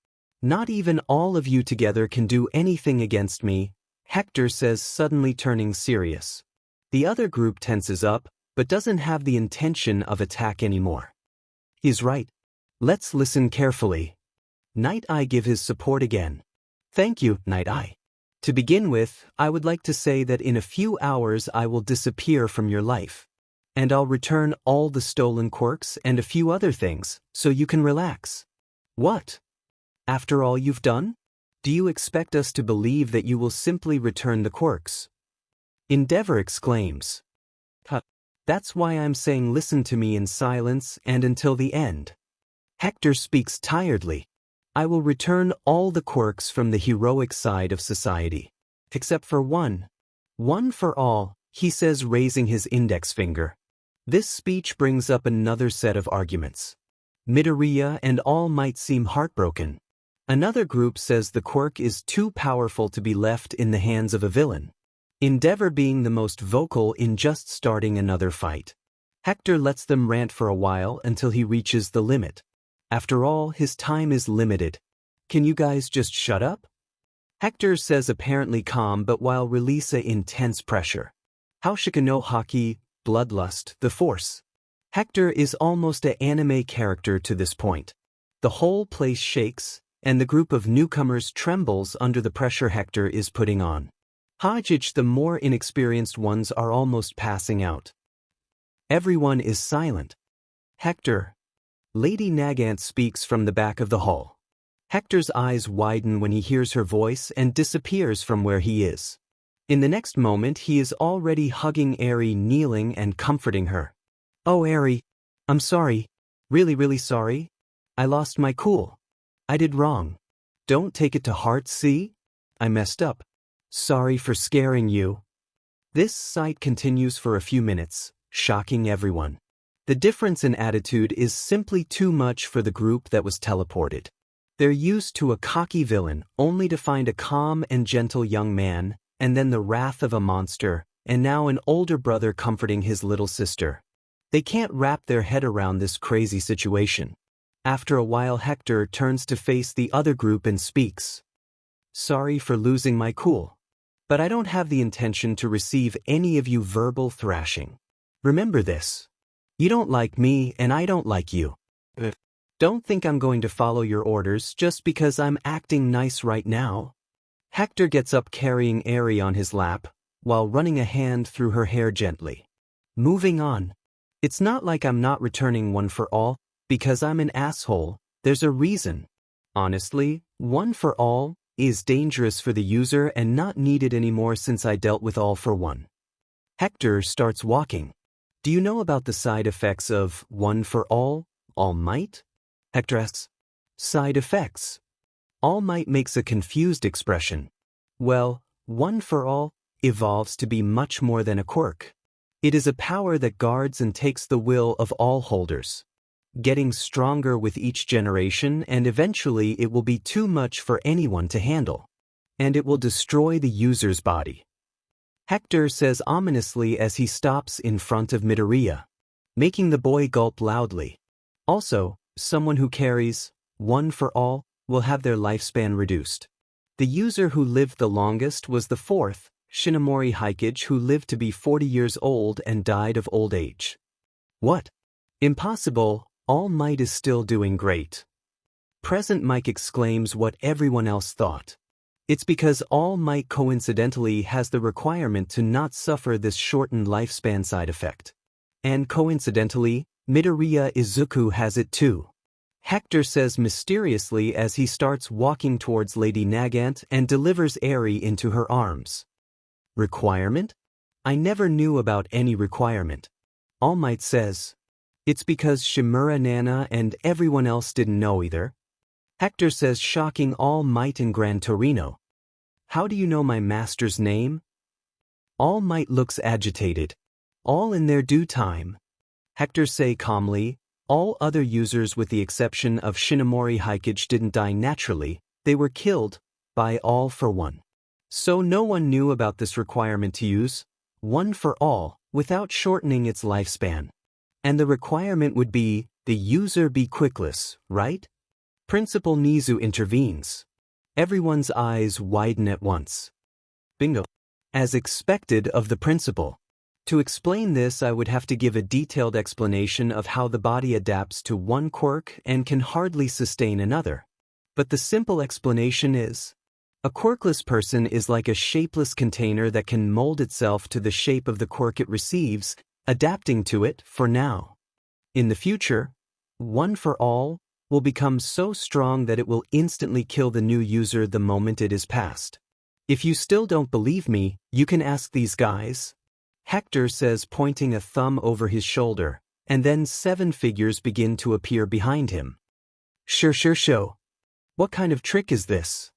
not even all of you together can do anything against me, Hector says, suddenly turning serious. The other group tenses up, but doesn't have the intention of attack anymore. He's right. Let's listen carefully. Night-Eye give his support again. Thank you, Night-Eye. To begin with, I would like to say that in a few hours I will disappear from your life. And I'll return all the stolen quirks and a few other things, so you can relax. What? After all you've done? Do you expect us to believe that you will simply return the quirks? Endeavor exclaims. That's why I'm saying listen to me in silence and until the end. Hector speaks tiredly. I will return all the quirks from the heroic side of society. Except for one. One for all, he says, raising his index finger. This speech brings up another set of arguments. Midoriya and All Might seem heartbroken. Another group says the quirk is too powerful to be left in the hands of a villain. Endeavor being the most vocal in just starting another fight. Hector lets them rant for a while until he reaches the limit. After all, his time is limited. Can you guys just shut up? Hector says, apparently calm but while release intense pressure. Haushika no Haki, Bloodlust, the Force. Hector is almost an anime character to this point. The whole place shakes, and the group of newcomers trembles under the pressure Hector is putting on. Hajich, the more inexperienced ones, are almost passing out. Everyone is silent. Hector. Lady Nagant speaks from the back of the hall. Hector's eyes widen when he hears her voice and disappears from where he is. In the next moment he is already hugging Eri, kneeling and comforting her. Oh Eri, I'm sorry. Really sorry. I lost my cool. I did wrong. Don't take it to heart, see? I messed up. Sorry for scaring you. This sight continues for a few minutes, shocking everyone. The difference in attitude is simply too much for the group that was teleported. They're used to a cocky villain only to find a calm and gentle young man, and then the wrath of a monster, and now an older brother comforting his little sister. They can't wrap their head around this crazy situation. After a while, Hector turns to face the other group and speaks. Sorry for losing my cool. But I don't have the intention to receive any of you verbal thrashing. Remember this. You don't like me and I don't like you. Don't think I'm going to follow your orders just because I'm acting nice right now. Hector gets up carrying Aerie on his lap, while running a hand through her hair gently. Moving on. It's not like I'm not returning one for all, because I'm an asshole, there's a reason. Honestly, one for all is dangerous for the user and not needed anymore since I dealt with all for one. Hector starts walking. Do you know about the side effects of one for all might? Hector asks. Side effects. All might makes a confused expression. Well, one for all evolves to be much more than a quirk. It is a power that guards and takes the will of all holders, getting stronger with each generation, and eventually it will be too much for anyone to handle, and it will destroy the user's body. Hector says ominously as he stops in front of Midoriya, making the boy gulp loudly. Also, someone who carries one for all will have their lifespan reduced. The user who lived the longest was the fourth, Shinomori Hikage, who lived to be 40 years old and died of old age. What? Impossible, All Might is still doing great. Present Mike exclaims what everyone else thought. It's because All Might coincidentally has the requirement to not suffer this shortened lifespan side effect. And coincidentally, Midoriya Izuku has it too. Hector says mysteriously as he starts walking towards Lady Nagant and delivers Aerie into her arms. Requirement? I never knew about any requirement. All Might says. It's because Shimura Nana and everyone else didn't know either. Hector says, shocking All Might in Gran Torino. How do you know my master's name? All Might looks agitated. All in their due time. Hector say calmly, all other users with the exception of Shinomori Hikage didn't die naturally, they were killed by all for one. So no one knew about this requirement to use one for all without shortening its lifespan. And the requirement would be the user be quickless, right? Principal Nizu intervenes. Everyone's eyes widen at once. Bingo. As expected of the principal. To explain this, I would have to give a detailed explanation of how the body adapts to one quirk and can hardly sustain another. But the simple explanation is, a quirkless person is like a shapeless container that can mold itself to the shape of the quirk it receives, adapting to it for now. In the future, one for all will become so strong that it will instantly kill the new user the moment it is passed. If you still don't believe me, you can ask these guys. Hector says, pointing a thumb over his shoulder, and then 7 figures begin to appear behind him. Sure. What kind of trick is this?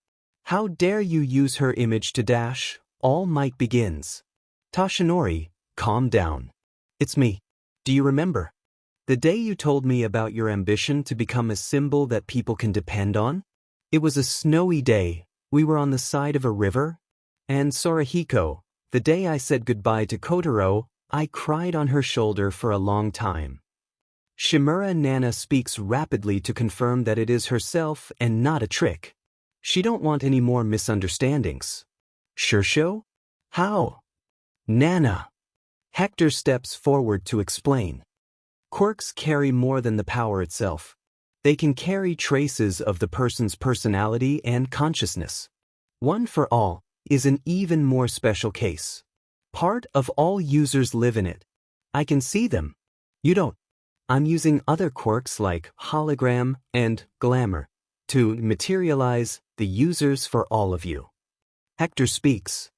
How dare you use her image to dash? All Might begins. Toshinori, calm down. It's me. Do you remember? The day you told me about your ambition to become a symbol that people can depend on? It was a snowy day, we were on the side of a river, and Sorahiko, the day I said goodbye to Kotaro, I cried on her shoulder for a long time. Shimura Nana speaks rapidly to confirm that it is herself and not a trick. She don't want any more misunderstandings. Shursho? How? Nana. Hector steps forward to explain. Quirks carry more than the power itself. They can carry traces of the person's personality and consciousness. One for all is an even more special case. Part of all users live in it. I can see them. You don't. I'm using other quirks like hologram and glamour to materialize the users for all of you. Hector speaks.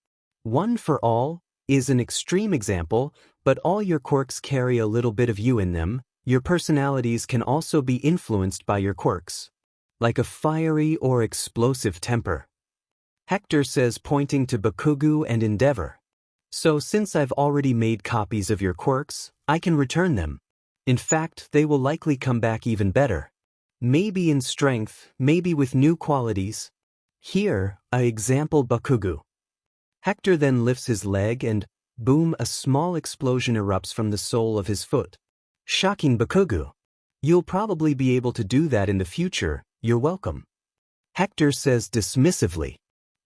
One for all is an extreme example, but all your quirks carry a little bit of you in them. Your personalities can also be influenced by your quirks, like a fiery or explosive temper. Hector says, pointing to Bakugu and Endeavor. So since I've already made copies of your quirks, I can return them. In fact, they will likely come back even better. Maybe in strength, maybe with new qualities. Here, a example Bakugu. Hector then lifts his leg and, boom, a small explosion erupts from the sole of his foot. Shocking Bakugu. You'll probably be able to do that in the future, you're welcome. Hector says dismissively,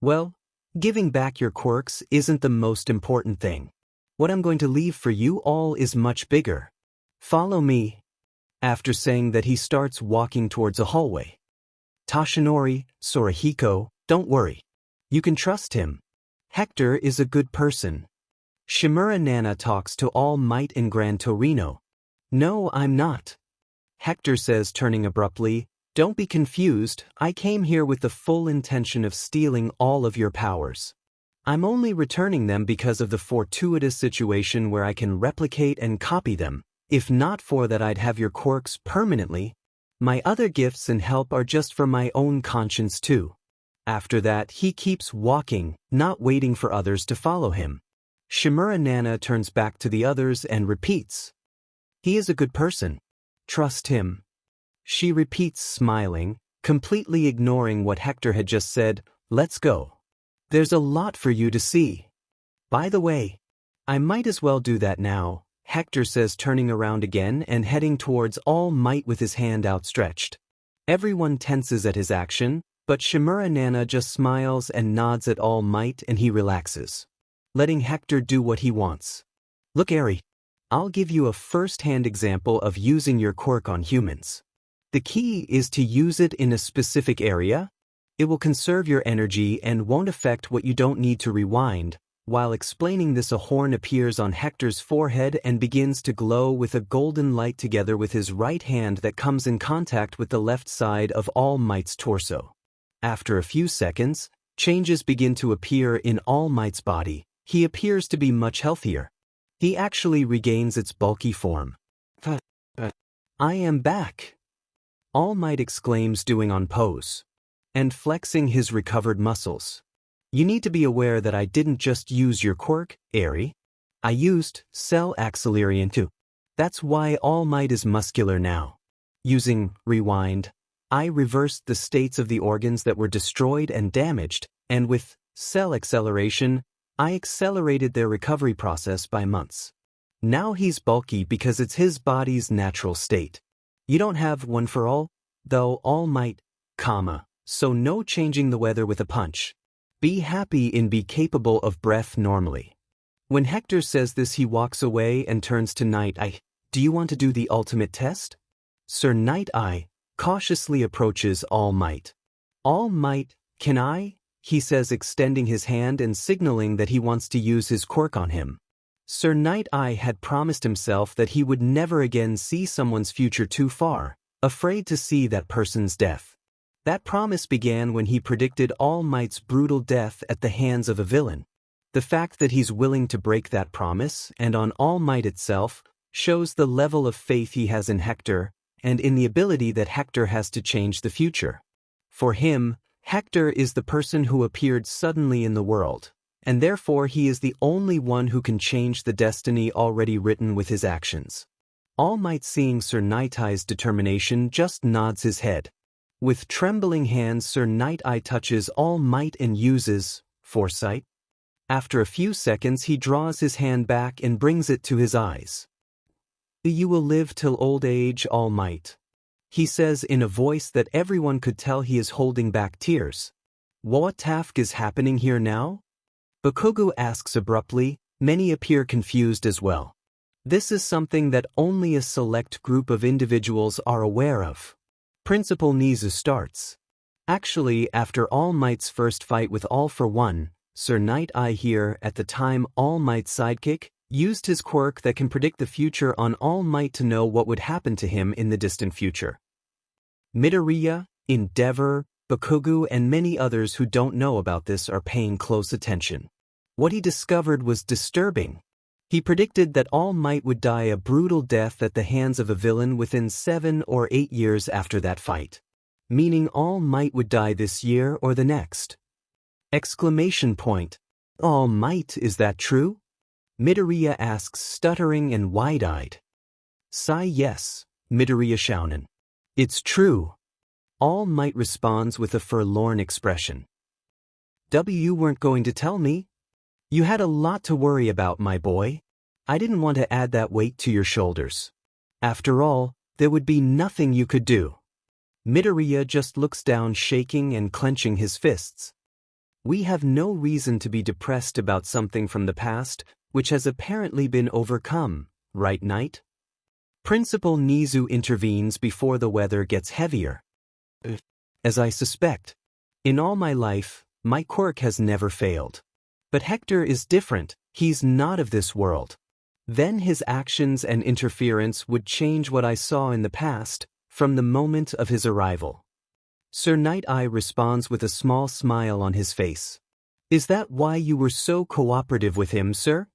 well, giving back your quirks isn't the most important thing. What I'm going to leave for you all is much bigger. Follow me. After saying that, he starts walking towards a hallway. Toshinori, Sorahiko, don't worry. You can trust him. Hector is a good person. Shimura Nana talks to All Might in Gran Torino. No, I'm not. Hector says, turning abruptly, don't be confused, I came here with the full intention of stealing all of your powers. I'm only returning them because of the fortuitous situation where I can replicate and copy them. If not for that, I'd have your quirks permanently. My other gifts and help are just for my own conscience too. After that, he keeps walking, not waiting for others to follow him. Shimura Nana turns back to the others and repeats, he is a good person. Trust him. She repeats, smiling, completely ignoring what Hector had just said, let's go. There's a lot for you to see. By the way, I might as well do that now, Hector says, turning around again and heading towards All Might with his hand outstretched. Everyone tenses at his action, but Shimura Nana just smiles and nods at All Might and he relaxes, letting Hector do what he wants. Look, Eri, I'll give you a first-hand example of using your quirk on humans. The key is to use it in a specific area. It will conserve your energy and won't affect what you don't need to rewind. While explaining this, a horn appears on Hector's forehead and begins to glow with a golden light together with his right hand that comes in contact with the left side of All Might's torso. After a few seconds, changes begin to appear in All Might's body. He appears to be much healthier. He actually regains its bulky form. I am back. All Might exclaims, doing on pose and flexing his recovered muscles. You need to be aware that I didn't just use your quirk, Eri. I used Cell Axillarian too. That's why All Might is muscular now. Using Rewind, I reversed the states of the organs that were destroyed and damaged, and with Cell Acceleration, I accelerated their recovery process by months. Now he's bulky because it's his body's natural state. You don't have one for all, though, All Might, so no changing the weather with a punch. Be happy in be capable of breath normally. When Hector says this, he walks away and turns to Night Eye. Do you want to do the ultimate test? Sir Night Eye cautiously approaches All Might. All Might, can I? He says, extending his hand and signaling that he wants to use his quirk on him. Sir Night Eye had promised himself that he would never again see someone's future too far, afraid to see that person's death. That promise began when he predicted All Might's brutal death at the hands of a villain. The fact that he's willing to break that promise and on All Might itself shows the level of faith he has in Hector and in the ability that Hector has to change the future. For him, Hector is the person who appeared suddenly in the world, and therefore he is the only one who can change the destiny already written with his actions. All Might, seeing Sir Night Eye's determination, just nods his head. With trembling hands, Sir Night Eye touches All Might and uses Foresight. After a few seconds, he draws his hand back and brings it to his eyes. You will live till old age, All Might, he says in a voice that everyone could tell he is holding back tears. What task is happening here now? Bakugu asks abruptly. Many appear confused as well. This is something that only a select group of individuals are aware of. Principal Nizu starts. Actually, after All Might's first fight with All for One, Sir Night Eye here, at the time All Might's sidekick, used his quirk that can predict the future on All Might to know what would happen to him in the distant future. Midoriya, Endeavor, Bakugu, and many others who don't know about this are paying close attention. What he discovered was disturbing. He predicted that All Might would die a brutal death at the hands of a villain within 7 or 8 years after that fight. Meaning All Might would die this year or the next. Exclamation point. All Might, is that true? Midoriya asks, stuttering and wide-eyed. Sigh yes, Midoriya Shounen. It's true. All Might responds with a forlorn expression. You weren't going to tell me? You had a lot to worry about, my boy. I didn't want to add that weight to your shoulders. After all, there would be nothing you could do. Midoriya just looks down, shaking and clenching his fists. We have no reason to be depressed about something from the past, which has apparently been overcome, right, Knight? Principal Nizu intervenes before the weather gets heavier. As I suspect, in all my life, my quirk has never failed. But Hector is different, he's not of this world. Then his actions and interference would change what I saw in the past, from the moment of his arrival. Sir Night-Eye responds with a small smile on his face. Is that why you were so cooperative with him, sir?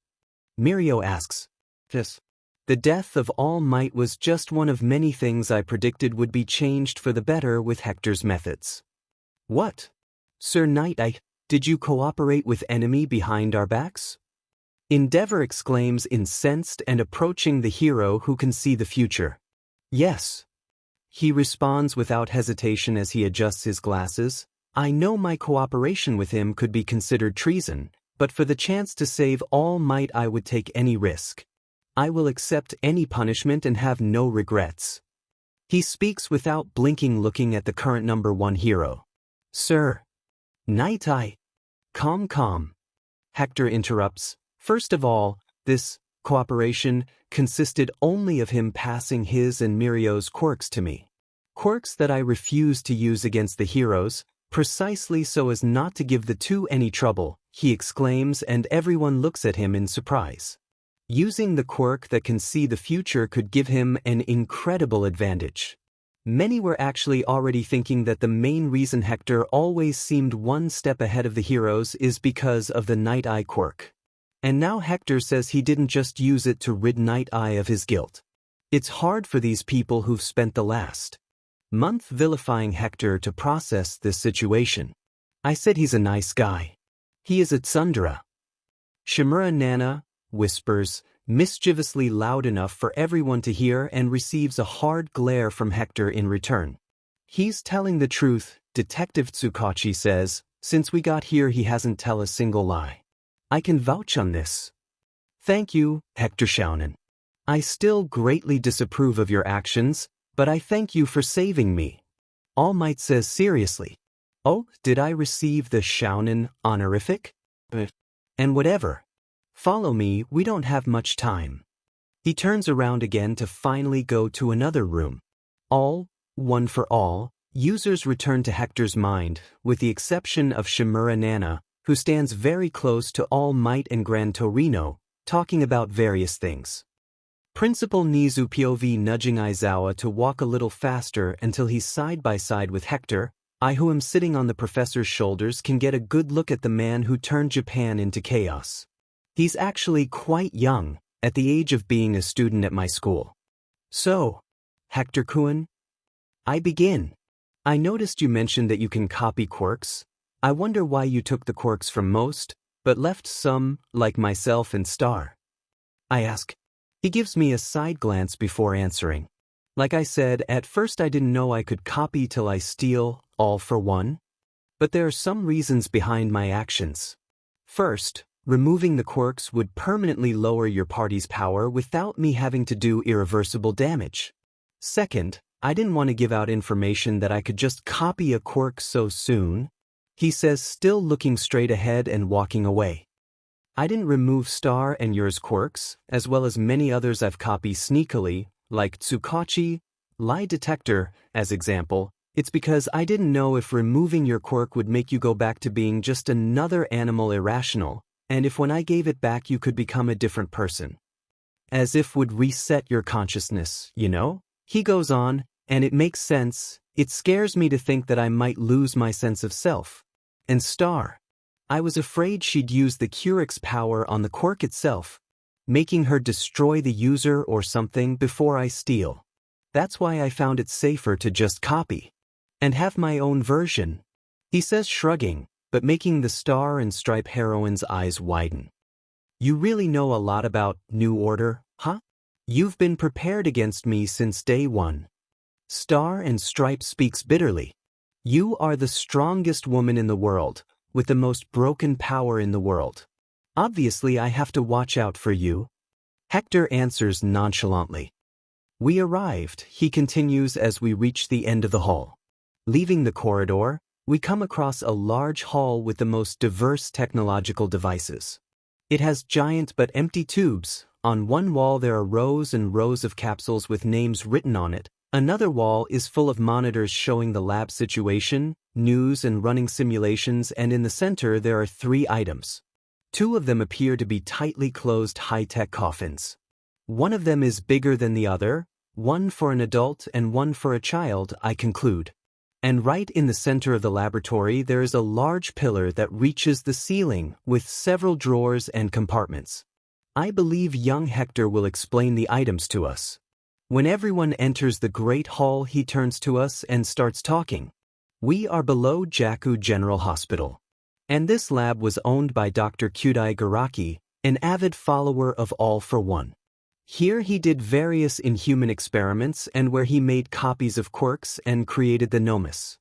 Mirio asks. Yes. The death of All Might was just one of many things I predicted would be changed for the better with Hector's methods. What? Sir Night-Eye, did you cooperate with enemy behind our backs? Endeavor exclaims, incensed and approaching the hero who can see the future. Yes. He responds without hesitation as he adjusts his glasses. I know my cooperation with him could be considered treason, but for the chance to save All Might I would take any risk. I will accept any punishment and have no regrets. He speaks without blinking, looking at the current #1 hero. Sir. Night-Eye. Calm. Hector interrupts. First of all, this cooperation consisted only of him passing his and Mirio's quirks to me. Quirks that I refused to use against the heroes, precisely so as not to give the two any trouble, he exclaims, and everyone looks at him in surprise. Using the quirk that can see the future could give him an incredible advantage. Many were actually already thinking that the main reason Hector always seemed one step ahead of the heroes is because of the Night-Eye quirk. And now Hector says he didn't just use it to rid Night-Eye of his guilt. It's hard for these people who've spent the last month vilifying Hector to process this situation. I said he's a nice guy. He is a tsundere. Shimura Nana whispers, mischievously loud enough for everyone to hear, and receives a hard glare from Hector in return. He's telling the truth, Detective Tsukachi says. Since we got here he hasn't tell a single lie. I can vouch on this. Thank you, Hector Shounen. I still greatly disapprove of your actions, but I thank you for saving me. All Might says seriously. Oh, did I receive the Shounen honorific? And whatever. Follow me, we don't have much time. He turns around again to finally go to another room. One for all, users return to Hector's mind, with the exception of Shimura Nana, who stands very close to All Might and Gran Torino, talking about various things. Principal Nizu POV nudging Aizawa to walk a little faster until he's side by side with Hector. I, who am sitting on the professor's shoulders, can get a good look at the man who turned Japan into chaos. He's actually quite young, at the age of being a student at my school. So, Hector-kun? I begin. I noticed you mentioned that you can copy quirks. I wonder why you took the quirks from most, but left some, like myself and Star. I ask. He gives me a side glance before answering. Like I said, at first I didn't know I could copy till I steal, all for one. But there are some reasons behind my actions. First, removing the quirks would permanently lower your party's power without me having to do irreversible damage. Second, I didn't want to give out information that I could just copy a quirk so soon. He says, still looking straight ahead and walking away. I didn't remove Star and yours quirks, as well as many others I've copied sneakily, like Tsukachi, Lie Detector, as example. It's because I didn't know if removing your quirk would make you go back to being just another animal irrational, and if when I gave it back you could become a different person. As if would reset your consciousness, you know? He goes on, and it makes sense. It scares me to think that I might lose my sense of self. And Star. I was afraid she'd use the Curix power on the quirk itself, making her destroy the user or something before I steal. That's why I found it safer to just copy and have my own version. He says, shrugging, but making the Star and Stripe heroine's eyes widen. You really know a lot about New Order, huh? You've been prepared against me since day one. Star and Stripe speaks bitterly. You are the strongest woman in the world, with the most broken power in the world. Obviously I have to watch out for you. Hector answers nonchalantly. We arrived, he continues as we reach the end of the hall. Leaving the corridor, we come across a large hall with the most diverse technological devices. It has giant but empty tubes. On one wall there are rows and rows of capsules with names written on it. Another wall is full of monitors showing the lab situation, news and running simulations, and in the center there are 3 items. 2 of them appear to be tightly closed high-tech coffins. One of them is bigger than the other, one for an adult and one for a child, I conclude. And right in the center of the laboratory there is a large pillar that reaches the ceiling with several drawers and compartments. I believe young Hector will explain the items to us. When everyone enters the great hall he turns to us and starts talking. We are below Jakku General Hospital. And this lab was owned by Dr. Kyudai Garaki, an avid follower of All for One. Here he did various inhuman experiments and where he made copies of quirks and created the Nomus.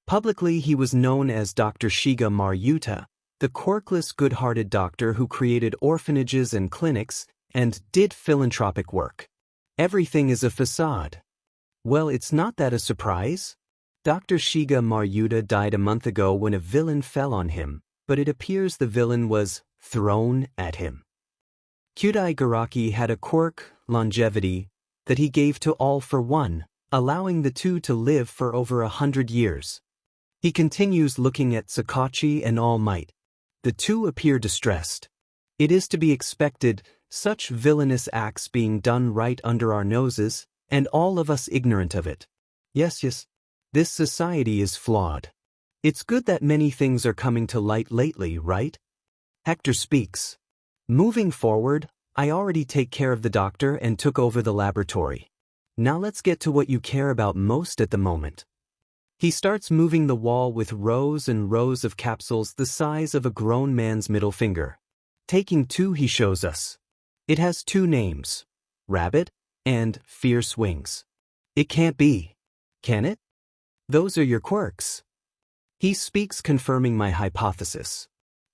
Publicly he was known as Dr. Shiga Maryuta, the quirkless good-hearted doctor who created orphanages and clinics and did philanthropic work. Everything is a facade. Well, it's not that a surprise. Dr. Shiga Maryuta died a month ago when a villain fell on him, but it appears the villain was thrown at him. Kyudai Garaki had a quirk, longevity, that he gave to All for One, allowing the 2 to live for over 100 years. He continues looking at Sakachi and All Might. The 2 appear distressed. It is to be expected, such villainous acts being done right under our noses, and all of us ignorant of it. Yes, this society is flawed. It's good that many things are coming to light lately, right? Hector speaks. Moving forward, I already take care of the doctor and took over the laboratory. Now let's get to what you care about most at the moment. He starts moving the wall with rows and rows of capsules the size of a grown man's middle finger. Taking 2 he shows us. It has 2 names, Rabbit and Fierce Wings. It can't be. Can it? Those are your quirks. He speaks confirming my hypothesis.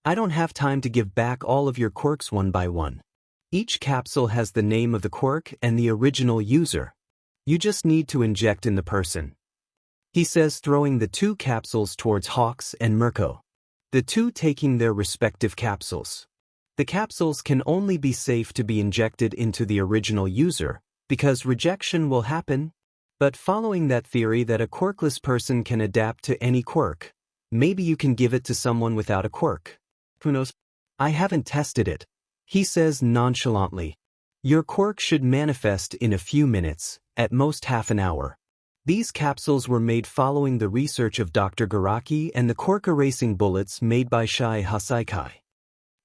I don't have time to give back all of your quirks one by one. Each capsule has the name of the quirk and the original user. You just need to inject in the person. He says, throwing the 2 capsules towards Hawks and Mirko. The 2 taking their respective capsules. The capsules can only be safe to be injected into the original user, because rejection will happen. But following that theory that a quirkless person can adapt to any quirk, maybe you can give it to someone without a quirk. Who knows? I haven't tested it. He says nonchalantly. Your quirk should manifest in a few minutes, at most half an hour. These capsules were made following the research of Dr. Garaki and the quirk erasing bullets made by Shai Hasaikai.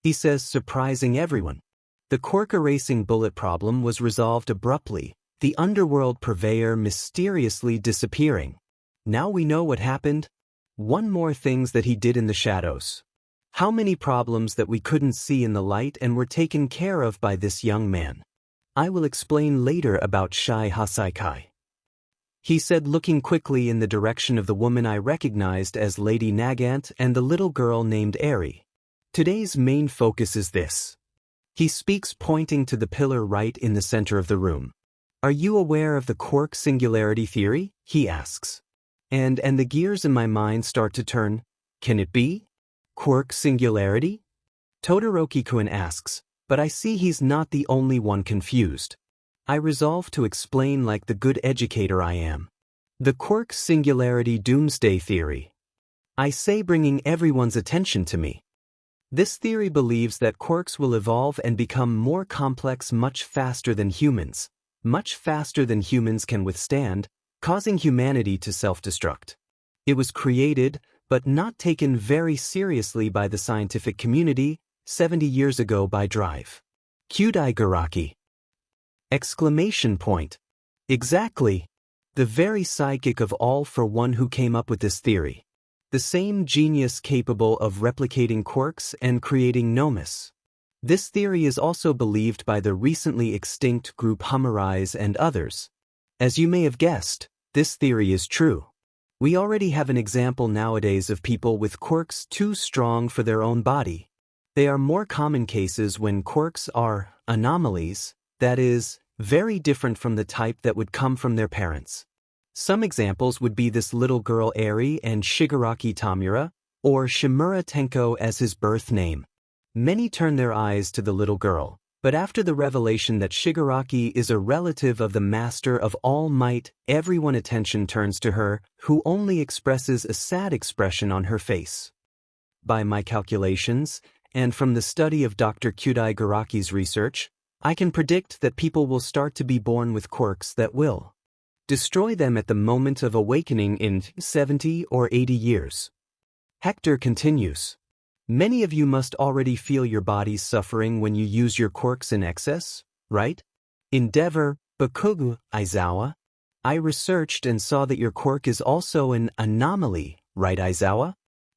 He says, surprising everyone. The quirk erasing bullet problem was resolved abruptly, the underworld purveyor mysteriously disappearing. Now we know what happened. One more things that he did in the shadows. How many problems that we couldn't see in the light and were taken care of by this young man. I will explain later about Shai Hasaikai. He said, looking quickly in the direction of the woman I recognized as Lady Nagant and the little girl named Eri. Today's main focus is this. He speaks pointing to the pillar right in the center of the room. Are you aware of the quirk singularity theory? He asks. And the gears in my mind start to turn. Can it be? Quirk singularity? Todoroki-kun asks, but I see he's not the only one confused. I resolve to explain like the good educator I am. The quirk singularity doomsday theory. I say, bringing everyone's attention to me. This theory believes that quirks will evolve and become more complex much faster than humans can withstand, causing humanity to self-destruct. It was created, but not taken very seriously by the scientific community, 70 years ago by Drive. Kyudai Garaki! Exclamation point. Exactly. The very psychic of All for One who came up with this theory. The same genius capable of replicating quirks and creating Nomus. This theory is also believed by the recently extinct group Hummerize and others. As you may have guessed, this theory is true. We already have an example nowadays of people with quirks too strong for their own body. They are more common cases when quirks are anomalies, that is, very different from the type that would come from their parents. Some examples would be this little girl Eri and Shigaraki Tamura, or Shimura Tenko as his birth name. Many turn their eyes to the little girl, but after the revelation that Shigaraki is a relative of the Master of All Might, everyone's attention turns to her, who only expresses a sad expression on her face. By my calculations, and from the study of Dr. Kyudai Garaki's research, I can predict that people will start to be born with quirks that will destroy them at the moment of awakening in 70 or 80 years. Hector continues. Many of you must already feel your bodies suffering when you use your quirks in excess, right? Endeavor, Bakugu, Aizawa. I researched and saw that your quirk is also an anomaly, right Aizawa?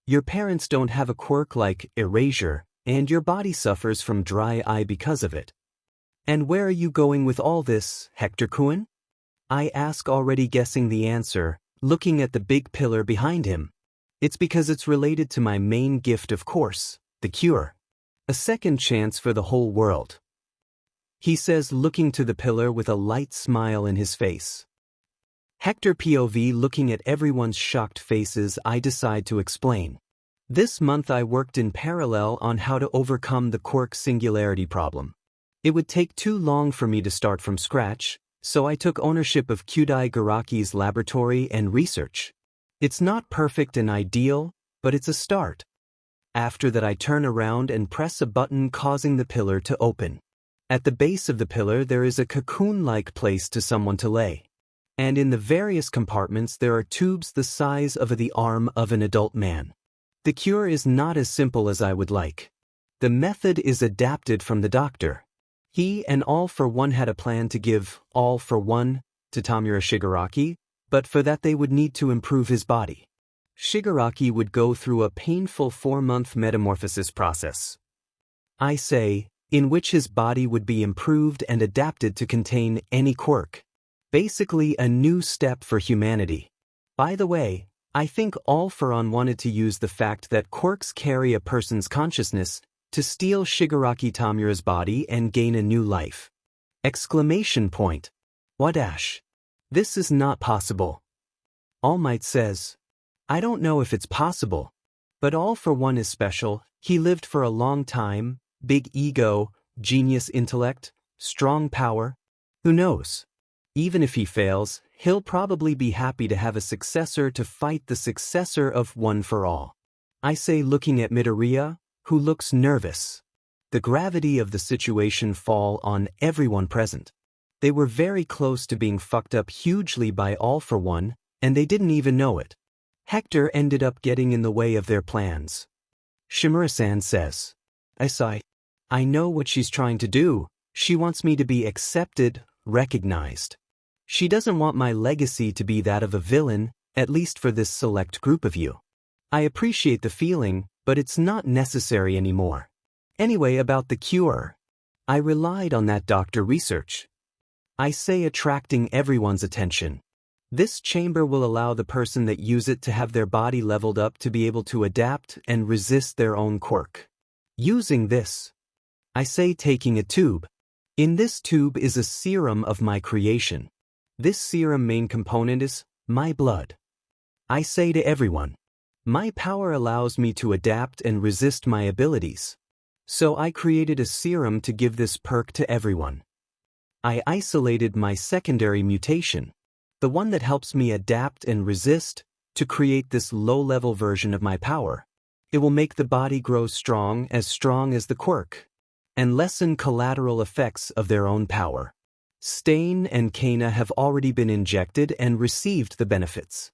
Your parents don't have a quirk like erasure, and your body suffers from dry eye because of it. And where are you going with all this, Hector-kun? I ask, already guessing the answer, looking at the big pillar behind him. It's because it's related to my main gift, of course, the cure. A second chance for the whole world. He says, looking to the pillar with a light smile in his face. Hector POV, looking at everyone's shocked faces, I decide to explain. This month I worked in parallel on how to overcome the quirk singularity problem. It would take too long for me to start from scratch, so I took ownership of Kyudai Garaki's laboratory and research. It's not perfect and ideal, but it's a start. After that I turn around and press a button causing the pillar to open. At the base of the pillar there is a cocoon-like place to someone to lay. And in the various compartments there are tubes the size of the arm of an adult man. The cure is not as simple as I would like. The method is adapted from the doctor. He and All for One had a plan to give All for One to Tamura Shigaraki, but for that they would need to improve his body. Shigaraki would go through a painful 4-month metamorphosis process. I say, in which his body would be improved and adapted to contain any quirk. Basically a new step for humanity. By the way, I think All for One wanted to use the fact that quirks carry a person's consciousness to steal Shigaraki Tamura's body and gain a new life. Exclamation point. Wadash. This is not possible. All Might says, I don't know if it's possible, but All for One is special. He lived for a long time, big ego, genius intellect, strong power. Who knows? Even if he fails, he'll probably be happy to have a successor to fight the successor of One for All. I say, looking at Midoriya, who looks nervous. The gravity of the situation fall on everyone present. They were very close to being fucked up hugely by All for One, and they didn't even know it. Hector ended up getting in the way of their plans. Shimura-san says, I sigh. I know what she's trying to do. She wants me to be accepted, recognized. She doesn't want my legacy to be that of a villain, at least for this select group of you. I appreciate the feeling, but it's not necessary anymore. Anyway, about the cure. I relied on that doctor research. I say, attracting everyone's attention. This chamber will allow the person that use it to have their body leveled up to be able to adapt and resist their own quirk. Using this, I say, taking a tube. In this tube is a serum of my creation. This serum main component is my blood. I say to everyone, my power allows me to adapt and resist my abilities. So I created a serum to give this perk to everyone. I isolated my secondary mutation, the one that helps me adapt and resist, to create this low-level version of my power. It will make the body grow strong as the quirk, and lessen collateral effects of their own power. Stain and Kana have already been injected and received the benefits.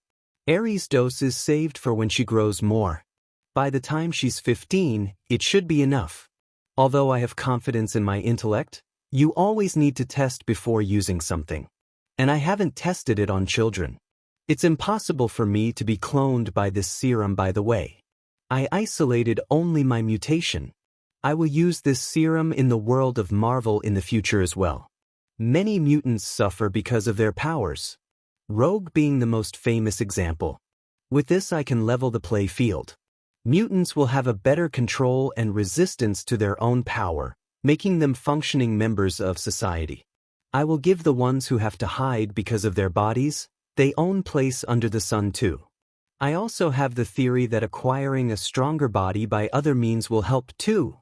Eri's dose is saved for when she grows more. By the time she's 15, it should be enough. Although I have confidence in my intellect, you always need to test before using something. And I haven't tested it on children. It's impossible for me to be cloned by this serum, by the way. I isolated only my mutation. I will use this serum in the world of Marvel in the future as well. Many mutants suffer because of their powers, Rogue being the most famous example. With this I can level the play field. Mutants will have a better control and resistance to their own power, making them functioning members of society. I will give the ones who have to hide because of their bodies, they own place under the sun too. I also have the theory that acquiring a stronger body by other means will help too.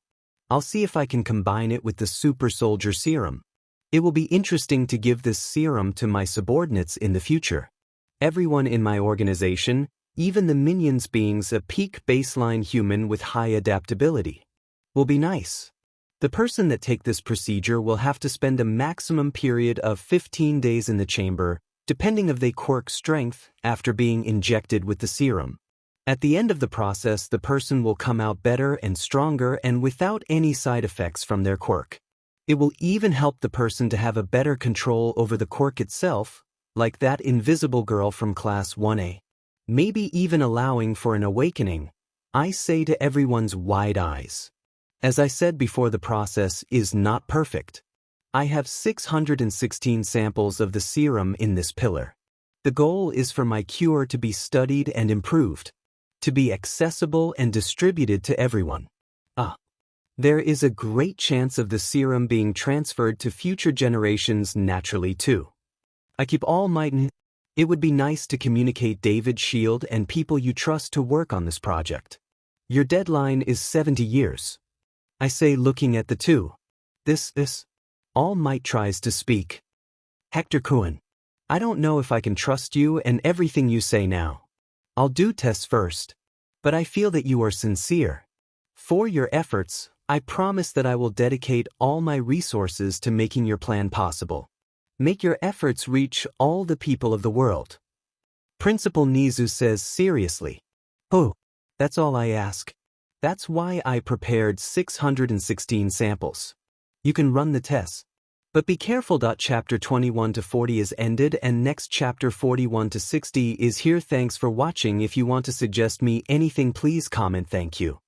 I'll see if I can combine it with the super soldier serum. It will be interesting to give this serum to my subordinates in the future. Everyone in my organization, even the minions beings a peak baseline human with high adaptability, will be nice. The person that take this procedure will have to spend a maximum period of 15 days in the chamber, depending of their quirk strength, after being injected with the serum. At the end of the process, the person will come out better and stronger and without any side effects from their quirk. It will even help the person to have a better control over the quirk itself, like that invisible girl from Class 1A. Maybe even allowing for an awakening, I say to everyone's wide eyes. As I said before, the process is not perfect. I have 616 samples of the serum in this pillar. The goal is for my cure to be studied and improved, to be accessible and distributed to everyone. There is a great chance of the serum being transferred to future generations naturally too. I keep all my... It would be nice to communicate David Shield and people you trust to work on this project. Your deadline is 70 years. I say, looking at the two. This. All Might tries to speak. Hector Kuhn. I don't know if I can trust you and everything you say now. I'll do tests first. But I feel that you are sincere. For your efforts, I promise that I will dedicate all my resources to making your plan possible. Make your efforts reach all the people of the world. Principal Nizu says seriously. Oh, that's all I ask. That's why I prepared 616 samples. You can run the tests. But be careful. Chapter 21 to 40 is ended and next chapter 41 to 60 is here. Thanks for watching. If you want to suggest me anything, please comment. Thank you.